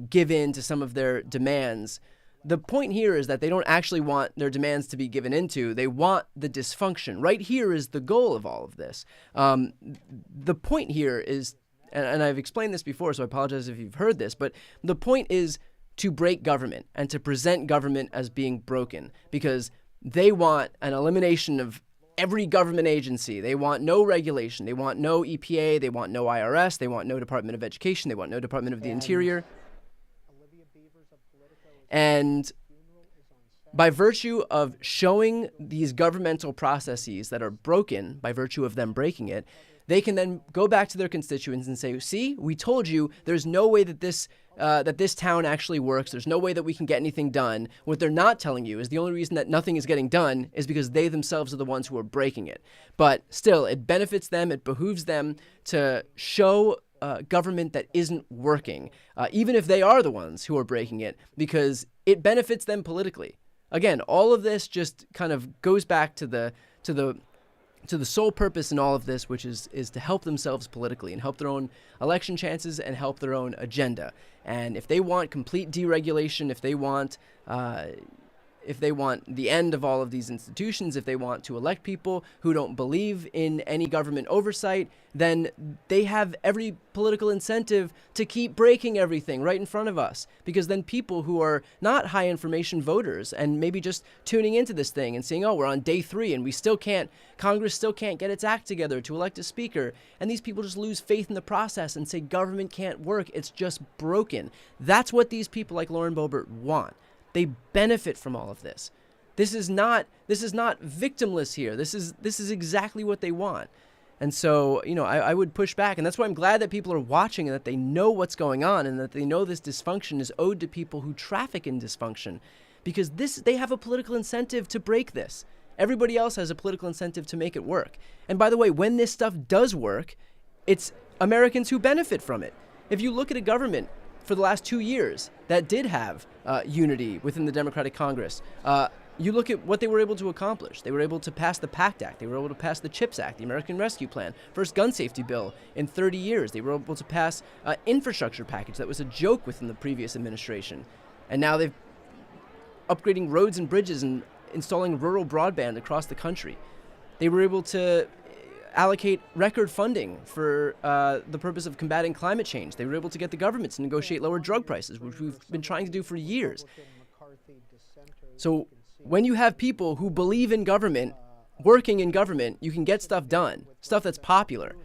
give in to some of their demands, the point here is that they don't actually want their demands to be given into. They want the dysfunction. Right here is the goal of all of this. The point here is, and I've explained this before, so I apologize if you've heard this, but the point is to break government and to present government as being broken, because they want an elimination of every government agency. They want no regulation. They want no EPA. They want no IRS. They want no Department of Education. They want no Department of the Interior. And by virtue of showing these governmental processes that are broken, by virtue of them breaking it, they can then go back to their constituents and say, see, we told you there's no way that this town actually works. There's no way that we can get anything done. What they're not telling you is the only reason that nothing is getting done is because they themselves are the ones who are breaking it. But still, it benefits them. It behooves them to show government that isn't working, even if they are the ones who are breaking it, because it benefits them politically. Again, all of this just kind of goes back to the sole purpose in all of this, which is to help themselves politically and help their own election chances and help their own agenda. And if they want complete deregulation, if they want the end of all of these institutions, if they want to elect people who don't believe in any government oversight, then they have every political incentive to keep breaking everything right in front of us. Because then people who are not high information voters and maybe just tuning into this thing and saying, oh, we're on day 3 and Congress still can't get its act together to elect a speaker. And these people just lose faith in the process and say government can't work. It's just broken. That's what these people like Lauren Boebert want. They benefit from all of this. This is not victimless here. This is exactly what they want. And so, I would push back. And that's why I'm glad that people are watching and that they know what's going on and that they know this dysfunction is owed to people who traffic in dysfunction. Because they have a political incentive to break this. Everybody else has a political incentive to make it work. And by the way, when this stuff does work, it's Americans who benefit from it. If you look at a government for the last 2 years that did have unity within the Democratic Congress, you look at what they were able to accomplish. They were able to pass the PACT Act. They were able to pass the CHIPS Act, the American Rescue Plan, first gun safety bill in 30 years. They were able to pass an infrastructure package that was a joke within the previous administration. And now they've upgrading roads and bridges and installing rural broadband across the country. They were able to allocate record funding for the purpose of combating climate change. They were able to get the government to negotiate lower drug prices, which we've been trying to do for years. So when you have people who believe in government, working in government, you can get stuff done, stuff that's popular.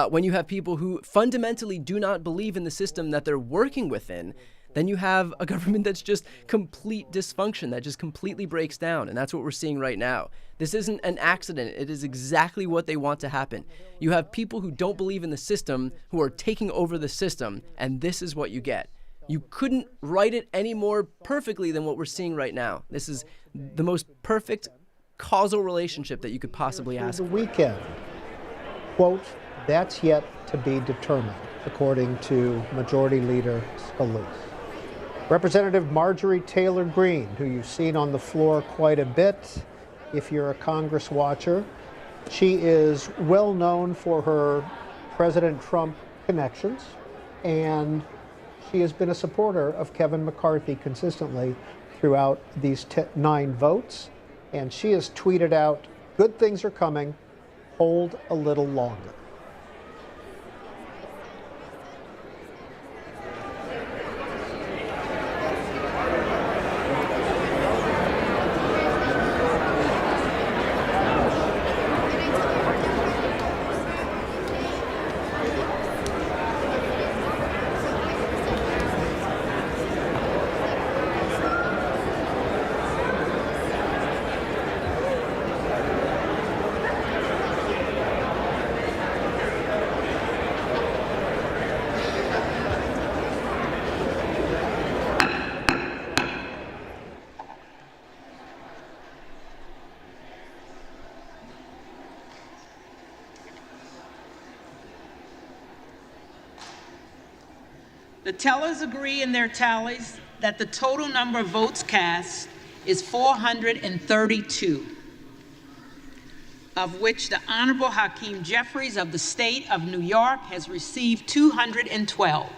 When you have people who fundamentally do not believe in the system that they're working within, then you have a government that's just complete dysfunction, that just completely breaks down. And that's what we're seeing right now. This isn't an accident. It is exactly what they want to happen. You have people who don't believe in the system who are taking over the system, and this is what you get. You couldn't write it any more perfectly than what we're seeing right now. This is the most perfect causal relationship that you could possibly ask for. The weekend, quote, that's yet to be determined, according to Majority Leader Scalise. Representative Marjorie Taylor Greene, who you've seen on the floor quite a bit if you're a Congress watcher. She is well known for her President Trump connections, and she has been a supporter of Kevin McCarthy consistently throughout these 9 votes. And she has tweeted out, good things are coming, hold a little longer. The tellers agree in their tallies that the total number of votes cast is 432. of which the Honorable Hakeem Jeffries of the State of New York has received 212.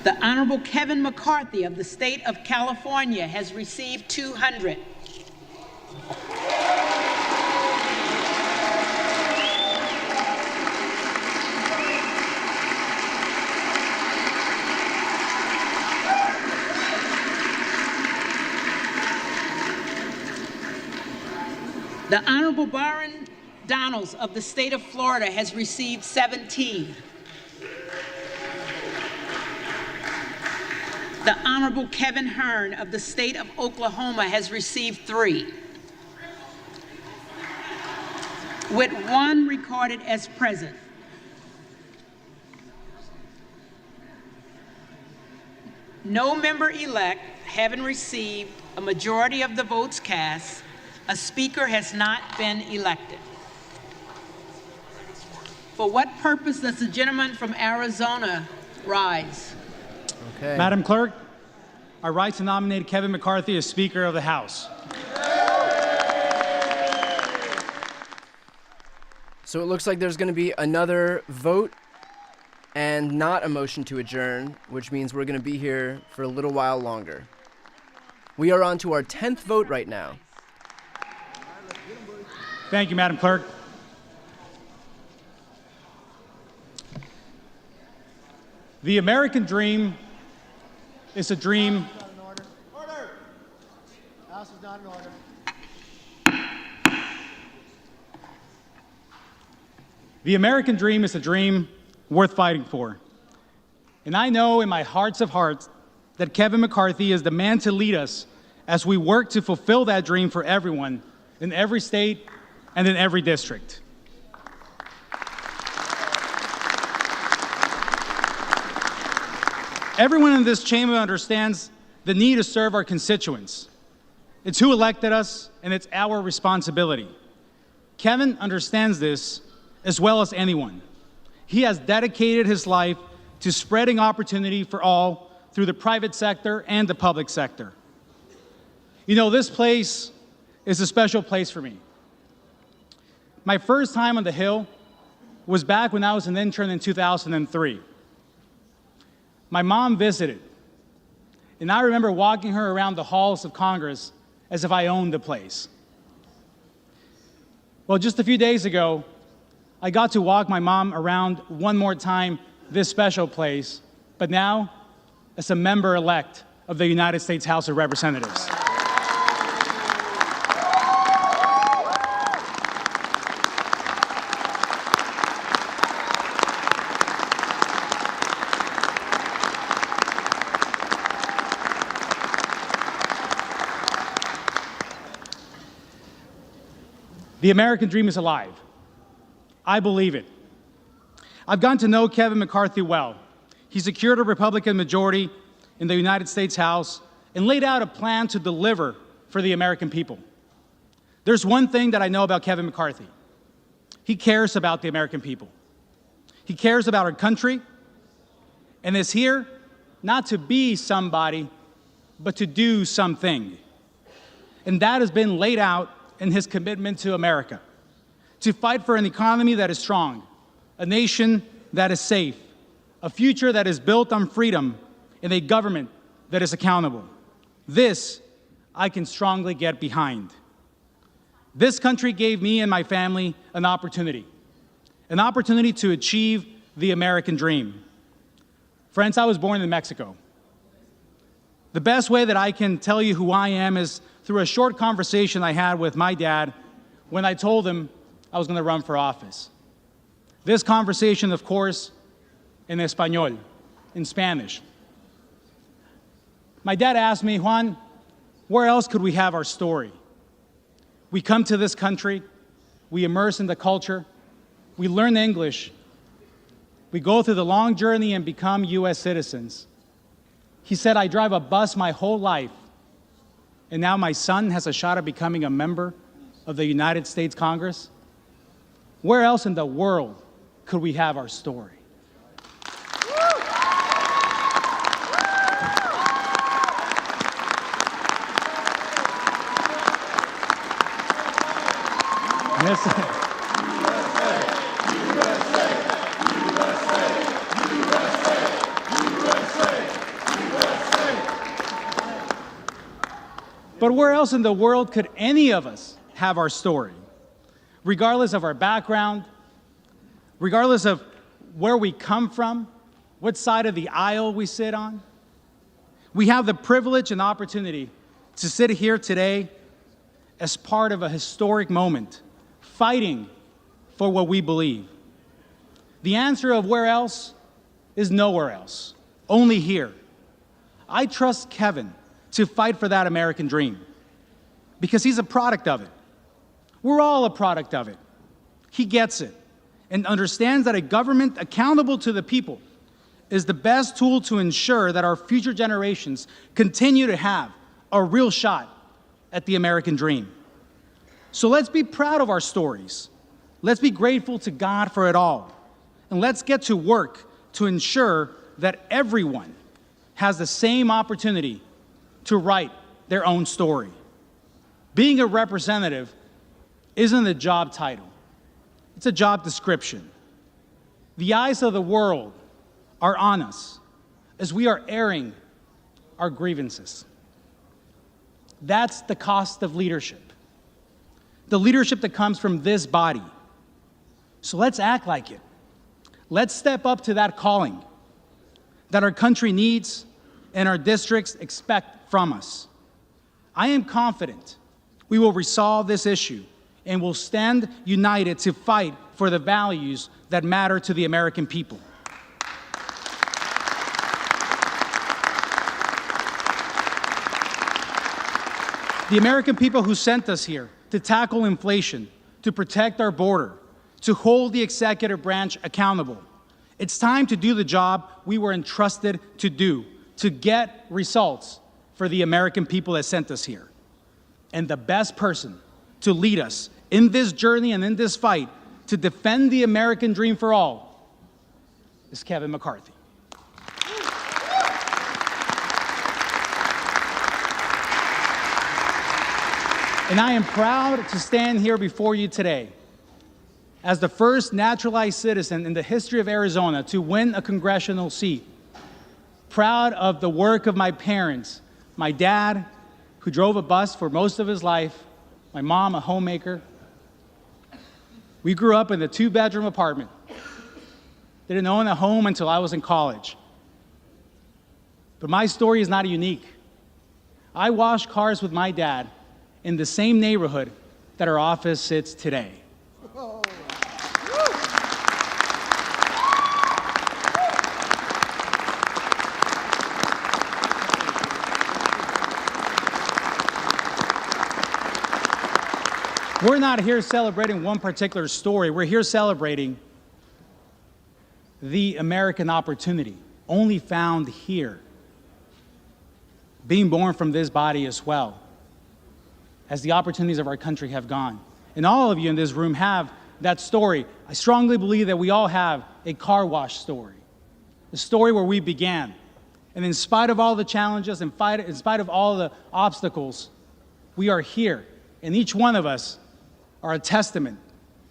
The Honorable Kevin McCarthy of the State of California has received 200. The Honorable Byron Donalds of the State of Florida has received 17. The Honorable Kevin Hearn of the State of Oklahoma has received 3, with 1 recorded as present. No member-elect having received a majority of the votes cast, a speaker has not been elected. For what purpose does the gentleman from Arizona rise? Okay. Madam Clerk, I rise to nominate Kevin McCarthy as Speaker of the House. So it looks like there's going to be another vote and not a motion to adjourn, which means we're going to be here for a little while longer. We are on to our 10th vote right now. Thank you, Madam Clerk. The American dream is a dream. Order. House is not in order. The American dream is a dream worth fighting for. And I know in my hearts of hearts that Kevin McCarthy is the man to lead us as we work to fulfill that dream for everyone in every state and in every district. Everyone in this chamber understands the need to serve our constituents. It's who elected us, and it's our responsibility. Kevin understands this as well as anyone. He has dedicated his life to spreading opportunity for all through the private sector and the public sector. You know, this place is a special place for me. My first time on the Hill was back when I was an intern in 2003. My mom visited, and I remember walking her around the halls of Congress as if I owned the place. Well, just a few days ago, I got to walk my mom around one more time this special place, but now as a member-elect of the United States House of Representatives. The American dream is alive. I believe it. I've gotten to know Kevin McCarthy well. He secured a Republican majority in the United States House and laid out a plan to deliver for the American people. There's one thing that I know about Kevin McCarthy. He cares about the American people. He cares about our country and is here not to be somebody, but to do something. And that has been laid out in his commitment to America, to fight for an economy that is strong, a nation that is safe, a future that is built on freedom, and a government that is accountable. This I can strongly get behind. This country gave me and my family an opportunity to achieve the American dream. Friends, I was born in Mexico. The best way that I can tell you who I am is through a short conversation I had with my dad when I told him I was going to run for office. This conversation, of course, in Español, in Spanish. My dad asked me, Juan, where else could we have our story? We come to this country, we immerse in the culture, we learn English, we go through the long journey and become U.S. citizens. He said, I drive a bus my whole life, and now my son has a shot at becoming a member of the United States Congress. Where else in the world could we have our story? But where else in the world could any of us have our story? Regardless of our background, regardless of where we come from, what side of the aisle we sit on, we have the privilege and opportunity to sit here today as part of a historic moment, fighting for what we believe. The answer of where else is nowhere else, only here. I trust Kevin to fight for that American dream because he's a product of it. We're all a product of it. He gets it and understands that a government accountable to the people is the best tool to ensure that our future generations continue to have a real shot at the American dream. So let's be proud of our stories. Let's be grateful to God for it all. And let's get to work to ensure that everyone has the same opportunity to write their own story. Being a representative isn't a job title. It's a job description. The eyes of the world are on us as we are airing our grievances. That's the cost of leadership. The leadership that comes from this body. So let's act like it. Let's step up to that calling that our country needs and our districts expect from us. I am confident we will resolve this issue and will stand united to fight for the values that matter to the American people. The American people who sent us here to tackle inflation, to protect our border, to hold the executive branch accountable. It's time to do the job we were entrusted to do, to get results for the American people that sent us here. And the best person to lead us in this journey and in this fight to defend the American dream for all is Kevin McCarthy. And I am proud to stand here before you today as the first naturalized citizen in the history of Arizona to win a congressional seat. Proud of the work of my parents, my dad, who drove a bus for most of his life, my mom, a homemaker. We grew up in a 2-bedroom apartment. Didn't own a home until I was in college. But my story is not unique. I washed cars with my dad in the same neighborhood that our office sits today. We're not here celebrating one particular story. We're here celebrating the American opportunity, only found here. Being born from this body as well, as the opportunities of our country have gone. And all of you in this room have that story. I strongly believe that we all have a car wash story, the story where we began. And in spite of all the challenges, in spite of all the obstacles, we are here. And each one of us are a testament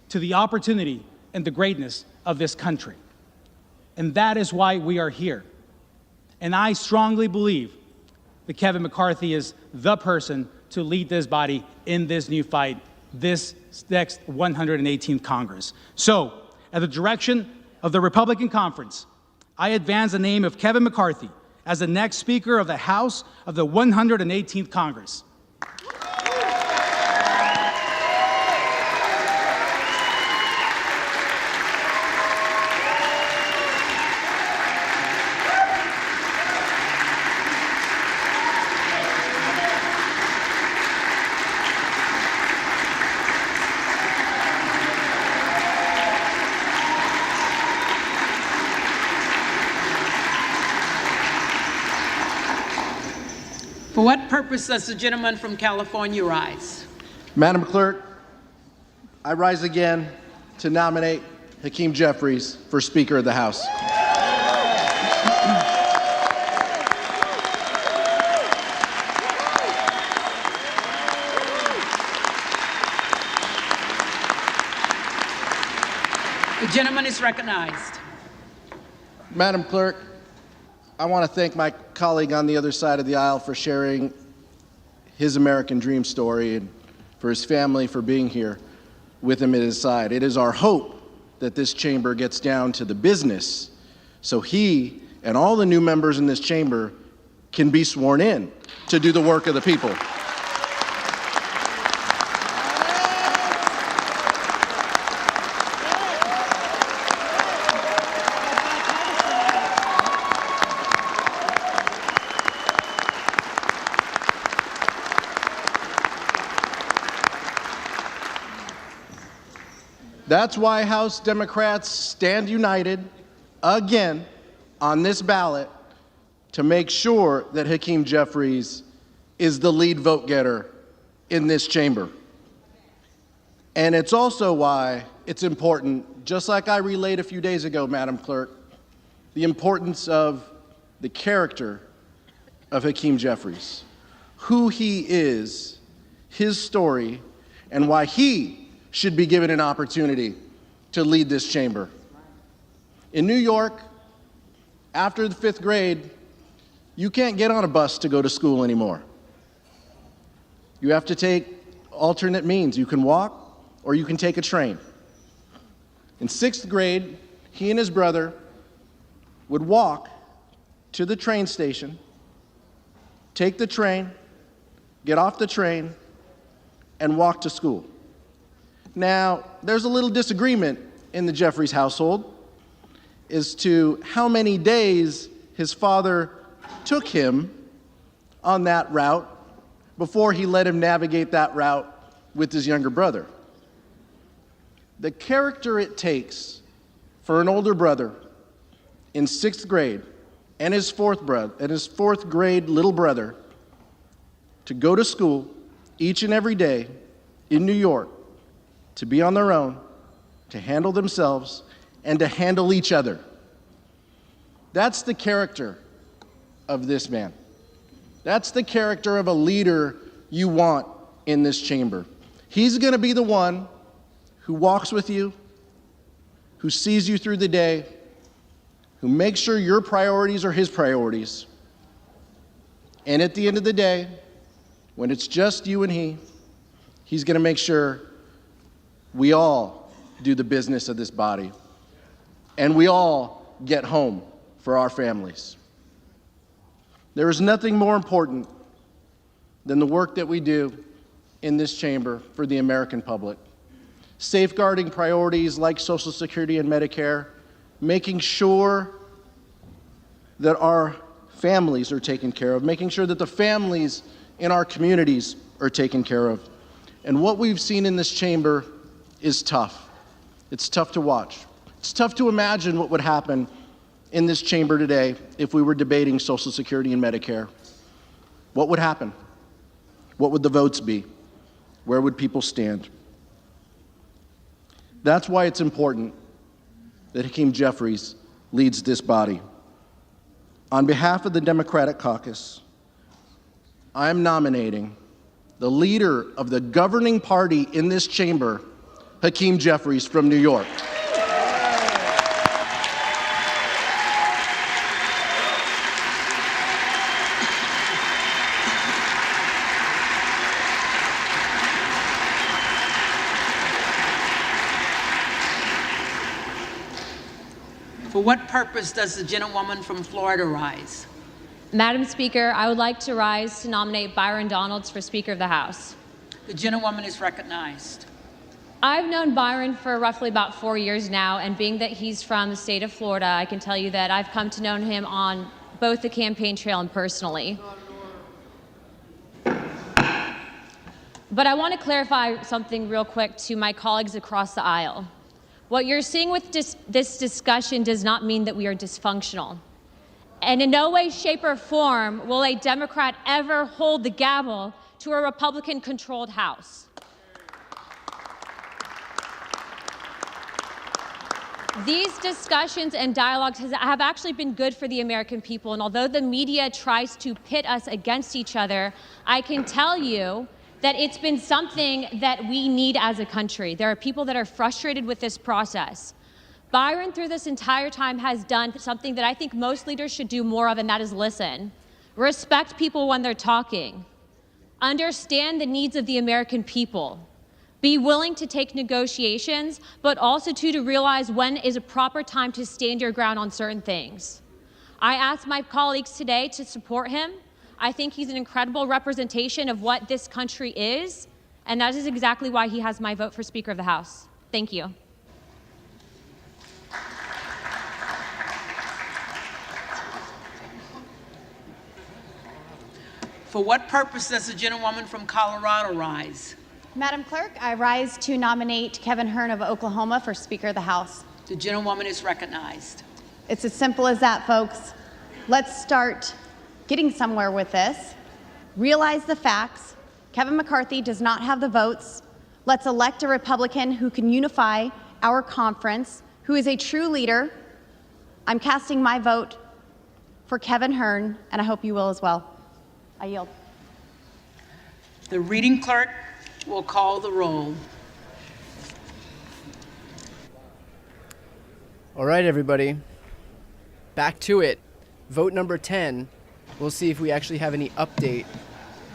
to the opportunity and the greatness of this country. And that is why we are here. And I strongly believe that Kevin McCarthy is the person to lead this body in this new fight, this next 118th Congress. So, at the direction of the Republican Conference, I advance the name of Kevin McCarthy as the next Speaker of the House of the 118th Congress. For what purpose does the gentleman from California rise? Madam Clerk, I rise again to nominate Hakeem Jeffries for Speaker of the House. The gentleman is recognized. Madam Clerk, I want to thank my colleague on the other side of the aisle for sharing his American dream story and for his family for being here with him at his side. It is our hope that this chamber gets down to the business so he and all the new members in this chamber can be sworn in to do the work of the people. That's why House Democrats stand united again on this ballot to make sure that Hakeem Jeffries is the lead vote getter in this chamber. And it's also why it's important, just like I relayed a few days ago, Madam Clerk, the importance of the character of Hakeem Jeffries, who he is, his story, and why he should be given an opportunity to lead this chamber. In New York, after the 5th grade, you can't get on a bus to go to school anymore. You have to take alternate means. You can walk or you can take a train. In 6th grade, he and his brother would walk to the train station, take the train, get off the train, and walk to school. Now, there's a little disagreement in the Jeffries household as to how many days his father took him on that route before he let him navigate that route with his younger brother. The character it takes for an older brother in 6th grade and his fourth grade little brother to go to school each and every day in New York, to be on their own, to handle themselves, and to handle each other. That's the character of this man. That's the character of a leader you want in this chamber. He's going to be the one who walks with you, who sees you through the day, who makes sure your priorities are his priorities. And at the end of the day, when it's just you and he's going to make sure we all do the business of this body, and we all get home for our families. There is nothing more important than the work that we do in this chamber for the American public. Safeguarding priorities like Social Security and Medicare, making sure that our families are taken care of, making sure that the families in our communities are taken care of. And what we've seen in this chamber is tough. It's tough to watch. It's tough to imagine what would happen in this chamber today if we were debating Social Security and Medicare. What would happen? What would the votes be? Where would people stand? That's why it's important that Hakeem Jeffries leads this body. On behalf of the Democratic caucus, I am nominating the leader of the governing party in this chamber, Hakeem Jeffries from New York. For what purpose does the gentlewoman from Florida rise? Madam Speaker, I would like to rise to nominate Byron Donalds for Speaker of the House. The gentlewoman is recognized. I've known Byron for roughly about 4 years now, and being that he's from the state of Florida, I can tell you that I've come to know him on both the campaign trail and personally. But I want to clarify something real quick to my colleagues across the aisle. What you're seeing with this discussion does not mean that we are dysfunctional. And in no way, shape, or form will a Democrat ever hold the gavel to a Republican-controlled House. These discussions and dialogues have actually been good for the American people, and although the media tries to pit us against each other, I can tell you that it's been something that we need as a country. There are people that are frustrated with this process. Byron, through this entire time, has done something that I think most leaders should do more of, and that is listen. Respect people when they're talking. Understand the needs of the American people. Be willing to take negotiations, but also to realize when is a proper time to stand your ground on certain things. I asked my colleagues today to support him. I think he's an incredible representation of what this country is, and that is exactly why he has my vote for Speaker of the House. Thank you. For what purpose does the gentlewoman from Colorado rise? Madam Clerk, I rise to nominate Kevin Hern of Oklahoma for Speaker of the House. The gentlewoman is recognized. It's as simple as that, folks. Let's start getting somewhere with this. Realize the facts. Kevin McCarthy does not have the votes. Let's elect a Republican who can unify our conference, who is a true leader. I'm casting my vote for Kevin Hern, and I hope you will as well. I yield. The reading clerk will call the roll. All right, everybody. Back to it. Vote number 10. We'll see if we actually have any update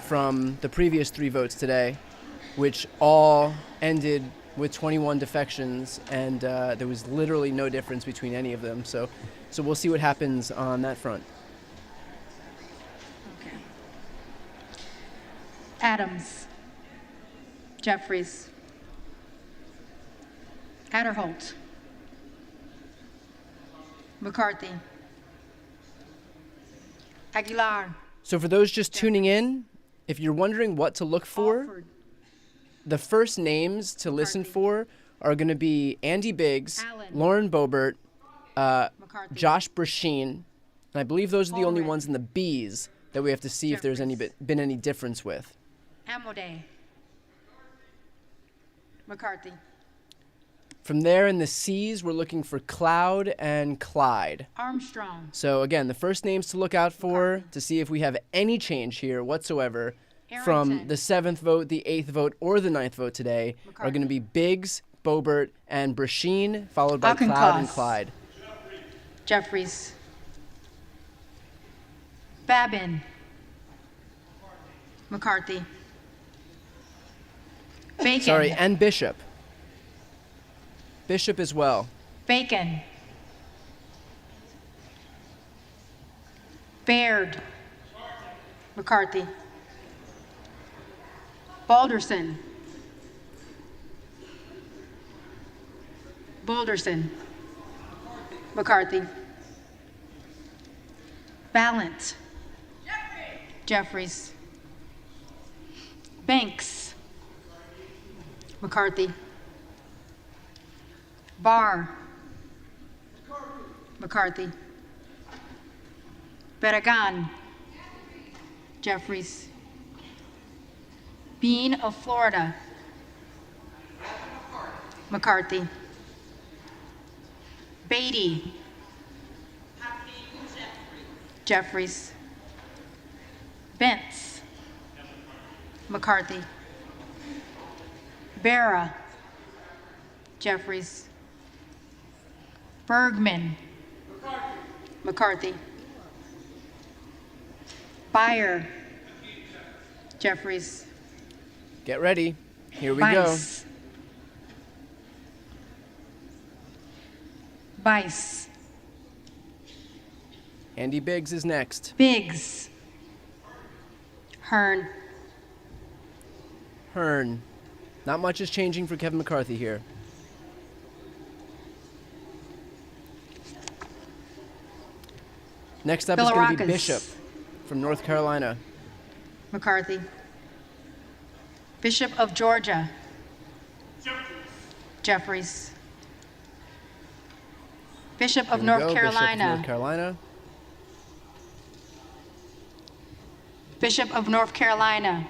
from the previous 3 votes today, which all ended with 21 defections, and there was literally no difference between any of them. So we'll see what happens on that front. Okay. Adams. Jeffries. Adderholt. McCarthy. Aguilar. So for those just tuning in, if you're wondering what to look for, Alford. the first names to listen for are going to be Andy Biggs, Allen. Lauren Boebert, McCarthy. Josh Brashean, and I believe those are the only Allred. ones in the B's that we have to see if there's been any difference with. Amodei. McCarthy. From there in the C's, we're looking for Cloud and Clyde. Armstrong. So again, the first names to look out for to see if we have any change here whatsoever from the 7th vote, the 8th vote, or the 9th vote today are going to be Biggs, Boebert, and Brashean, followed by Cloud and Clyde. Jeffries. Babin. McCarthy. Bacon. Sorry, and Bishop. Bishop as well. Bacon. Baird. McCarthy. Balderson. Balderson. McCarthy. Ballant. Jeffries. Banks. McCarthy. Barr. McCarthy. Barragan. Jeffries. Bean of Florida. McCarthy. Beatty. Jeffries. Bentz. McCarthy. Barra. Jeffries. Bergman. McCarthy. Beyer. Jeffries. Get ready. Here we Bice. Bice. Andy Biggs is next. Biggs. Hern. Hern. Not much is changing for Kevin McCarthy here. Next up is going to be Bishop from North Carolina. McCarthy. Bishop of Georgia. Jeffries. Bishop of North Carolina. Bishop of North Carolina. Bishop of North Carolina.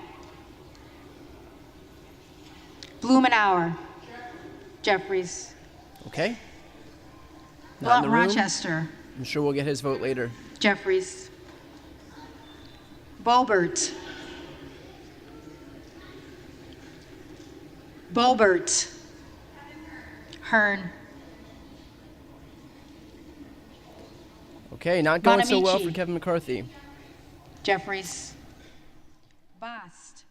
Blumenauer. Jeffries. Okay. Blunt Rochester. I'm sure we'll get his vote later. Jeffries. Boebert. Boebert. Hearn. Okay, not going so well Bonamici. for Kevin McCarthy. Jeffries. Bast.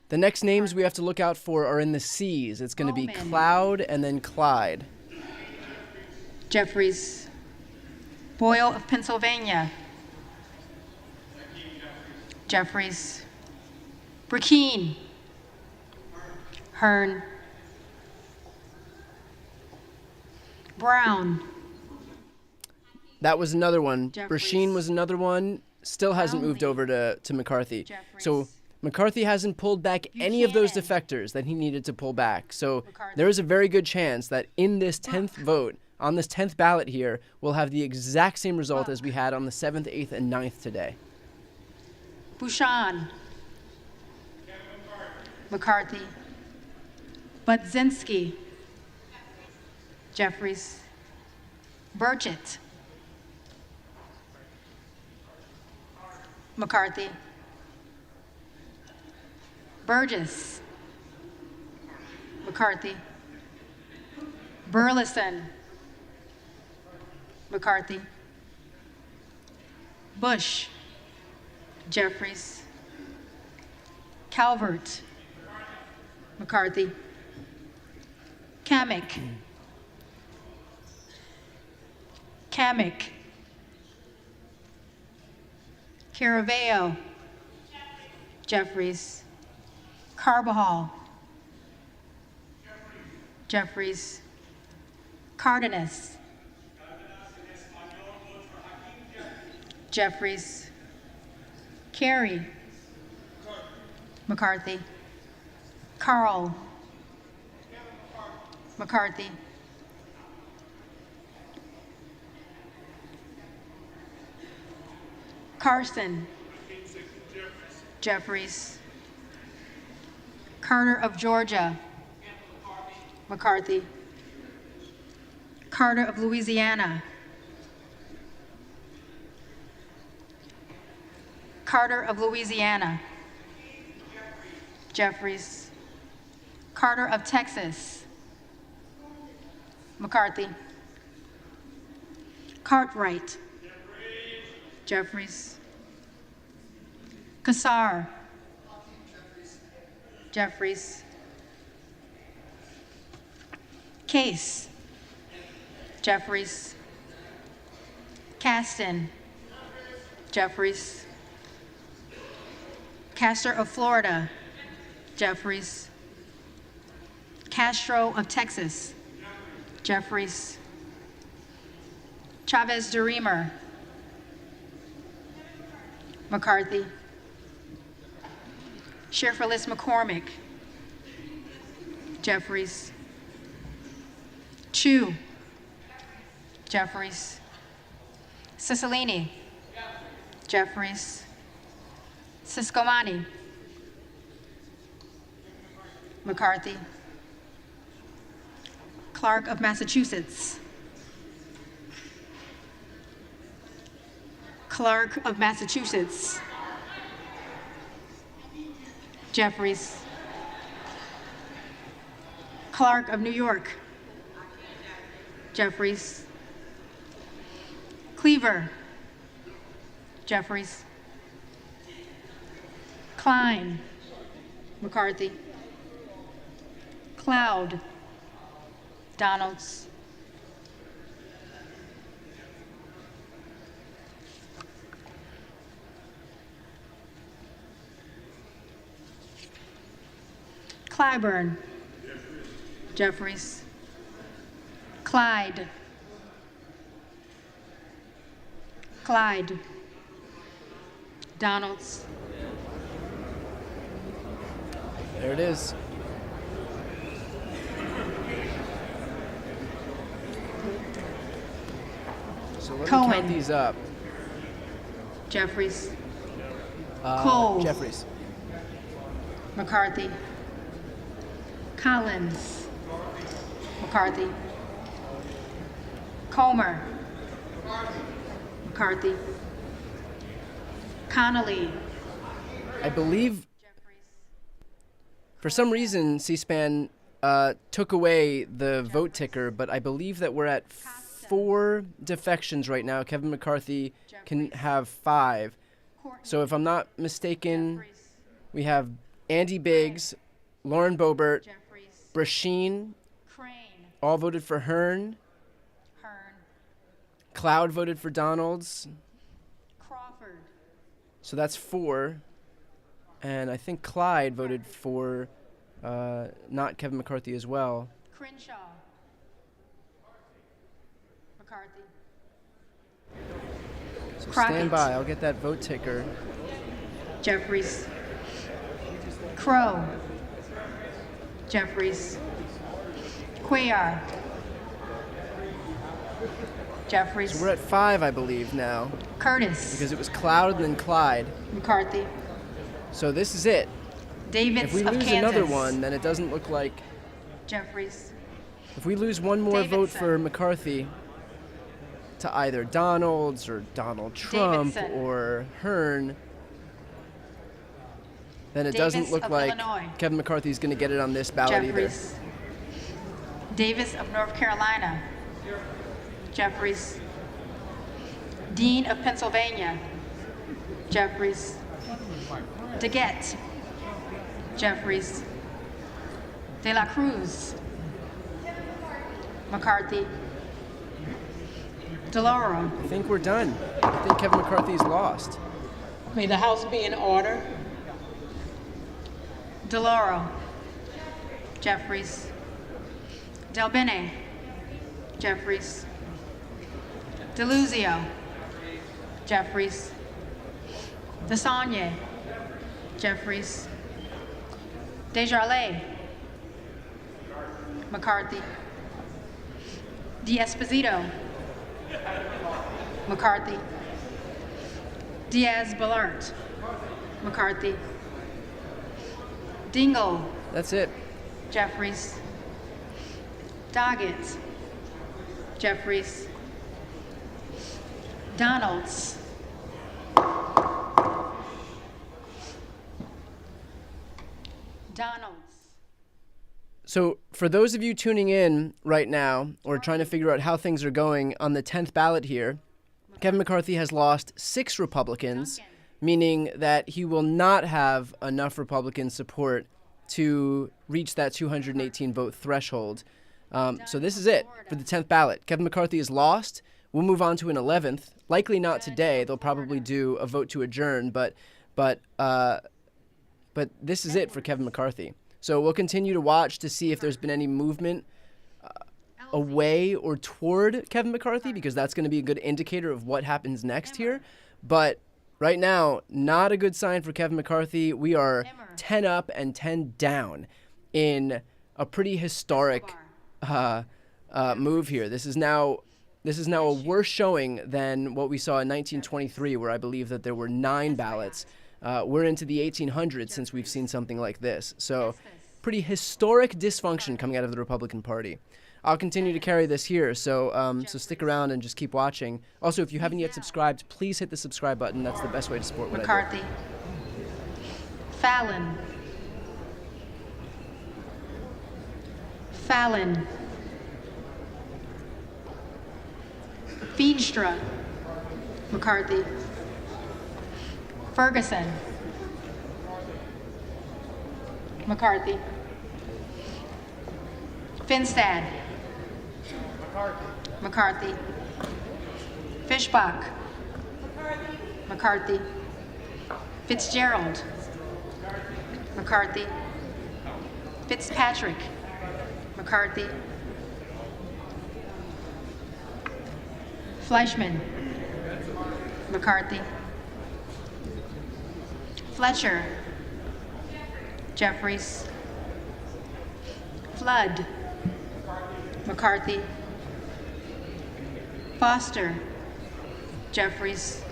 The next names we have to look out for are in the C's. It's going to be Bowman. Cloud and then Clyde. Jeffries. Boyle of Pennsylvania. Jeffries. Burkeen. Hearn. Brown. That was another one. Jeffries. Brasheen was another one. Still hasn't moved over to McCarthy. So McCarthy hasn't pulled back any of those defectors that he needed to pull back. So there is a very good chance that in this 10th vote, on this 10th ballot here, we'll have the exact same result as we had on the 7th, 8th, and 9th today. Bouchon. McCarthy. Budzinski. Jeffries. Burchett. McCarthy. Burgess. McCarthy. Burleson. McCarthy. Bush. Jeffries. Calvert. McCarthy. Kamick. Kamick. Caraveo. Jeffries. Carbajal. Jeffries. Cardenas. Jeffries. Carey. McCarthy. Carl. McCarthy. Carson. Jeffries. Carter of Georgia. McCarthy. Carter of Louisiana. Carter of Louisiana. Jeffries. Carter of Texas. McCarthy. Cartwright. Jeffries. Kassar. Jeffries. Case. Jeffries. Caston. Jeffries. Castor of Florida. Jeffries. Castro of Texas. Jeffries. Chavez de Reamer. McCarthy. Sherferlis McCormick. Jeffries. Chu. Jeffries. Cicilline. Jeffries. Ciscomani. McCarthy. Clark of Massachusetts. Clark of Massachusetts. Jeffries. Clark of New York. Jeffries. Cleaver. Jeffries. Klein. McCarthy. Cloud. Donalds. Clyburn. Jeffries. Clyde. Clyde. Donalds. There it is. So let me count Cohen. these up. Jeffries. Cole. Jeffries. McCarthy. Collins. McCarthy. Comer. McCarthy. Connolly. I believe, for some reason, C-SPAN took away the vote ticker, but I believe that we're at 4 defections right now. Kevin McCarthy can have 5. So if I'm not mistaken, we have Andy Biggs, Lauren Boebert, Brasheen, all voted for Hearn. Cloud voted for Donalds. Crawford. So that's 4. And I think Clyde voted for not Kevin McCarthy as well. Crenshaw. McCarthy. So Crockett. stand by. I'll get that vote ticker. Jeffries. Crow. Jeffries. Cuellar. Jeffries. So we're at 5, I believe, now. Curtis. Because it was Cloud and then Clyde. McCarthy. So this is it. Davids If we of lose Kansas. another one, then it doesn't look like... Jeffries. If we lose one more vote Davidson. for McCarthy to either Donalds or Donald Trump Davidson. or Hearn, then it Davis doesn't look of like Illinois. Kevin McCarthy's going to get it on this ballot Jeffries. Davis of North Carolina. Jeffries. Dean of Pennsylvania. Jeffries. DeGette. Jeffries. De La Cruz. McCarthy. DeLauro. either. I think we're done. I think Kevin McCarthy's lost. May the House be in order. DeLauro. Jeffries. Del Bene. Jeffries. DeLuzio. Jeffries. DeSagne. Jeffries. Desjardins. McCarthy. D'Esposito. McCarthy. Diaz-Balart. McCarthy. Dingell. That's it. Jeffries. Doggett. Jeffries. Donalds. Donalds. So for those of you tuning in right now or trying to figure out how things are going on the 10th ballot here, Kevin McCarthy has lost 6 Republicans, meaning that he will not have enough Republican support to reach that 218 vote threshold. So this is it for the 10th ballot. Kevin McCarthy is lost. We'll move on to an 11th. Likely not today. They'll probably do a vote to adjourn, but this is it for Kevin McCarthy. So we'll continue to watch to see if there's been any movement away or toward Kevin McCarthy, because that's going to be a good indicator of what happens next here. But right now, not a good sign for Kevin McCarthy. We are 10 up and 10 down in a pretty historic move here. This is now a worse showing than what we saw in 1923, where I believe that there were 9 ballots. We're into the 1800s since we've seen something like this. So pretty historic dysfunction coming out of the Republican Party. I'll continue to carry this here, so stick around and just keep watching. Also, if you haven't yet subscribed, please hit the subscribe button. That's the best way to support what McCarthy. I do. Fallon. Fallon. Feenstra. McCarthy. Ferguson. McCarthy. Finstad. McCarthy. Fishbach. McCarthy. Fitzgerald. McCarthy. Fitzpatrick. McCarthy. Fleischman. McCarthy. Fletcher. Jeffries. Flood. McCarthy. Foster. Jeffries.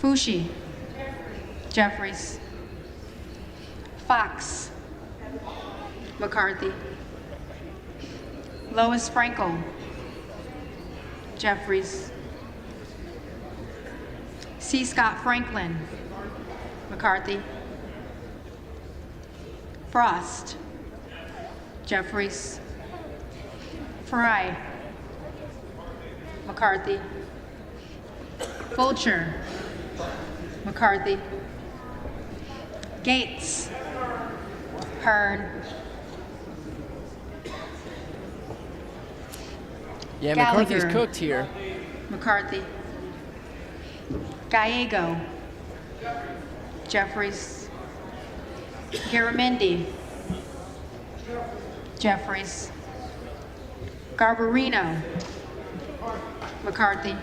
Fushi. Jeffries. Fox. McCarthy. Lois Frankel. Jeffries. C. Scott Franklin. McCarthy. Frost. Jeffries. Fry. McCarthy. Fulcher. McCarthy. Gates. Hearn. Yeah, Gallagher. McCarthy's cooked here. McCarthy. Gallego. Jeffries. Garamendi. Jeffries. Garbarino. McCarthy.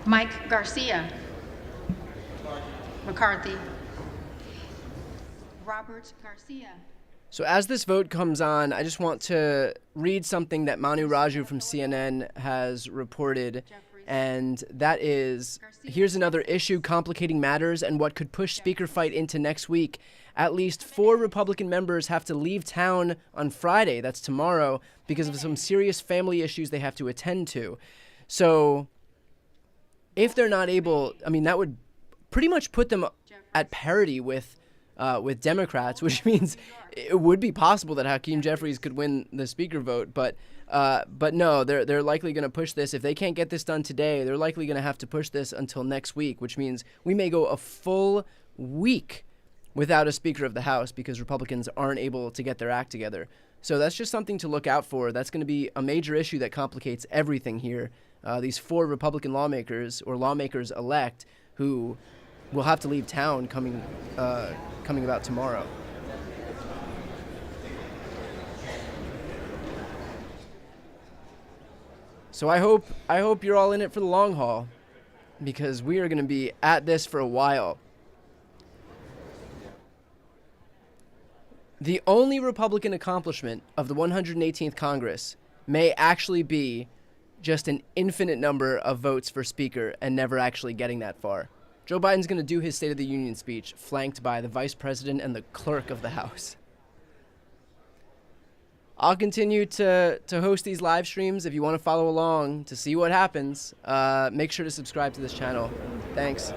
Mike Garcia. McCarthy. Robert Garcia. So as this vote comes on, I just want to read something that Manu Raju from CNN has reported, and that is, here's another issue complicating matters and what could push speaker fight into next week. At least 4 Republican members have to leave town on Friday, that's tomorrow, because of some serious family issues they have to attend to. So if they're not able, I mean, that would pretty much put them at parity with Democrats, which means it would be possible that Hakeem Jeffries could win the speaker vote. But no, they're likely going to push this. If they can't get this done today, they're likely going to have to push this until next week, which means we may go a full week without a Speaker of the House because Republicans aren't able to get their act together. So that's just something to look out for. That's going to be a major issue that complicates everything here. These 4 Republican lawmakers or lawmakers-elect who will have to leave town coming about tomorrow. So I hope you're all in it for the long haul, because we are going to be at this for a while. The only Republican accomplishment of the 118th Congress may actually be just an infinite number of votes for Speaker and never actually getting that far. Joe Biden's going to do his State of the Union speech, flanked by the Vice President and the Clerk of the House. I'll continue to host these live streams. If you want to follow along to see what happens, make sure to subscribe to this channel. Thanks.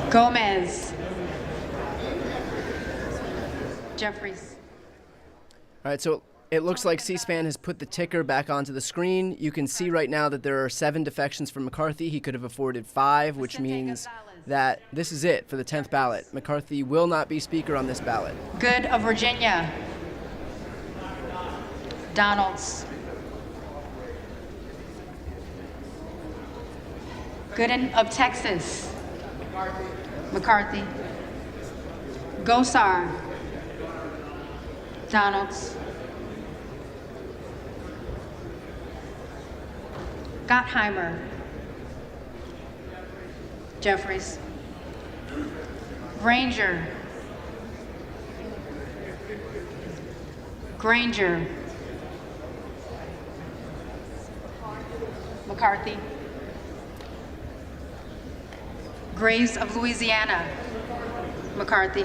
Gomez. Jeffries. All right, so it looks like C-SPAN has put the ticker back onto the screen. You can see right now that there are 7 defections from McCarthy. He could have afforded 5, which means that this is it for the 10th ballot. McCarthy will not be Speaker on this ballot. Good of Virginia. Donalds. Gooden of Texas. McCarthy. Gosar. Donalds. Gottheimer. Jeffries. Granger. Granger. McCarthy. Graves of Louisiana. McCarthy.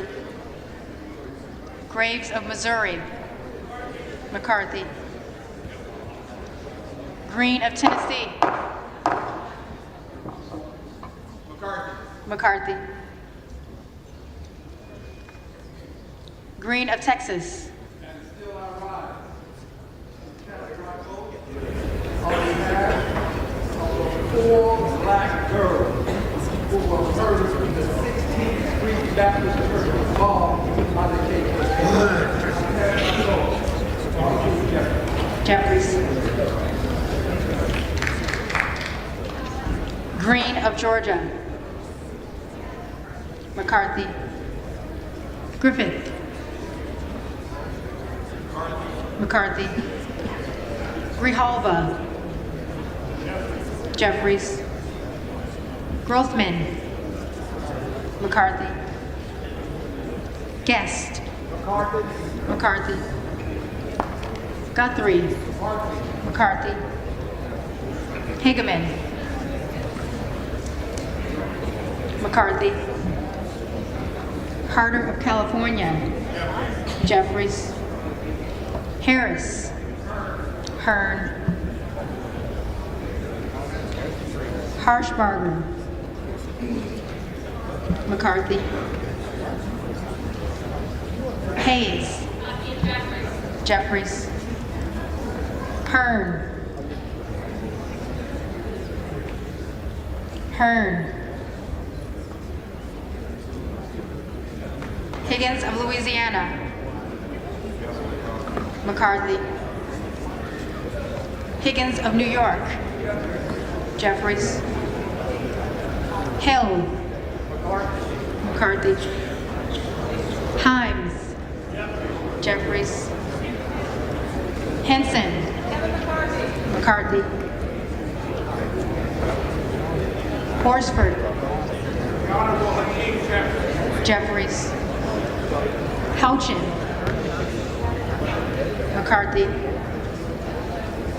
Graves of Missouri. McCarthy. Green of Tennessee. McCarthy. Green of Texas. Four black girls who were murdered in the 16th Street Baptist Church involved by the Jeffries. Green of Georgia. McCarthy. Griffith. McCarthy. Grijalva. Jeffries. Grothman. McCarthy. Guest. McCarthy. Guthrie. McCarthy. Hageman. McCarthy. Harder of California. Jeffries. Harris. Hearn. Harshbarger. McCarthy. Hayes. Jeffries. Hearn. Hearn. Higgins of Louisiana. McCarthy. Higgins of New York. Jeffries. Hill. McCarthy. Himes. Jeffries. Henson. McCarthy. Horsford. Jeffries. Houchin. McCarthy.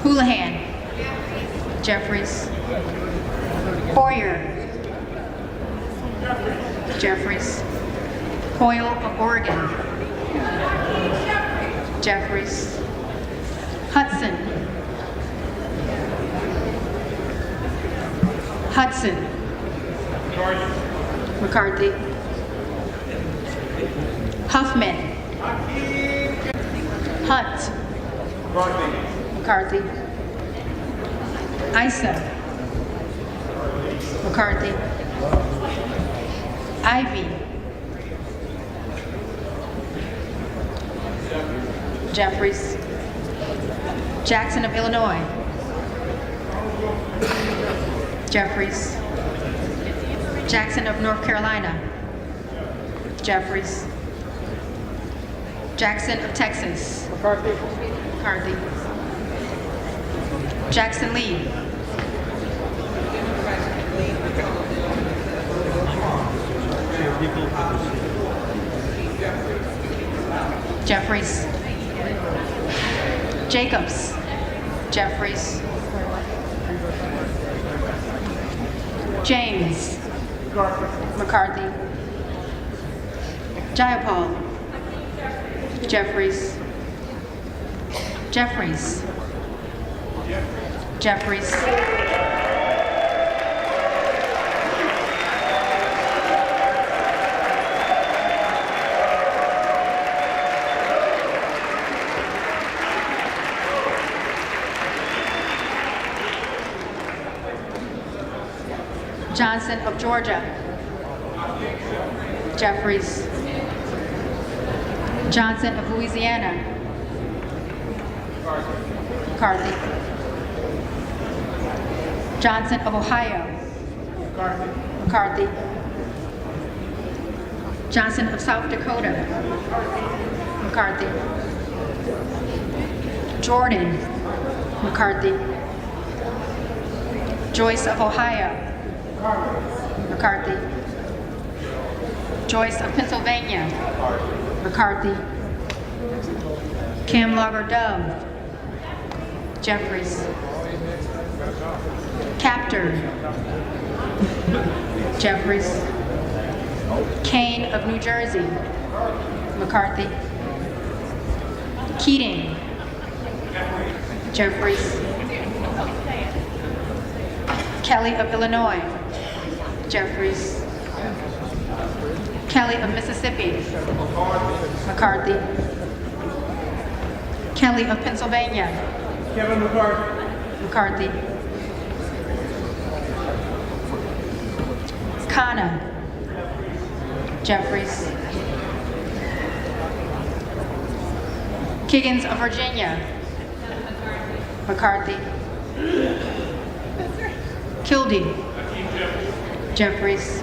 Houlihan. Jeffries. Hoyer. Jeffries. Hoyle of Oregon. Jeffries. Hudson. Hudson. McCarthy. Huffman. Hunt. McCarthy. Issa. McCarthy. Ivy. Jeffries. Jackson of Illinois. Jeffries. Jackson of North Carolina. Jeffries. Jackson of Texas. McCarthy. Jackson Lee. Jeffries. Jacobs. Jeffries. James. McCarthy. Jayapal. Jeffries. Jeffries. Jeffries. Johnson of Georgia. Jeffries. Johnson of Louisiana. McCarthy. Johnson of Ohio. McCarthy. Johnson of South Dakota. McCarthy. Jordan. McCarthy. Joyce of Ohio. McCarthy. Joyce of Pennsylvania. McCarthy. Cam Lager Dove. Jeffries. Captor. Jeffries. Kane of New Jersey. McCarthy. Keating. Jeffries. Kelly of Illinois. Jeffries. Kelly of Mississippi. McCarthy. Kelly of Pennsylvania. Kevin McCarthy. McCarthy. Khanna. Jeffries. Kiggins of Virginia. McCarthy. Kildee. Jeffries.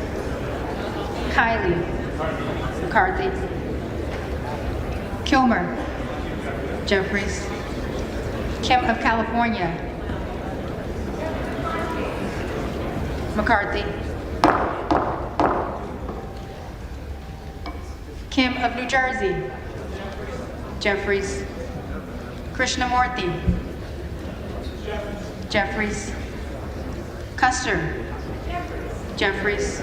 Kiley. McCarthy. Kilmer. Jeffries. Kim of California. McCarthy. Kim of New Jersey. Jeffries. Krishnamurthy. Jeffries. Custer. Jeffries.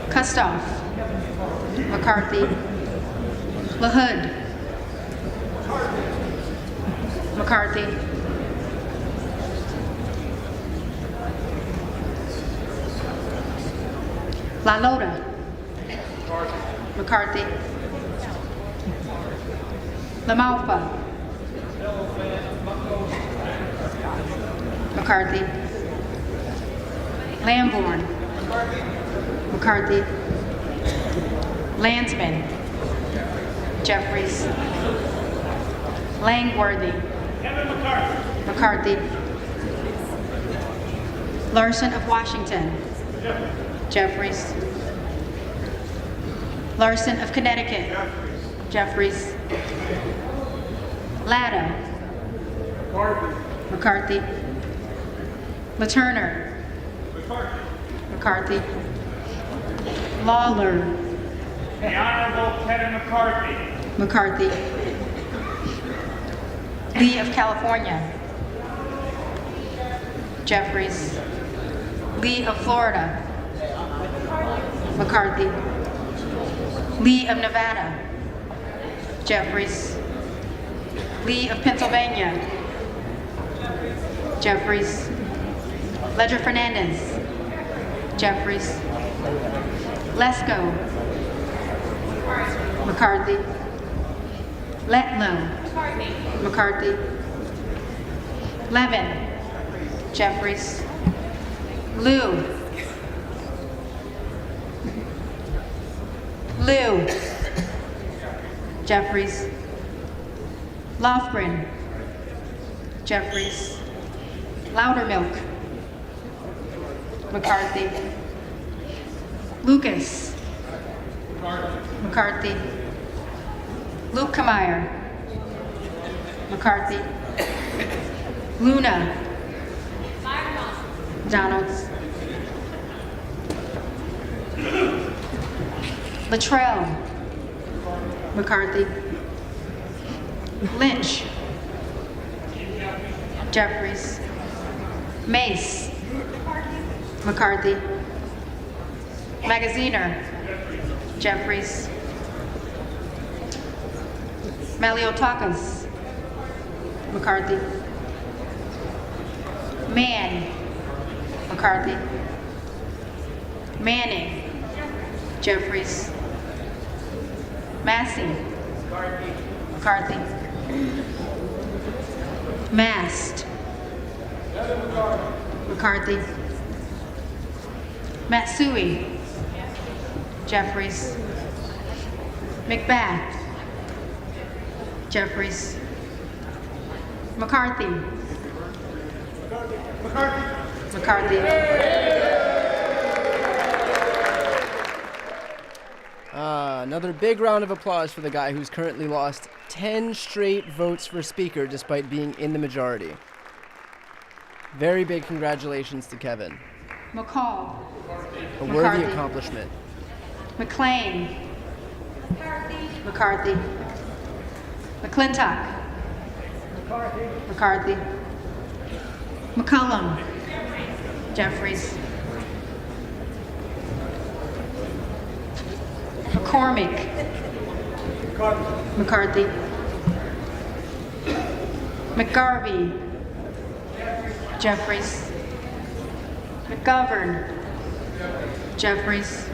Kustoff. McCarthy. LaHood. McCarthy. LaLota. McCarthy. LaMalfa. McCarthy. Lamborn. McCarthy. Landsman. Jeffries. Langworthy. McCarthy. Larson of Washington. Jeffries. Larson of Connecticut. Jeffries. Latta. McCarthy. LaTurner. McCarthy. Lawler. The Honorable Kevin McCarthy. McCarthy. Lee of California. Jeffries. Lee of Florida. McCarthy. Lee of Nevada. Jeffries. Lee of Pennsylvania. Jeffries. Ledger Fernandez. Jeffries. Lesko. McCarthy. Letlow. McCarthy. Levin. Jeffries. Liu. Jeffries. Lofgren. Jeffries. Loudermilk. McCarthy. Lucas. McCarthy. Lukemeyer. McCarthy. Luna. Donalds. Luttrell. McCarthy. Lynch. Jeffries. Mace. McCarthy. Magaziner. Jeffries. Maliotakis. McCarthy. Mann. McCarthy. Manning. Jeffries. Massey. McCarthy. Mast. McCarthy. Matsui. Jeffries. McBath. Jeffries. McCarthy. McCarthy. Another big round of applause for the guy who's currently lost 10 straight votes for Speaker despite being in the majority. Very big congratulations to Kevin. McCall. A worthy accomplishment. McLean. McCarthy. McClintock. McCarthy. McCollum. Jeffries. McCormick. McCarthy. McGarvey. Jeffries. McGovern. Jeffries.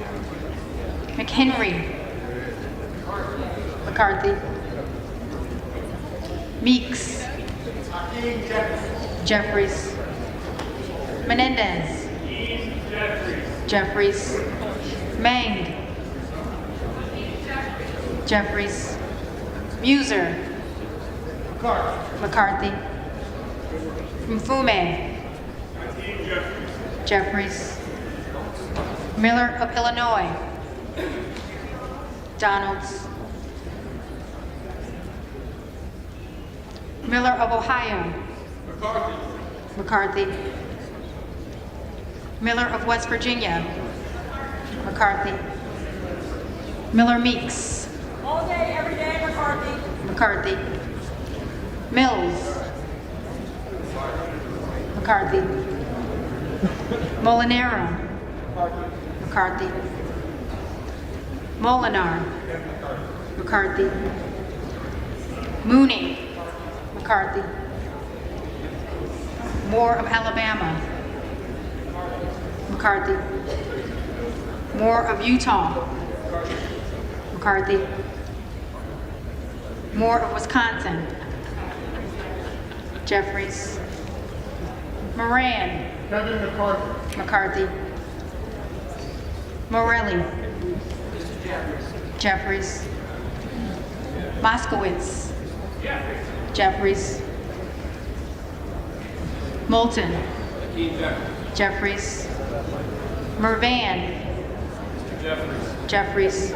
McHenry. McCarthy. Meeks. Jeffries. Menendez. Jeffries. Mang. Jeffries. Muser. McCarthy. Mfume. Jeffries. Miller of Illinois. Donalds. Miller of Ohio. McCarthy. Miller of West Virginia. McCarthy. Miller Meeks. All day, every day, McCarthy. McCarthy. Mills. McCarthy. Molinaro. McCarthy. Molinar. McCarthy. Mooney. McCarthy. Moore of Alabama. McCarthy. Moore of Utah. McCarthy. Moore of Wisconsin. Jeffries. Moran. Kevin McCarthy. McCarthy. Morelli. Jeffries. Moskowitz. Jeffries. Moulton. Jeffries. Mervan. Jeffries.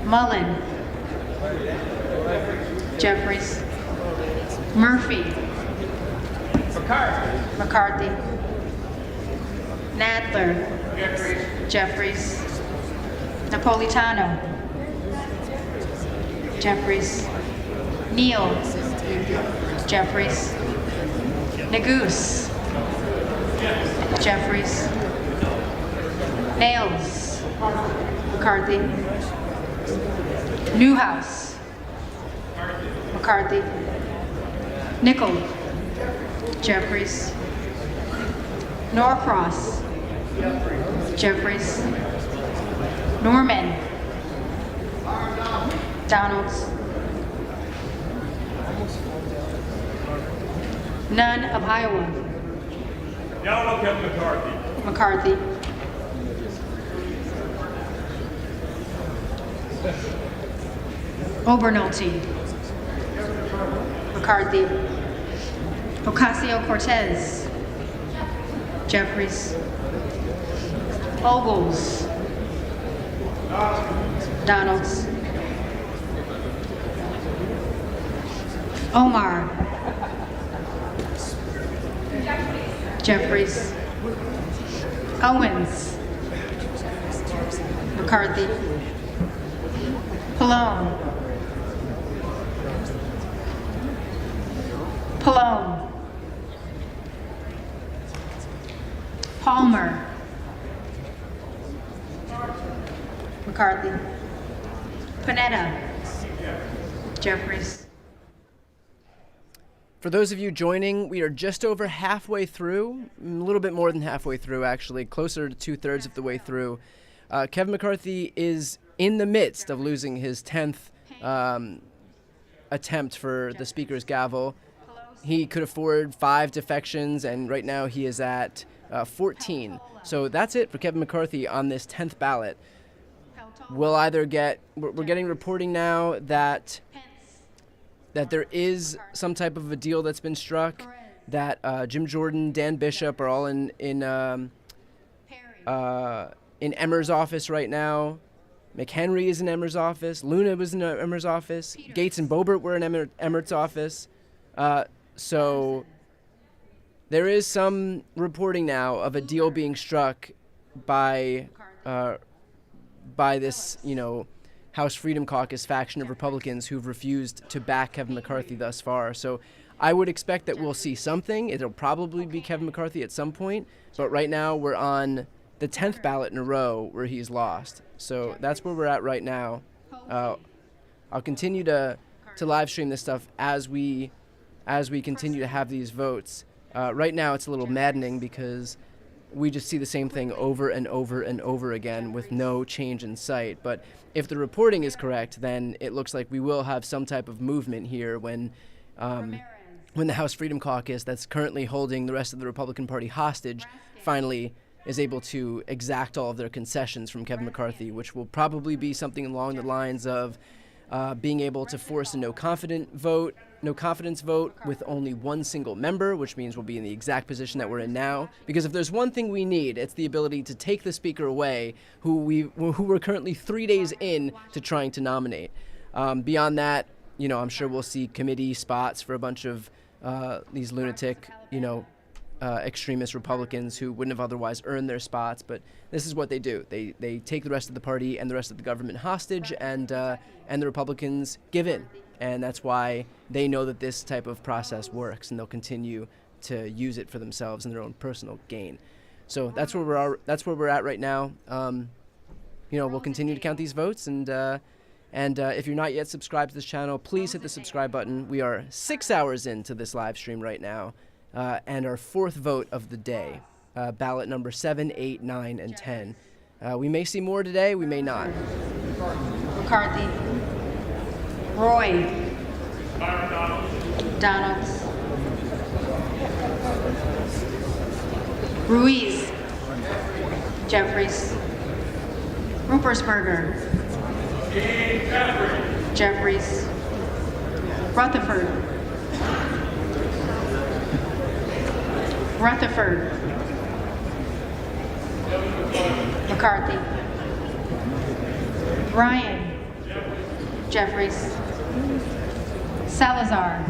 Mullen. Jeffries. Murphy. McCarthy. Nadler. Jeffries. Napolitano. Jeffries. Neal. Jeffries. Neguse. Jeffries. Nails. McCarthy. Newhouse. McCarthy. Nickel. Jeffries. Norcross. Jeffries. Norman. Donalds. None of Iowa. Down Kevin McCarthy. McCarthy. Obernolte. McCarthy. Ocasio-Cortez. Jeffries. Ogles. Donalds. Omar. Jeffries. Owens. McCarthy. Pallone. Pallone. Palmer. McCarthy. Panetta. Jeffries. For those of you joining, we are just over halfway through, a little bit more than halfway through, actually, closer to 2/3 of the way through. Kevin McCarthy is in the midst of losing his 10th attempt for the Speaker's gavel. He could afford 5 defections, and right now he is at 14. So that's it for Kevin McCarthy on this 10th ballot. We'll either get, we're getting reporting now that there is some type of a deal that's been struck, that Jim Jordan, Dan Bishop are all in Emmer's office right now. McHenry is in Emmer's office. Luna was in Emmer's office. Gates and Boebert were in Emmer's office. So there is some reporting now of a deal being struck by this, House Freedom Caucus faction of Republicans who've refused to back Kevin McCarthy thus far. So I would expect that we'll see something. It'll probably be Kevin McCarthy at some point, but right now we're on the 10th ballot in a row where he's lost. So that's where we're at right now. I'll continue to live stream this stuff as we continue to have these votes. Right now it's a little maddening because we just see the same thing over and over and over again with no change in sight. But if the reporting is correct, then it looks like we will have some type of movement here when the House Freedom Caucus, that's currently holding the rest of the Republican Party hostage, finally is able to exact all of their concessions from Kevin McCarthy, which will probably be something along the lines of being able to force a no confidence vote with only one single member, which means we'll be in the exact position that we're in now. Because if there's one thing we need, it's the ability to take the speaker away, who we're currently 3 days in to trying to nominate. Beyond that, I'm sure we'll see committee spots for a bunch of these lunatic, extremist Republicans who wouldn't have otherwise earned their spots. But this is what they do. They take the rest of the party and the rest of the government hostage, and the Republicans give in. And that's why they know that this type of process works, and they'll continue to use it for themselves and their own personal gain. So that's where we're at right now. We'll continue to count these votes, and if you're not yet subscribed to this channel, please hit the subscribe button. We are 6 hours into this live stream right now, and our fourth vote of the day, ballot number 7, 8, 9, and 10. We may see more today, we may not. McCarthy. Roy. Donalds. Ruiz. Jeffries. Ruppersberger. Jeffries. Rutherford. McCarthy. Ryan. Jeffries. Salazar.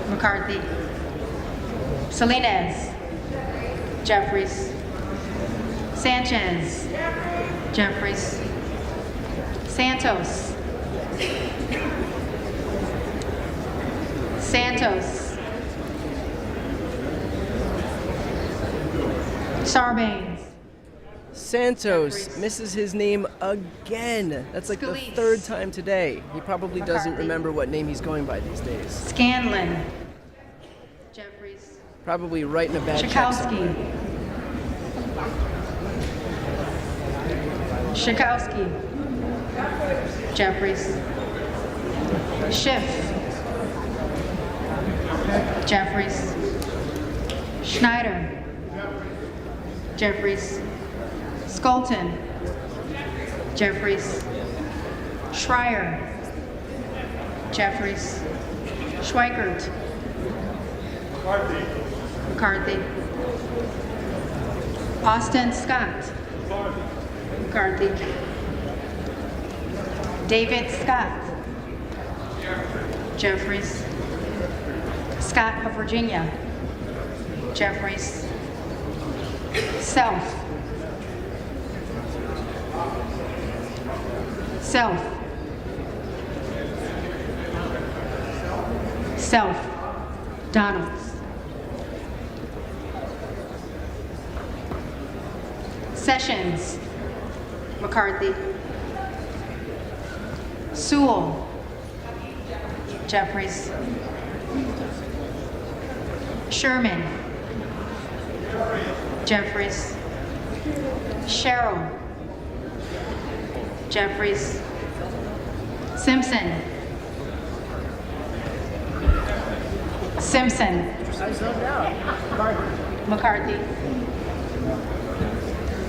McCarthy. Salinas. Jeffries. Sanchez. Jeffries. Santos. Sarbanes. Santos misses his name again. That's like the third time today. He probably doesn't remember what name he's going by these days. Scanlon. Jeffries. Probably writing a bad check somewhere. Schakowsky. Jeffries. Schiff. Jeffries. Schneider. Jeffries. Skolton. Jeffries. Schreier. Jeffries. Schweikert. McCarthy. Austin Scott. McCarthy. David Scott. Jeffries. Scott of Virginia. Jeffries. Self. Donalds. Sessions. McCarthy. Sewell. Jeffries. Sherman. Jeffries. Sherrill. Jeffries. Simpson. McCarthy.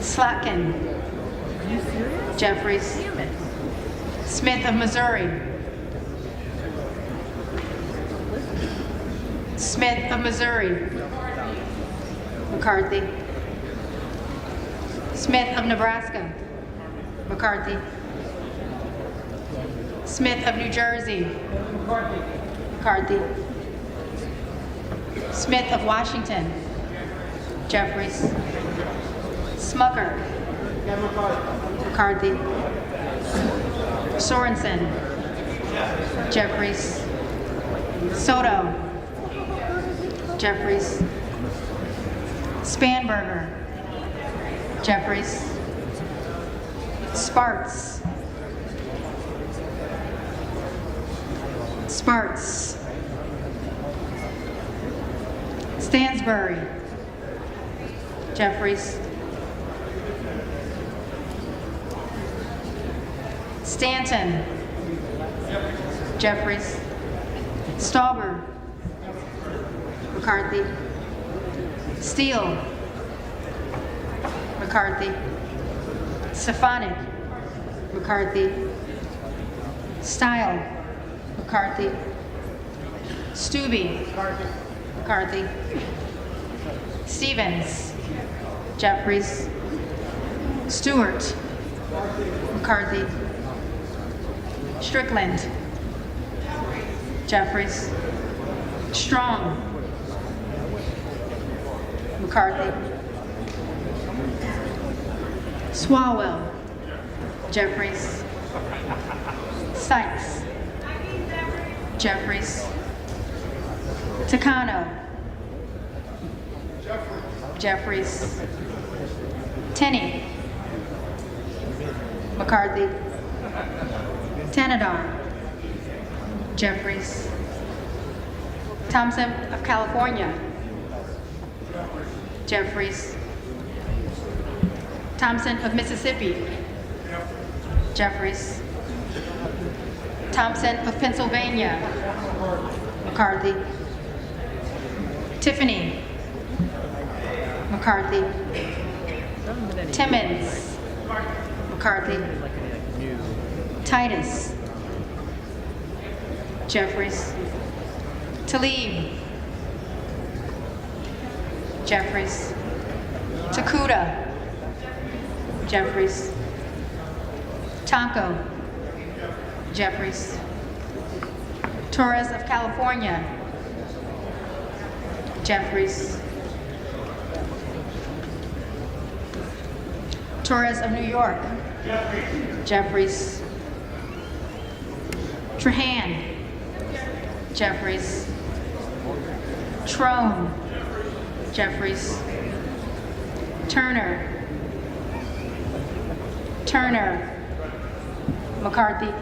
Slotkin. Jeffries. Smith of Missouri. McCarthy. Smith of Nebraska. McCarthy. Smith of New Jersey. McCarthy. Smith of Washington. Jeffries. Smucker. McCarthy. Sorensen. Jeffries. Soto. Jeffries. Spanberger. Jeffries. Sparts. Sparts. Stansbury. Jeffries. Stanton. Jeffries. Stauber. McCarthy. Steele. McCarthy. Stefanik. McCarthy. Style. McCarthy. Stubbe. McCarthy. Stevens. Jeffries. Stewart. McCarthy. Strickland. Jeffries. Strong. McCarthy. Swalwell. Jeffries. Sykes. Jeffries. Takano. Jeffries. Tenney. McCarthy. Tanadar. Jeffries. Thompson of California. Jeffries. Thompson of Mississippi. Jeffries. Thompson of Pennsylvania. McCarthy. Tiffany. McCarthy. Timmons. McCarthy. Titus. Jeffries. Tlaib. Jeffries. Takuda. Jeffries. Tonko. Jeffries. Torres of California. Jeffries. Torres of New York. Jeffries. Trahan. Jeffries. Trone. Jeffries. Turner. Turner. McCarthy.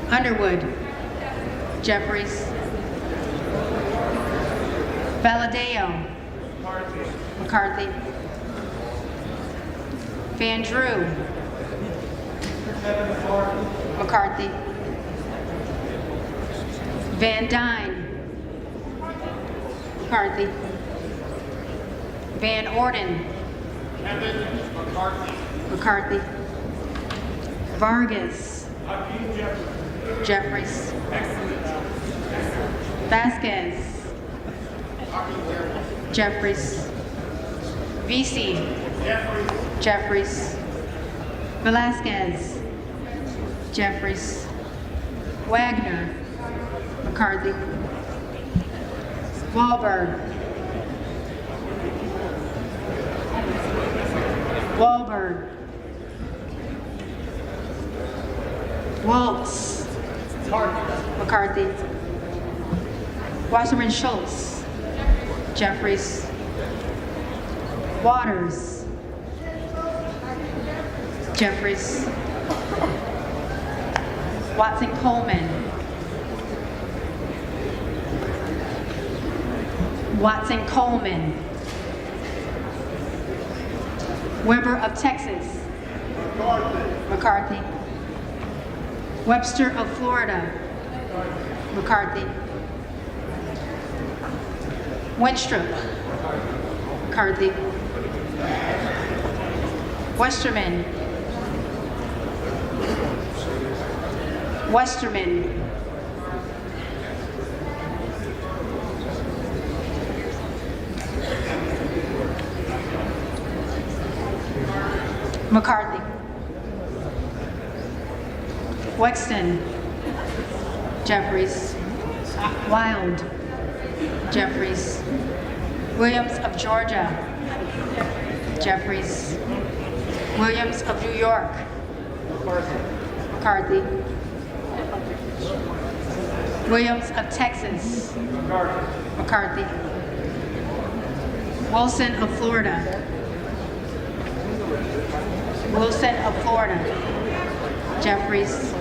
Underwood. Jeffries. Valadeo. McCarthy. Van Drew. McCarthy. Van Dyne. McCarthy. Van Orden. McCarthy. Vargas. Jeffries. Vasquez. Jeffries. VC. Jeffries. Velasquez. Jeffries. Wagner. McCarthy. Wahlberg. Wahlberg. Waltz. McCarthy. Wasserman Schultz. Jeffries. Waters. Jeffries. Watson Coleman. Watson Coleman. Weber of Texas. McCarthy. Webster of Florida. McCarthy. Wenstrup. McCarthy. Westerman. Westerman. McCarthy. Wexton. Jeffries. Wild. Jeffries. Williams of Georgia. Jeffries. Williams of New York. McCarthy. Williams of Texas. McCarthy. Wilson of Florida. Wilson of Florida. Jeffries.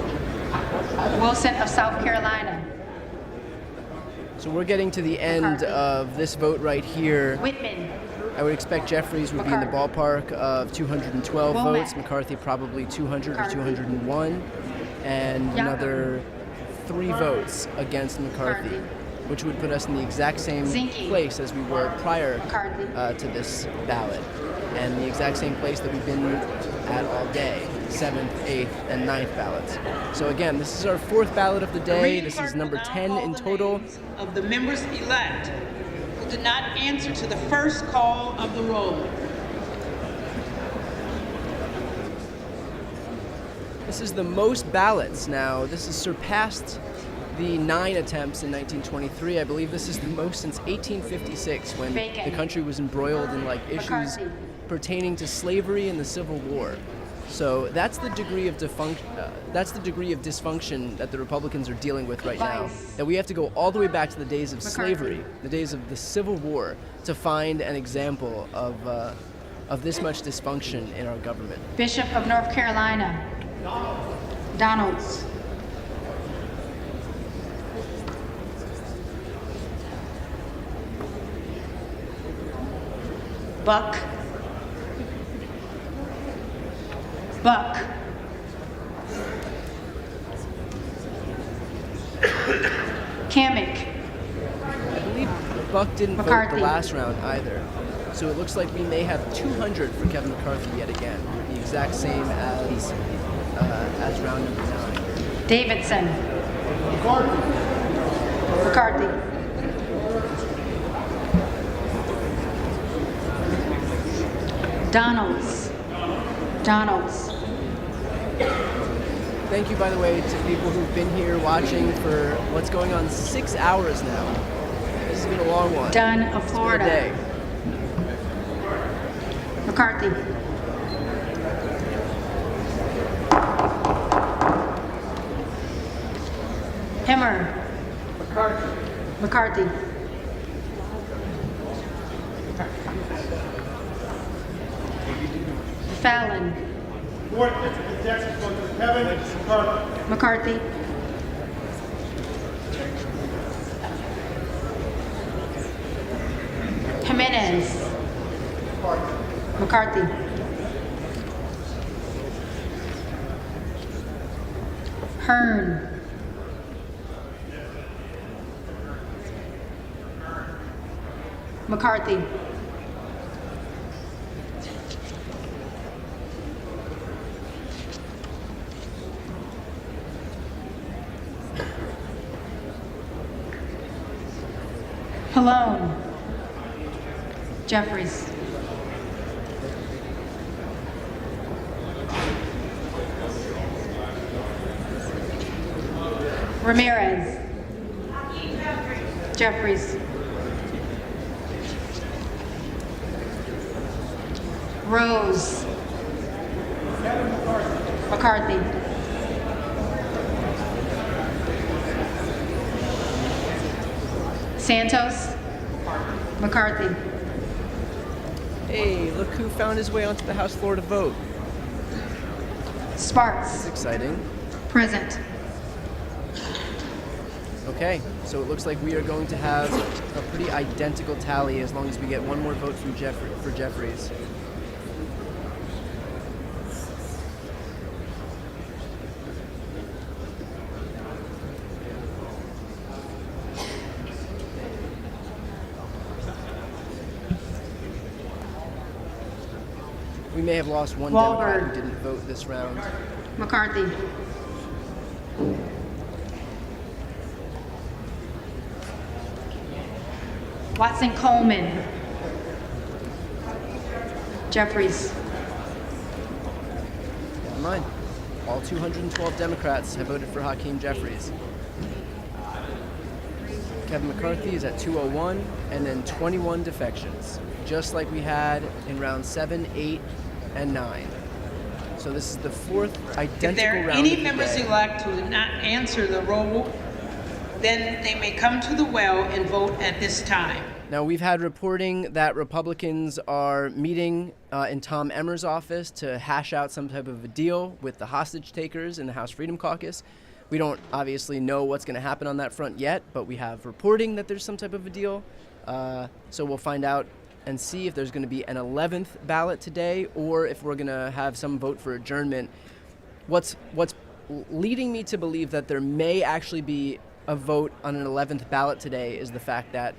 Wilson of South Carolina. So we're getting to the end of this vote right here. Whitman. I would expect Jeffries would be in the ballpark of 212 votes, McCarthy probably 200 or 201, and another 3 votes against McCarthy, which would put us in the exact same place as we were prior to this ballot, and the exact same place that we've been at all day, 7th, 8th, and 9th ballots. So again, this is our 4th ballot of the day. This is number 10 in total. Of the members-elect who did not answer to the first call of the roll. This is the most ballots now. This has surpassed the 9 attempts in 1923. I believe this is the most since 1856, when the country was embroiled in issues pertaining to slavery and the Civil War. So that's the degree of dysfunction that the Republicans are dealing with right now. That we have to go all the way back to the days of slavery, the days of the Civil War, to find an example of this much dysfunction in our government. Bishop of North Carolina. Donalds. Buck. Kamek. I believe Buck didn't vote the last round either. So it looks like we may have 200 for Kevin McCarthy yet again, the exact same as round number 9. Davidson. McCarthy. Donalds. Thank you, by the way, to people who've been here watching for what's going on 6 hours now. This has been a long one. Dunn of Florida. Day. McCarthy. Hemmer. McCarthy. Fallon. McCarthy. Jimenez. McCarthy. Hearn. McCarthy. Pallone. Jeffries. Ramirez. Jeffries. Rose. McCarthy. Santos. McCarthy. Hey, look who found his way onto the House floor to vote. Sparks. That's exciting. Present. Okay, so it looks like we are going to have a pretty identical tally as long as we get one more vote from Jeffries. We may have lost one Democrat who didn't vote this round. McCarthy. Watson Coleman. Jeffries. Never mind. All 212 Democrats have voted for Hakeem Jeffries. Kevin McCarthy is at 201, and then 21 defections, just like we had in round 7, 8, and 9. So this is the fourth identical If there are round any of the members day. elect who did not answer the roll, then they may come to the well and vote at this time. Now, we've had reporting that Republicans are meeting in Tom Emmer's office to hash out some type of a deal with the hostage takers in the House Freedom Caucus. We don't obviously know what's going to happen on that front yet, but we have reporting that there's some type of a deal. So we'll find out and see if there's going to be an 11th ballot today or if we're going to have some vote for adjournment. What's leading me to believe that there may actually be a vote on an 11th ballot today is the fact that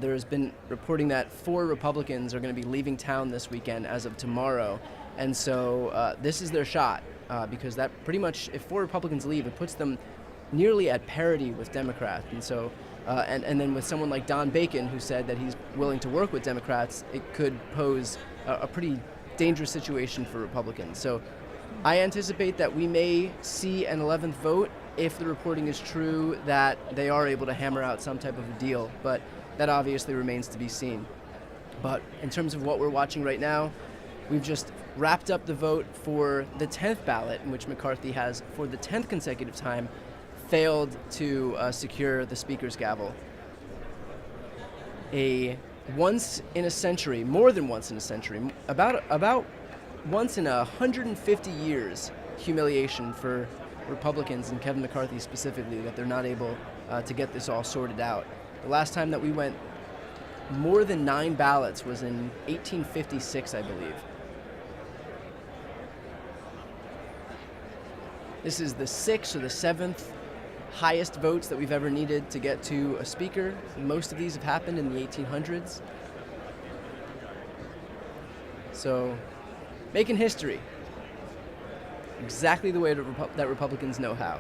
there has been reporting that 4 Republicans are going to be leaving town this weekend as of tomorrow. And so this is their shot because that pretty much, if 4 Republicans leave, it puts them nearly at parity with Democrats. And so, and then with someone like Don Bacon, who said that he's willing to work with Democrats, it could pose a pretty dangerous situation for Republicans. So I anticipate that we may see an 11th vote if the reporting is true that they are able to hammer out some type of a deal. But that obviously remains to be seen. But in terms of what we're watching right now, we've just wrapped up the vote for the 10th ballot, in which McCarthy has, for the 10th consecutive time, failed to secure the Speaker's gavel. A once in a century, more than once in a century, about once in 150 years humiliation for Republicans and Kevin McCarthy specifically, that they're not able to get this all sorted out. The last time that we went more than 9 ballots was in 1856, I believe. This is the 6th or the 7th highest votes that we've ever needed to get to a speaker. Most of these have happened in the 1800s. So, making history. Exactly the way that Republicans know how.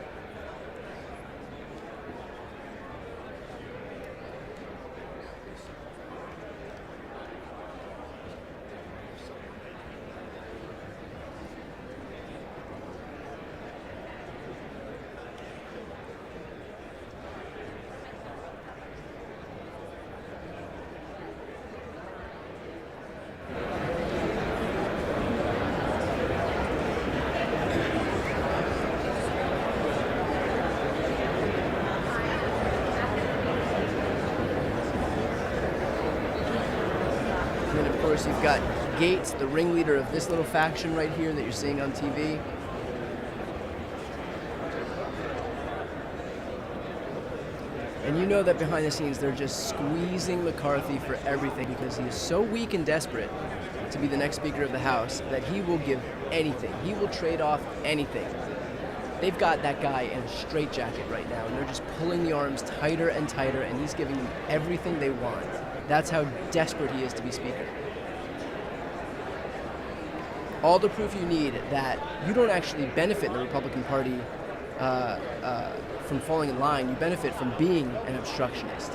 You've got Gates, the ringleader of this little faction right here that you're seeing on TV. And you know that behind the scenes they're just squeezing McCarthy for everything because he is so weak and desperate to be the next Speaker of the House that he will give anything. He will trade off anything. They've got that guy in a straitjacket right now, and they're just pulling the arms tighter and tighter, and he's giving them everything they want. That's how desperate he is to be Speaker. All the proof you need that you don't actually benefit in the Republican Party from falling in line. You benefit from being an obstructionist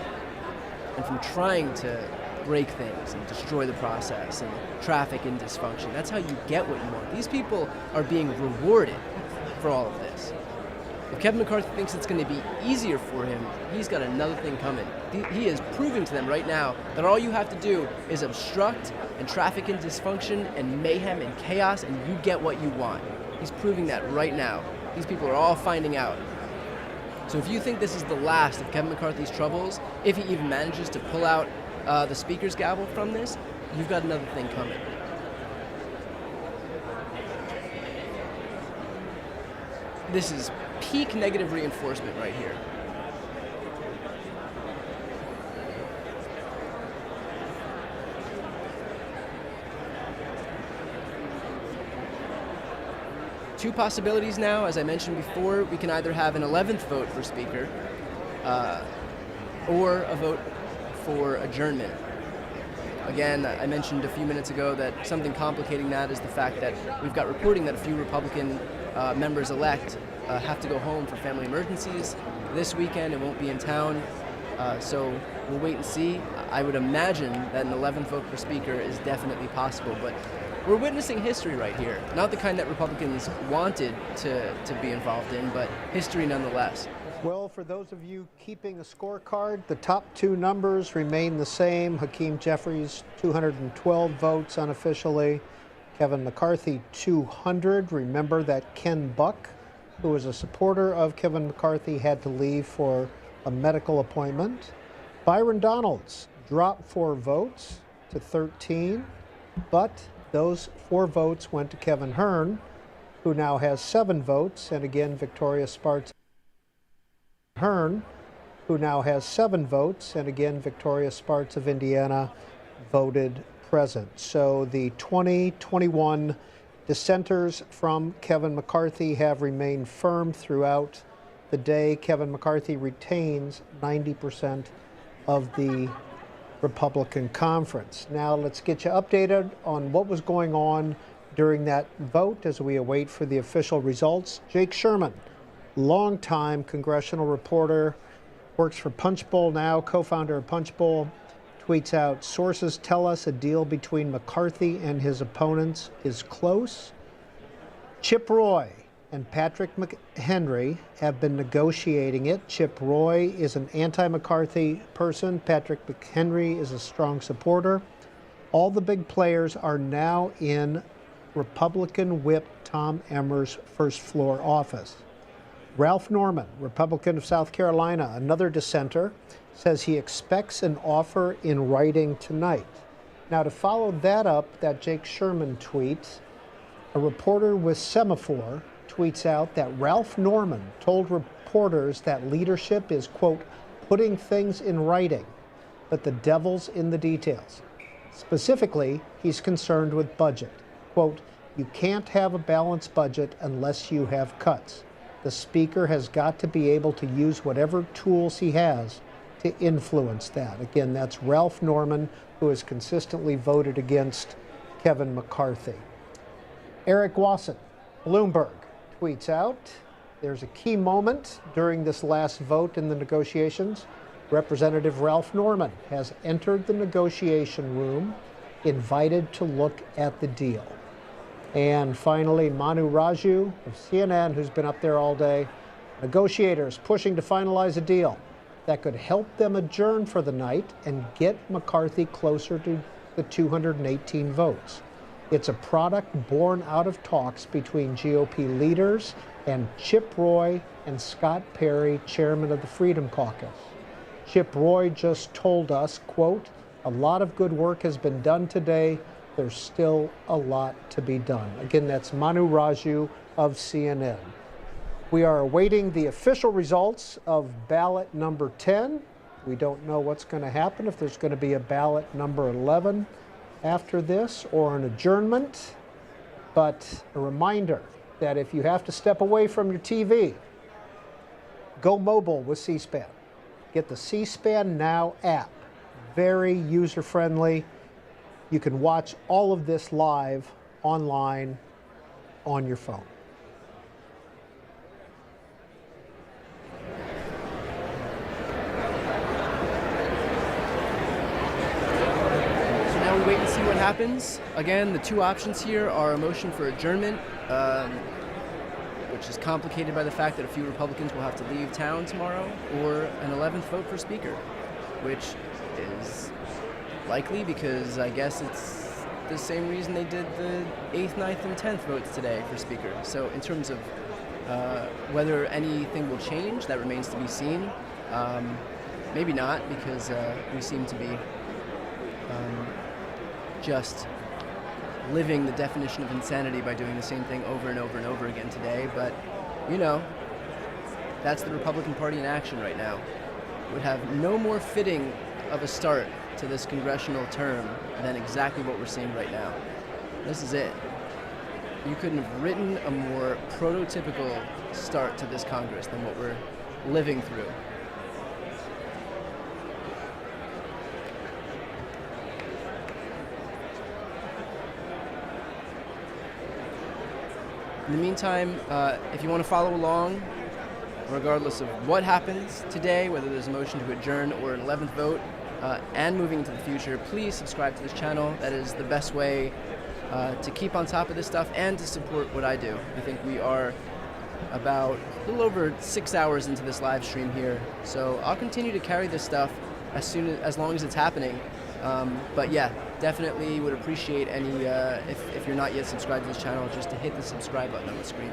and from trying to break things and destroy the process and traffic in dysfunction. That's how you get what you want. These people are being rewarded for all of this. If Kevin McCarthy thinks it's going to be easier for him, he's got another thing coming. He is proving to them right now that all you have to do is obstruct and traffic in dysfunction and mayhem and chaos, and you get what you want. He's proving that right now. These people are all finding out. So if you think this is the last of Kevin McCarthy's troubles, if he even manages to pull out the Speaker's gavel from this, you've got another thing coming. This is peak negative reinforcement right here. Two possibilities now. As I mentioned before, we can either have an 11th vote for Speaker or a vote for adjournment. Again, I mentioned a few minutes ago that something complicating that is the fact that we've got reporting that a few Republican members-elect have to go home for family emergencies this weekend and won't be in town. So we'll wait and see. I would imagine that an 11th vote for Speaker is definitely possible, but we're witnessing history right here. Not the kind that Republicans wanted to be involved in, but history nonetheless. Well, for those of you keeping a scorecard, the top two numbers remain the same. Hakeem Jeffries, 212 votes unofficially. Kevin McCarthy, 200. Remember that Ken Buck, who was a supporter of Kevin McCarthy, had to leave for a medical appointment. Byron Donalds dropped 4 votes to 13, but those 4 votes went to Kevin Hern, who now has 7 votes, and again, Victoria Sparks. Hern, who now has 7 votes, and again, Victoria Sparks of Indiana voted present. So the 2021 dissenters from Kevin McCarthy have remained firm throughout the day. Kevin McCarthy retains 90% of the Republican conference. Now let's get you updated on what was going on during that vote as we await for the official results. Jake Sherman, longtime congressional reporter, works for Punchbowl now, co-founder of Punchbowl, tweets out, sources tell us a deal between McCarthy and his opponents is close. Chip Roy and Patrick McHenry have been negotiating it. Chip Roy is an anti-McCarthy person. Patrick McHenry is a strong supporter. All the big players are now in Republican Whip Tom Emmer's first floor office. Ralph Norman, Republican of South Carolina, another dissenter, says he expects an offer in writing tonight. Now, to follow that up, that Jake Sherman tweet, a reporter with Semaphore tweets out that Ralph Norman told reporters that leadership is, quote, putting things in writing, but the devil's in the details. Specifically, he's concerned with budget. Quote, you can't have a balanced budget unless you have cuts. The speaker has got to be able to use whatever tools he has to influence that. Again, that's Ralph Norman, who has consistently voted against Kevin McCarthy. Eric Wasson, Bloomberg, tweets out, there's a key moment during this last vote in the negotiations. Representative Ralph Norman has entered the negotiation room, invited to look at the deal. And finally, Manu Raju of CNN, who's been up there all day, negotiators pushing to finalize a deal that could help them adjourn for the night and get McCarthy closer to the 218 votes. It's a product born out of talks between GOP leaders and Chip Roy and Scott Perry, chairman of the Freedom Caucus. Chip Roy just told us, quote, a lot of good work has been done today. There's still a lot to be done. Again, that's Manu Raju of CNN. We are awaiting the official results of ballot number 10. We don't know what's going to happen, if there's going to be a ballot number 11 after this or an adjournment. But a reminder that if you have to step away from your TV, go mobile with C-SPAN. Get the C-SPAN Now app. Very user-friendly. You can watch all of this live online on your phone. So now we wait and see what happens. Again, the two options here are a motion for adjournment, which is complicated by the fact that a few Republicans will have to leave town tomorrow, or an 11th vote for Speaker, which is likely because I guess it's the same reason they did the 8th, 9th, and 10th votes today for Speaker. So in terms of whether anything will change, that remains to be seen. Maybe not, because we seem to be just living the definition of insanity by doing the same thing over and over and over again today. But, you know, that's the Republican Party in action right now. It would have no more fitting of a start to this congressional term than exactly what we're seeing right now. This is it. You couldn't have written a more prototypical start to this Congress than what we're living through. In the meantime, if you want to follow along, regardless of what happens today, whether there's a motion to adjourn or an 11th vote, and moving into the future, please subscribe to this channel. That is the best way to keep on top of this stuff and to support what I do. I think we are about a little over 6 hours into this live stream here. So I'll continue to carry this stuff as long as it's happening. But yeah, definitely would appreciate any, if you're not yet subscribed to this channel, just to hit the subscribe button on the screen.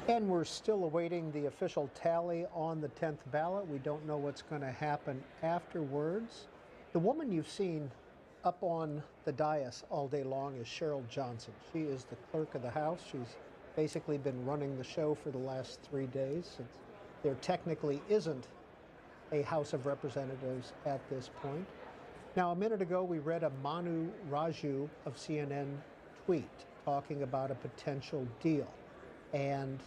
And we're still awaiting the official tally on the 10th ballot. We don't know what's going to happen afterwards. The woman you've seen up on the dais all day long is Cheryl Johnson. She is the clerk of the House. She's basically been running the show for the last 3 days. There technically isn't a House of Representatives at this point. Now, a minute ago, we read a Manu Raju of CNN tweet talking about a potential deal. And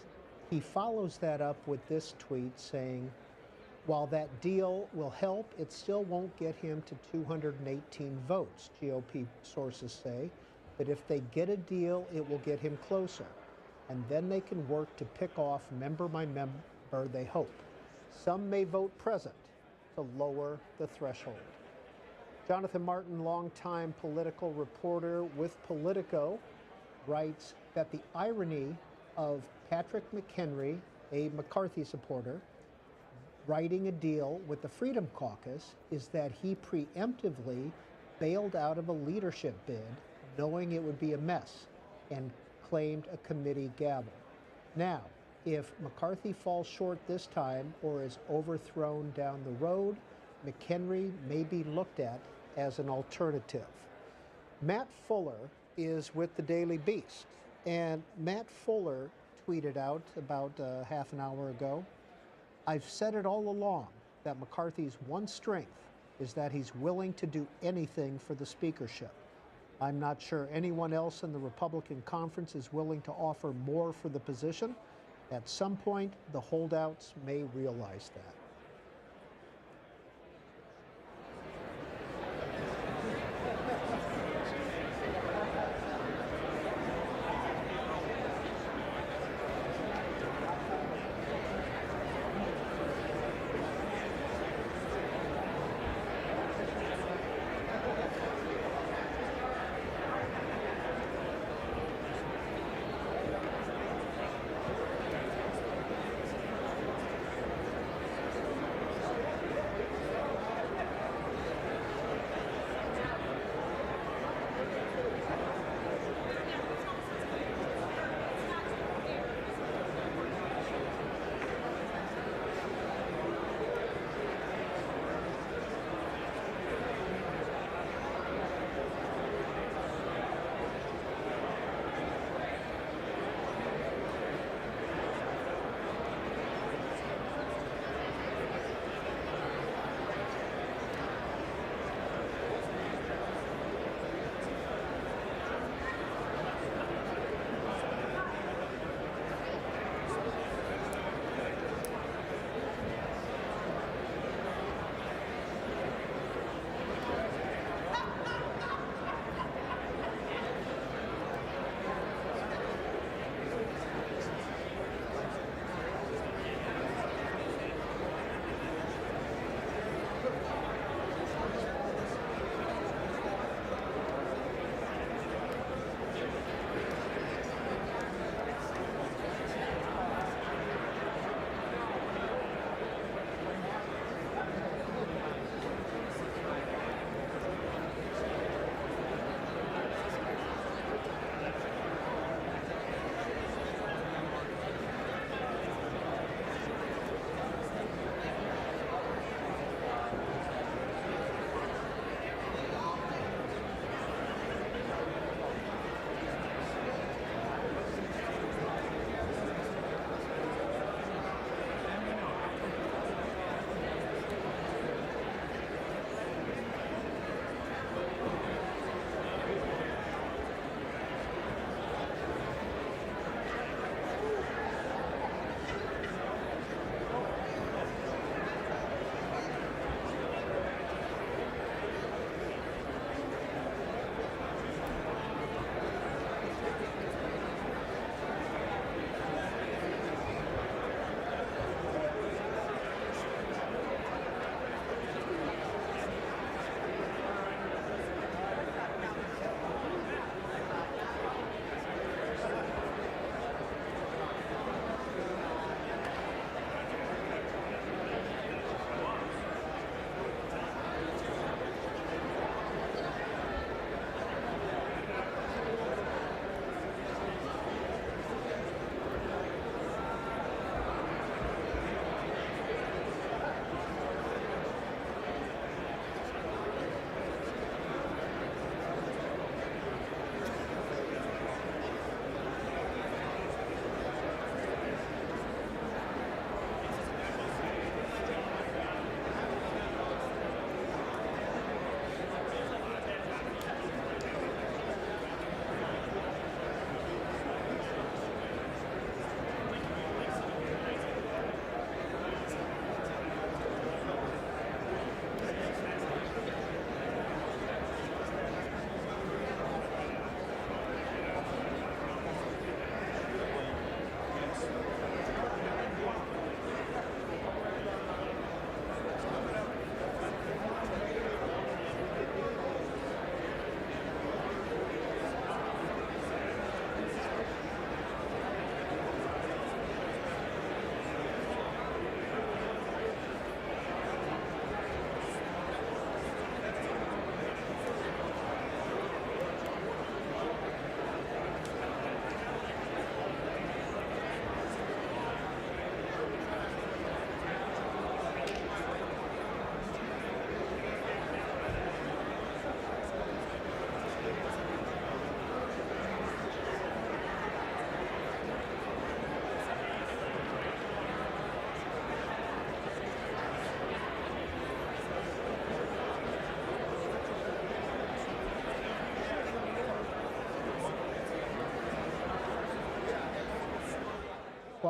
he follows that up with this tweet saying, while that deal will help, it still won't get him to 218 votes. GOP sources say that if they get a deal, it will get him closer. And then they can work to pick off member by member, they hope. Some may vote present to lower the threshold. Jonathan Martin, longtime political reporter with Politico, writes that the irony of Patrick McHenry, a McCarthy supporter, writing a deal with the Freedom Caucus is that he preemptively bailed out of a leadership bid, knowing it would be a mess, and claimed a committee gavel. Now, if McCarthy falls short this time or is overthrown down the road, McHenry may be looked at as an alternative. Matt Fuller is with the Daily Beast, and Matt Fuller tweeted out about half an hour ago, "I've said it all along that McCarthy's one strength is that he's willing to do anything for the speakership. I'm not sure anyone else in the Republican conference is willing to offer more for the position. At some point, the holdouts may realize that."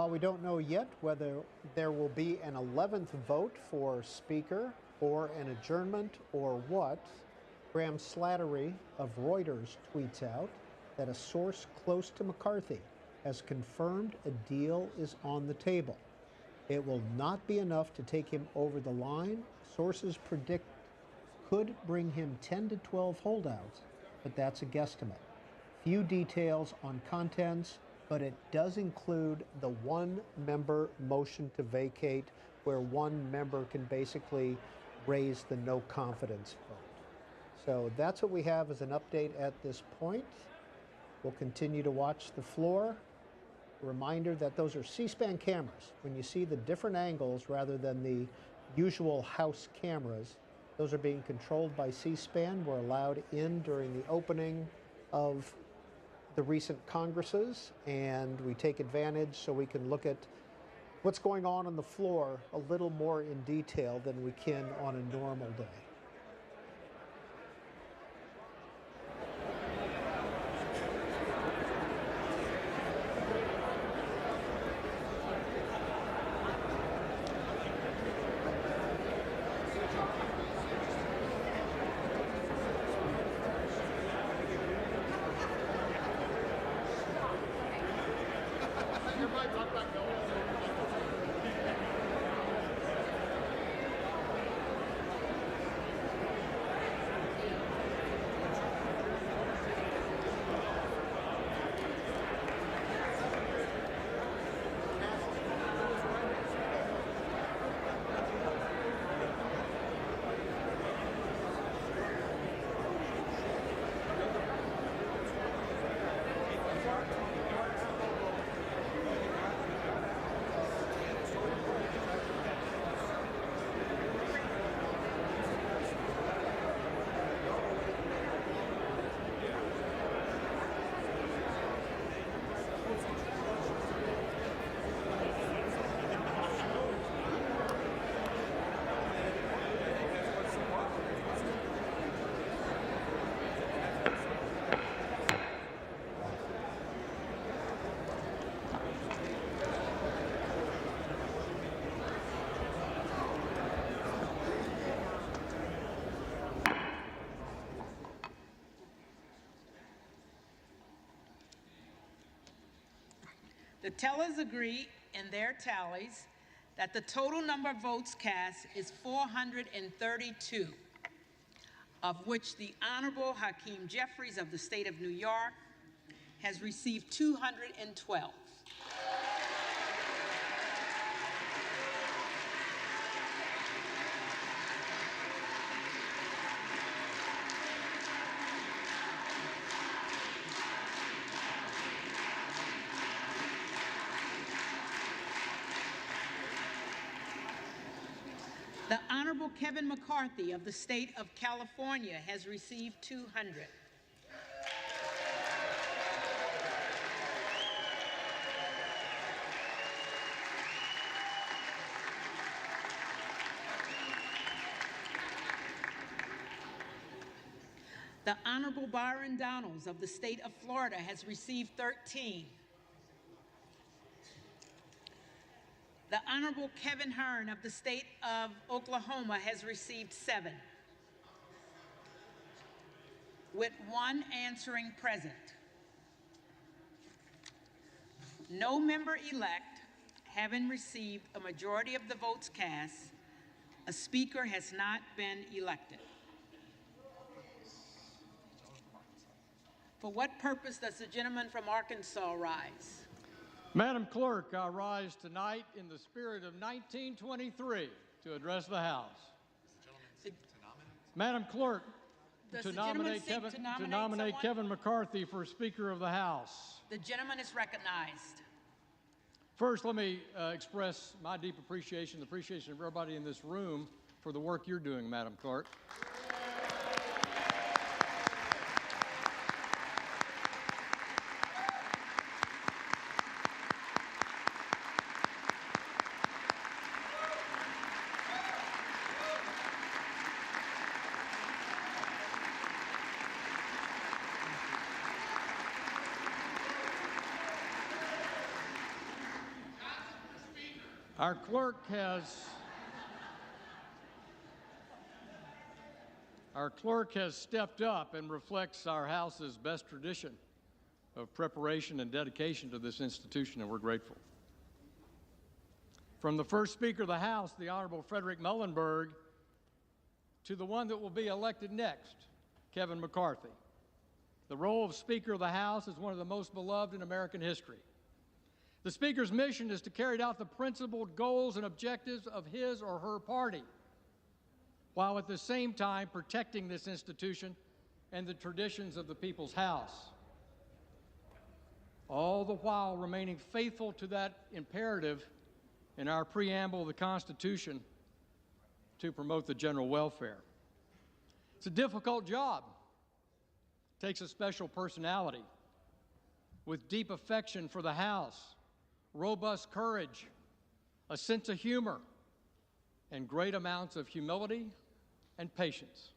While we don't know yet whether there will be an 11th vote for Speaker or an adjournment or what, Graham Slattery of Reuters tweets out that a source close to McCarthy has confirmed a deal is on the table. It will not be enough to take him over the line. Sources predict could bring him 10 to 12 holdouts, but that's a guesstimate. Few details on contents, but it does include the one-member motion to vacate, where one member can basically raise the no confidence vote. So that's what we have as an update at this point. We'll continue to watch the floor. A reminder that those are C-SPAN cameras. When you see the different angles rather than the usual House cameras, those are being controlled by C-SPAN. We're allowed in during the opening of the recent Congresses, and we take advantage so we can look at what's going on the floor a little more in detail than we can on a normal day. The tellers agree in their tallies that the total number of votes cast is 432, of which the Honorable Hakeem Jeffries of the state of New York has received 212. The Honorable Kevin McCarthy of the state of California has received 200. The Honorable Byron Donalds of the state of Florida has received 13. The Honorable Kevin Hearn of the state of Oklahoma has received 7, with 1 answering present. No member-elect having received a majority of the votes cast, a speaker has not been elected. For what purpose does the gentleman from Arkansas rise? Madam Clerk, I rise tonight in the spirit of 1923 to address the House. Madam Clerk, to nominate Kevin McCarthy for Speaker of the House. The gentleman is recognized. First, let me express my deep appreciation, the appreciation of everybody in this room for the work you're doing, Madam Clerk. Our clerk has stepped up and reflects our House's best tradition of preparation and dedication to this institution, and we're grateful. From the first Speaker of the House, the Honorable Frederick Muhlenberg, to the one that will be elected next, Kevin McCarthy. The role of Speaker of the House is one of the most beloved in American history. The Speaker's mission is to carry out the principled goals and objectives of his or her party, while at the same time protecting this institution and the traditions of the People's House, all the while remaining faithful to that imperative in our preamble of the Constitution to promote the general welfare. It's a difficult job. It takes a special personality with deep affection for the House, robust courage, a sense of humor, and great amounts of humility and patience.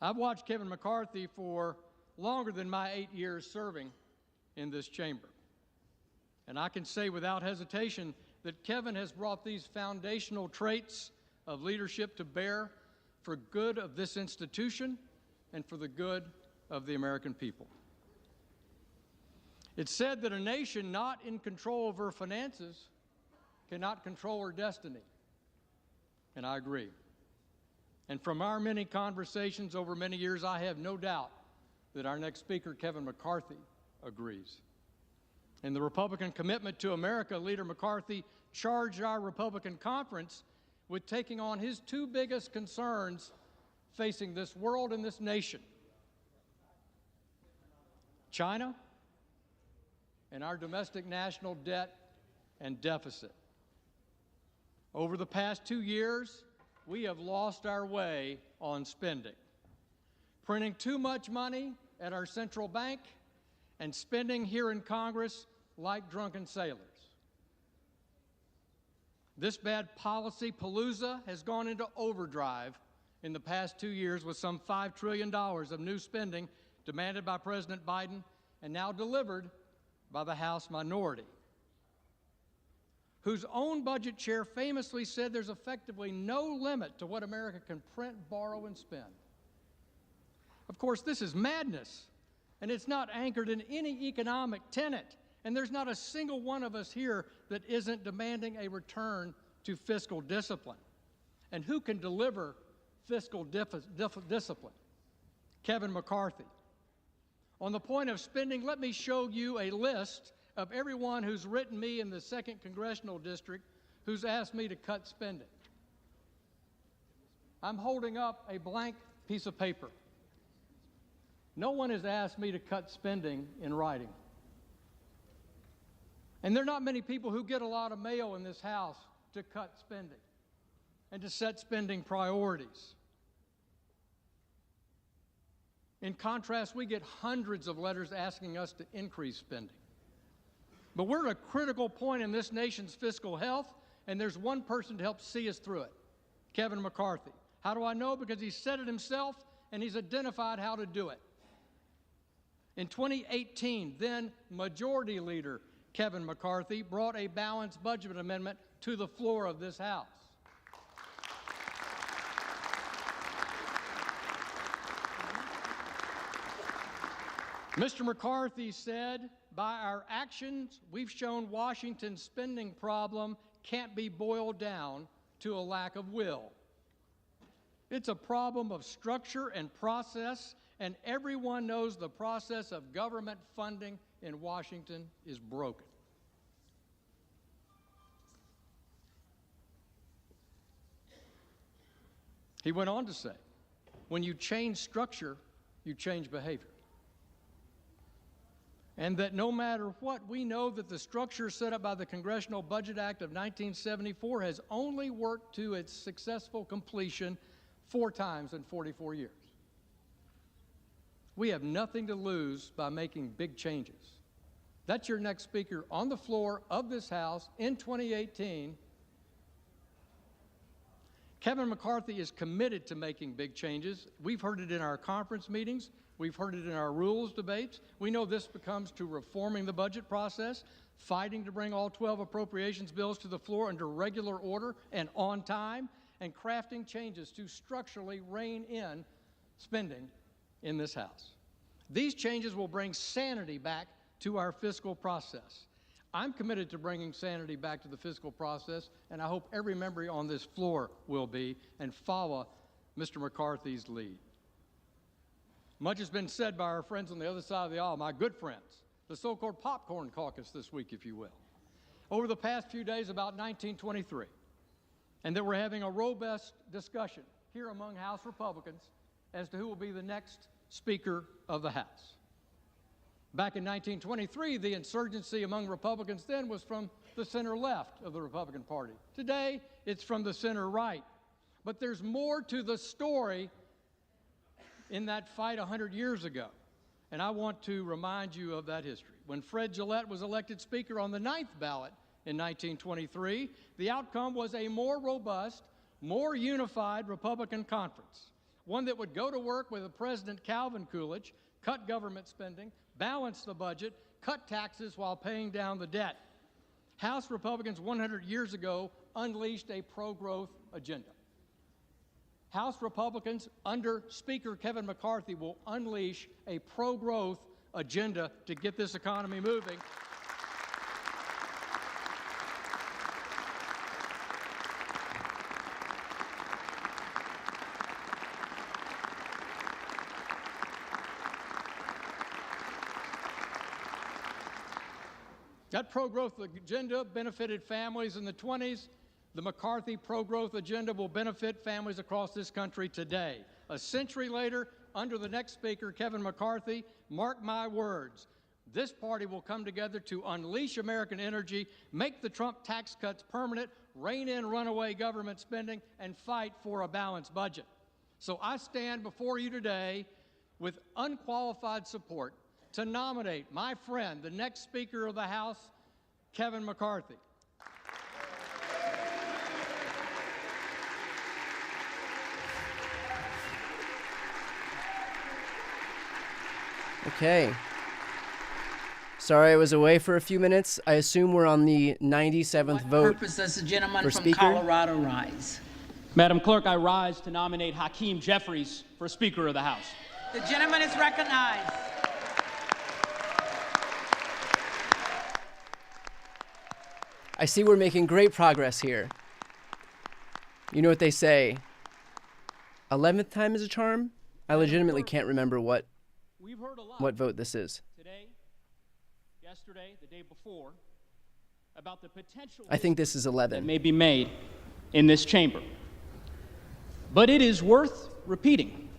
I've watched Kevin McCarthy for longer than my 8 years serving in this chamber. And I can say without hesitation that Kevin has brought these foundational traits of leadership to bear for good of this institution and for the good of the American people. It's said that a nation not in control of her finances cannot control her destiny. And I agree. And from our many conversations over many years, I have no doubt that our next speaker, Kevin McCarthy, agrees. In the Republican Commitment to America, Leader McCarthy charged our Republican conference with taking on his two biggest concerns facing this world and this nation: China and our domestic national debt and deficit. Over the past 2 years, we have lost our way on spending, printing too much money at our central bank and spending here in Congress like drunken sailors. This bad policy palooza has gone into overdrive in the past 2 years with some $5 trillion of new spending demanded by President Biden and now delivered by the House minority, whose own budget chair famously said there's effectively no limit to what America can print, borrow, and spend. Of course, this is madness, and it's not anchored in any economic tenet, and there's not a single one of us here that isn't demanding a return to fiscal discipline. And who can deliver fiscal discipline? Kevin McCarthy. On the point of spending, let me show you a list of everyone who's written me in the 2nd Congressional District who's asked me to cut spending. I'm holding up a blank piece of paper. No one has asked me to cut spending in writing. And there are not many people who get a lot of mail in this House to cut spending and to set spending priorities. In contrast, we get hundreds of letters asking us to increase spending. But we're at a critical point in this nation's fiscal health, and there's one person to help see us through it: Kevin McCarthy. How do I know? Because he said it himself, and he's identified how to do it. In 2018, then Majority Leader Kevin McCarthy brought a balanced budget amendment to the floor of this House. Mr. McCarthy said, by our actions, we've shown Washington's spending problem can't be boiled down to a lack of will. It's a problem of structure and process, and everyone knows the process of government funding in Washington is broken. He went on to say, when you change structure, you change behavior. And that no matter what, we know that the structure set up by the Congressional Budget Act of 1974 has only worked to its successful completion 4 times in 44 years. We have nothing to lose by making big changes. That's your next speaker on the floor of this House in 2018. Kevin McCarthy is committed to making big changes. We've heard it in our conference meetings. We've heard it in our rules debates. We know this becomes to reforming the budget process, fighting to bring all 12 appropriations bills to the floor under regular order and on time, and crafting changes to structurally rein in spending in this House. These changes will bring sanity back to our fiscal process. I'm committed to bringing sanity back to the fiscal process, and I hope every member on this floor will be, and follow Mr. McCarthy's lead. Much has been said by our friends on the other side of the aisle, my good friends, the so-called popcorn caucus this week, if you will, over the past few days about 1923, and that we're having a robust discussion here among House Republicans as to who will be the next Speaker of the House. Back in 1923, the insurgency among Republicans then was from the center-left of the Republican Party. Today, it's from the center-right. But there's more to the story in that fight 100 years ago. And I want to remind you of that history. When Fred Gillette was elected Speaker on the 9th ballot in 1923, the outcome was a more robust, more unified Republican conference, one that would go to work with President Calvin Coolidge, cut government spending, balance the budget, cut taxes while paying down the debt. House Republicans 100 years ago unleashed a pro-growth agenda. House Republicans under Speaker Kevin McCarthy will unleash a pro-growth agenda to get this economy moving. That pro-growth agenda benefited families in the 20s. The McCarthy pro-growth agenda will benefit families across this country today. A century later, under the next Speaker, Kevin McCarthy, mark my words, this party will come together to unleash American energy, make the Trump tax cuts permanent, rein in runaway government spending, and fight for a balanced budget. So I stand before you today with unqualified support to nominate my friend, the next Speaker of the House, Kevin McCarthy. Okay. Sorry I was away for a few minutes. I assume we're on the 97th vote. Purpose does the gentleman for from Speaker? Colorado rise? Madam Clerk, I rise to nominate Hakeem Jeffries for Speaker of the House. The gentleman is recognized. I see we're making great progress here. You know what they say, 11th time is a charm? I legitimately can't remember what vote this is. Today, yesterday, the day before, about the potential I think this is 11. that may be made in this chamber. But it is worth repeating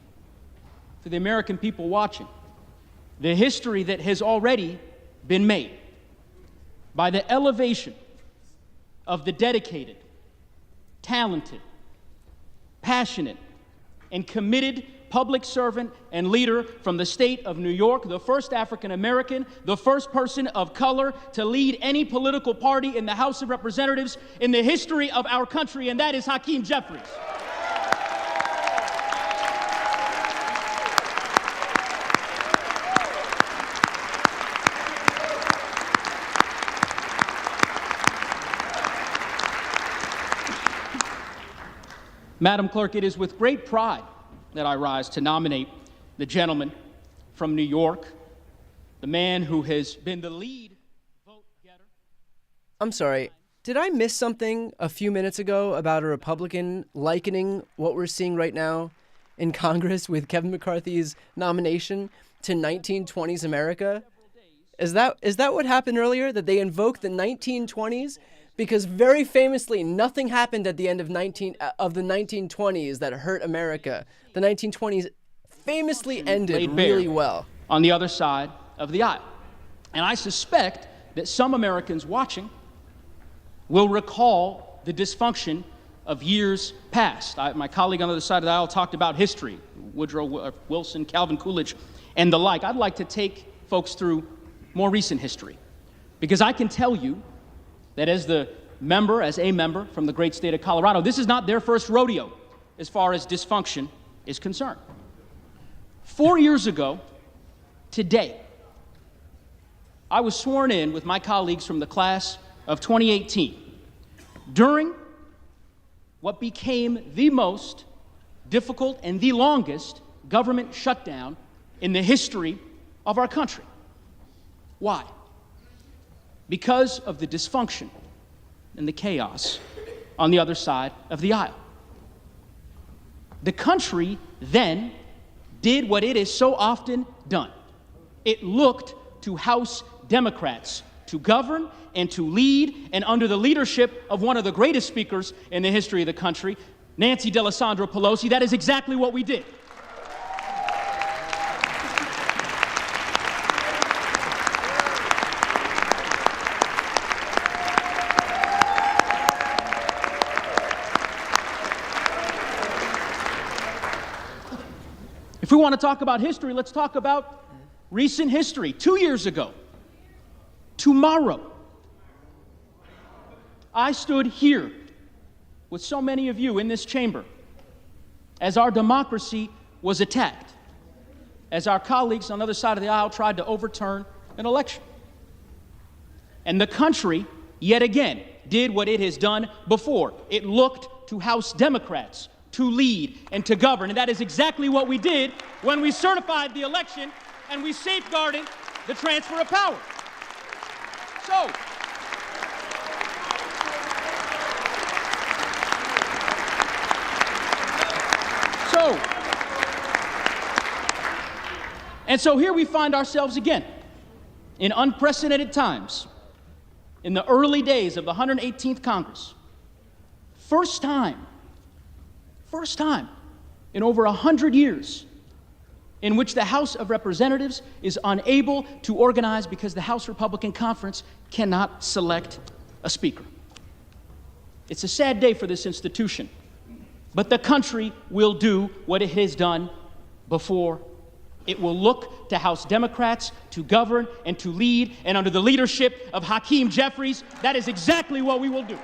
for the American people watching the history that has already been made by the elevation of the dedicated, talented, passionate, and committed public servant and leader from the state of New York, the first African American, the first person of color to lead any political party in the House of Representatives in the history of our country, and that is Hakeem Jeffries. Madam Clerk, it is with great pride that I rise to nominate the gentleman from New York, the man who has been the lead vote getter. I'm sorry, did I miss something a few minutes ago about a Republican likening what we're seeing right now in Congress with Kevin McCarthy's nomination to 1920s America? Is that what happened earlier, that they invoked the 1920s? Because very famously, nothing happened at the end of the 1920s that hurt America. The 1920s famously ended really well. On the other side of the aisle. And I suspect that some Americans watching will recall the dysfunction of years past. My colleague on the other side of the aisle talked about history, Woodrow Wilson, Calvin Coolidge, and the like. I'd like to take folks through more recent history, because I can tell you that as the member, as a member from the great state of Colorado. This is not their first rodeo as far as dysfunction is concerned. 4 years ago, today, I was sworn in with my colleagues from the class of 2018 during what became the most difficult and the longest government shutdown in the history of our country. Why? Because of the dysfunction and the chaos on the other side of the aisle. The country then did what it has so often done. It looked to House Democrats to govern and to lead, and under the leadership of one of the greatest speakers in the history of the country, Nancy Pelosi, that is exactly what we did. If we want to talk about history, let's talk about recent history. 2 years ago, tomorrow, I stood here with so many of you in this chamber as our democracy was attacked, as our colleagues on the other side of the aisle tried to overturn an election. And the country, yet again, did what it has done before. It looked to House Democrats to lead and to govern. And that is exactly what we did when we certified the election and we safeguarded the transfer of power. So here we find ourselves again in unprecedented times in the early days of the 118th Congress. First time in over 100 years in which the House of Representatives is unable to organize because the House Republican Conference cannot select a speaker. It's a sad day for this institution, but the country will do what it has done before. It will look to House Democrats to govern and to lead, and under the leadership of Hakeem Jeffries, that is exactly what we will do.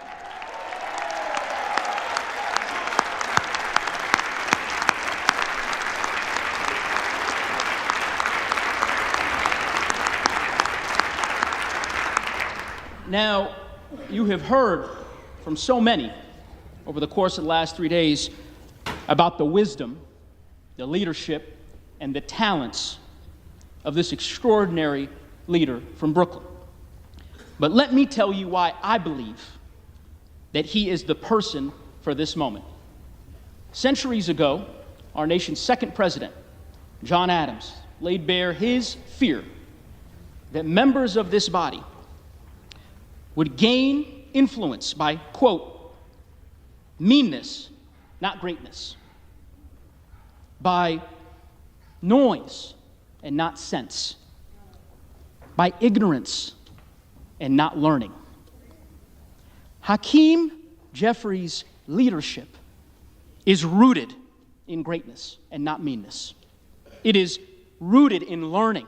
Now, you have heard from so many over the course of the last 3 days about the wisdom, the leadership, and the talents of this extraordinary leader from Brooklyn. But let me tell you why I believe that he is the person for this moment. Centuries ago, our nation's second president, John Adams, laid bare his fear that members of this body would gain influence by, quote, meanness, not greatness, by noise and not sense, by ignorance and not learning. Hakeem Jeffries' leadership is rooted in greatness and not meanness. It is rooted in learning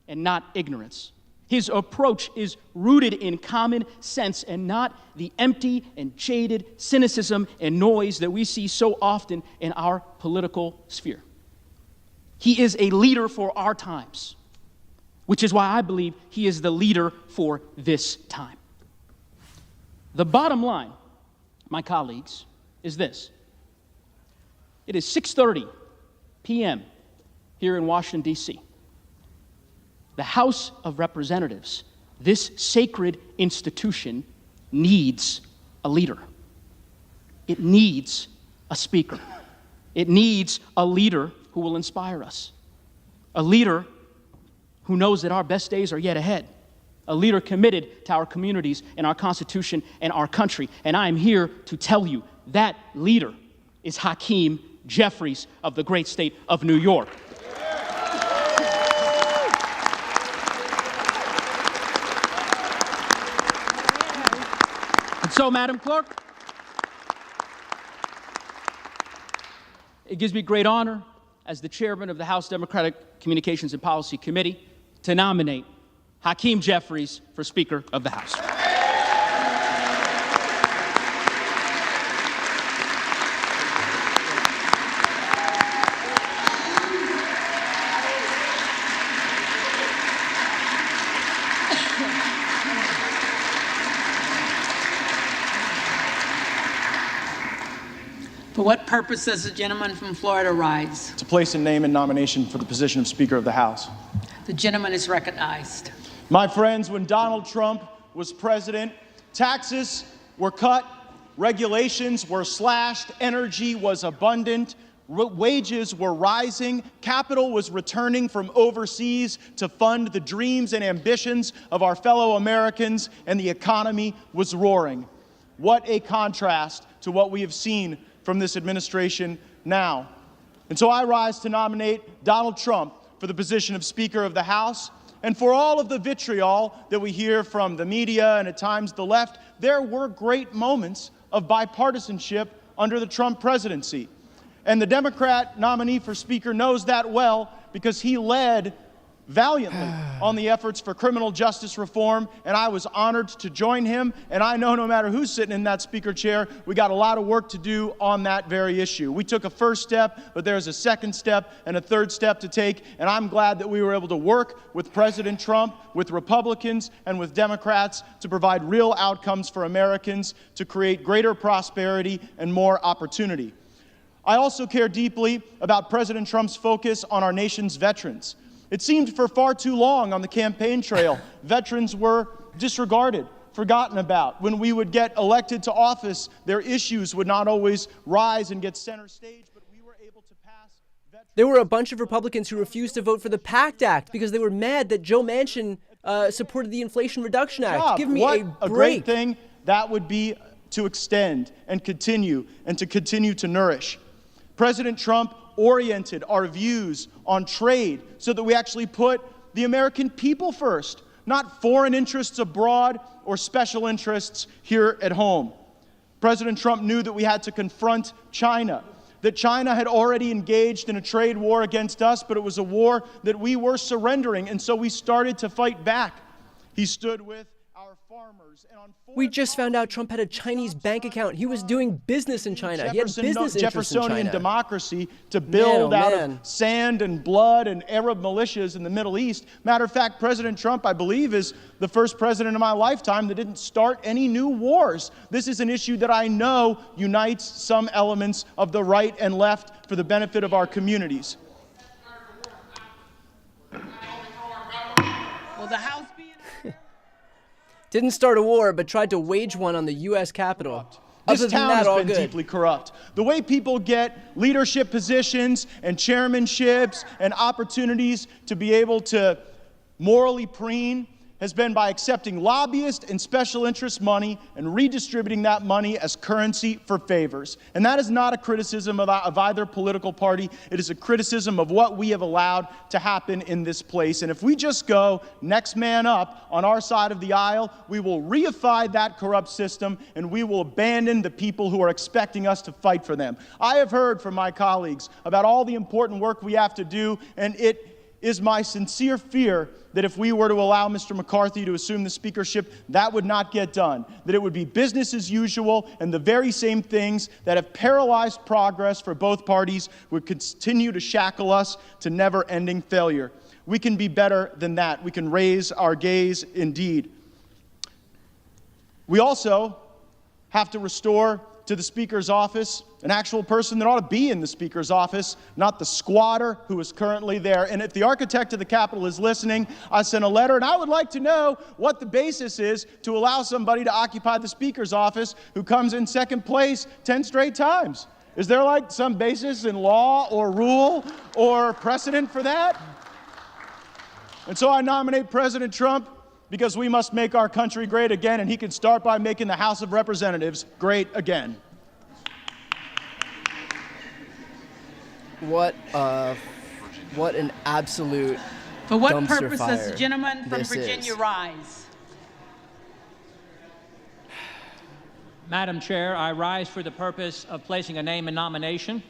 and not ignorance. His approach is rooted in common sense and not the empty and jaded cynicism and noise that we see so often in our political sphere. He is a leader for our times, which is why I believe he is the leader for this time. The bottom line, my colleagues, is this. It is 6:30 p.m. here in Washington, D.C. The House of Representatives, this sacred institution, needs a leader. It needs a speaker. It needs a leader who will inspire us. A leader who knows that our best days are yet ahead. A leader committed to our communities and our Constitution and our country. And I am here to tell you that leader is Hakeem Jeffries of the great state of New York. So, Madam Clerk, it gives me great honor as the chairman of the House Democratic Communications and Policy Committee to nominate Hakeem Jeffries for Speaker of the House. For what purpose does the gentleman from Florida rise? To place a name and nomination for the position of Speaker of the House. The gentleman is recognized. My friends, when Donald Trump was president, taxes were cut, regulations were slashed, energy was abundant, wages were rising, capital was returning from overseas to fund the dreams and ambitions of our fellow Americans, and the economy was roaring. What a contrast to what we have seen from this administration now. And so I rise to nominate Donald Trump for the position of Speaker of the House. And for all of the vitriol that we hear from the media and at times the left, there were great moments of bipartisanship under the Trump presidency. And the Democrat nominee for Speaker knows that well because he led valiantly on the efforts for criminal justice reform, and I was honored to join him. And I know no matter who's sitting in that Speaker chair, we got a lot of work to do on that very issue. We took a first step, but there's a second step and a third step to take, and I'm glad that we were able to work with President Trump, with Republicans, and with Democrats to provide real outcomes for Americans, to create greater prosperity and more opportunity. I also care deeply about President Trump's focus on our nation's veterans. It seemed for far too long on the campaign trail, veterans were disregarded, forgotten about. When we would get elected to office, their issues would not always rise and get center stage, but we were able to pass veterans. There were a bunch of Republicans who refused to vote for the PACT Act because they were mad that Joe Manchin supported the Inflation Reduction Act. Give me a break. A great thing that would be to extend and continue to nourish. President Trump oriented our views on trade so that we actually put the American people first, not foreign interests abroad or special interests here at home. President Trump knew that we had to confront China, that China had already engaged in a trade war against us, but it was a war that we were surrendering, and so we started to fight back. He stood with our farmers. And on we just found out Trump had a Chinese bank account. He was doing business in China. He had business interests in China. Jeffersonian democracy to build out of sand and blood and Arab militias in the Middle East. Matter of fact, President Trump, I believe, is the first president in my lifetime that didn't start any new wars. This is an issue that I know unites some elements of the right and left for the benefit of our communities. Will the House be Didn't start a war, but tried to wage one on the U.S. Capitol. This town has been deeply corrupt. The way people get leadership positions and chairmanships and opportunities to be able to morally preen has been by accepting lobbyist and special interest money and redistributing that money as currency for favors. And that is not a criticism of either political party. It is a criticism of what we have allowed to happen in this place. And if we just go next man up on our side of the aisle, we will reify that corrupt system and we will abandon the people who are expecting us to fight for them. I have heard from my colleagues about all the important work we have to do, and it is my sincere fear that if we were to allow Mr. McCarthy to assume the speakership, that would not get done, that it would be business as usual, and the very same things that have paralyzed progress for both parties would continue to shackle us to never-ending failure. We can be better than that. We can raise our gaze indeed. We also have to restore to the Speaker's office an actual person that ought to be in the Speaker's office, not the squatter who is currently there. And if the architect of the Capitol is listening, I sent a letter, and I would like to know what the basis is to allow somebody to occupy the Speaker's office who comes in second place 10 straight times. Is there like some basis in law or rule or precedent for that? And so I nominate President Trump because we must make our country great again, and he can start by making the House of Representatives great again. What an absolute For what dumpster purpose fire does the gentleman from this Virginia is. rise? Madam Chair, I rise for the purpose of placing a name in nomination.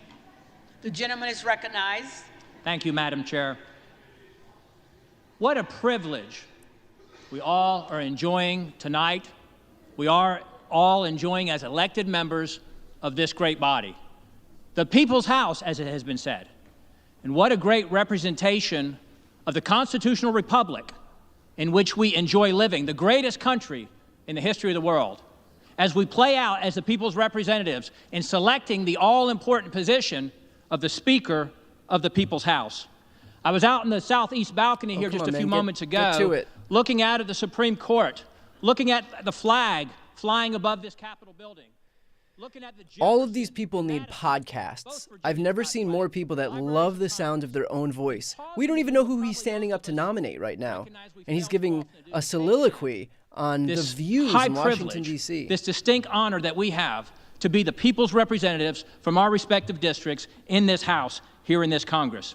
The gentleman is recognized. Thank you, Madam Chair. What a privilege we all are enjoying tonight. We are all enjoying as elected members of this great body. The People's House, as it has been said. And what a great representation of the constitutional republic in which we enjoy living, the greatest country in the history of the world. as we play out as the people's representatives in selecting the all-important position of the Speaker of the People's House. I was out in the southeast balcony here just a few moments ago, looking out at the Supreme Court, looking at the flag flying above this Capitol building. All of these people need podcasts. I've never seen more people that love the sound of their own voice. We don't even know who he's standing up to nominate right now. And he's giving a soliloquy on the views in Washington, D.C. This distinct honor that we have to be the people's representatives from our respective districts in this House, here in this Congress.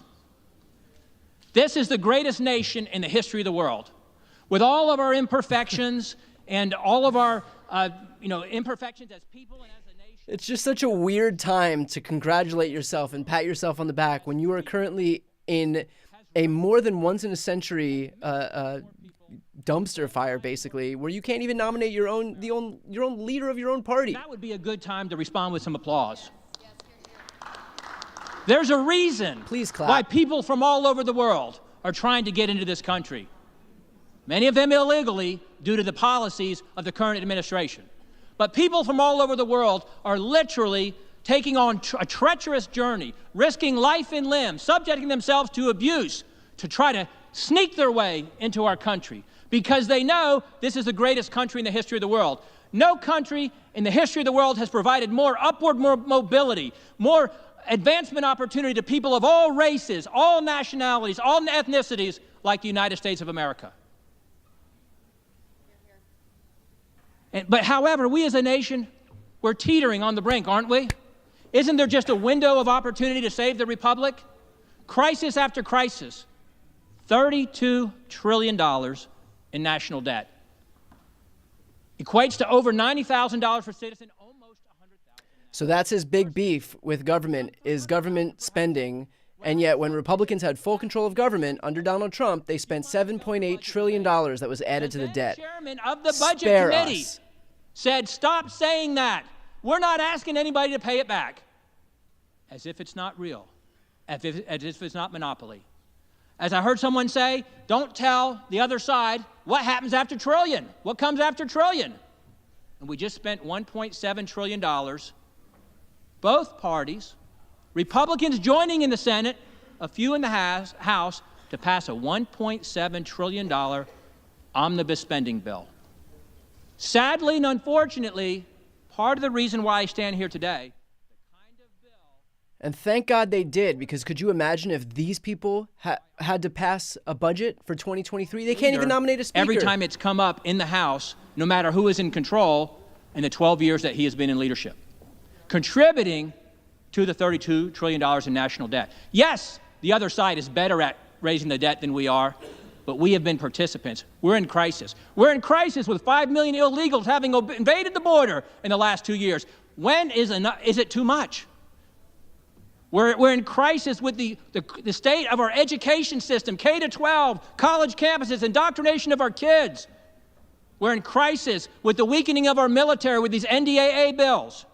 This is the greatest nation in the history of the world. With all of our imperfections and all of our imperfections as people and as a nation. It's just such a weird time to congratulate yourself and pat yourself on the back when you are currently in a more than once in a century dumpster fire, basically, where you can't even nominate your own leader of your own party. That would be a good time to respond with some applause. There's a reason why people from all over the world are trying to get into this country. Many of them illegally due to the policies of the current administration. But people from all over the world are literally taking on a treacherous journey, risking life and limb, subjecting themselves to abuse to try to sneak their way into our country because they know this is the greatest country in the history of the world. No country in the history of the world has provided more upward mobility, more advancement opportunity to people of all races, all nationalities, all ethnicities like the United States of America. But however, we as a nation, we're teetering on the brink, aren't we? Isn't there just a window of opportunity to save the republic? Crisis after crisis, $32 trillion in national debt. Equates to over $90,000 for citizens, almost $100,000. So that's his big beef with government, is government spending. And yet when Republicans had full control of government under Donald Trump, they spent $7.8 trillion that was added to the debt. The chairman of the budget committee said, stop saying that. We're not asking anybody to pay it back. As if it's not real. As if it's not monopoly. As I heard someone say, don't tell the other side what happens after trillion. What comes after trillion? And we just spent $1.7 trillion. Both parties, Republicans joining in the Senate, a few in the House, to pass a $1.7 trillion omnibus spending bill. Sadly and unfortunately, part of the reason why I stand here today. And thank God they did, because could you imagine if these people had to pass a budget for 2023? They can't even nominate a speaker. Every time it's come up in the House, no matter who is in control, in the 12 years that he has been in leadership, contributing to the $32 trillion in national debt. Yes, the other side is better at raising the debt than we are, but we have been participants. We're in crisis. We're in crisis with 5 million illegals having invaded the border in the last 2 years. When is it too much? We're in crisis with the state of our education system, K-12, college campuses, indoctrination of our kids. We're in crisis with the weakening of our military with these NDAA bills.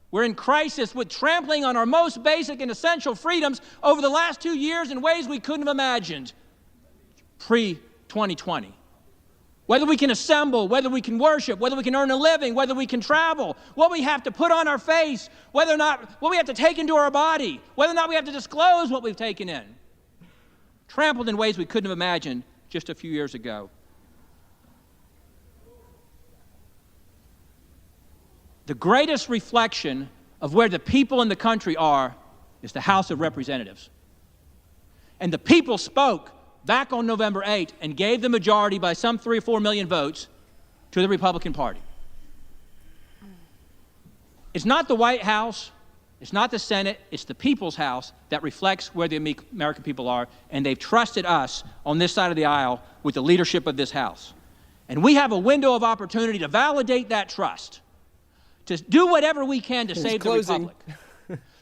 We're in crisis with trampling on our most basic and essential freedoms over the last 2 years in ways we couldn't have imagined pre-2020. Whether we can assemble, whether we can worship, whether we can earn a living, whether we can travel, what we have to put on our face, whether or not what we have to take into our body, whether or not we have to disclose what we've taken in. Trampled in ways we couldn't have imagined just a few years ago. The greatest reflection of where the people in the country are is the House of Representatives. And the people spoke back on November 8th and gave the majority by some 3 or 4 million votes to the Republican Party. It's not the White House, it's not the Senate, it's the people's house that reflects where the American people are, and they've trusted us on this side of the aisle with the leadership of this House. And we have a window of opportunity to validate that trust, to do whatever we can to save the Republic,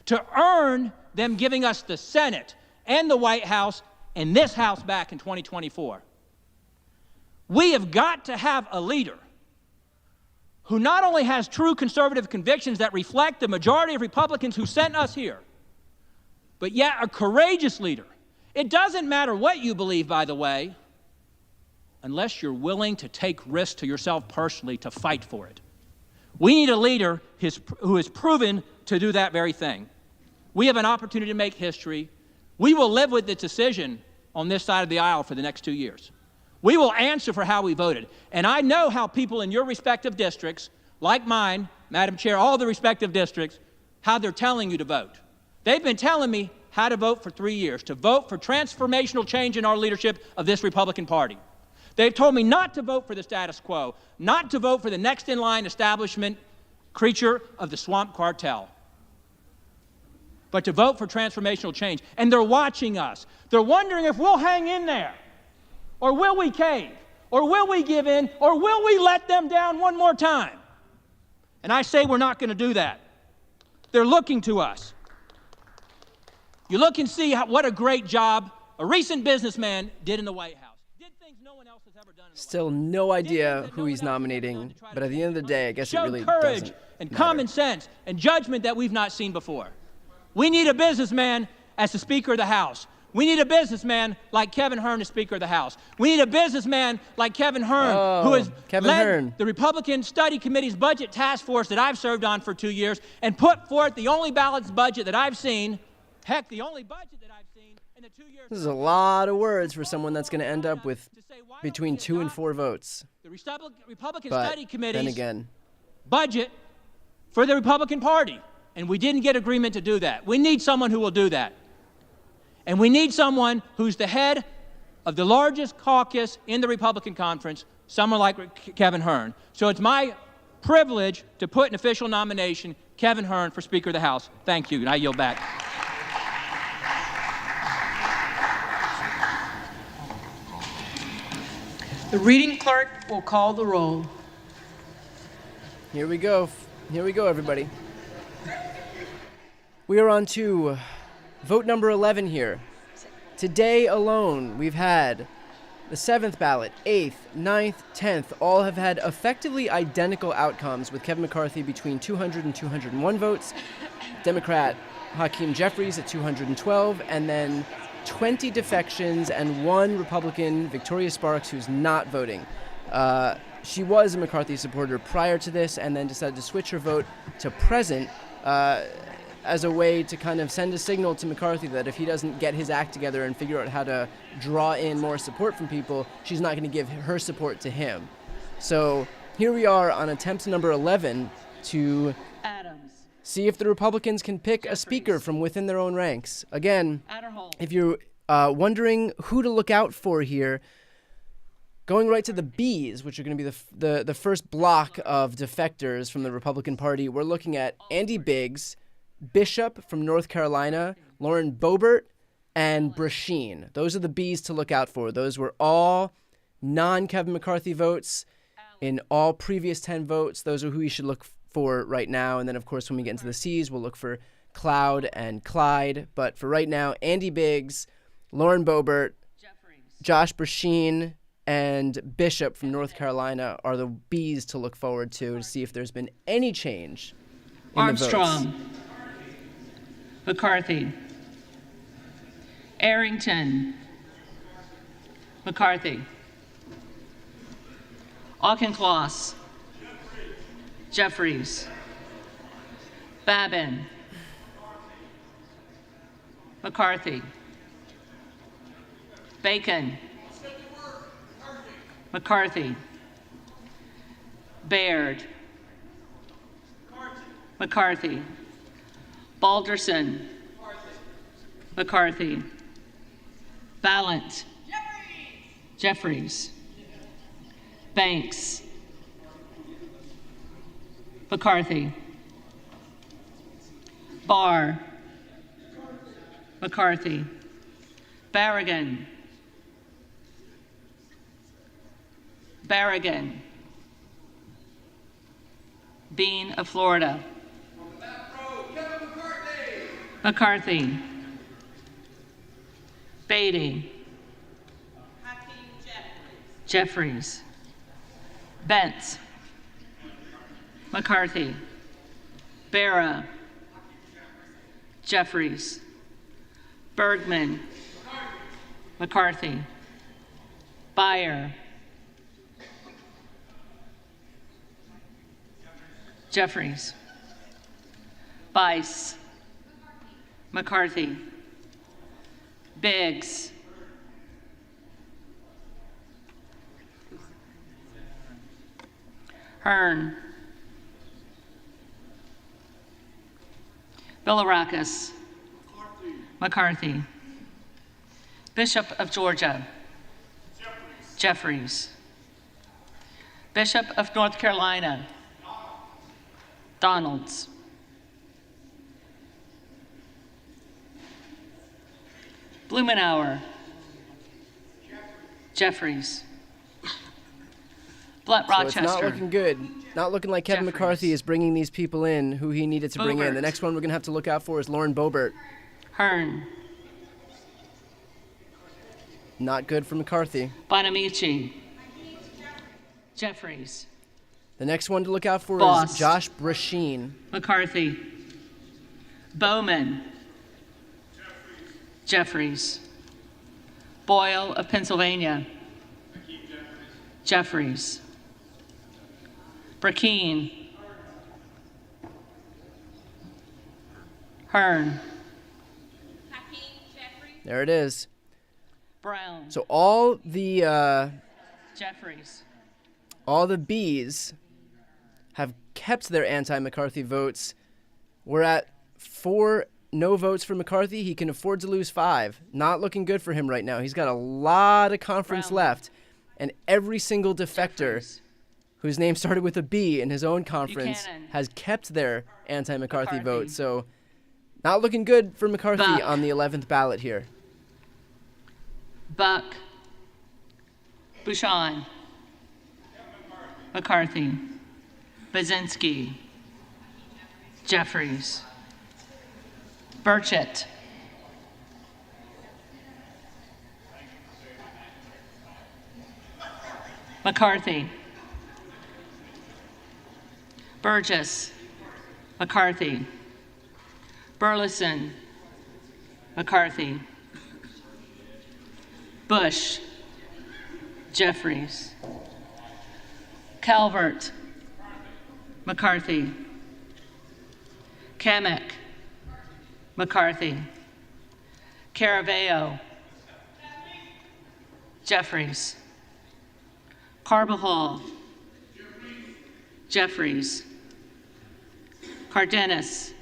to earn them giving us the Senate and the White House and this House back in 2024. We have got to have a leader who not only has true conservative convictions that reflect the majority of Republicans who sent us here, but yet a courageous leader. It doesn't matter what you believe, by the way, unless you're willing to take risks to yourself personally to fight for it. We need a leader who is proven to do that very thing. We have an opportunity to make history. We will live with this decision on this side of the aisle for the next 2 years. We will answer for how we voted. And I know how people in your respective districts, like mine, Madam Chair, all the respective districts, how they're telling you to vote. They've been telling me how to vote for 3 years, to vote for transformational change in our leadership of this Republican Party. They've told me not to vote for the status quo, not to vote for the next in line establishment creature of the swamp cartel, but to vote for transformational change. And they're watching us. They're wondering if we'll hang in there, or will we cave, or will we give in, or will we let them down one more time? And I say we're not going to do that. They're looking to us. You look and see what a great job a recent businessman did in the White House. Still no idea who he's nominating, but at the end of the day, I guess it really doesn't courage and matter. Common sense and judgment that we've not seen before. We need a businessman as the Speaker of the House. We need a businessman like Kevin Hern as Speaker of the House. We need a businessman like Kevin Hern, who has led the Republican Study Committee's budget task force that I've served on for 2 years and put forth the only balanced budget that I've seen, heck, the only budget that I've seen in the 2 years. This is a lot of words for someone that's going to end up with between 2 and 4 votes. The Republican But Study Committee's then again, budget for the Republican Party, and we didn't get agreement to do that. We need someone who will do that. And we need someone who's the head of the largest caucus in the Republican conference, someone like Kevin Hern. So it's my privilege to put an official nomination, Kevin Hern, for Speaker of the House. Thank you, and I yield back. The reading clerk will call the roll. here we go. Here we go, everybody. We are on to vote number 11 here. Today alone, we've had the 7th ballot, 8th, 9th, 10th, all have had effectively identical outcomes, with Kevin McCarthy between 200 and 201 votes, Democrat Hakeem Jeffries at 212, and then 20 defections and 1 Republican, Victoria Sparks, who's not voting. She was a McCarthy supporter prior to this and then decided to switch her vote to present as a way to kind of send a signal to McCarthy that if he doesn't get his act together and figure out how to draw in more support from people, she's not going to give her support to him. So here we are on attempt number 11 to see if the Republicans can pick a speaker from within their own ranks. Again, if you're wondering who to look out for here, going right to the Bs, which are going to be the first block of defectors from the Republican Party, we're looking at Andy Biggs, Bishop from North Carolina, Lauren Boebert, and Brasheen. Those are the Bs to look out for. Those were all non-Kevin McCarthy votes in all previous 10 votes. Those are who you should look for right now. And then, of course, when we get into the Cs, we'll look for Cloud and Clyde. But for right now, Andy Biggs, Lauren Boebert, Josh Brasheen, and Bishop from North Carolina are the Bs to look forward to see if there's been any change in Armstrong, the votes. McCarthy, Arrington, McCarthy, Auchincloss, Jeffries, Babin, McCarthy, Bacon, McCarthy, Baird, McCarthy, Balderson, McCarthy, Ballant, Jeffries, Banks, McCarthy, Barr, McCarthy, Barragan, Bean of Florida, McCarthy, Beatty, Jeffries, Bentz, McCarthy, Barra, Jeffries, Bergman, McCarthy, Beyer, Jeffries. Bice. McCarthy. Biggs. Hearn. Bilirakis. McCarthy. Bishop of Georgia. Jeffries. Bishop of North Carolina. Donalds. Blumenauer. Jeffries. Blunt Rochester. It's not looking good. Not looking like Kevin Jeffries. McCarthy is bringing these people in who he needed to bring in. The next one we're going to have to look out for is Lauren Boebert. Hearn. Not good for McCarthy. Bonamici. Jeffries. The next one to look out for Boss. is Josh Brasheen. McCarthy. Bowman. Jeffries. Boyle of Pennsylvania. Jeffries. Brackeen. Hearn. There it is. Brown. So all the Jeffries. all the Bs have kept their anti-McCarthy votes. We're at 4 no votes for McCarthy. He can afford to lose 5. Not looking good for him right now. He's got a lot of conference left, and every single defector whose name started with a B in his own conference Buchanan. has kept their anti-McCarthy vote. So not looking good for McCarthy Buck. on the 11th ballot here. Buck. Bouchon. McCarthy. Baczynski. Jeffries. Burchett. McCarthy. Burgess. McCarthy. Burleson. McCarthy. Bush. Jeffries. Calvert. McCarthy. Kamek. McCarthy. Caraveo. Jeffries. Carbajal. Jeffries. Cardenas.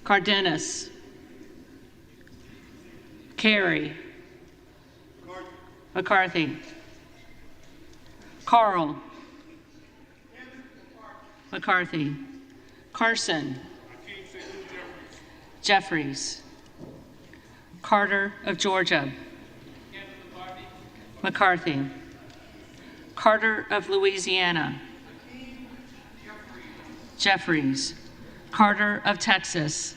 Cardenas. Carey. McCarthy. Carl. McCarthy. Carson. Jeffries. Carter of Georgia. McCarthy. Carter of Louisiana. Jeffries. Carter of Texas.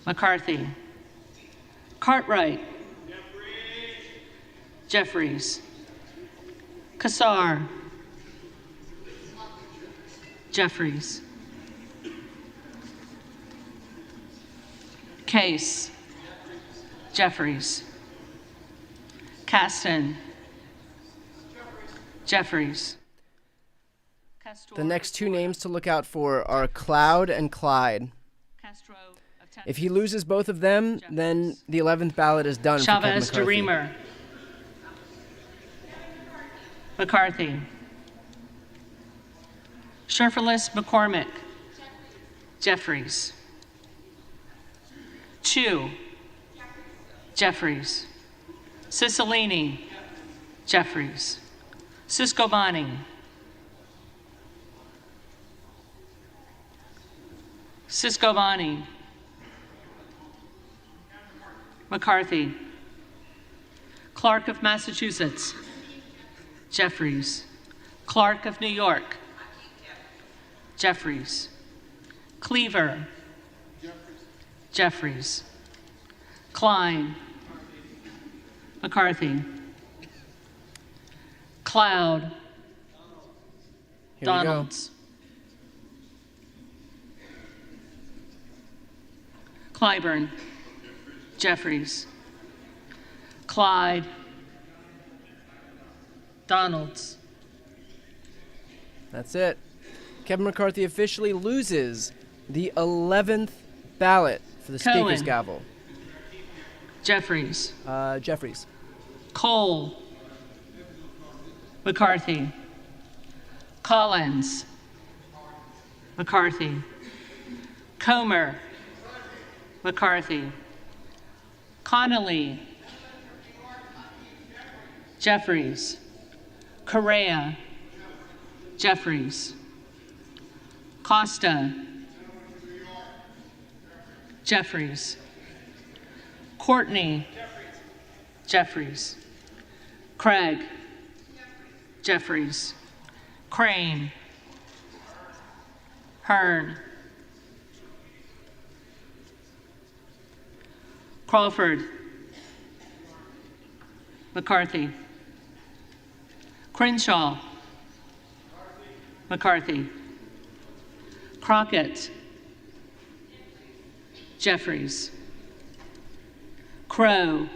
McCarthy. Cartwright. Jeffries. Kassar. Jeffries. Case. Jeffries. Caston. Jeffries. The next 2 names to look out for are Cloud and Clyde. If he loses both of them, then the 11th ballot is done Chavez for Kevin McCarthy. DeReamer. McCarthy. Sherferless McCormick. Jeffries. Chu. Jeffries. Cicilline. Jeffries. Ciscobani. Ciscobani. McCarthy. Clark of Massachusetts. Jeffries. Clark of New York. Jeffries. Cleaver. Jeffries. Klein. McCarthy. Cloud. Here we Donalds. Clyburn. Jeffries. Clyde. Donalds. That's it. Kevin McCarthy officially loses the 11th ballot for the Cohen. Speaker's gavel. Jeffries. Jeffries. Cole. McCarthy. Collins. McCarthy. Comer. McCarthy. Connolly. Jeffries. Correa. Jeffries. Costa. Jeffries. Courtney. Jeffries. Craig. Jeffries. Crane. Hearn. Crawford. McCarthy. Crenshaw. McCarthy. Crockett. Jeffries. Crow.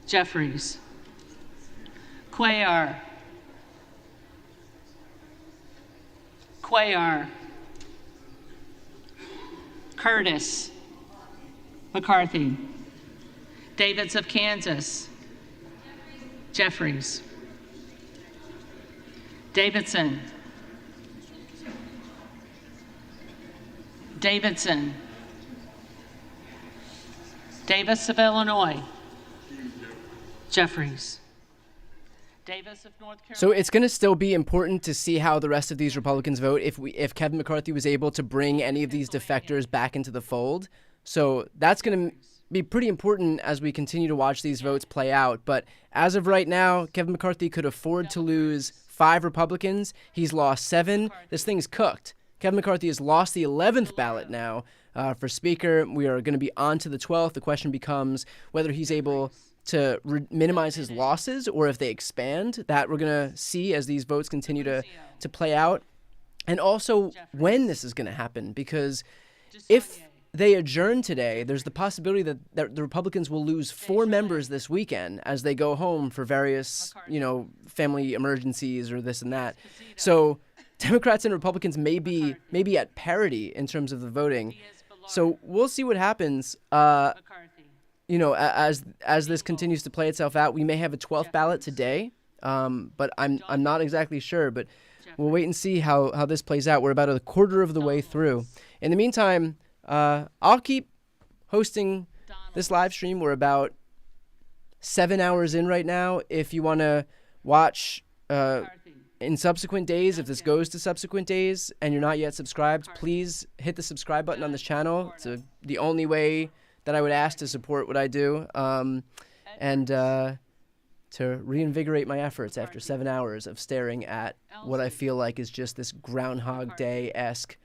Jeffries. Cuellar. Cuellar. Curtis. McCarthy. Davids of Kansas. Jeffries. Davidson. Davidson. Davis of Illinois. Jeffries. Davis of North Carolina. So it's going to still be important to see how the rest of these Republicans vote if Kevin McCarthy was able to bring any of these defectors back into the fold. So that's going to be pretty important as we continue to watch these votes play out. But as of right now, Kevin McCarthy could afford to lose 5 Republicans. He's lost 7. This thing's cooked. Kevin McCarthy has lost the 11th ballot now for Speaker. We are going to be on to the 12th. The question becomes whether he's able to minimize his losses or if they expand. That we're going to see as these votes continue to play out. And also when this is going to happen, because if they adjourn today, there's the possibility that the Republicans will lose 4 members this weekend as they go home for various, family emergencies or this and that. So Democrats and Republicans may be at parity in terms of the voting. So we'll see what happens. As this continues to play itself out, we may have a 12th ballot today, but I'm not exactly sure. But we'll wait and see how this plays out. We're about a quarter of the way through. In the meantime, I'll keep hosting this live stream. We're about 7 hours in right now. If you want to watch in subsequent days, if this goes to subsequent days and you're not yet subscribed, please hit the subscribe button on this channel. It's the only way that I would ask to support what I do and to reinvigorate my efforts after 7 hours of staring at what I feel like is just this Groundhog Day-esque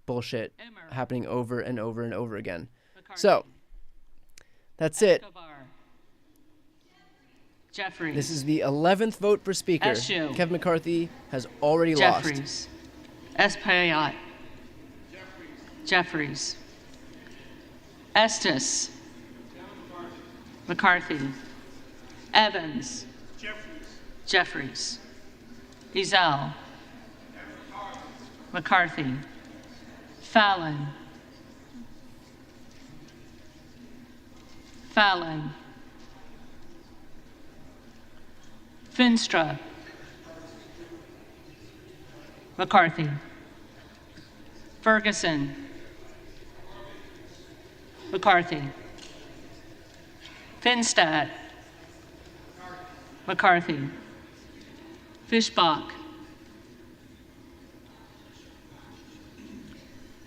bullshit happening over and over and over again. So that's it. Jeffries. This is the 11th vote for Speaker. Eshu. Kevin McCarthy has already Jeffries. lost. Espaillat. Jeffries. Estes. McCarthy. Evans. Jeffries. Ezell. McCarthy. Fallon. Fallon. Finstra. McCarthy. Ferguson. McCarthy. Finstad. McCarthy. Fischbach.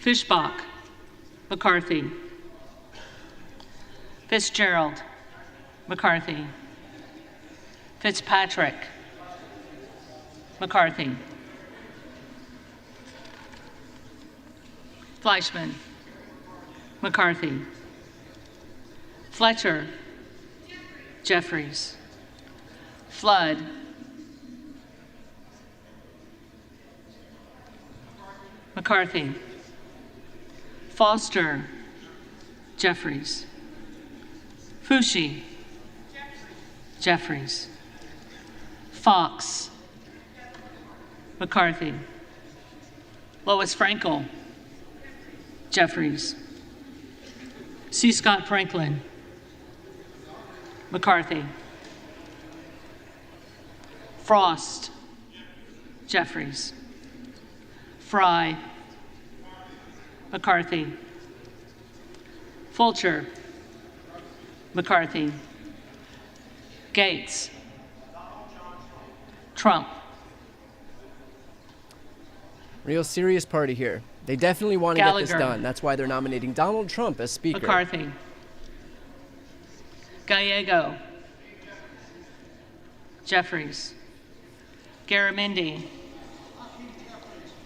Fischbach. McCarthy. Fitzgerald. McCarthy. Fitzpatrick. McCarthy. Fleischman. McCarthy. Fletcher. Jeffries. Flood. McCarthy. Foster. Jeffries. Fushi. Jeffries. Fox. McCarthy. Lois Frankel. Jeffries. C. Scott Franklin. McCarthy. Frost. Jeffries. Fry. McCarthy. Fulcher. McCarthy. Gates. Trump. Real serious party here. They definitely want to get this Gallagher. done. That's why they're nominating Donald Trump as Speaker. McCarthy. Gallego. Jeffries. Garamendi.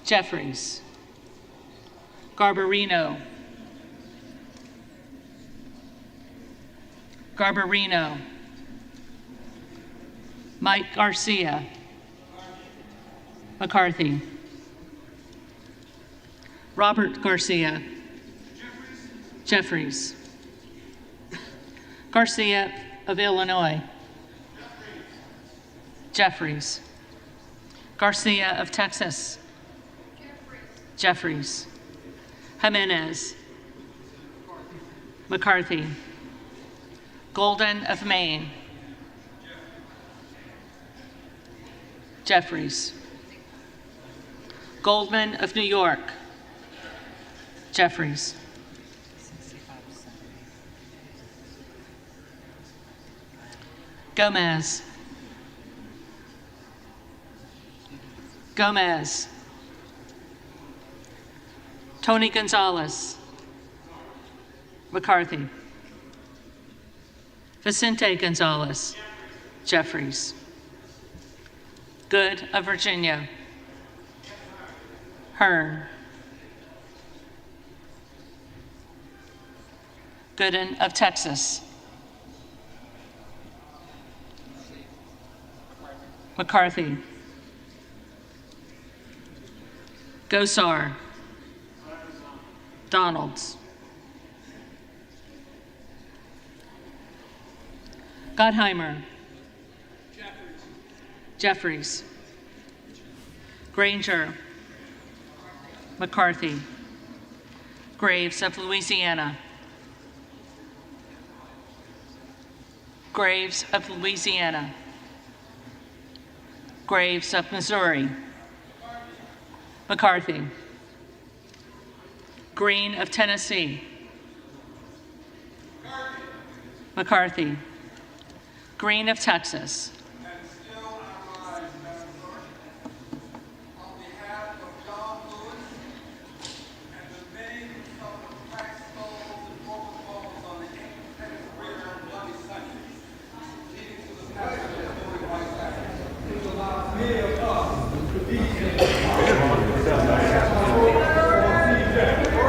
Jeffries. Garbarino. Garbarino. Mike Garcia. McCarthy. Robert Garcia. Jeffries. Garcia of Illinois. Jeffries. Garcia of Texas. Jeffries. Jimenez. McCarthy. Golden of Maine. Jeffries. Goldman of New York. Jeffries. Gomez. Gomez. Tony Gonzalez. McCarthy. Vicente Gonzalez. Jeffries. Good of Virginia. Hearn. Gooden of Texas. McCarthy. Gosar. Donalds. Gottheimer. Jeffries. Granger. McCarthy. Graves of Louisiana. Graves of Louisiana. Graves of Missouri. McCarthy. Green of Tennessee. McCarthy. Green of Texas.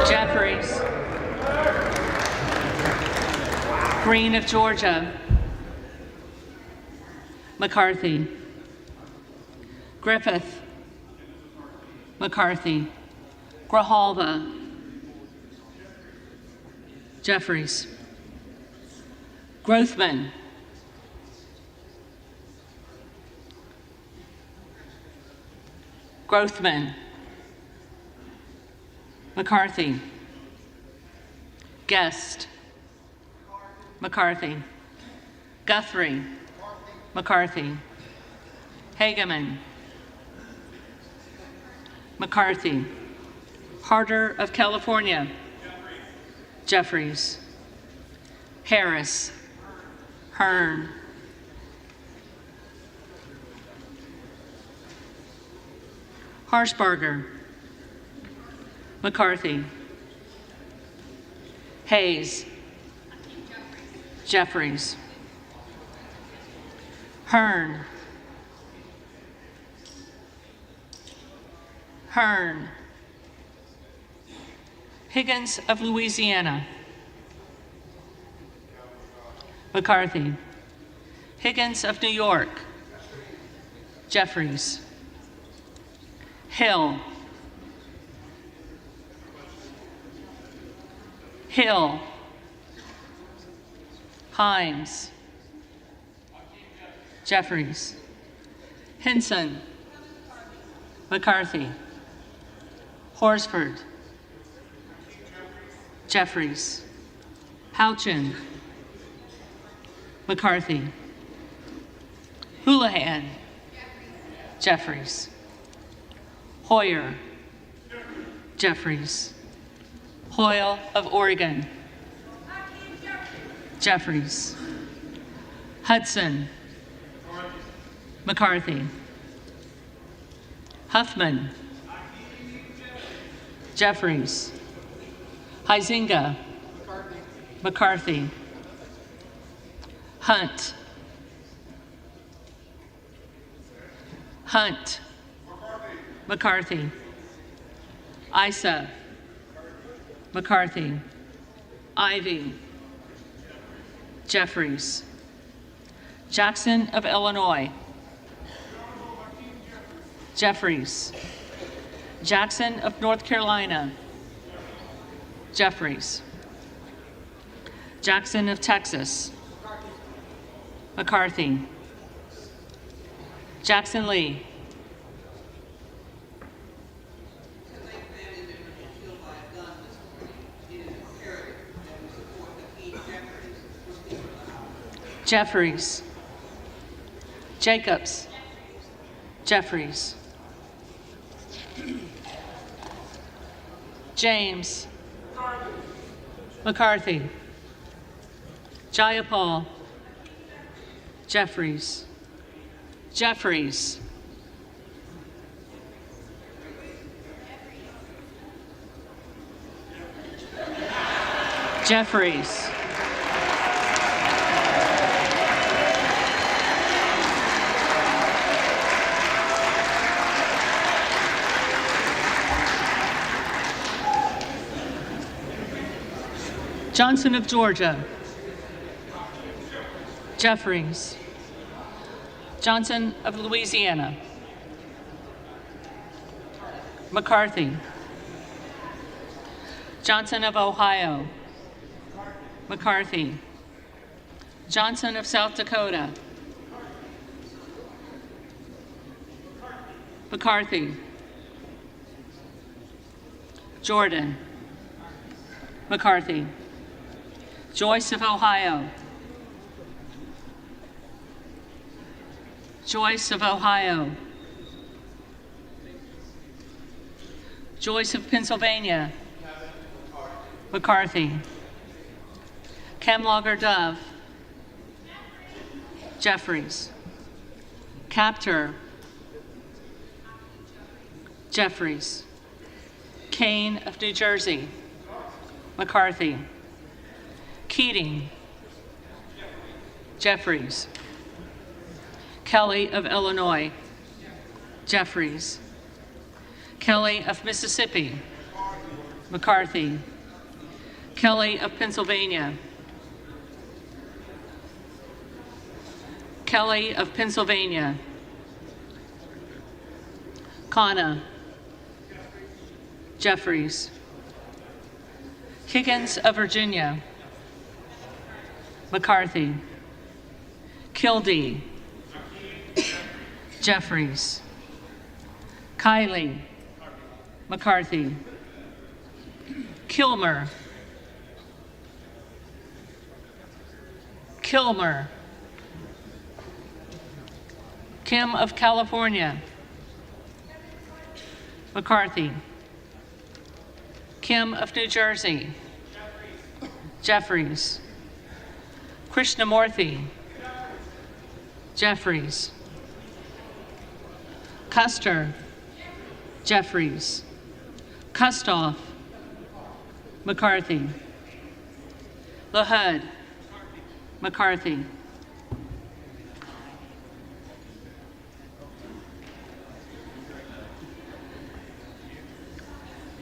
Jeffries. Green of Georgia. McCarthy. Griffith. McCarthy. Grijalva. Jeffries. Grothman. Grothman. McCarthy. Guest. McCarthy. Guthrie. McCarthy. Hageman. McCarthy. Harder of California. Jeffries. Harris. Hearn. Harshbarger. McCarthy. Hayes. Jeffries. Hearn. Hearn. Higgins of Louisiana. McCarthy. Higgins of New York. Jeffries. Hill. Hill. Himes. Jeffries. Hinson. McCarthy. Horsford. Jeffries. Houchin. McCarthy. Houlihan. Jeffries. Hoyer. Jeffries. Hoyle of Oregon. Jeffries. Hudson. McCarthy. Huffman. Jeffries. Huizinga. McCarthy. Hunt. Hunt. McCarthy. Issa. McCarthy. Ivey. Jeffries. Jackson of Illinois. Jeffries. Jackson of North Carolina. Jeffries. Jackson of Texas. McCarthy. Jackson Lee. Jeffries. Jacobs. Jeffries. James. McCarthy. Jayapal. Jeffries. Jeffries. Jeffries. Johnson of Georgia. Jeffries. Johnson of Louisiana. McCarthy. Johnson of Ohio. McCarthy. Johnson of South Dakota. McCarthy. Jordan. McCarthy. Joyce of Ohio. Joyce of Ohio. Joyce of Pennsylvania. McCarthy. Camlogger Dove. Jeffries. Captor. Jeffries. Kane of New Jersey. McCarthy. Keating. Jeffries. Kelly of Illinois. Jeffries. Kelly of Mississippi. McCarthy. Kelly of Pennsylvania. Kelly of Pennsylvania. Khanna. Jeffries. Higgins of Virginia. McCarthy. Kildee. Jeffries. Kiley. McCarthy. Kilmer. Kilmer. Kim of California. McCarthy. Kim of New Jersey. Jeffries. Krishnamurthy. Jeffries. Custer. Jeffries. Kustoff. McCarthy. LaHood. McCarthy.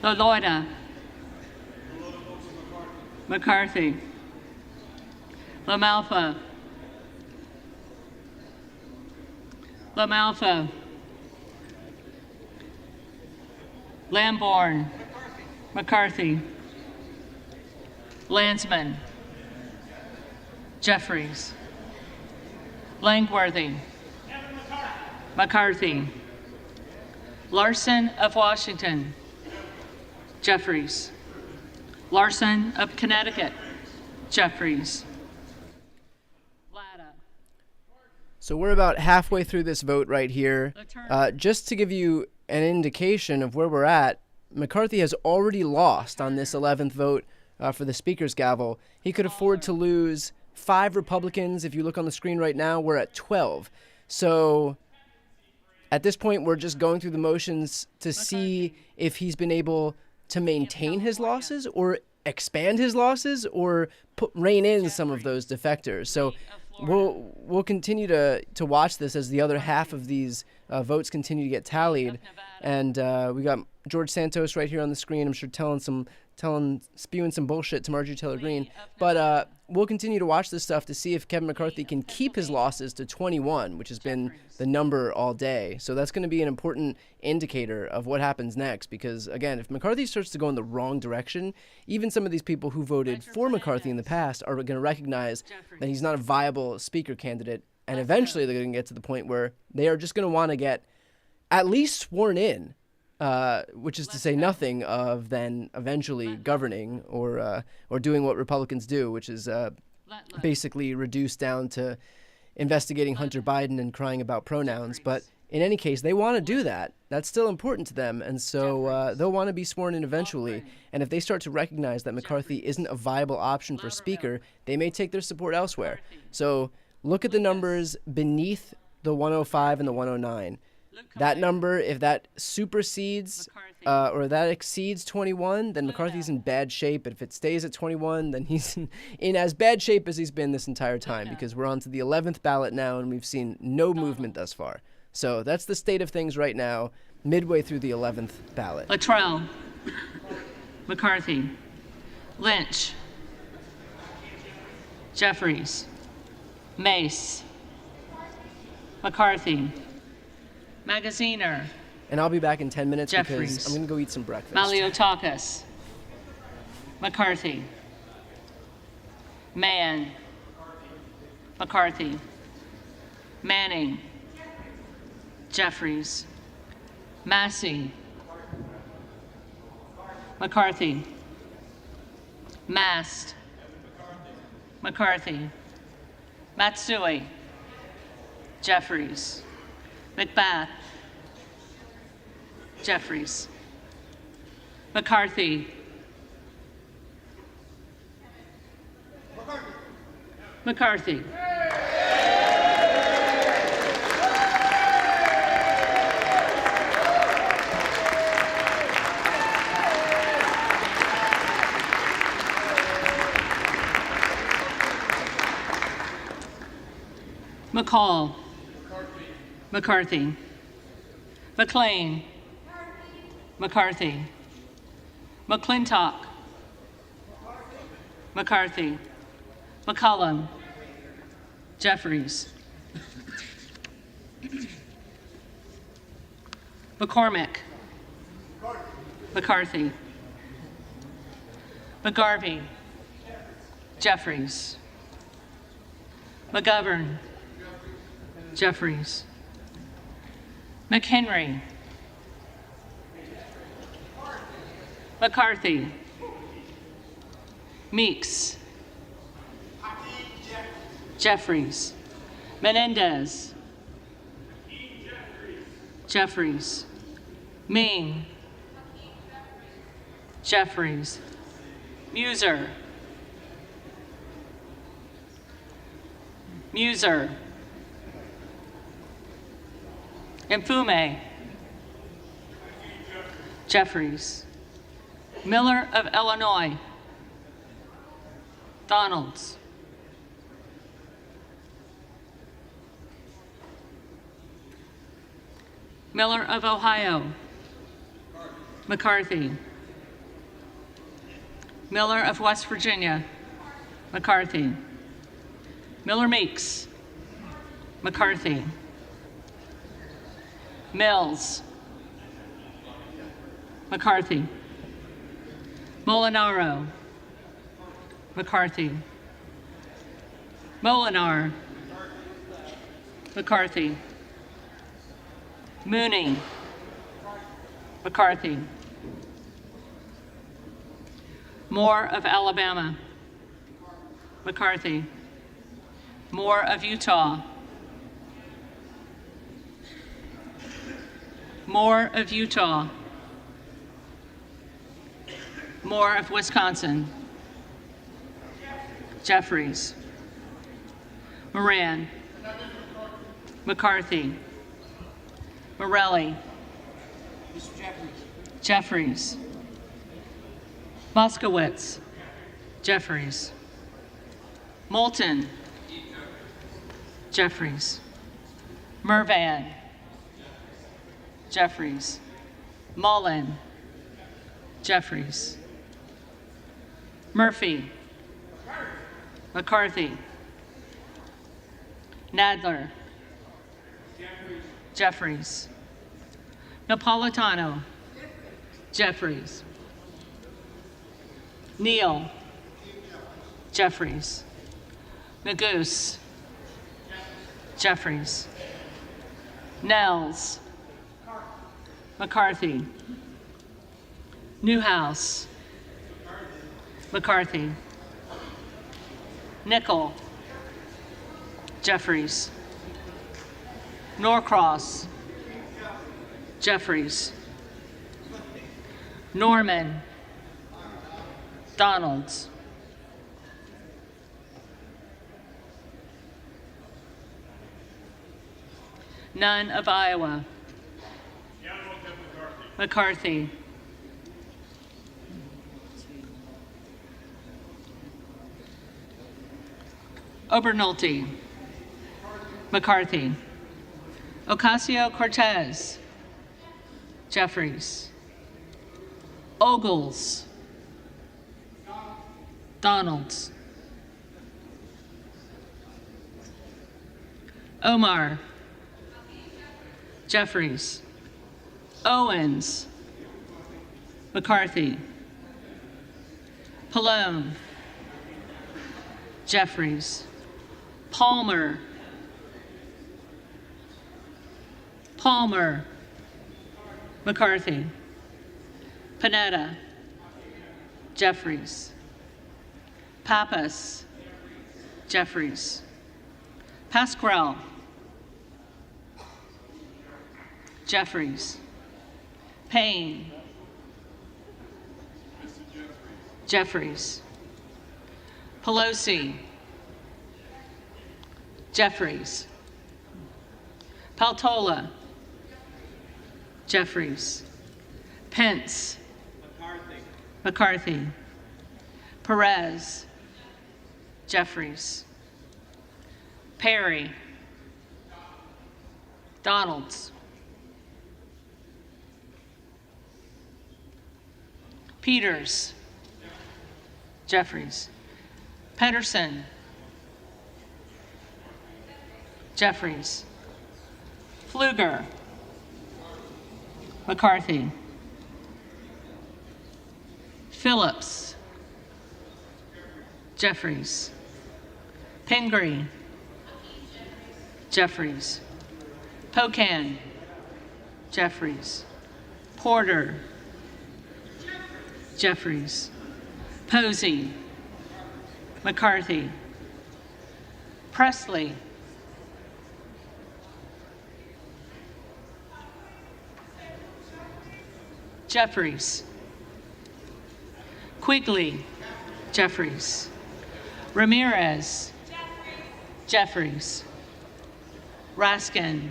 LaLoida. McCarthy. LaMalfa. LaMalfa. Lamborn. McCarthy. Landsman. Jeffries. Langworthy. McCarthy. Larson of Washington. Jeffries. Larson of Connecticut. Jeffries. So we're about halfway through this vote right here. Just to give you an indication of where we're at, McCarthy has already lost on this 11th vote for the Speaker's gavel. He could afford to lose 5 Republicans. If you look on the screen right now, we're at 12. So at this point, we're just going through the motions to see if he's been able to maintain his losses or expand his losses or rein in some of those defectors. So we'll continue to watch this as the other half of these votes continue to get tallied. And we got George Santos right here on the screen. I'm sure spewing some bullshit to Marjorie Taylor Greene. But we'll continue to watch this stuff to see if Kevin McCarthy can keep his losses to 21, which has been the number all day. So that's going to be an important indicator of what happens next. Because, again, if McCarthy starts to go in the wrong direction, even some of these people who voted for McCarthy in the past are going to recognize that he's not a viable speaker candidate. And eventually they're going to get to the point where they are just going to want to get at least sworn in. Which is to say nothing of then eventually governing or doing what Republicans do, which is basically reduced down to investigating Hunter Biden and crying about pronouns. But in any case, they want to do that. That's still important to them, and so they'll want to be sworn in eventually. And if they start to recognize that McCarthy isn't a viable option for Speaker, they may take their support elsewhere. So look at the numbers beneath the 105 and the 109. That number, if that supersedes or that exceeds 21, then McCarthy's in bad shape. But if it stays at 21, then he's in as bad shape as he's been this entire time, because we're on to the 11th ballot now and we've seen no movement thus far. So that's the state of things right now, midway through the 11th ballot. Luttrell. McCarthy. Lynch. Jeffries. Mace. McCarthy. Magaziner. And I'll be back in 10 minutes Jeffries. because I'm going to go eat some breakfast. Maliotakis. McCarthy. Mann. McCarthy. Manning. Jeffries. Massey. McCarthy. Mast. McCarthy. Matsui. Jeffries. McBath. Jeffries. McCarthy. McCarthy. McCall. McCarthy. McLean. McCarthy. McClintock. McCarthy. McCollum. Jeffries. McCormick. McCarthy. McGarvey. Jeffries. McGovern. Jeffries. McHenry. McCarthy. Meeks. Jeffries. Menendez. Jeffries. Ming. Jeffries. Muser. Muser. Mfume. Jeffries. Miller of Illinois. Donalds. Miller of Ohio. McCarthy. Miller of West Virginia. McCarthy. Miller Meeks. McCarthy. Mills. McCarthy. Molinaro. McCarthy. Molinar. McCarthy. Mooney. McCarthy. More of Alabama. McCarthy. More of Utah. More of Utah. More of Wisconsin. Jeffries. Moran. McCarthy. Morelli. Jeffries. Moskowitz. Jeffries. Moulton. Jeffries. Mervan. Jeffries. Mullen. Jeffries. Murphy. McCarthy. Nadler. Jeffries. Napolitano. Jeffries. Neal. Jeffries. Neguse. Jeffries. Nels. McCarthy. Newhouse. McCarthy. Nickel. Jeffries. Norcross. Jeffries. Norman. Donalds. None of Iowa. McCarthy. Obernolte. McCarthy. Ocasio-Cortez. Jeffries. Ogles. Donalds. Omar. Jeffries. Owens. McCarthy. Pallone. Jeffries. Palmer. Palmer. McCarthy. Panetta. Jeffries. Pappas. Jeffries. Pasquarel. Jeffries. Payne. Jeffries. Pelosi. Jeffries. Paltola. Jeffries. Pence. McCarthy. Perez. Jeffries. Perry. Donalds. Peters. Jeffries. Pedersen. Jeffries. Pfluger. McCarthy. Phillips. Jeffries. Pingree. Jeffries. Pocan. Jeffries. Porter. Jeffries. Posey. McCarthy. Presley. Jeffries. Quigley. Jeffries. Ramirez. Jeffries. Raskin.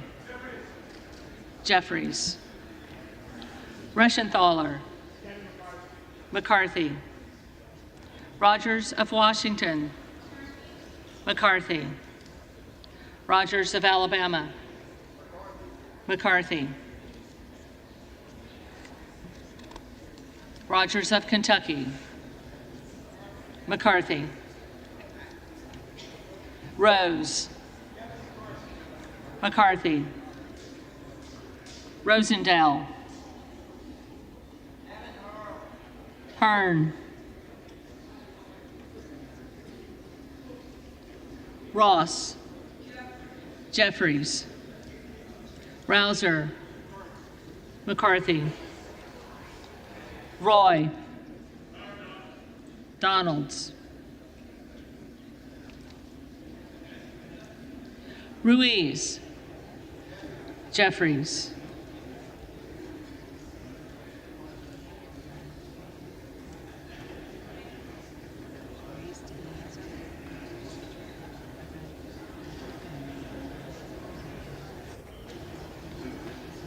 Jeffries. Reschenthaler. McCarthy. Rogers of Washington. McCarthy. Rogers of Alabama. McCarthy. Rogers of Kentucky. McCarthy. Rose. McCarthy. Rosendale. Hearn. Ross. Jeffries. Rouser. McCarthy. Roy. Donalds. Ruiz. Jeffries.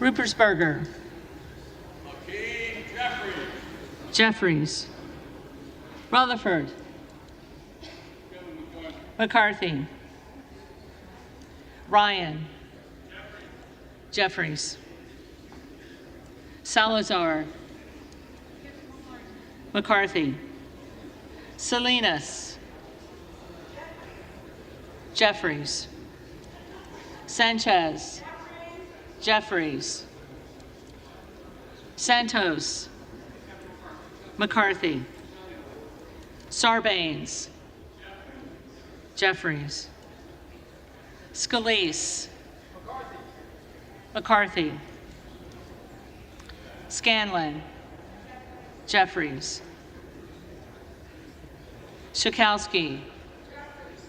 Rupersberger. Jeffries. Rutherford. McCarthy. Ryan. Jeffries. Salazar. McCarthy. Salinas. Jeffries. Sanchez. Jeffries. Santos. McCarthy. Sarbanes. Jeffries. Scalise. McCarthy. Scanlon. Jeffries. Schakowsky.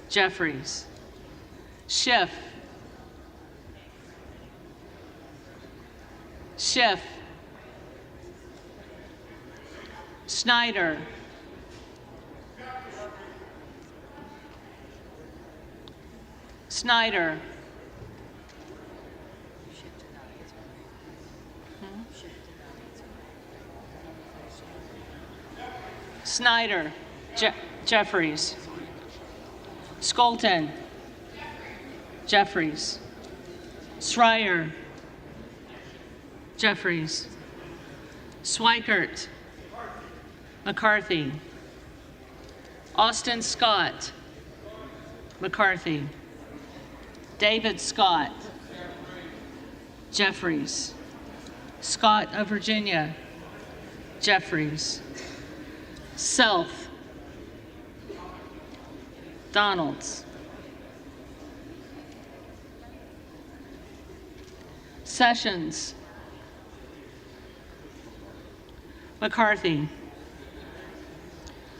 Jeffries. Schiff. Schiff. Snyder. Snyder. Snyder. Jeffries. Skolton. Jeffries. Schreier. Jeffries. Swikert. McCarthy. Austin Scott. McCarthy. David Scott. Jeffries. Scott of Virginia. Jeffries. Self. Donalds. Sessions. McCarthy.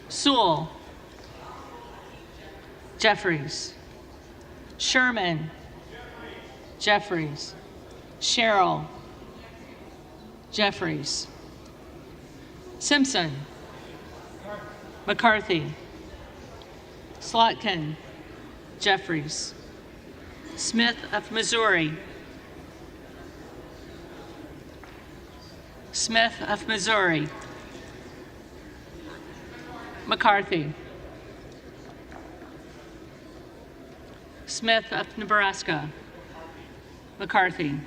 Sewell. Jeffries. Sherman. Jeffries. Sherrill. Jeffries. Simpson. McCarthy. Slotkin. Jeffries. Smith of Missouri. Smith of Missouri. McCarthy. Smith of Nebraska. McCarthy.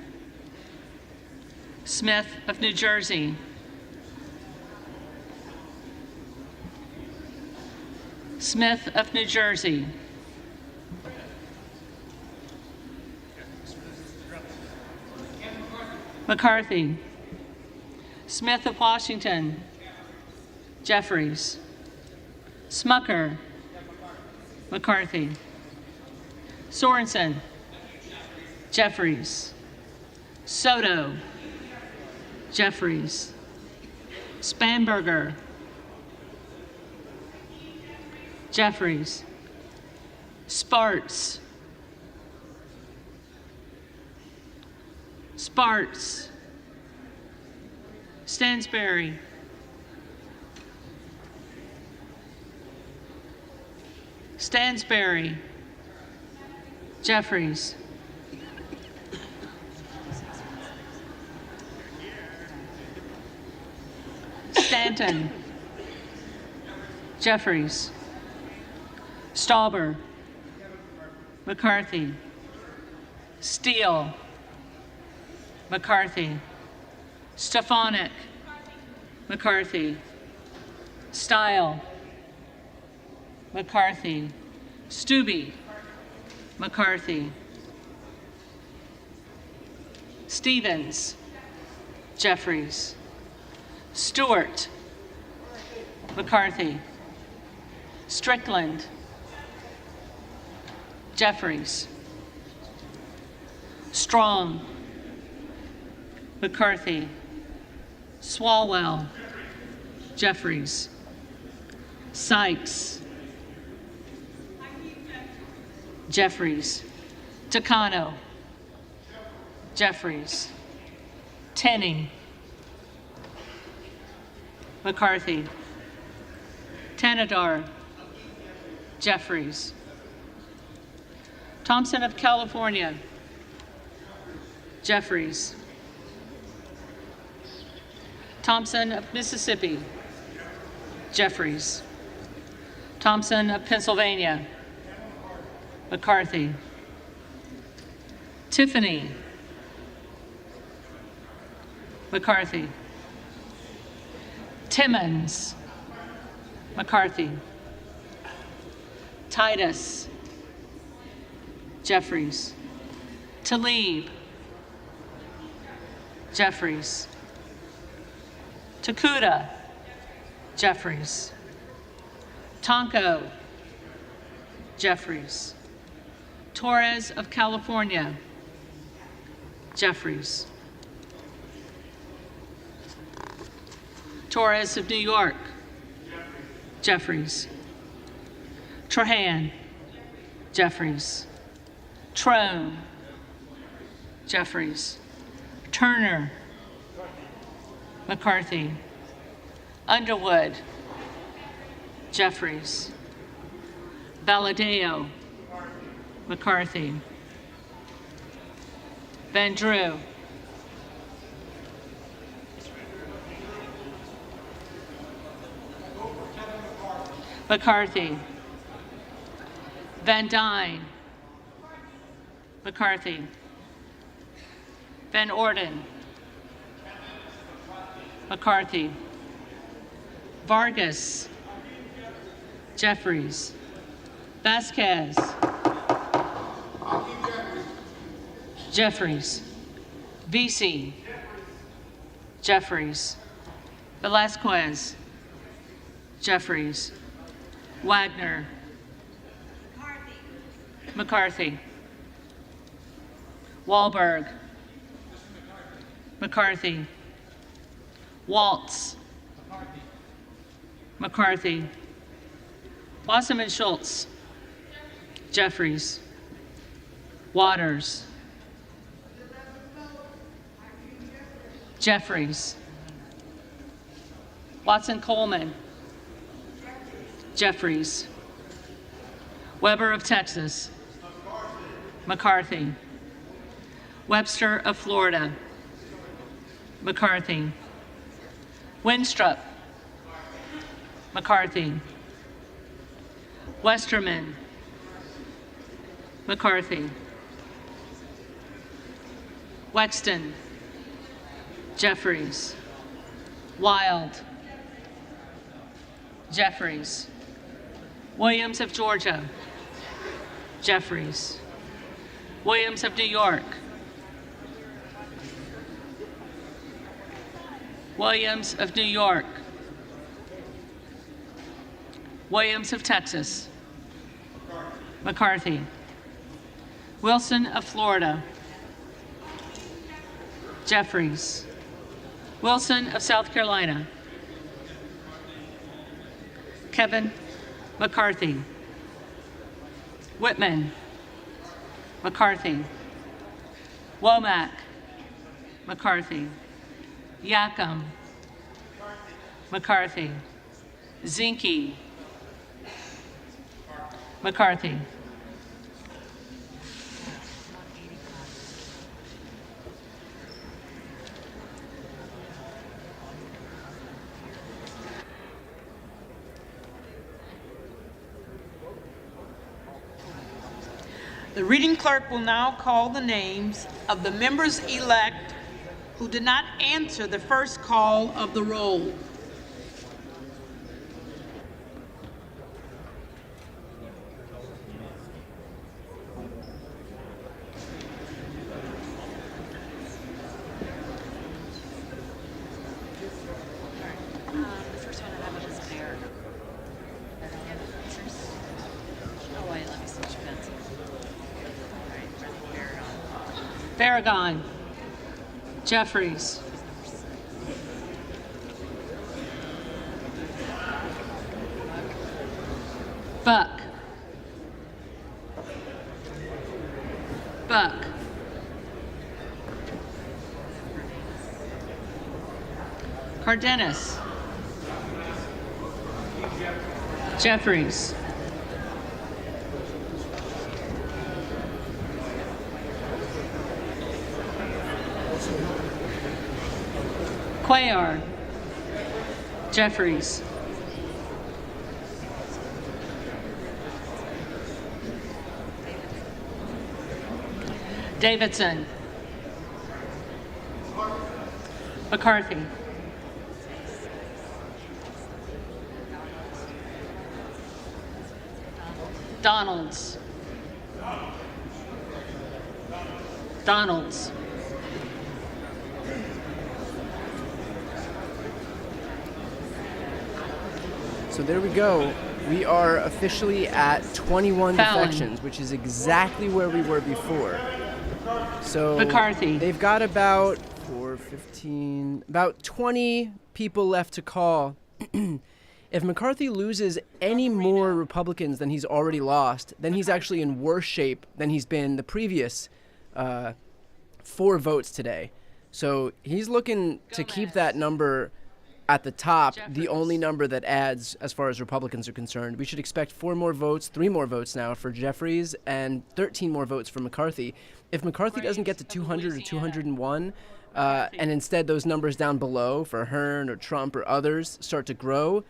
Smith of New Jersey. Smith of New Jersey. McCarthy. Smith of Washington. Jeffries. Smucker. McCarthy. Sorensen. Jeffries. Soto. Jeffries. Spanberger. Jeffries. Sparts. Sparts. Stansberry. Stansberry. Jeffries. Stanton. Jeffries. Stauber. McCarthy. Steele. McCarthy. Stefanik. McCarthy. Stile. McCarthy. Stubbe. McCarthy. Stevens. Jeffries. Stewart. McCarthy. Strickland. Jeffries. Strong. McCarthy. Swalwell. Jeffries. Sykes. Jeffries. Takano. Jeffries. Tenney. McCarthy. Tanadar. Jeffries. Thompson of California. Jeffries. Thompson of Mississippi. Jeffries. Thompson of Pennsylvania. McCarthy. Tiffany. McCarthy. Timmons. McCarthy. Titus. Jeffries. Tlaib. Jeffries. Takuda. Jeffries. Tonko. Jeffries. Torres of California. Jeffries. Torres of New York. Jeffries. Trahan. Jeffries. Trone. Jeffries. Turner. McCarthy. Underwood. Jeffries. Valadeo. McCarthy. Van Drew. McCarthy. Van Dyne. McCarthy. Van Orden. McCarthy. Vargas. Jeffries. Vasquez. Jeffries. Vesey. Jeffries. Velasquez. Jeffries. Wagner. McCarthy. Wahlberg. McCarthy. Waltz. McCarthy. Wasserman Schultz. Jeffries. Waters. Jeffries. Watson Coleman. Jeffries. Weber of Texas. McCarthy. Webster of Florida. McCarthy. Winstrup. McCarthy. Westerman. McCarthy. Wexton. Jeffries. Wild. Jeffries. Williams of Georgia. Jeffries. Williams of New York. Williams of New York. Williams of Texas. McCarthy. Wilson of Florida. Jeffries. Wilson of South Carolina. Kevin McCarthy. Whitman. McCarthy. Womack. McCarthy. Yackham. McCarthy. Zinke. McCarthy. The reading clerk will now call the names of the members-elect who did not answer the first call of the roll. Farragon. Jeffries. Buck. Cardenas. Jeffries. Cuellar. Jeffries. Davidson. McCarthy. Donalds. Donalds. So there we go. We are officially at 21 Fallon. defections, which is exactly where we were before. So McCarthy. They've got about 15, about 20 people left to call. If McCarthy loses any more Republicans than he's already lost, then he's actually in worse shape than he's been the previous 4 votes today. So he's looking to keep that number at the top, the only number that adds as far as Republicans are concerned. We should expect 4 more votes, 3 more votes now for Jeffries, and 13 more votes for McCarthy. If McCarthy doesn't get to 200 or 201, and instead those numbers down below for Hearn or Trump or others start to grow,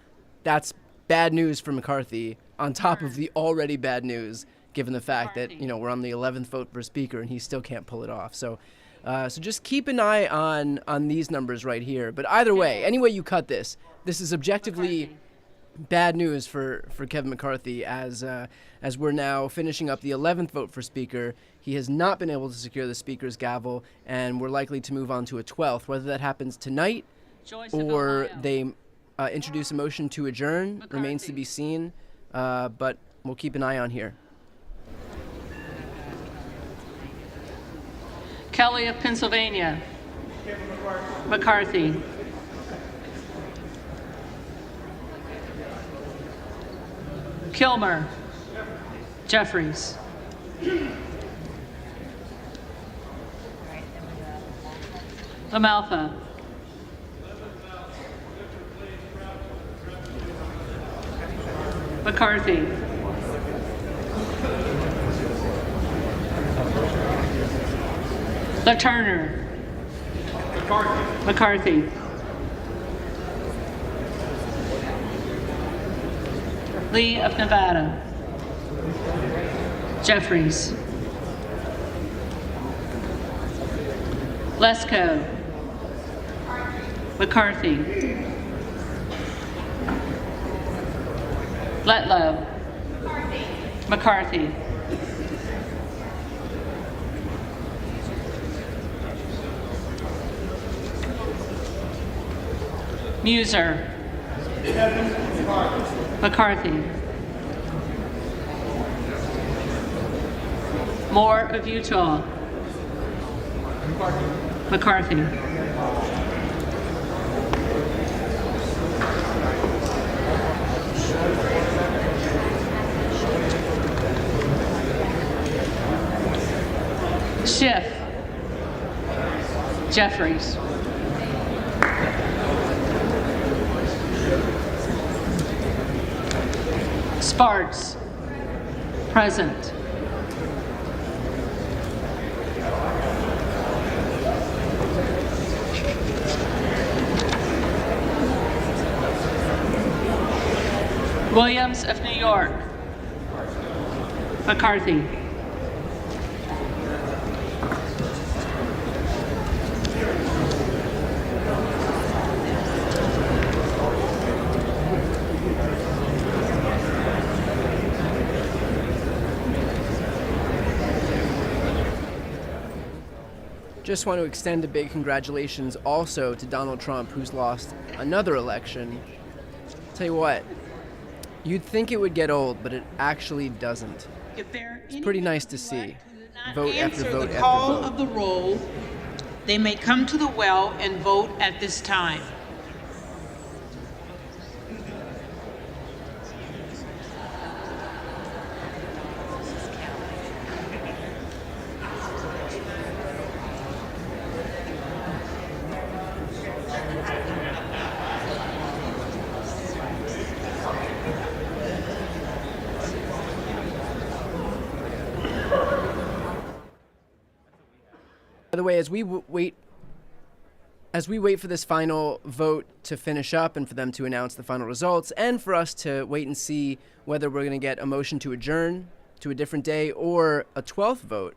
that's bad news for McCarthy on top of the already bad news, given the fact that, you know, we're on the 11th vote for Speaker and he still can't pull it off. So just keep an eye on these numbers right here. But either way, any way you cut this is objectively bad news for Kevin McCarthy as we're now finishing up the 11th vote for Speaker. He has not been able to secure the Speaker's gavel, and we're likely to move on to a 12th. Whether that happens tonight or they introduce a motion to adjourn remains to be seen, but we'll keep an eye on here. Kelly of Pennsylvania. McCarthy. Kilmer. Jeffries. LaMalfa. McCarthy. LaTurner. McCarthy. Lee of Nevada. Jeffries. Lesko. McCarthy. Letlow. McCarthy. Muser. McCarthy. Moore of Utah. McCarthy. Schiff. Jeffries. Sparks. Present. Williams of New York. McCarthy. Just want to extend a big congratulations also to Donald Trump, who's lost another election. Tell you what, you'd think it would get old, but it actually doesn't. It's pretty nice to see. Vote after vote after vote. Call of the roll. They may come to the well and vote at this time. By the way, as we wait for this final vote to finish up and for them to announce the final results, and for us to wait and see whether we're going to get a motion to adjourn to a different day or a 12th vote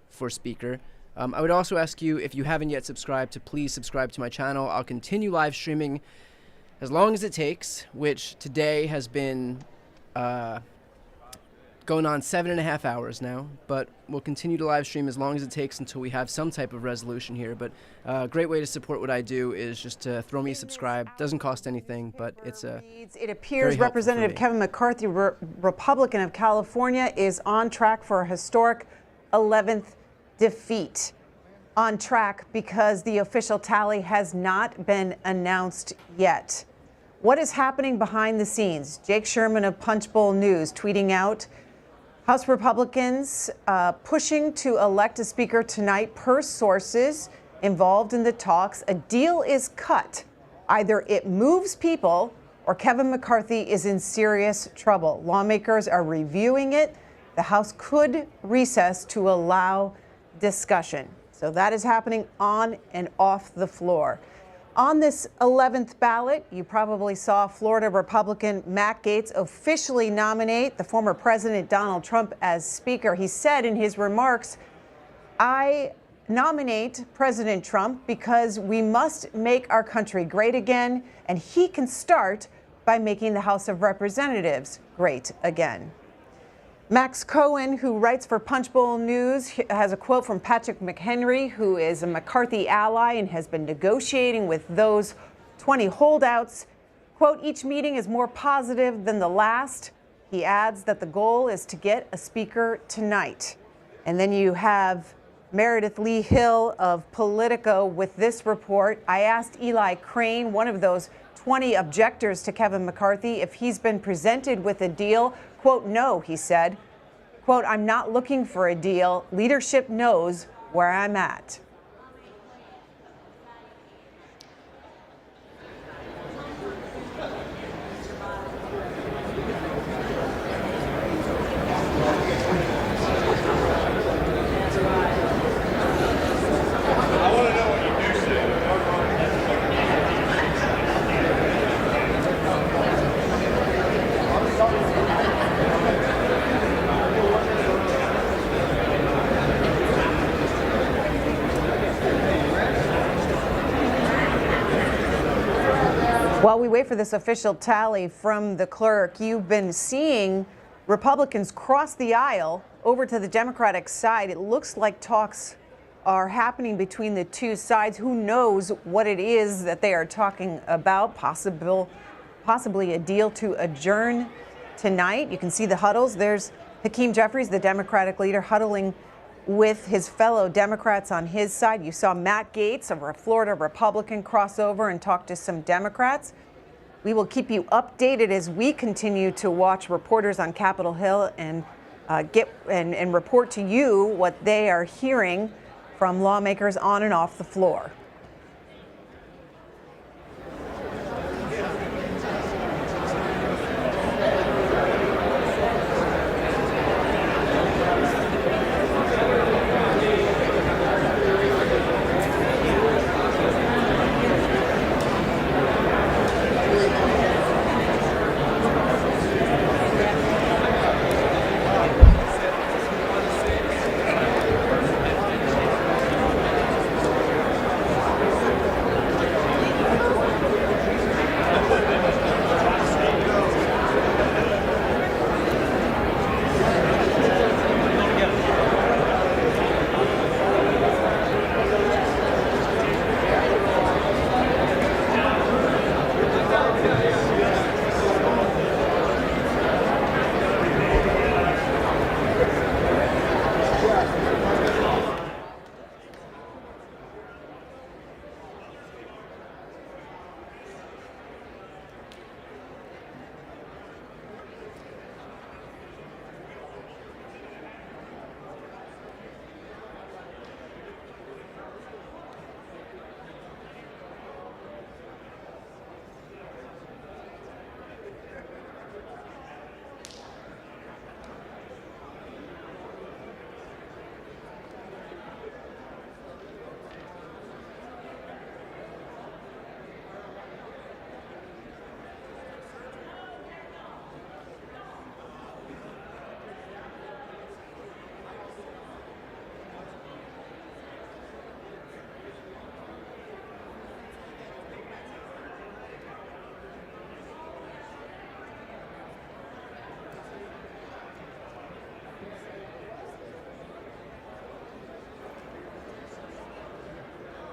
for Speaker, I would also ask you, if you haven't yet subscribed, to please subscribe to my channel. I'll continue live streaming as long as it takes, which today has been going on 7.5 hours now, but we'll continue to live stream as long as it takes until we have some type of resolution here. But a great way to support what I do is just to throw me a subscribe. Doesn't cost anything, but it's it appears Representative Kevin McCarthy, Republican of California, is on track for a historic 11th defeat. On track because the official tally has not been announced yet. What is happening behind the scenes? Jake Sherman of Punchbowl News tweeting out, House Republicans pushing to elect a speaker tonight. Per sources involved in the talks, a deal is cut. Either it moves people or Kevin McCarthy is in serious trouble. Lawmakers are reviewing it. The House could recess to allow discussion. So that is happening on and off the floor. On this 11th ballot, you probably saw Florida Republican Matt Gaetz officially nominate the former President Donald Trump as Speaker. He said in his remarks, I nominate President Trump because we must make our country great again, and he can start by making the House of Representatives great again. Max Cohen, who writes for Punchbowl News, has a quote from Patrick McHenry, who is a McCarthy ally and has been negotiating with those 20 holdouts. Quote, each meeting is more positive than the last. He adds that the goal is to get a speaker tonight. And then you have Meredith Lee Hill of Politico with this report. I asked Eli Crane, one of those 20 objectors to Kevin McCarthy, if he's been presented with a deal. Quote, no, he said. Quote, I'm not looking for a deal. Leadership knows where I'm at. While we wait for this official tally from the clerk, you've been seeing Republicans cross the aisle over to the Democratic side. It looks like talks are happening between the two sides. Who knows what it is that they are talking about? Possibly a deal to adjourn tonight. You can see the huddles. There's Hakeem Jeffries, the Democratic leader, huddling with his fellow Democrats on his side. You saw Matt Gaetz, a Florida Republican, cross over and talk to some Democrats. We will keep you updated as we continue to watch reporters on Capitol Hill and and report to you what they are hearing from lawmakers on and off the floor.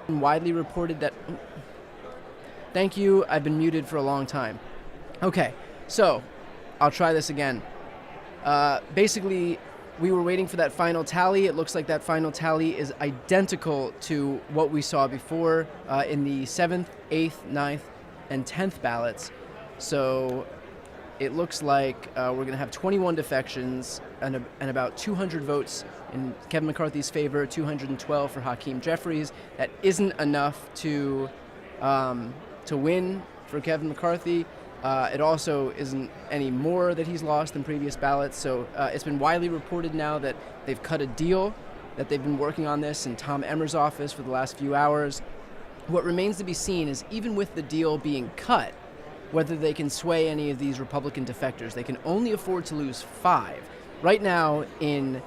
Widely reported that... Thank you, I've been muted for a long time. Okay, so I'll try this again. Basically, we were waiting for that final tally. It looks like that final tally is identical to what we saw before in the 7th, 8th, 9th, and 10th ballots. So it looks like we're going to have 21 defections and about 200 votes in Kevin McCarthy's favor, 212 for Hakeem Jeffries. That isn't enough to win for Kevin McCarthy. It also isn't any more that he's lost than previous ballots. So it's been widely reported now that they've cut a deal, that they've been working on this in Tom Emmer's office for the last few hours. What remains to be seen is, even with the deal being cut, whether they can sway any of these Republican defectors. They can only afford to lose 5. Right now, in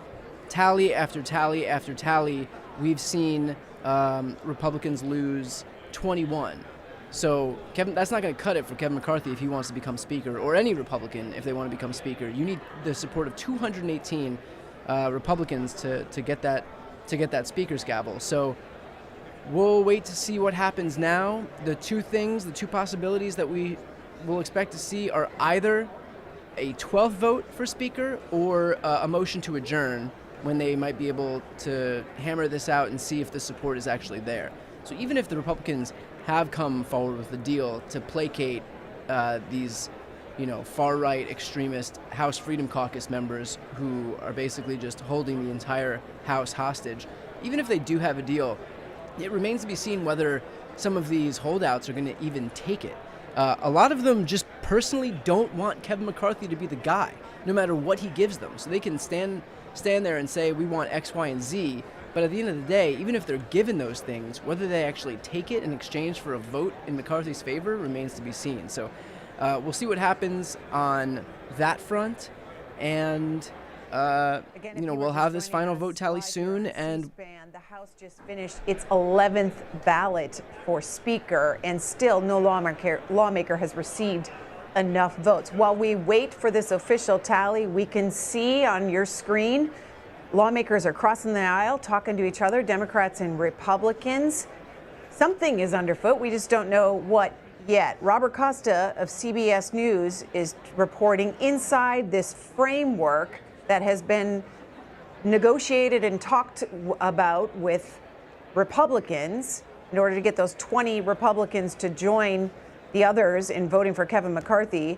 tally after tally after tally, we've seen Republicans lose 21. So that's not going to cut it for Kevin McCarthy if he wants to become Speaker, or any Republican if they want to become Speaker. You need the support of 218 Republicans to get that Speaker's gavel. So we'll wait to see what happens now. The two possibilities that we will expect to see are either a 12th vote for Speaker or a motion to adjourn, when they might be able to hammer this out and see if the support is actually there. So even if the Republicans have come forward with a deal to placate these, far-right extremist House Freedom Caucus members who are basically just holding the entire House hostage, even if they do have a deal, it remains to be seen whether some of these holdouts are going to even take it. A lot of them just personally don't want Kevin McCarthy to be the guy, no matter what he gives them. So they can stand there and say, we want X, Y, and Z. But at the end of the day, even if they're given those things, whether they actually take it in exchange for a vote in McCarthy's favor remains to be seen. So we'll see what happens on that front. And, we'll have this final vote tally soon. And the House just finished its 11th ballot for Speaker, and still no lawmaker has received enough votes. While we wait for this official tally, we can see on your screen lawmakers are crossing the aisle, talking to each other, Democrats and Republicans. Something is underfoot. We just don't know what yet. Robert Costa of CBS News is reporting inside this framework that has been negotiated and talked about with Republicans in order to get those 20 Republicans to join the others in voting for Kevin McCarthy.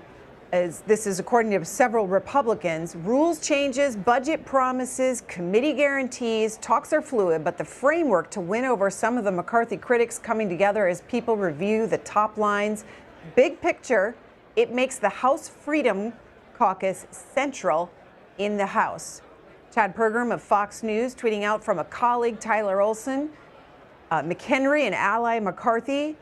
As this is according to several Republicans. Rules changes, budget promises, committee guarantees, talks are fluid, but the framework to win over some of the McCarthy critics coming together as people review the top lines. Big picture, it makes the House Freedom Caucus central in the House. Chad Pergram of Fox News tweeting out from a colleague, Tyler Olson, McHenry, an ally McCarthy,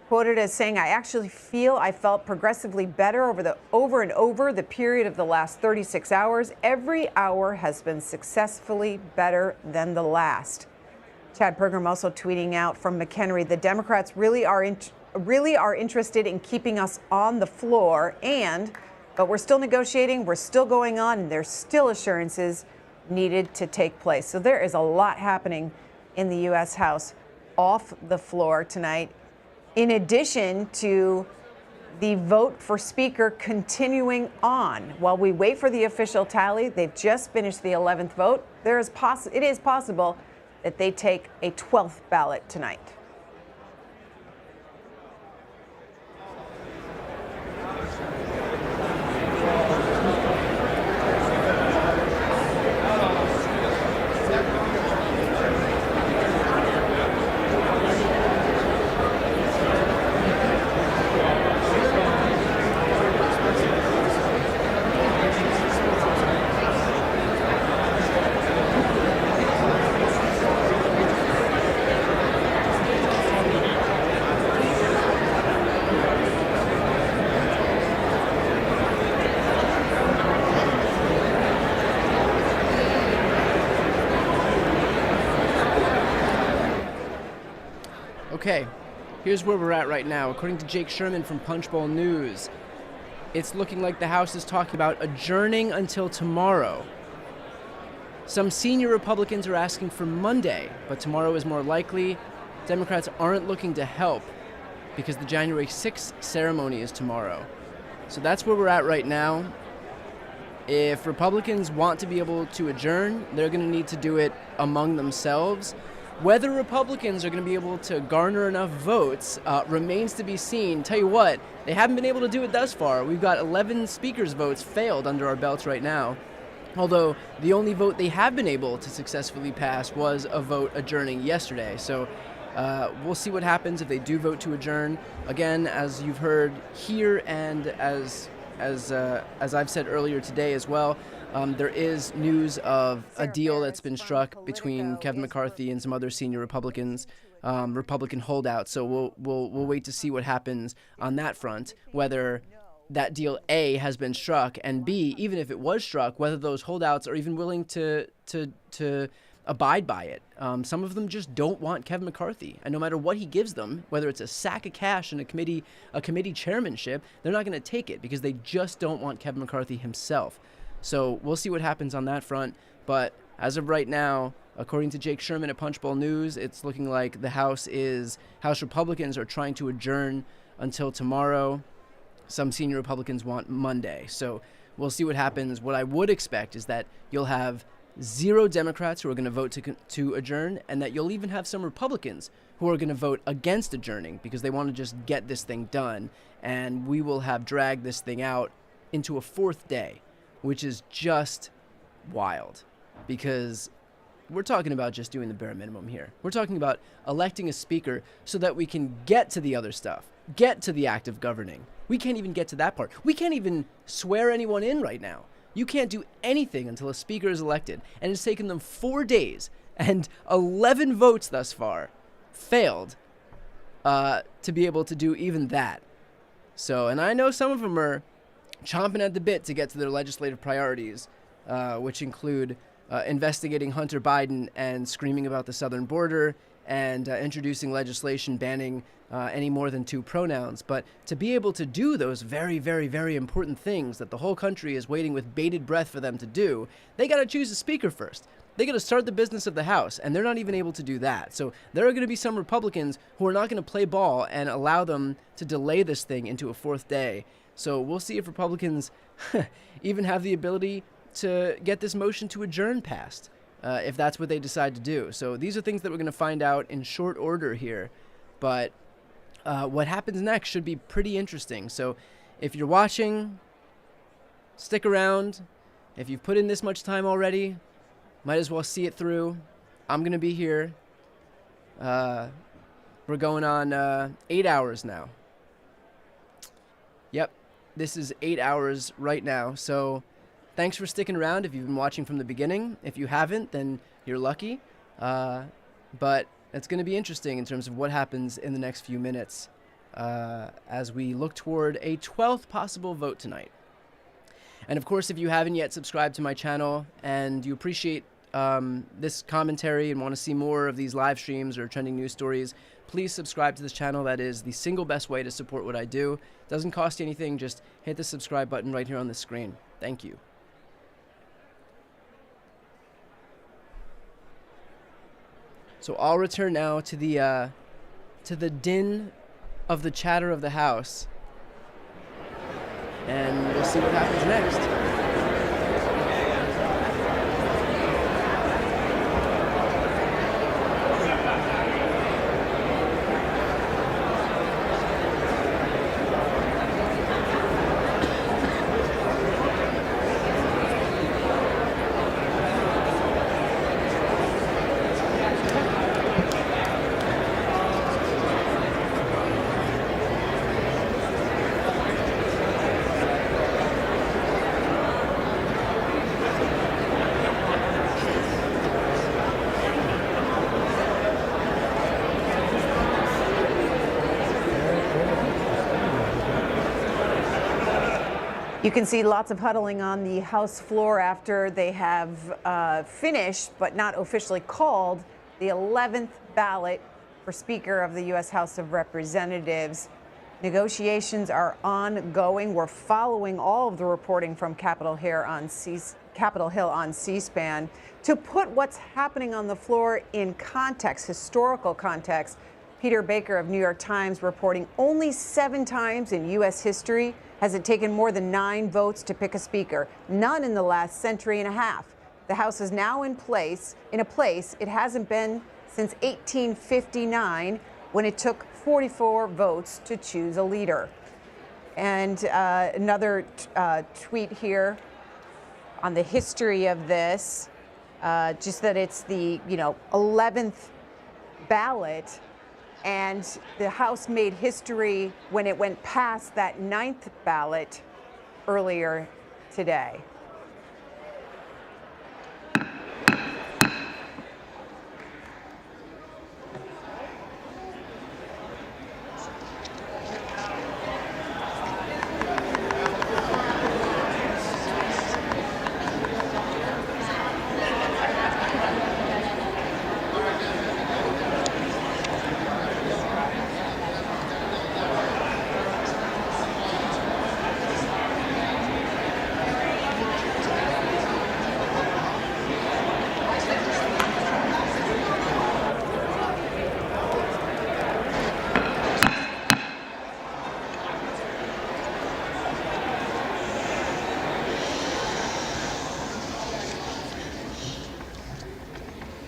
quoted as saying, I actually feel I felt progressively better over and over the period of the last 36 hours. Every hour has been successfully better than the last. Chad Pergram also tweeting out from McHenry, the Democrats really are interested in keeping us on the floor, but we're still negotiating, we're still going on, and there's still assurances needed to take place. So there is a lot happening in the U.S. House off the floor tonight, in addition to the vote for Speaker continuing on. While we wait for the official tally, they've just finished the 11th vote. It is possible that they take a 12th ballot tonight. Okay, here's where we're at right now. According to Jake Sherman from Punchbowl News, it's looking like the House is talking about adjourning until tomorrow. Some senior Republicans are asking for Monday, but tomorrow is more likely. Democrats aren't looking to help because the January 6th ceremony is tomorrow. So that's where we're at right now. If Republicans want to be able to adjourn, they're going to need to do it among themselves. Whether Republicans are going to be able to garner enough votes remains to be seen. Tell you what, they haven't been able to do it thus far. We've got 11 speakers' votes failed under our belts right now. Although the only vote they have been able to successfully pass was a vote adjourning yesterday. So we'll see what happens if they do vote to adjourn. Again, as you've heard here and as I've said earlier today as well, there is news of a deal that's been struck between Kevin McCarthy and some other senior Republicans, Republican holdouts. So we'll wait to see what happens on that front, whether that deal A has been struck, and B, even if it was struck, whether those holdouts are even willing to abide by it. Some of them just don't want Kevin McCarthy, and no matter what he gives them, whether it's a sack of cash and a committee chairmanship, they're not going to take it because they just don't want Kevin McCarthy himself. So we'll see what happens on that front. But as of right now, according to Jake Sherman at Punchbowl News, it's looking like the House Republicans are trying to adjourn until tomorrow. Some senior Republicans want Monday. So we'll see what happens. What I would expect is that you'll have 0 Democrats who are going to vote to adjourn, and that you'll even have some Republicans who are going to vote against adjourning because they want to just get this thing done. And we will have dragged this thing out into a 4th day, which is just wild because we're talking about just doing the bare minimum here. We're talking about electing a speaker so that we can get to the other stuff, get to the act of governing. We can't even get to that part. We can't even swear anyone in right now. You can't do anything until a speaker is elected. And it's taken them 4 days and 11 votes thus far failed to be able to do even that. So, and I know some of them are chomping at the bit to get to their legislative priorities, which include investigating Hunter Biden and screaming about the southern border and introducing legislation banning any more than 2 pronouns. But to be able to do those very, very, very important things that the whole country is waiting with bated breath for them to do, they got to choose a speaker first. They got to start the business of the House, and they're not even able to do that. So there are going to be some Republicans who are not going to play ball and allow them to delay this thing into a 4th day. So we'll see if Republicans even have the ability to get this motion to adjourn passed, if that's what they decide to do. So these are things that we're going to find out in short order here. But what happens next should be pretty interesting. So if you're watching, stick around. If you've put in this much time already, might as well see it through. I'm going to be here. We're going on 8 hours now. Yep, this is 8 hours right now. So thanks for sticking around if you've been watching from the beginning. If you haven't, then you're lucky. But it's going to be interesting in terms of what happens in the next few minutes as we look toward a 12th possible vote tonight. And of course, if you haven't yet subscribed to my channel and you appreciate this commentary and want to see more of these live streams or trending news stories, please subscribe to this channel. That is the single best way to support what I do. It doesn't cost you anything. Just hit the subscribe button right here on the screen. Thank you. So I'll return now to the din of the chatter of the House, and we'll see what happens next. You can see lots of huddling on the House floor after they have finished, but not officially called, the 11th ballot for Speaker of the U.S. House of Representatives. Negotiations are ongoing. We're following all of the reporting from Capitol Hill on C-SPAN. To put what's happening on the floor in context, historical context, Peter Baker of New York Times reporting only 7 times in U.S. history has it taken more than 9 votes to pick a speaker, none in the last century and a half. The House is now in a place it hasn't been since 1859, when it took 44 votes to choose a leader. And another tweet here on the history of this, just that it's the 11th ballot, and the House made history when it went past that 9th ballot earlier today.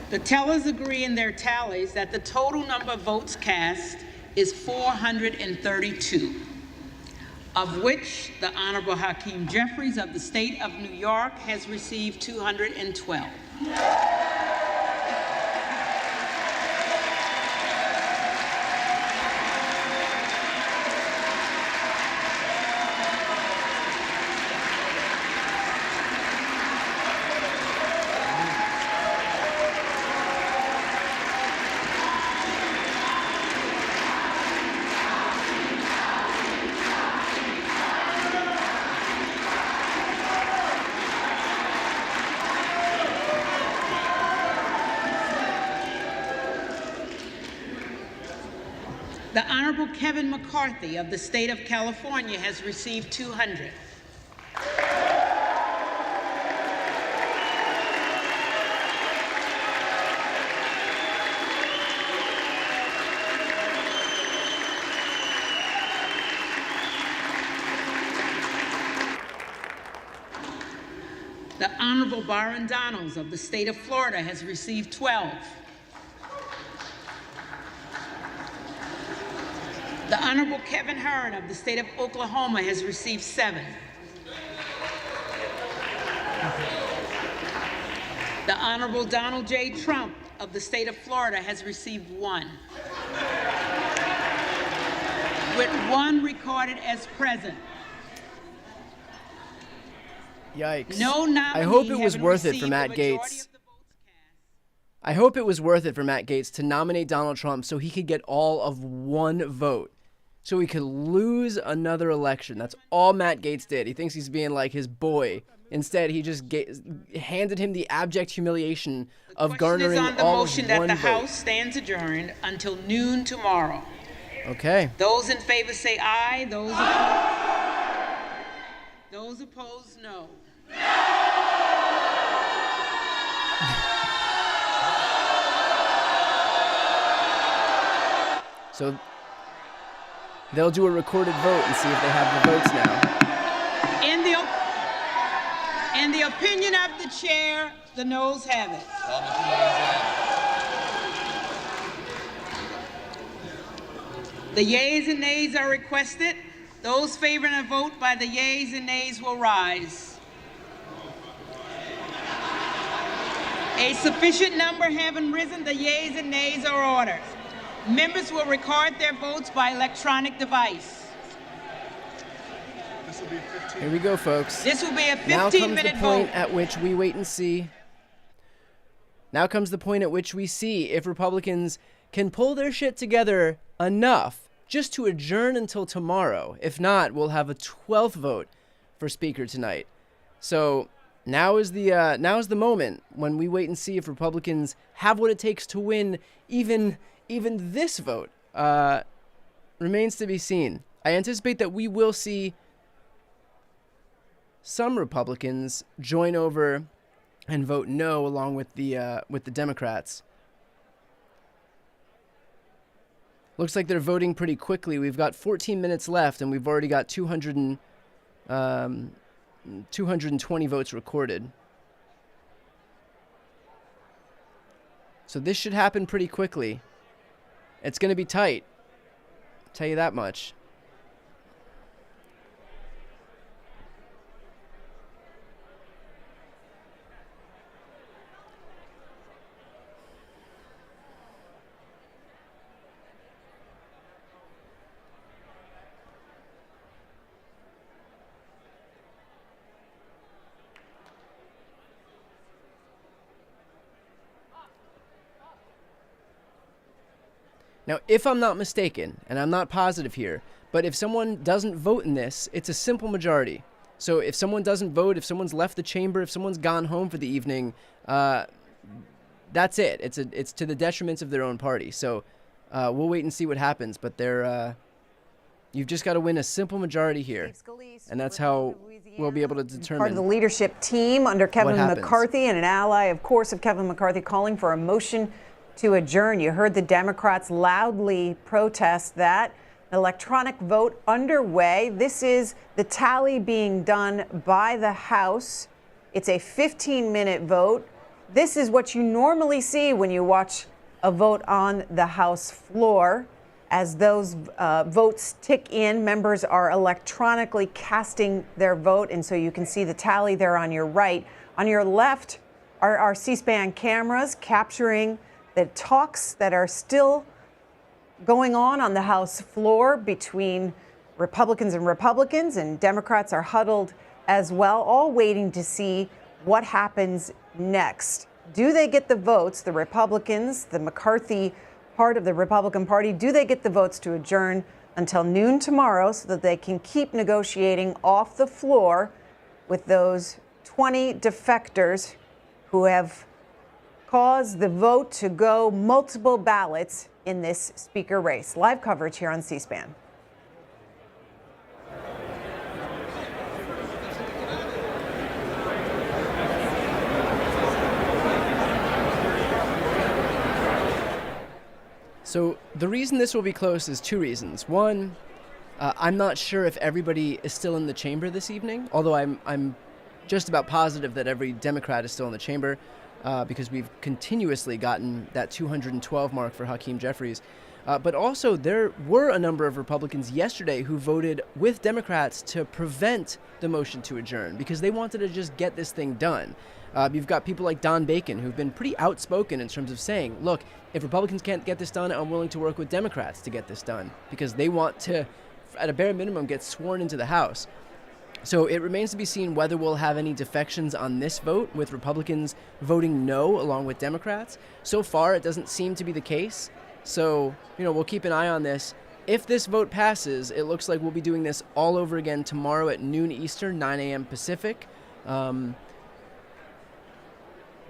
The tellers agree in their tallies that the total number of votes cast is 432, of which the Honorable Hakeem Jeffries of the state of New York has received 212. The Honorable Kevin McCarthy of the state of California has received 200. The Honorable Byron Donalds of the state of Florida has received 12. The Honorable Kevin Hearn of the state of Oklahoma has received 7. The Honorable Donald J. Trump of the state of Florida has received 1. With 1 recorded as present. Yikes. No nominee I hope it was having worth it for received Matt the majority Gaetz. of the votes cast. I hope it was worth it for Matt Gaetz to nominate Donald Trump so he could get all of 1 vote. So he could lose another election. That's all Matt Gaetz did. He thinks he's being like his boy. Instead, he just handed him the abject humiliation of garnering on the all motion of that 1 the vote. House stands adjourned until noon tomorrow. Okay. Those in favor say aye. Those opposed, no. So they'll do a recorded vote and see if they have the votes now. In the opinion of the chair, the noes have it. The yeas and nays are requested. Those favoring a vote by the yeas and nays will rise. A sufficient number having risen, the yeas and nays are ordered. Members will record their votes by electronic device. Here we go, folks. This will be a 15-minute vote. Now comes the point at which we wait and see. Now comes the point at which we see if Republicans can pull their shit together enough just to adjourn until tomorrow. If not, we'll have a 12th vote for Speaker tonight. So now is the moment when we wait and see if Republicans have what it takes to win even this vote. Remains to be seen. I anticipate that we will see some Republicans join over and vote no along with the Democrats. Looks like they're voting pretty quickly. We've got 14 minutes left, and we've already got 220 votes recorded. So this should happen pretty quickly. It's going to be tight. I'll tell you that much. Now, if I'm not mistaken, and I'm not positive here, but if someone doesn't vote in this, it's a simple majority. So if someone doesn't vote, if someone's left the chamber, if someone's gone home for the evening, that's it. It's to the detriment of their own party. So we'll wait and see what happens. But you've just got to win a simple majority here, and that's how we'll be able to determine. Part of the leadership team under Kevin McCarthy and an ally, of course, of Kevin McCarthy, calling for a motion to adjourn. You heard the Democrats loudly protest that. Electronic vote underway. This is the tally being done by the House. It's a 15-minute vote. This is what you normally see when you watch a vote on the House floor. As those votes tick in, members are electronically casting their vote, and so you can see the tally there on your right. On your left are our C-SPAN cameras capturing the talks that are still going on the House floor between Republicans, and Democrats are huddled as well, all waiting to see what happens next. Do they get the votes, the Republicans, the McCarthy part of the Republican Party, do they get the votes to adjourn until noon tomorrow so that they can keep negotiating off the floor with those 20 defectors who have caused the vote to go multiple ballots in this speaker race? Live coverage here on C-SPAN. So the reason this will be close is two reasons. One, I'm not sure if everybody is still in the chamber this evening, although I'm just about positive that every Democrat is still in the chamber. Because we've continuously gotten that 212 mark for Hakeem Jeffries. But also, there were a number of Republicans yesterday who voted with Democrats to prevent the motion to adjourn because they wanted to just get this thing done. You've got people like Don Bacon who've been pretty outspoken in terms of saying, look, if Republicans can't get this done, I'm willing to work with Democrats to get this done because they want to, at a bare minimum, get sworn into the House. So it remains to be seen whether we'll have any defections on this vote, with Republicans voting no along with Democrats. So far, it doesn't seem to be the case. So, we'll keep an eye on this. If this vote passes, it looks like we'll be doing this all over again tomorrow at noon Eastern, 9 a.m. Pacific,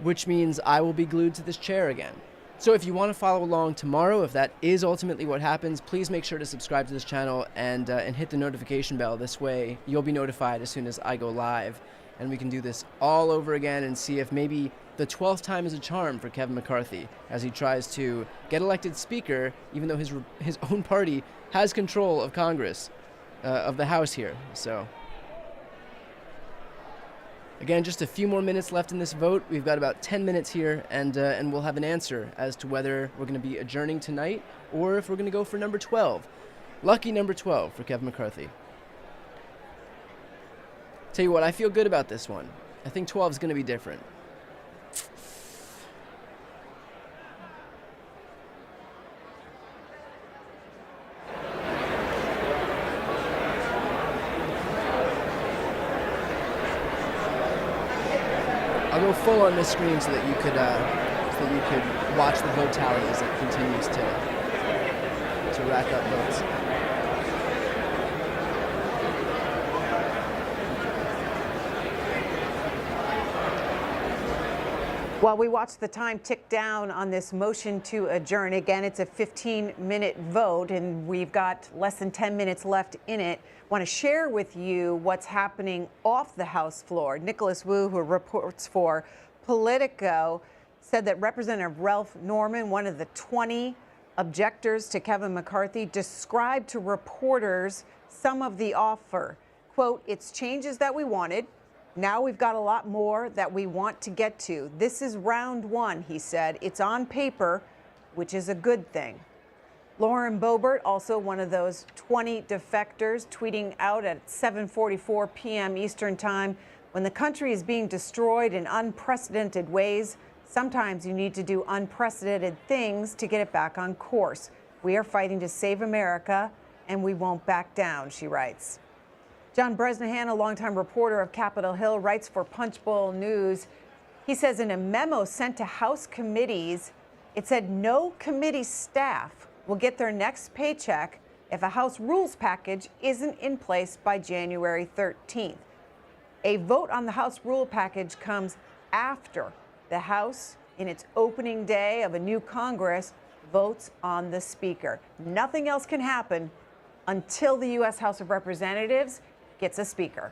which means I will be glued to this chair again. So if you want to follow along tomorrow, if that is ultimately what happens, please make sure to subscribe to this channel and hit the notification bell. This way, you'll be notified as soon as I go live. And we can do this all over again and see if maybe the 12th time is a charm for Kevin McCarthy as he tries to get elected Speaker, even though his own party has control of Congress, of the House here. So again, just a few more minutes left in this vote. We've got about 10 minutes here, and we'll have an answer as to whether we're going to be adjourning tonight or if we're going to go for number 12. Lucky number 12 for Kevin McCarthy. Tell you what, I feel good about this one. I think 12 is going to be different. I'll go full on this screen so that you could watch the vote tally as it continues to rack up votes. While we watch the time tick down on this motion to adjourn, again, it's a 15-minute vote, and we've got less than 10 minutes left in it. I want to share with you what's happening off the House floor. Nicholas Wu, who reports for Politico, said that Representative Ralph Norman, one of the 20 Objectors to Kevin McCarthy described to reporters some of the offer. Quote, "It's changes that we wanted. Now we've got a lot more that we want to get to. This is round one," he said. "It's on paper, which is a good thing." Lauren Boebert, also one of those 20 defectors, tweeting out at 7:44 p.m. Eastern Time, "When the country is being destroyed in unprecedented ways, sometimes you need to do unprecedented things to get it back on course. We are fighting to save America, and we won't back down," she writes. John Bresnahan, a longtime reporter of Capitol Hill, writes for Punchbowl News. He says in a memo sent to House committees, it said no committee staff will get their next paycheck if a House rules package isn't in place by January 13th. A vote on the House rule package comes after the House, in its opening day of a new Congress, votes on the Speaker. Nothing else can happen until the U.S. House of Representatives gets a Speaker.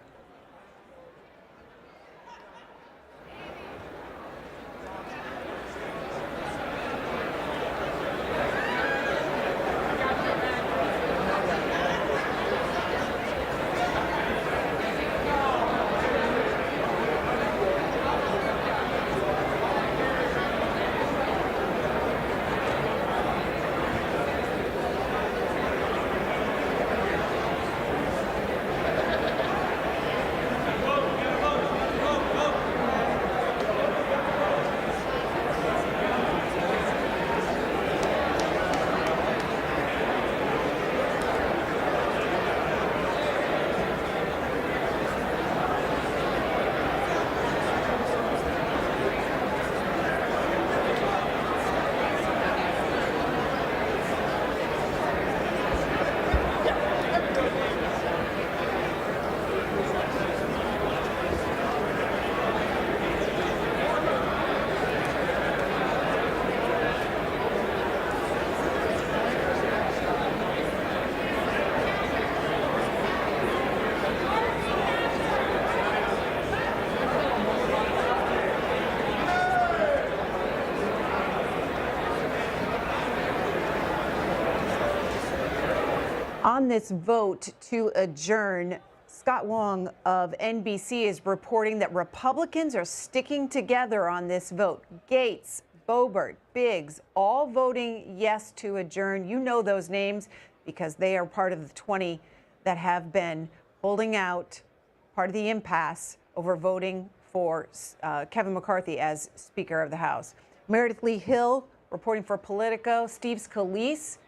On this vote to adjourn, Scott Wong of NBC is reporting that Republicans are sticking together on this vote. Gates, Boebert, Biggs, all voting yes to adjourn. You know those names because they are part of the 20 that have been holding out, part of the impasse over voting for Kevin McCarthy as Speaker of the House. Meredith Lee Hill reporting for Politico. Steve Scalise,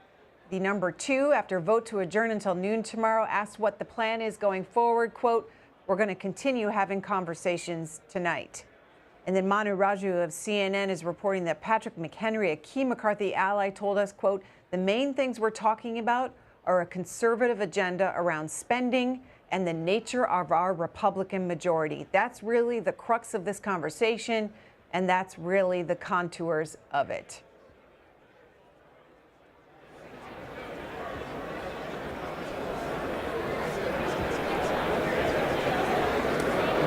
the number 2, after vote to adjourn until noon tomorrow, asked what the plan is going forward. Quote, "We're going to continue having conversations tonight." And then Manu Raju of CNN is reporting that Patrick McHenry, a key McCarthy ally, told us, quote, "The main things we're talking about are a conservative agenda around spending and the nature of our Republican majority. That's really the crux of this conversation, and that's really the contours of it."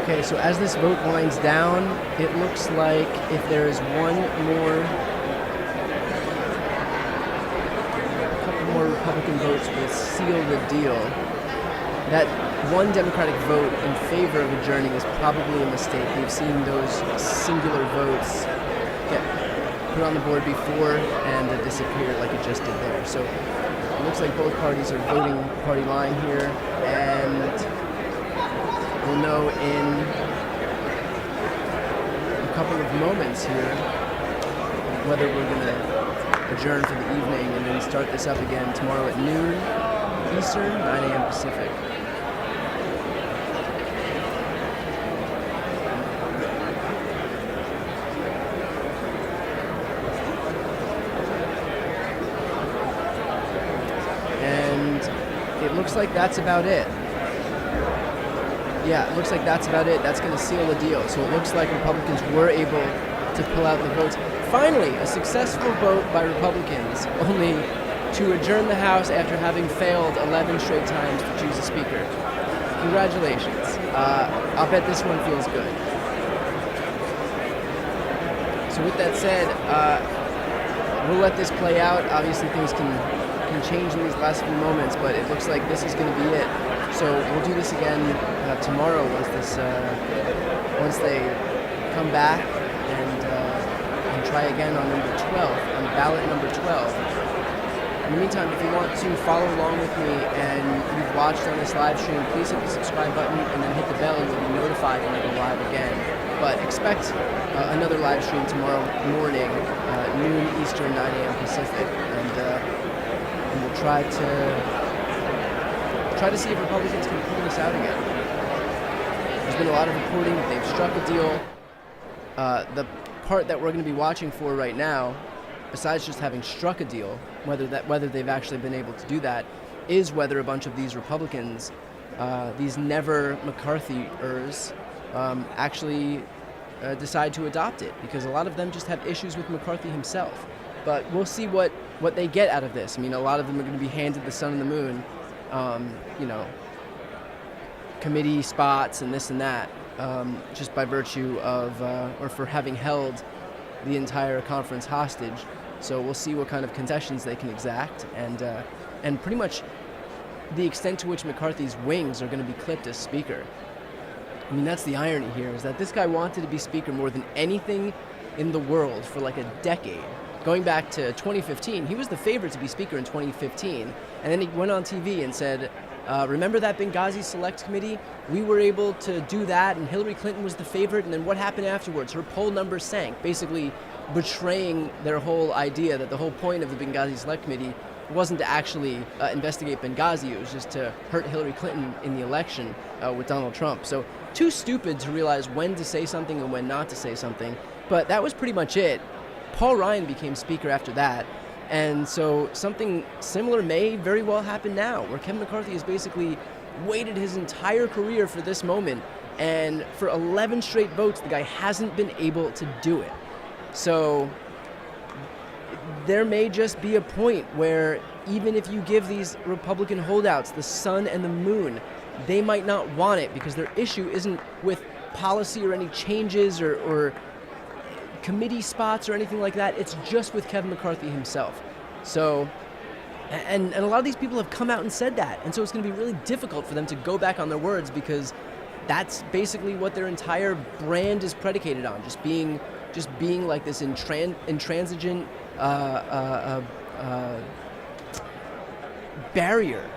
Okay, so as this vote winds down, it looks like if there is a couple more Republican votes will seal the deal. That one Democratic vote in favor of adjourning is probably a mistake. We've seen those singular votes get put on the board before and disappear like it just did there. So it looks like both parties are voting party line here, and we'll know in a couple of moments here whether we're going to adjourn for the evening and then start this up again tomorrow at noon Eastern, 9 a.m. Pacific. And it looks like that's about it. Yeah, it looks like that's about it. That's going to seal the deal. So it looks like Republicans were able to pull out the votes. Finally, a successful vote by Republicans, only to adjourn the House after having failed 11 straight times to choose a speaker. Congratulations. I'll bet this one feels good. So with that said, we'll let this play out. Obviously, things can change in these last few moments, but it looks like this is going to be it. So we'll do this again tomorrow once they come back and try again on number 12, on ballot number 12. In the meantime, if you want to follow along with me and you've watched on this live stream, please hit the subscribe button and then hit the bell and you'll be notified when I go live again. But expect another live stream tomorrow morning, noon Eastern, 9 a.m. Pacific, and we'll try to see if Republicans can pull this out again. There's been a lot of reporting that they've struck a deal. The part that we're going to be watching for right now, besides just having struck a deal, whether they've actually been able to do that, is whether a bunch of these Republicans, these never McCarthyers, actually decide to adopt it, because a lot of them just have issues with McCarthy himself. But we'll see what they get out of this. I mean, a lot of them are going to be handed the sun and the moon, committee spots and this and that, just by virtue of, or for having held the entire conference hostage. So we'll see what kind of concessions they can exact, and pretty much the extent to which McCarthy's wings are going to be clipped as Speaker. I mean, that's the irony here, is that this guy wanted to be Speaker more than anything in the world for like a decade. Going back to 2015, he was the favorite to be Speaker in 2015, and then he went on TV and said, remember that Benghazi Select Committee? We were able to do that, and Hillary Clinton was the favorite, and then what happened afterwards? Her poll numbers sank, basically betraying their whole idea that the whole point of the Benghazi Select Committee wasn't to actually investigate Benghazi, it was just to hurt Hillary Clinton in the election with Donald Trump. So too stupid to realize when to say something and when not to say something, but that was pretty much it. Paul Ryan became Speaker after that, and so something similar may very well happen now, where Kevin McCarthy has basically waited his entire career for this moment, and for 11 straight votes, the guy hasn't been able to do it. So there may just be a point where even if you give these Republican holdouts the sun and the moon, they might not want it, because their issue isn't with policy or any changes or committee spots or anything like that. It's just with Kevin McCarthy himself. So, and a lot of these people have come out and said that, and so it's going to be really difficult for them to go back on their words, because that's basically what their entire brand is predicated on, just being like this intransigent barrier,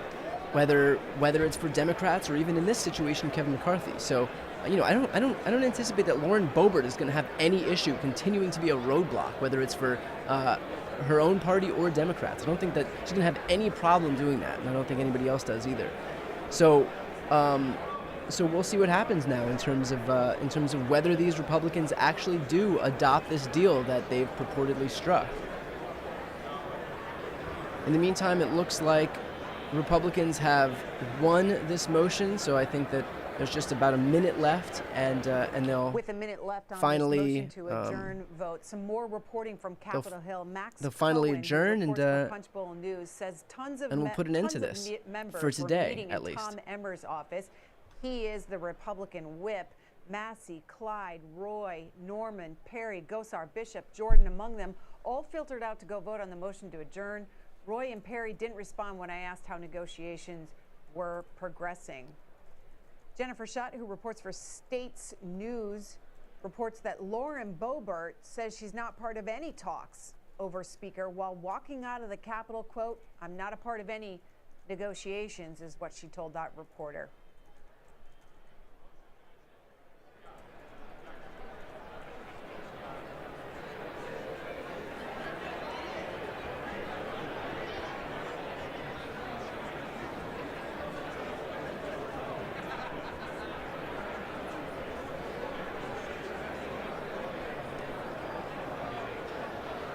whether it's for Democrats or even in this situation Kevin McCarthy. So, I don't anticipate that Lauren Boebert is going to have any issue continuing to be a roadblock, whether it's for her own party or Democrats. I don't think that she's going to have any problem doing that, and I don't think anybody else does either. So, so we'll see what happens now in terms of whether these Republicans actually do adopt this deal that they've purportedly struck. In the meantime, it looks like Republicans have won this motion, so I think that there's just about a minute left, and they'll with a minute left on finally this motion to adjourn vote. Some more reporting from Capitol Hill. Max they'll finally Cohen, adjourn, who and reports for Punchbowl News, says and we'll put an end to this for today, at least. Tom Emmer's office. He is the Republican whip. Massey, Clyde, Roy, Norman, Perry, Gosar, Bishop, Jordan among them, all filtered out to go vote on the motion to adjourn. Roy and Perry didn't respond when I asked how negotiations were progressing. Jennifer Schutt, who reports for States News, reports that Lauren Boebert says she's not part of any talks over Speaker while walking out of the Capitol. Quote, "I'm not a part of any negotiations," is what she told that reporter.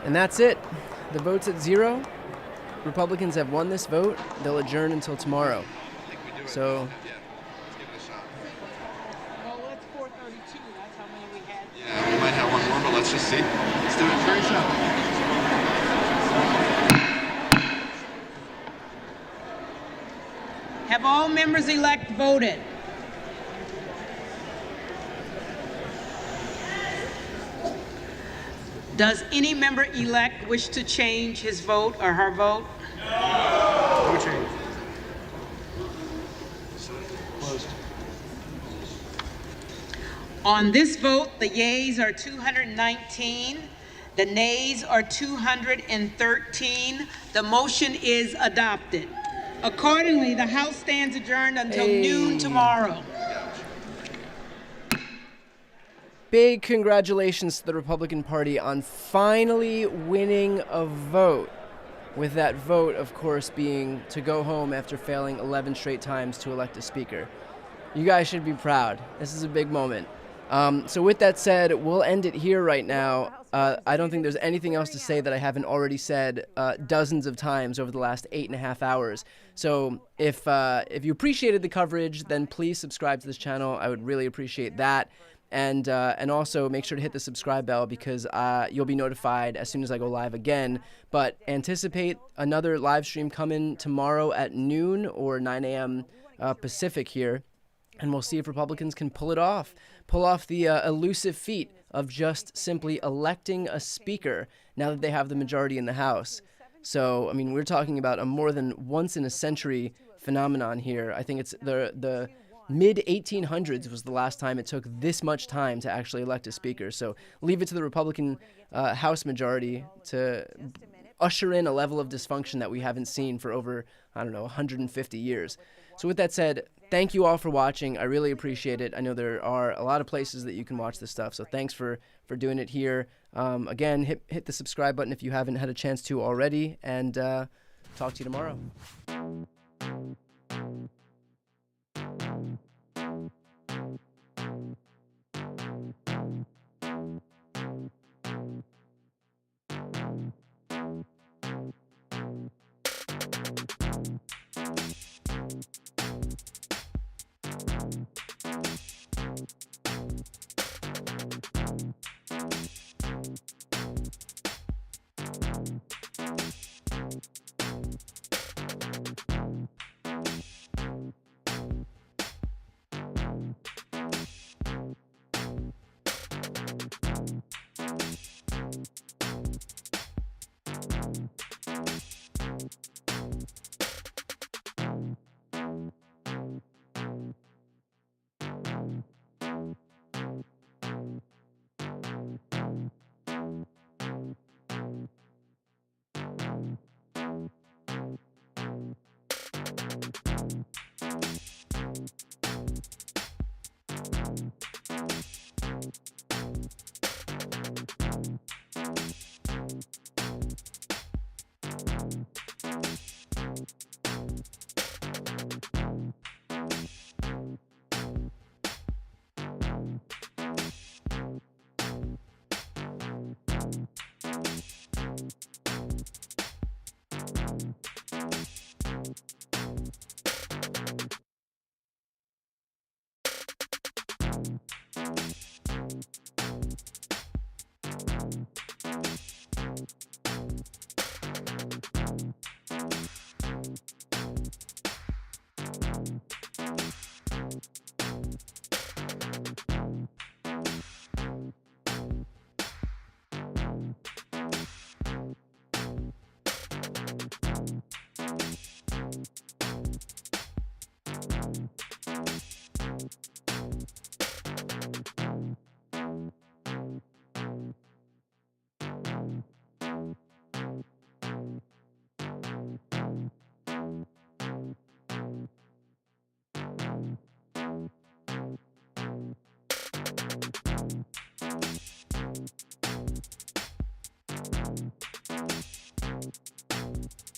And that's it. The vote's at 0. Republicans have won this vote. They'll adjourn until tomorrow. So. Well, it's 4:32. That's how many we had. Yeah, we might have one more, but let's just see. Let's do it. Very short. Have all members-elect voted? Does any member-elect wish to change his vote or her vote? No change. Closed. On this vote, the yeas are 219, the nays are 213. The motion is adopted. Accordingly, the House stands adjourned until noon tomorrow. Big congratulations to the Republican Party on finally winning a vote. With that vote, of course, being to go home after failing 11 straight times to elect a speaker. You guys should be proud. This is a big moment. So with that said, we'll end it here right now. I don't think there's anything else to say that I haven't already said dozens of times over the last 8.5 hours. So if you appreciated the coverage, then please subscribe to this channel. I would really appreciate that. And also make sure to hit the subscribe bell because you'll be notified as soon as I go live again. But anticipate another live stream coming tomorrow at noon or 9 a.m. Pacific here. And we'll see if Republicans can pull off the elusive feat of just simply electing a speaker now that they have the majority in the House. So, I mean, we're talking about a more than once-in-a-century phenomenon here. I think it's the mid-1800s was the last time it took this much time to actually elect a speaker. So leave it to the Republican House majority to usher in a level of dysfunction that we haven't seen for over, 150 years. So with that said, thank you all for watching. I really appreciate it. I know there are a lot of places that you can watch this stuff, so thanks for doing it here. Again, hit the subscribe button if you haven't had a chance to already, and talk to you tomorrow.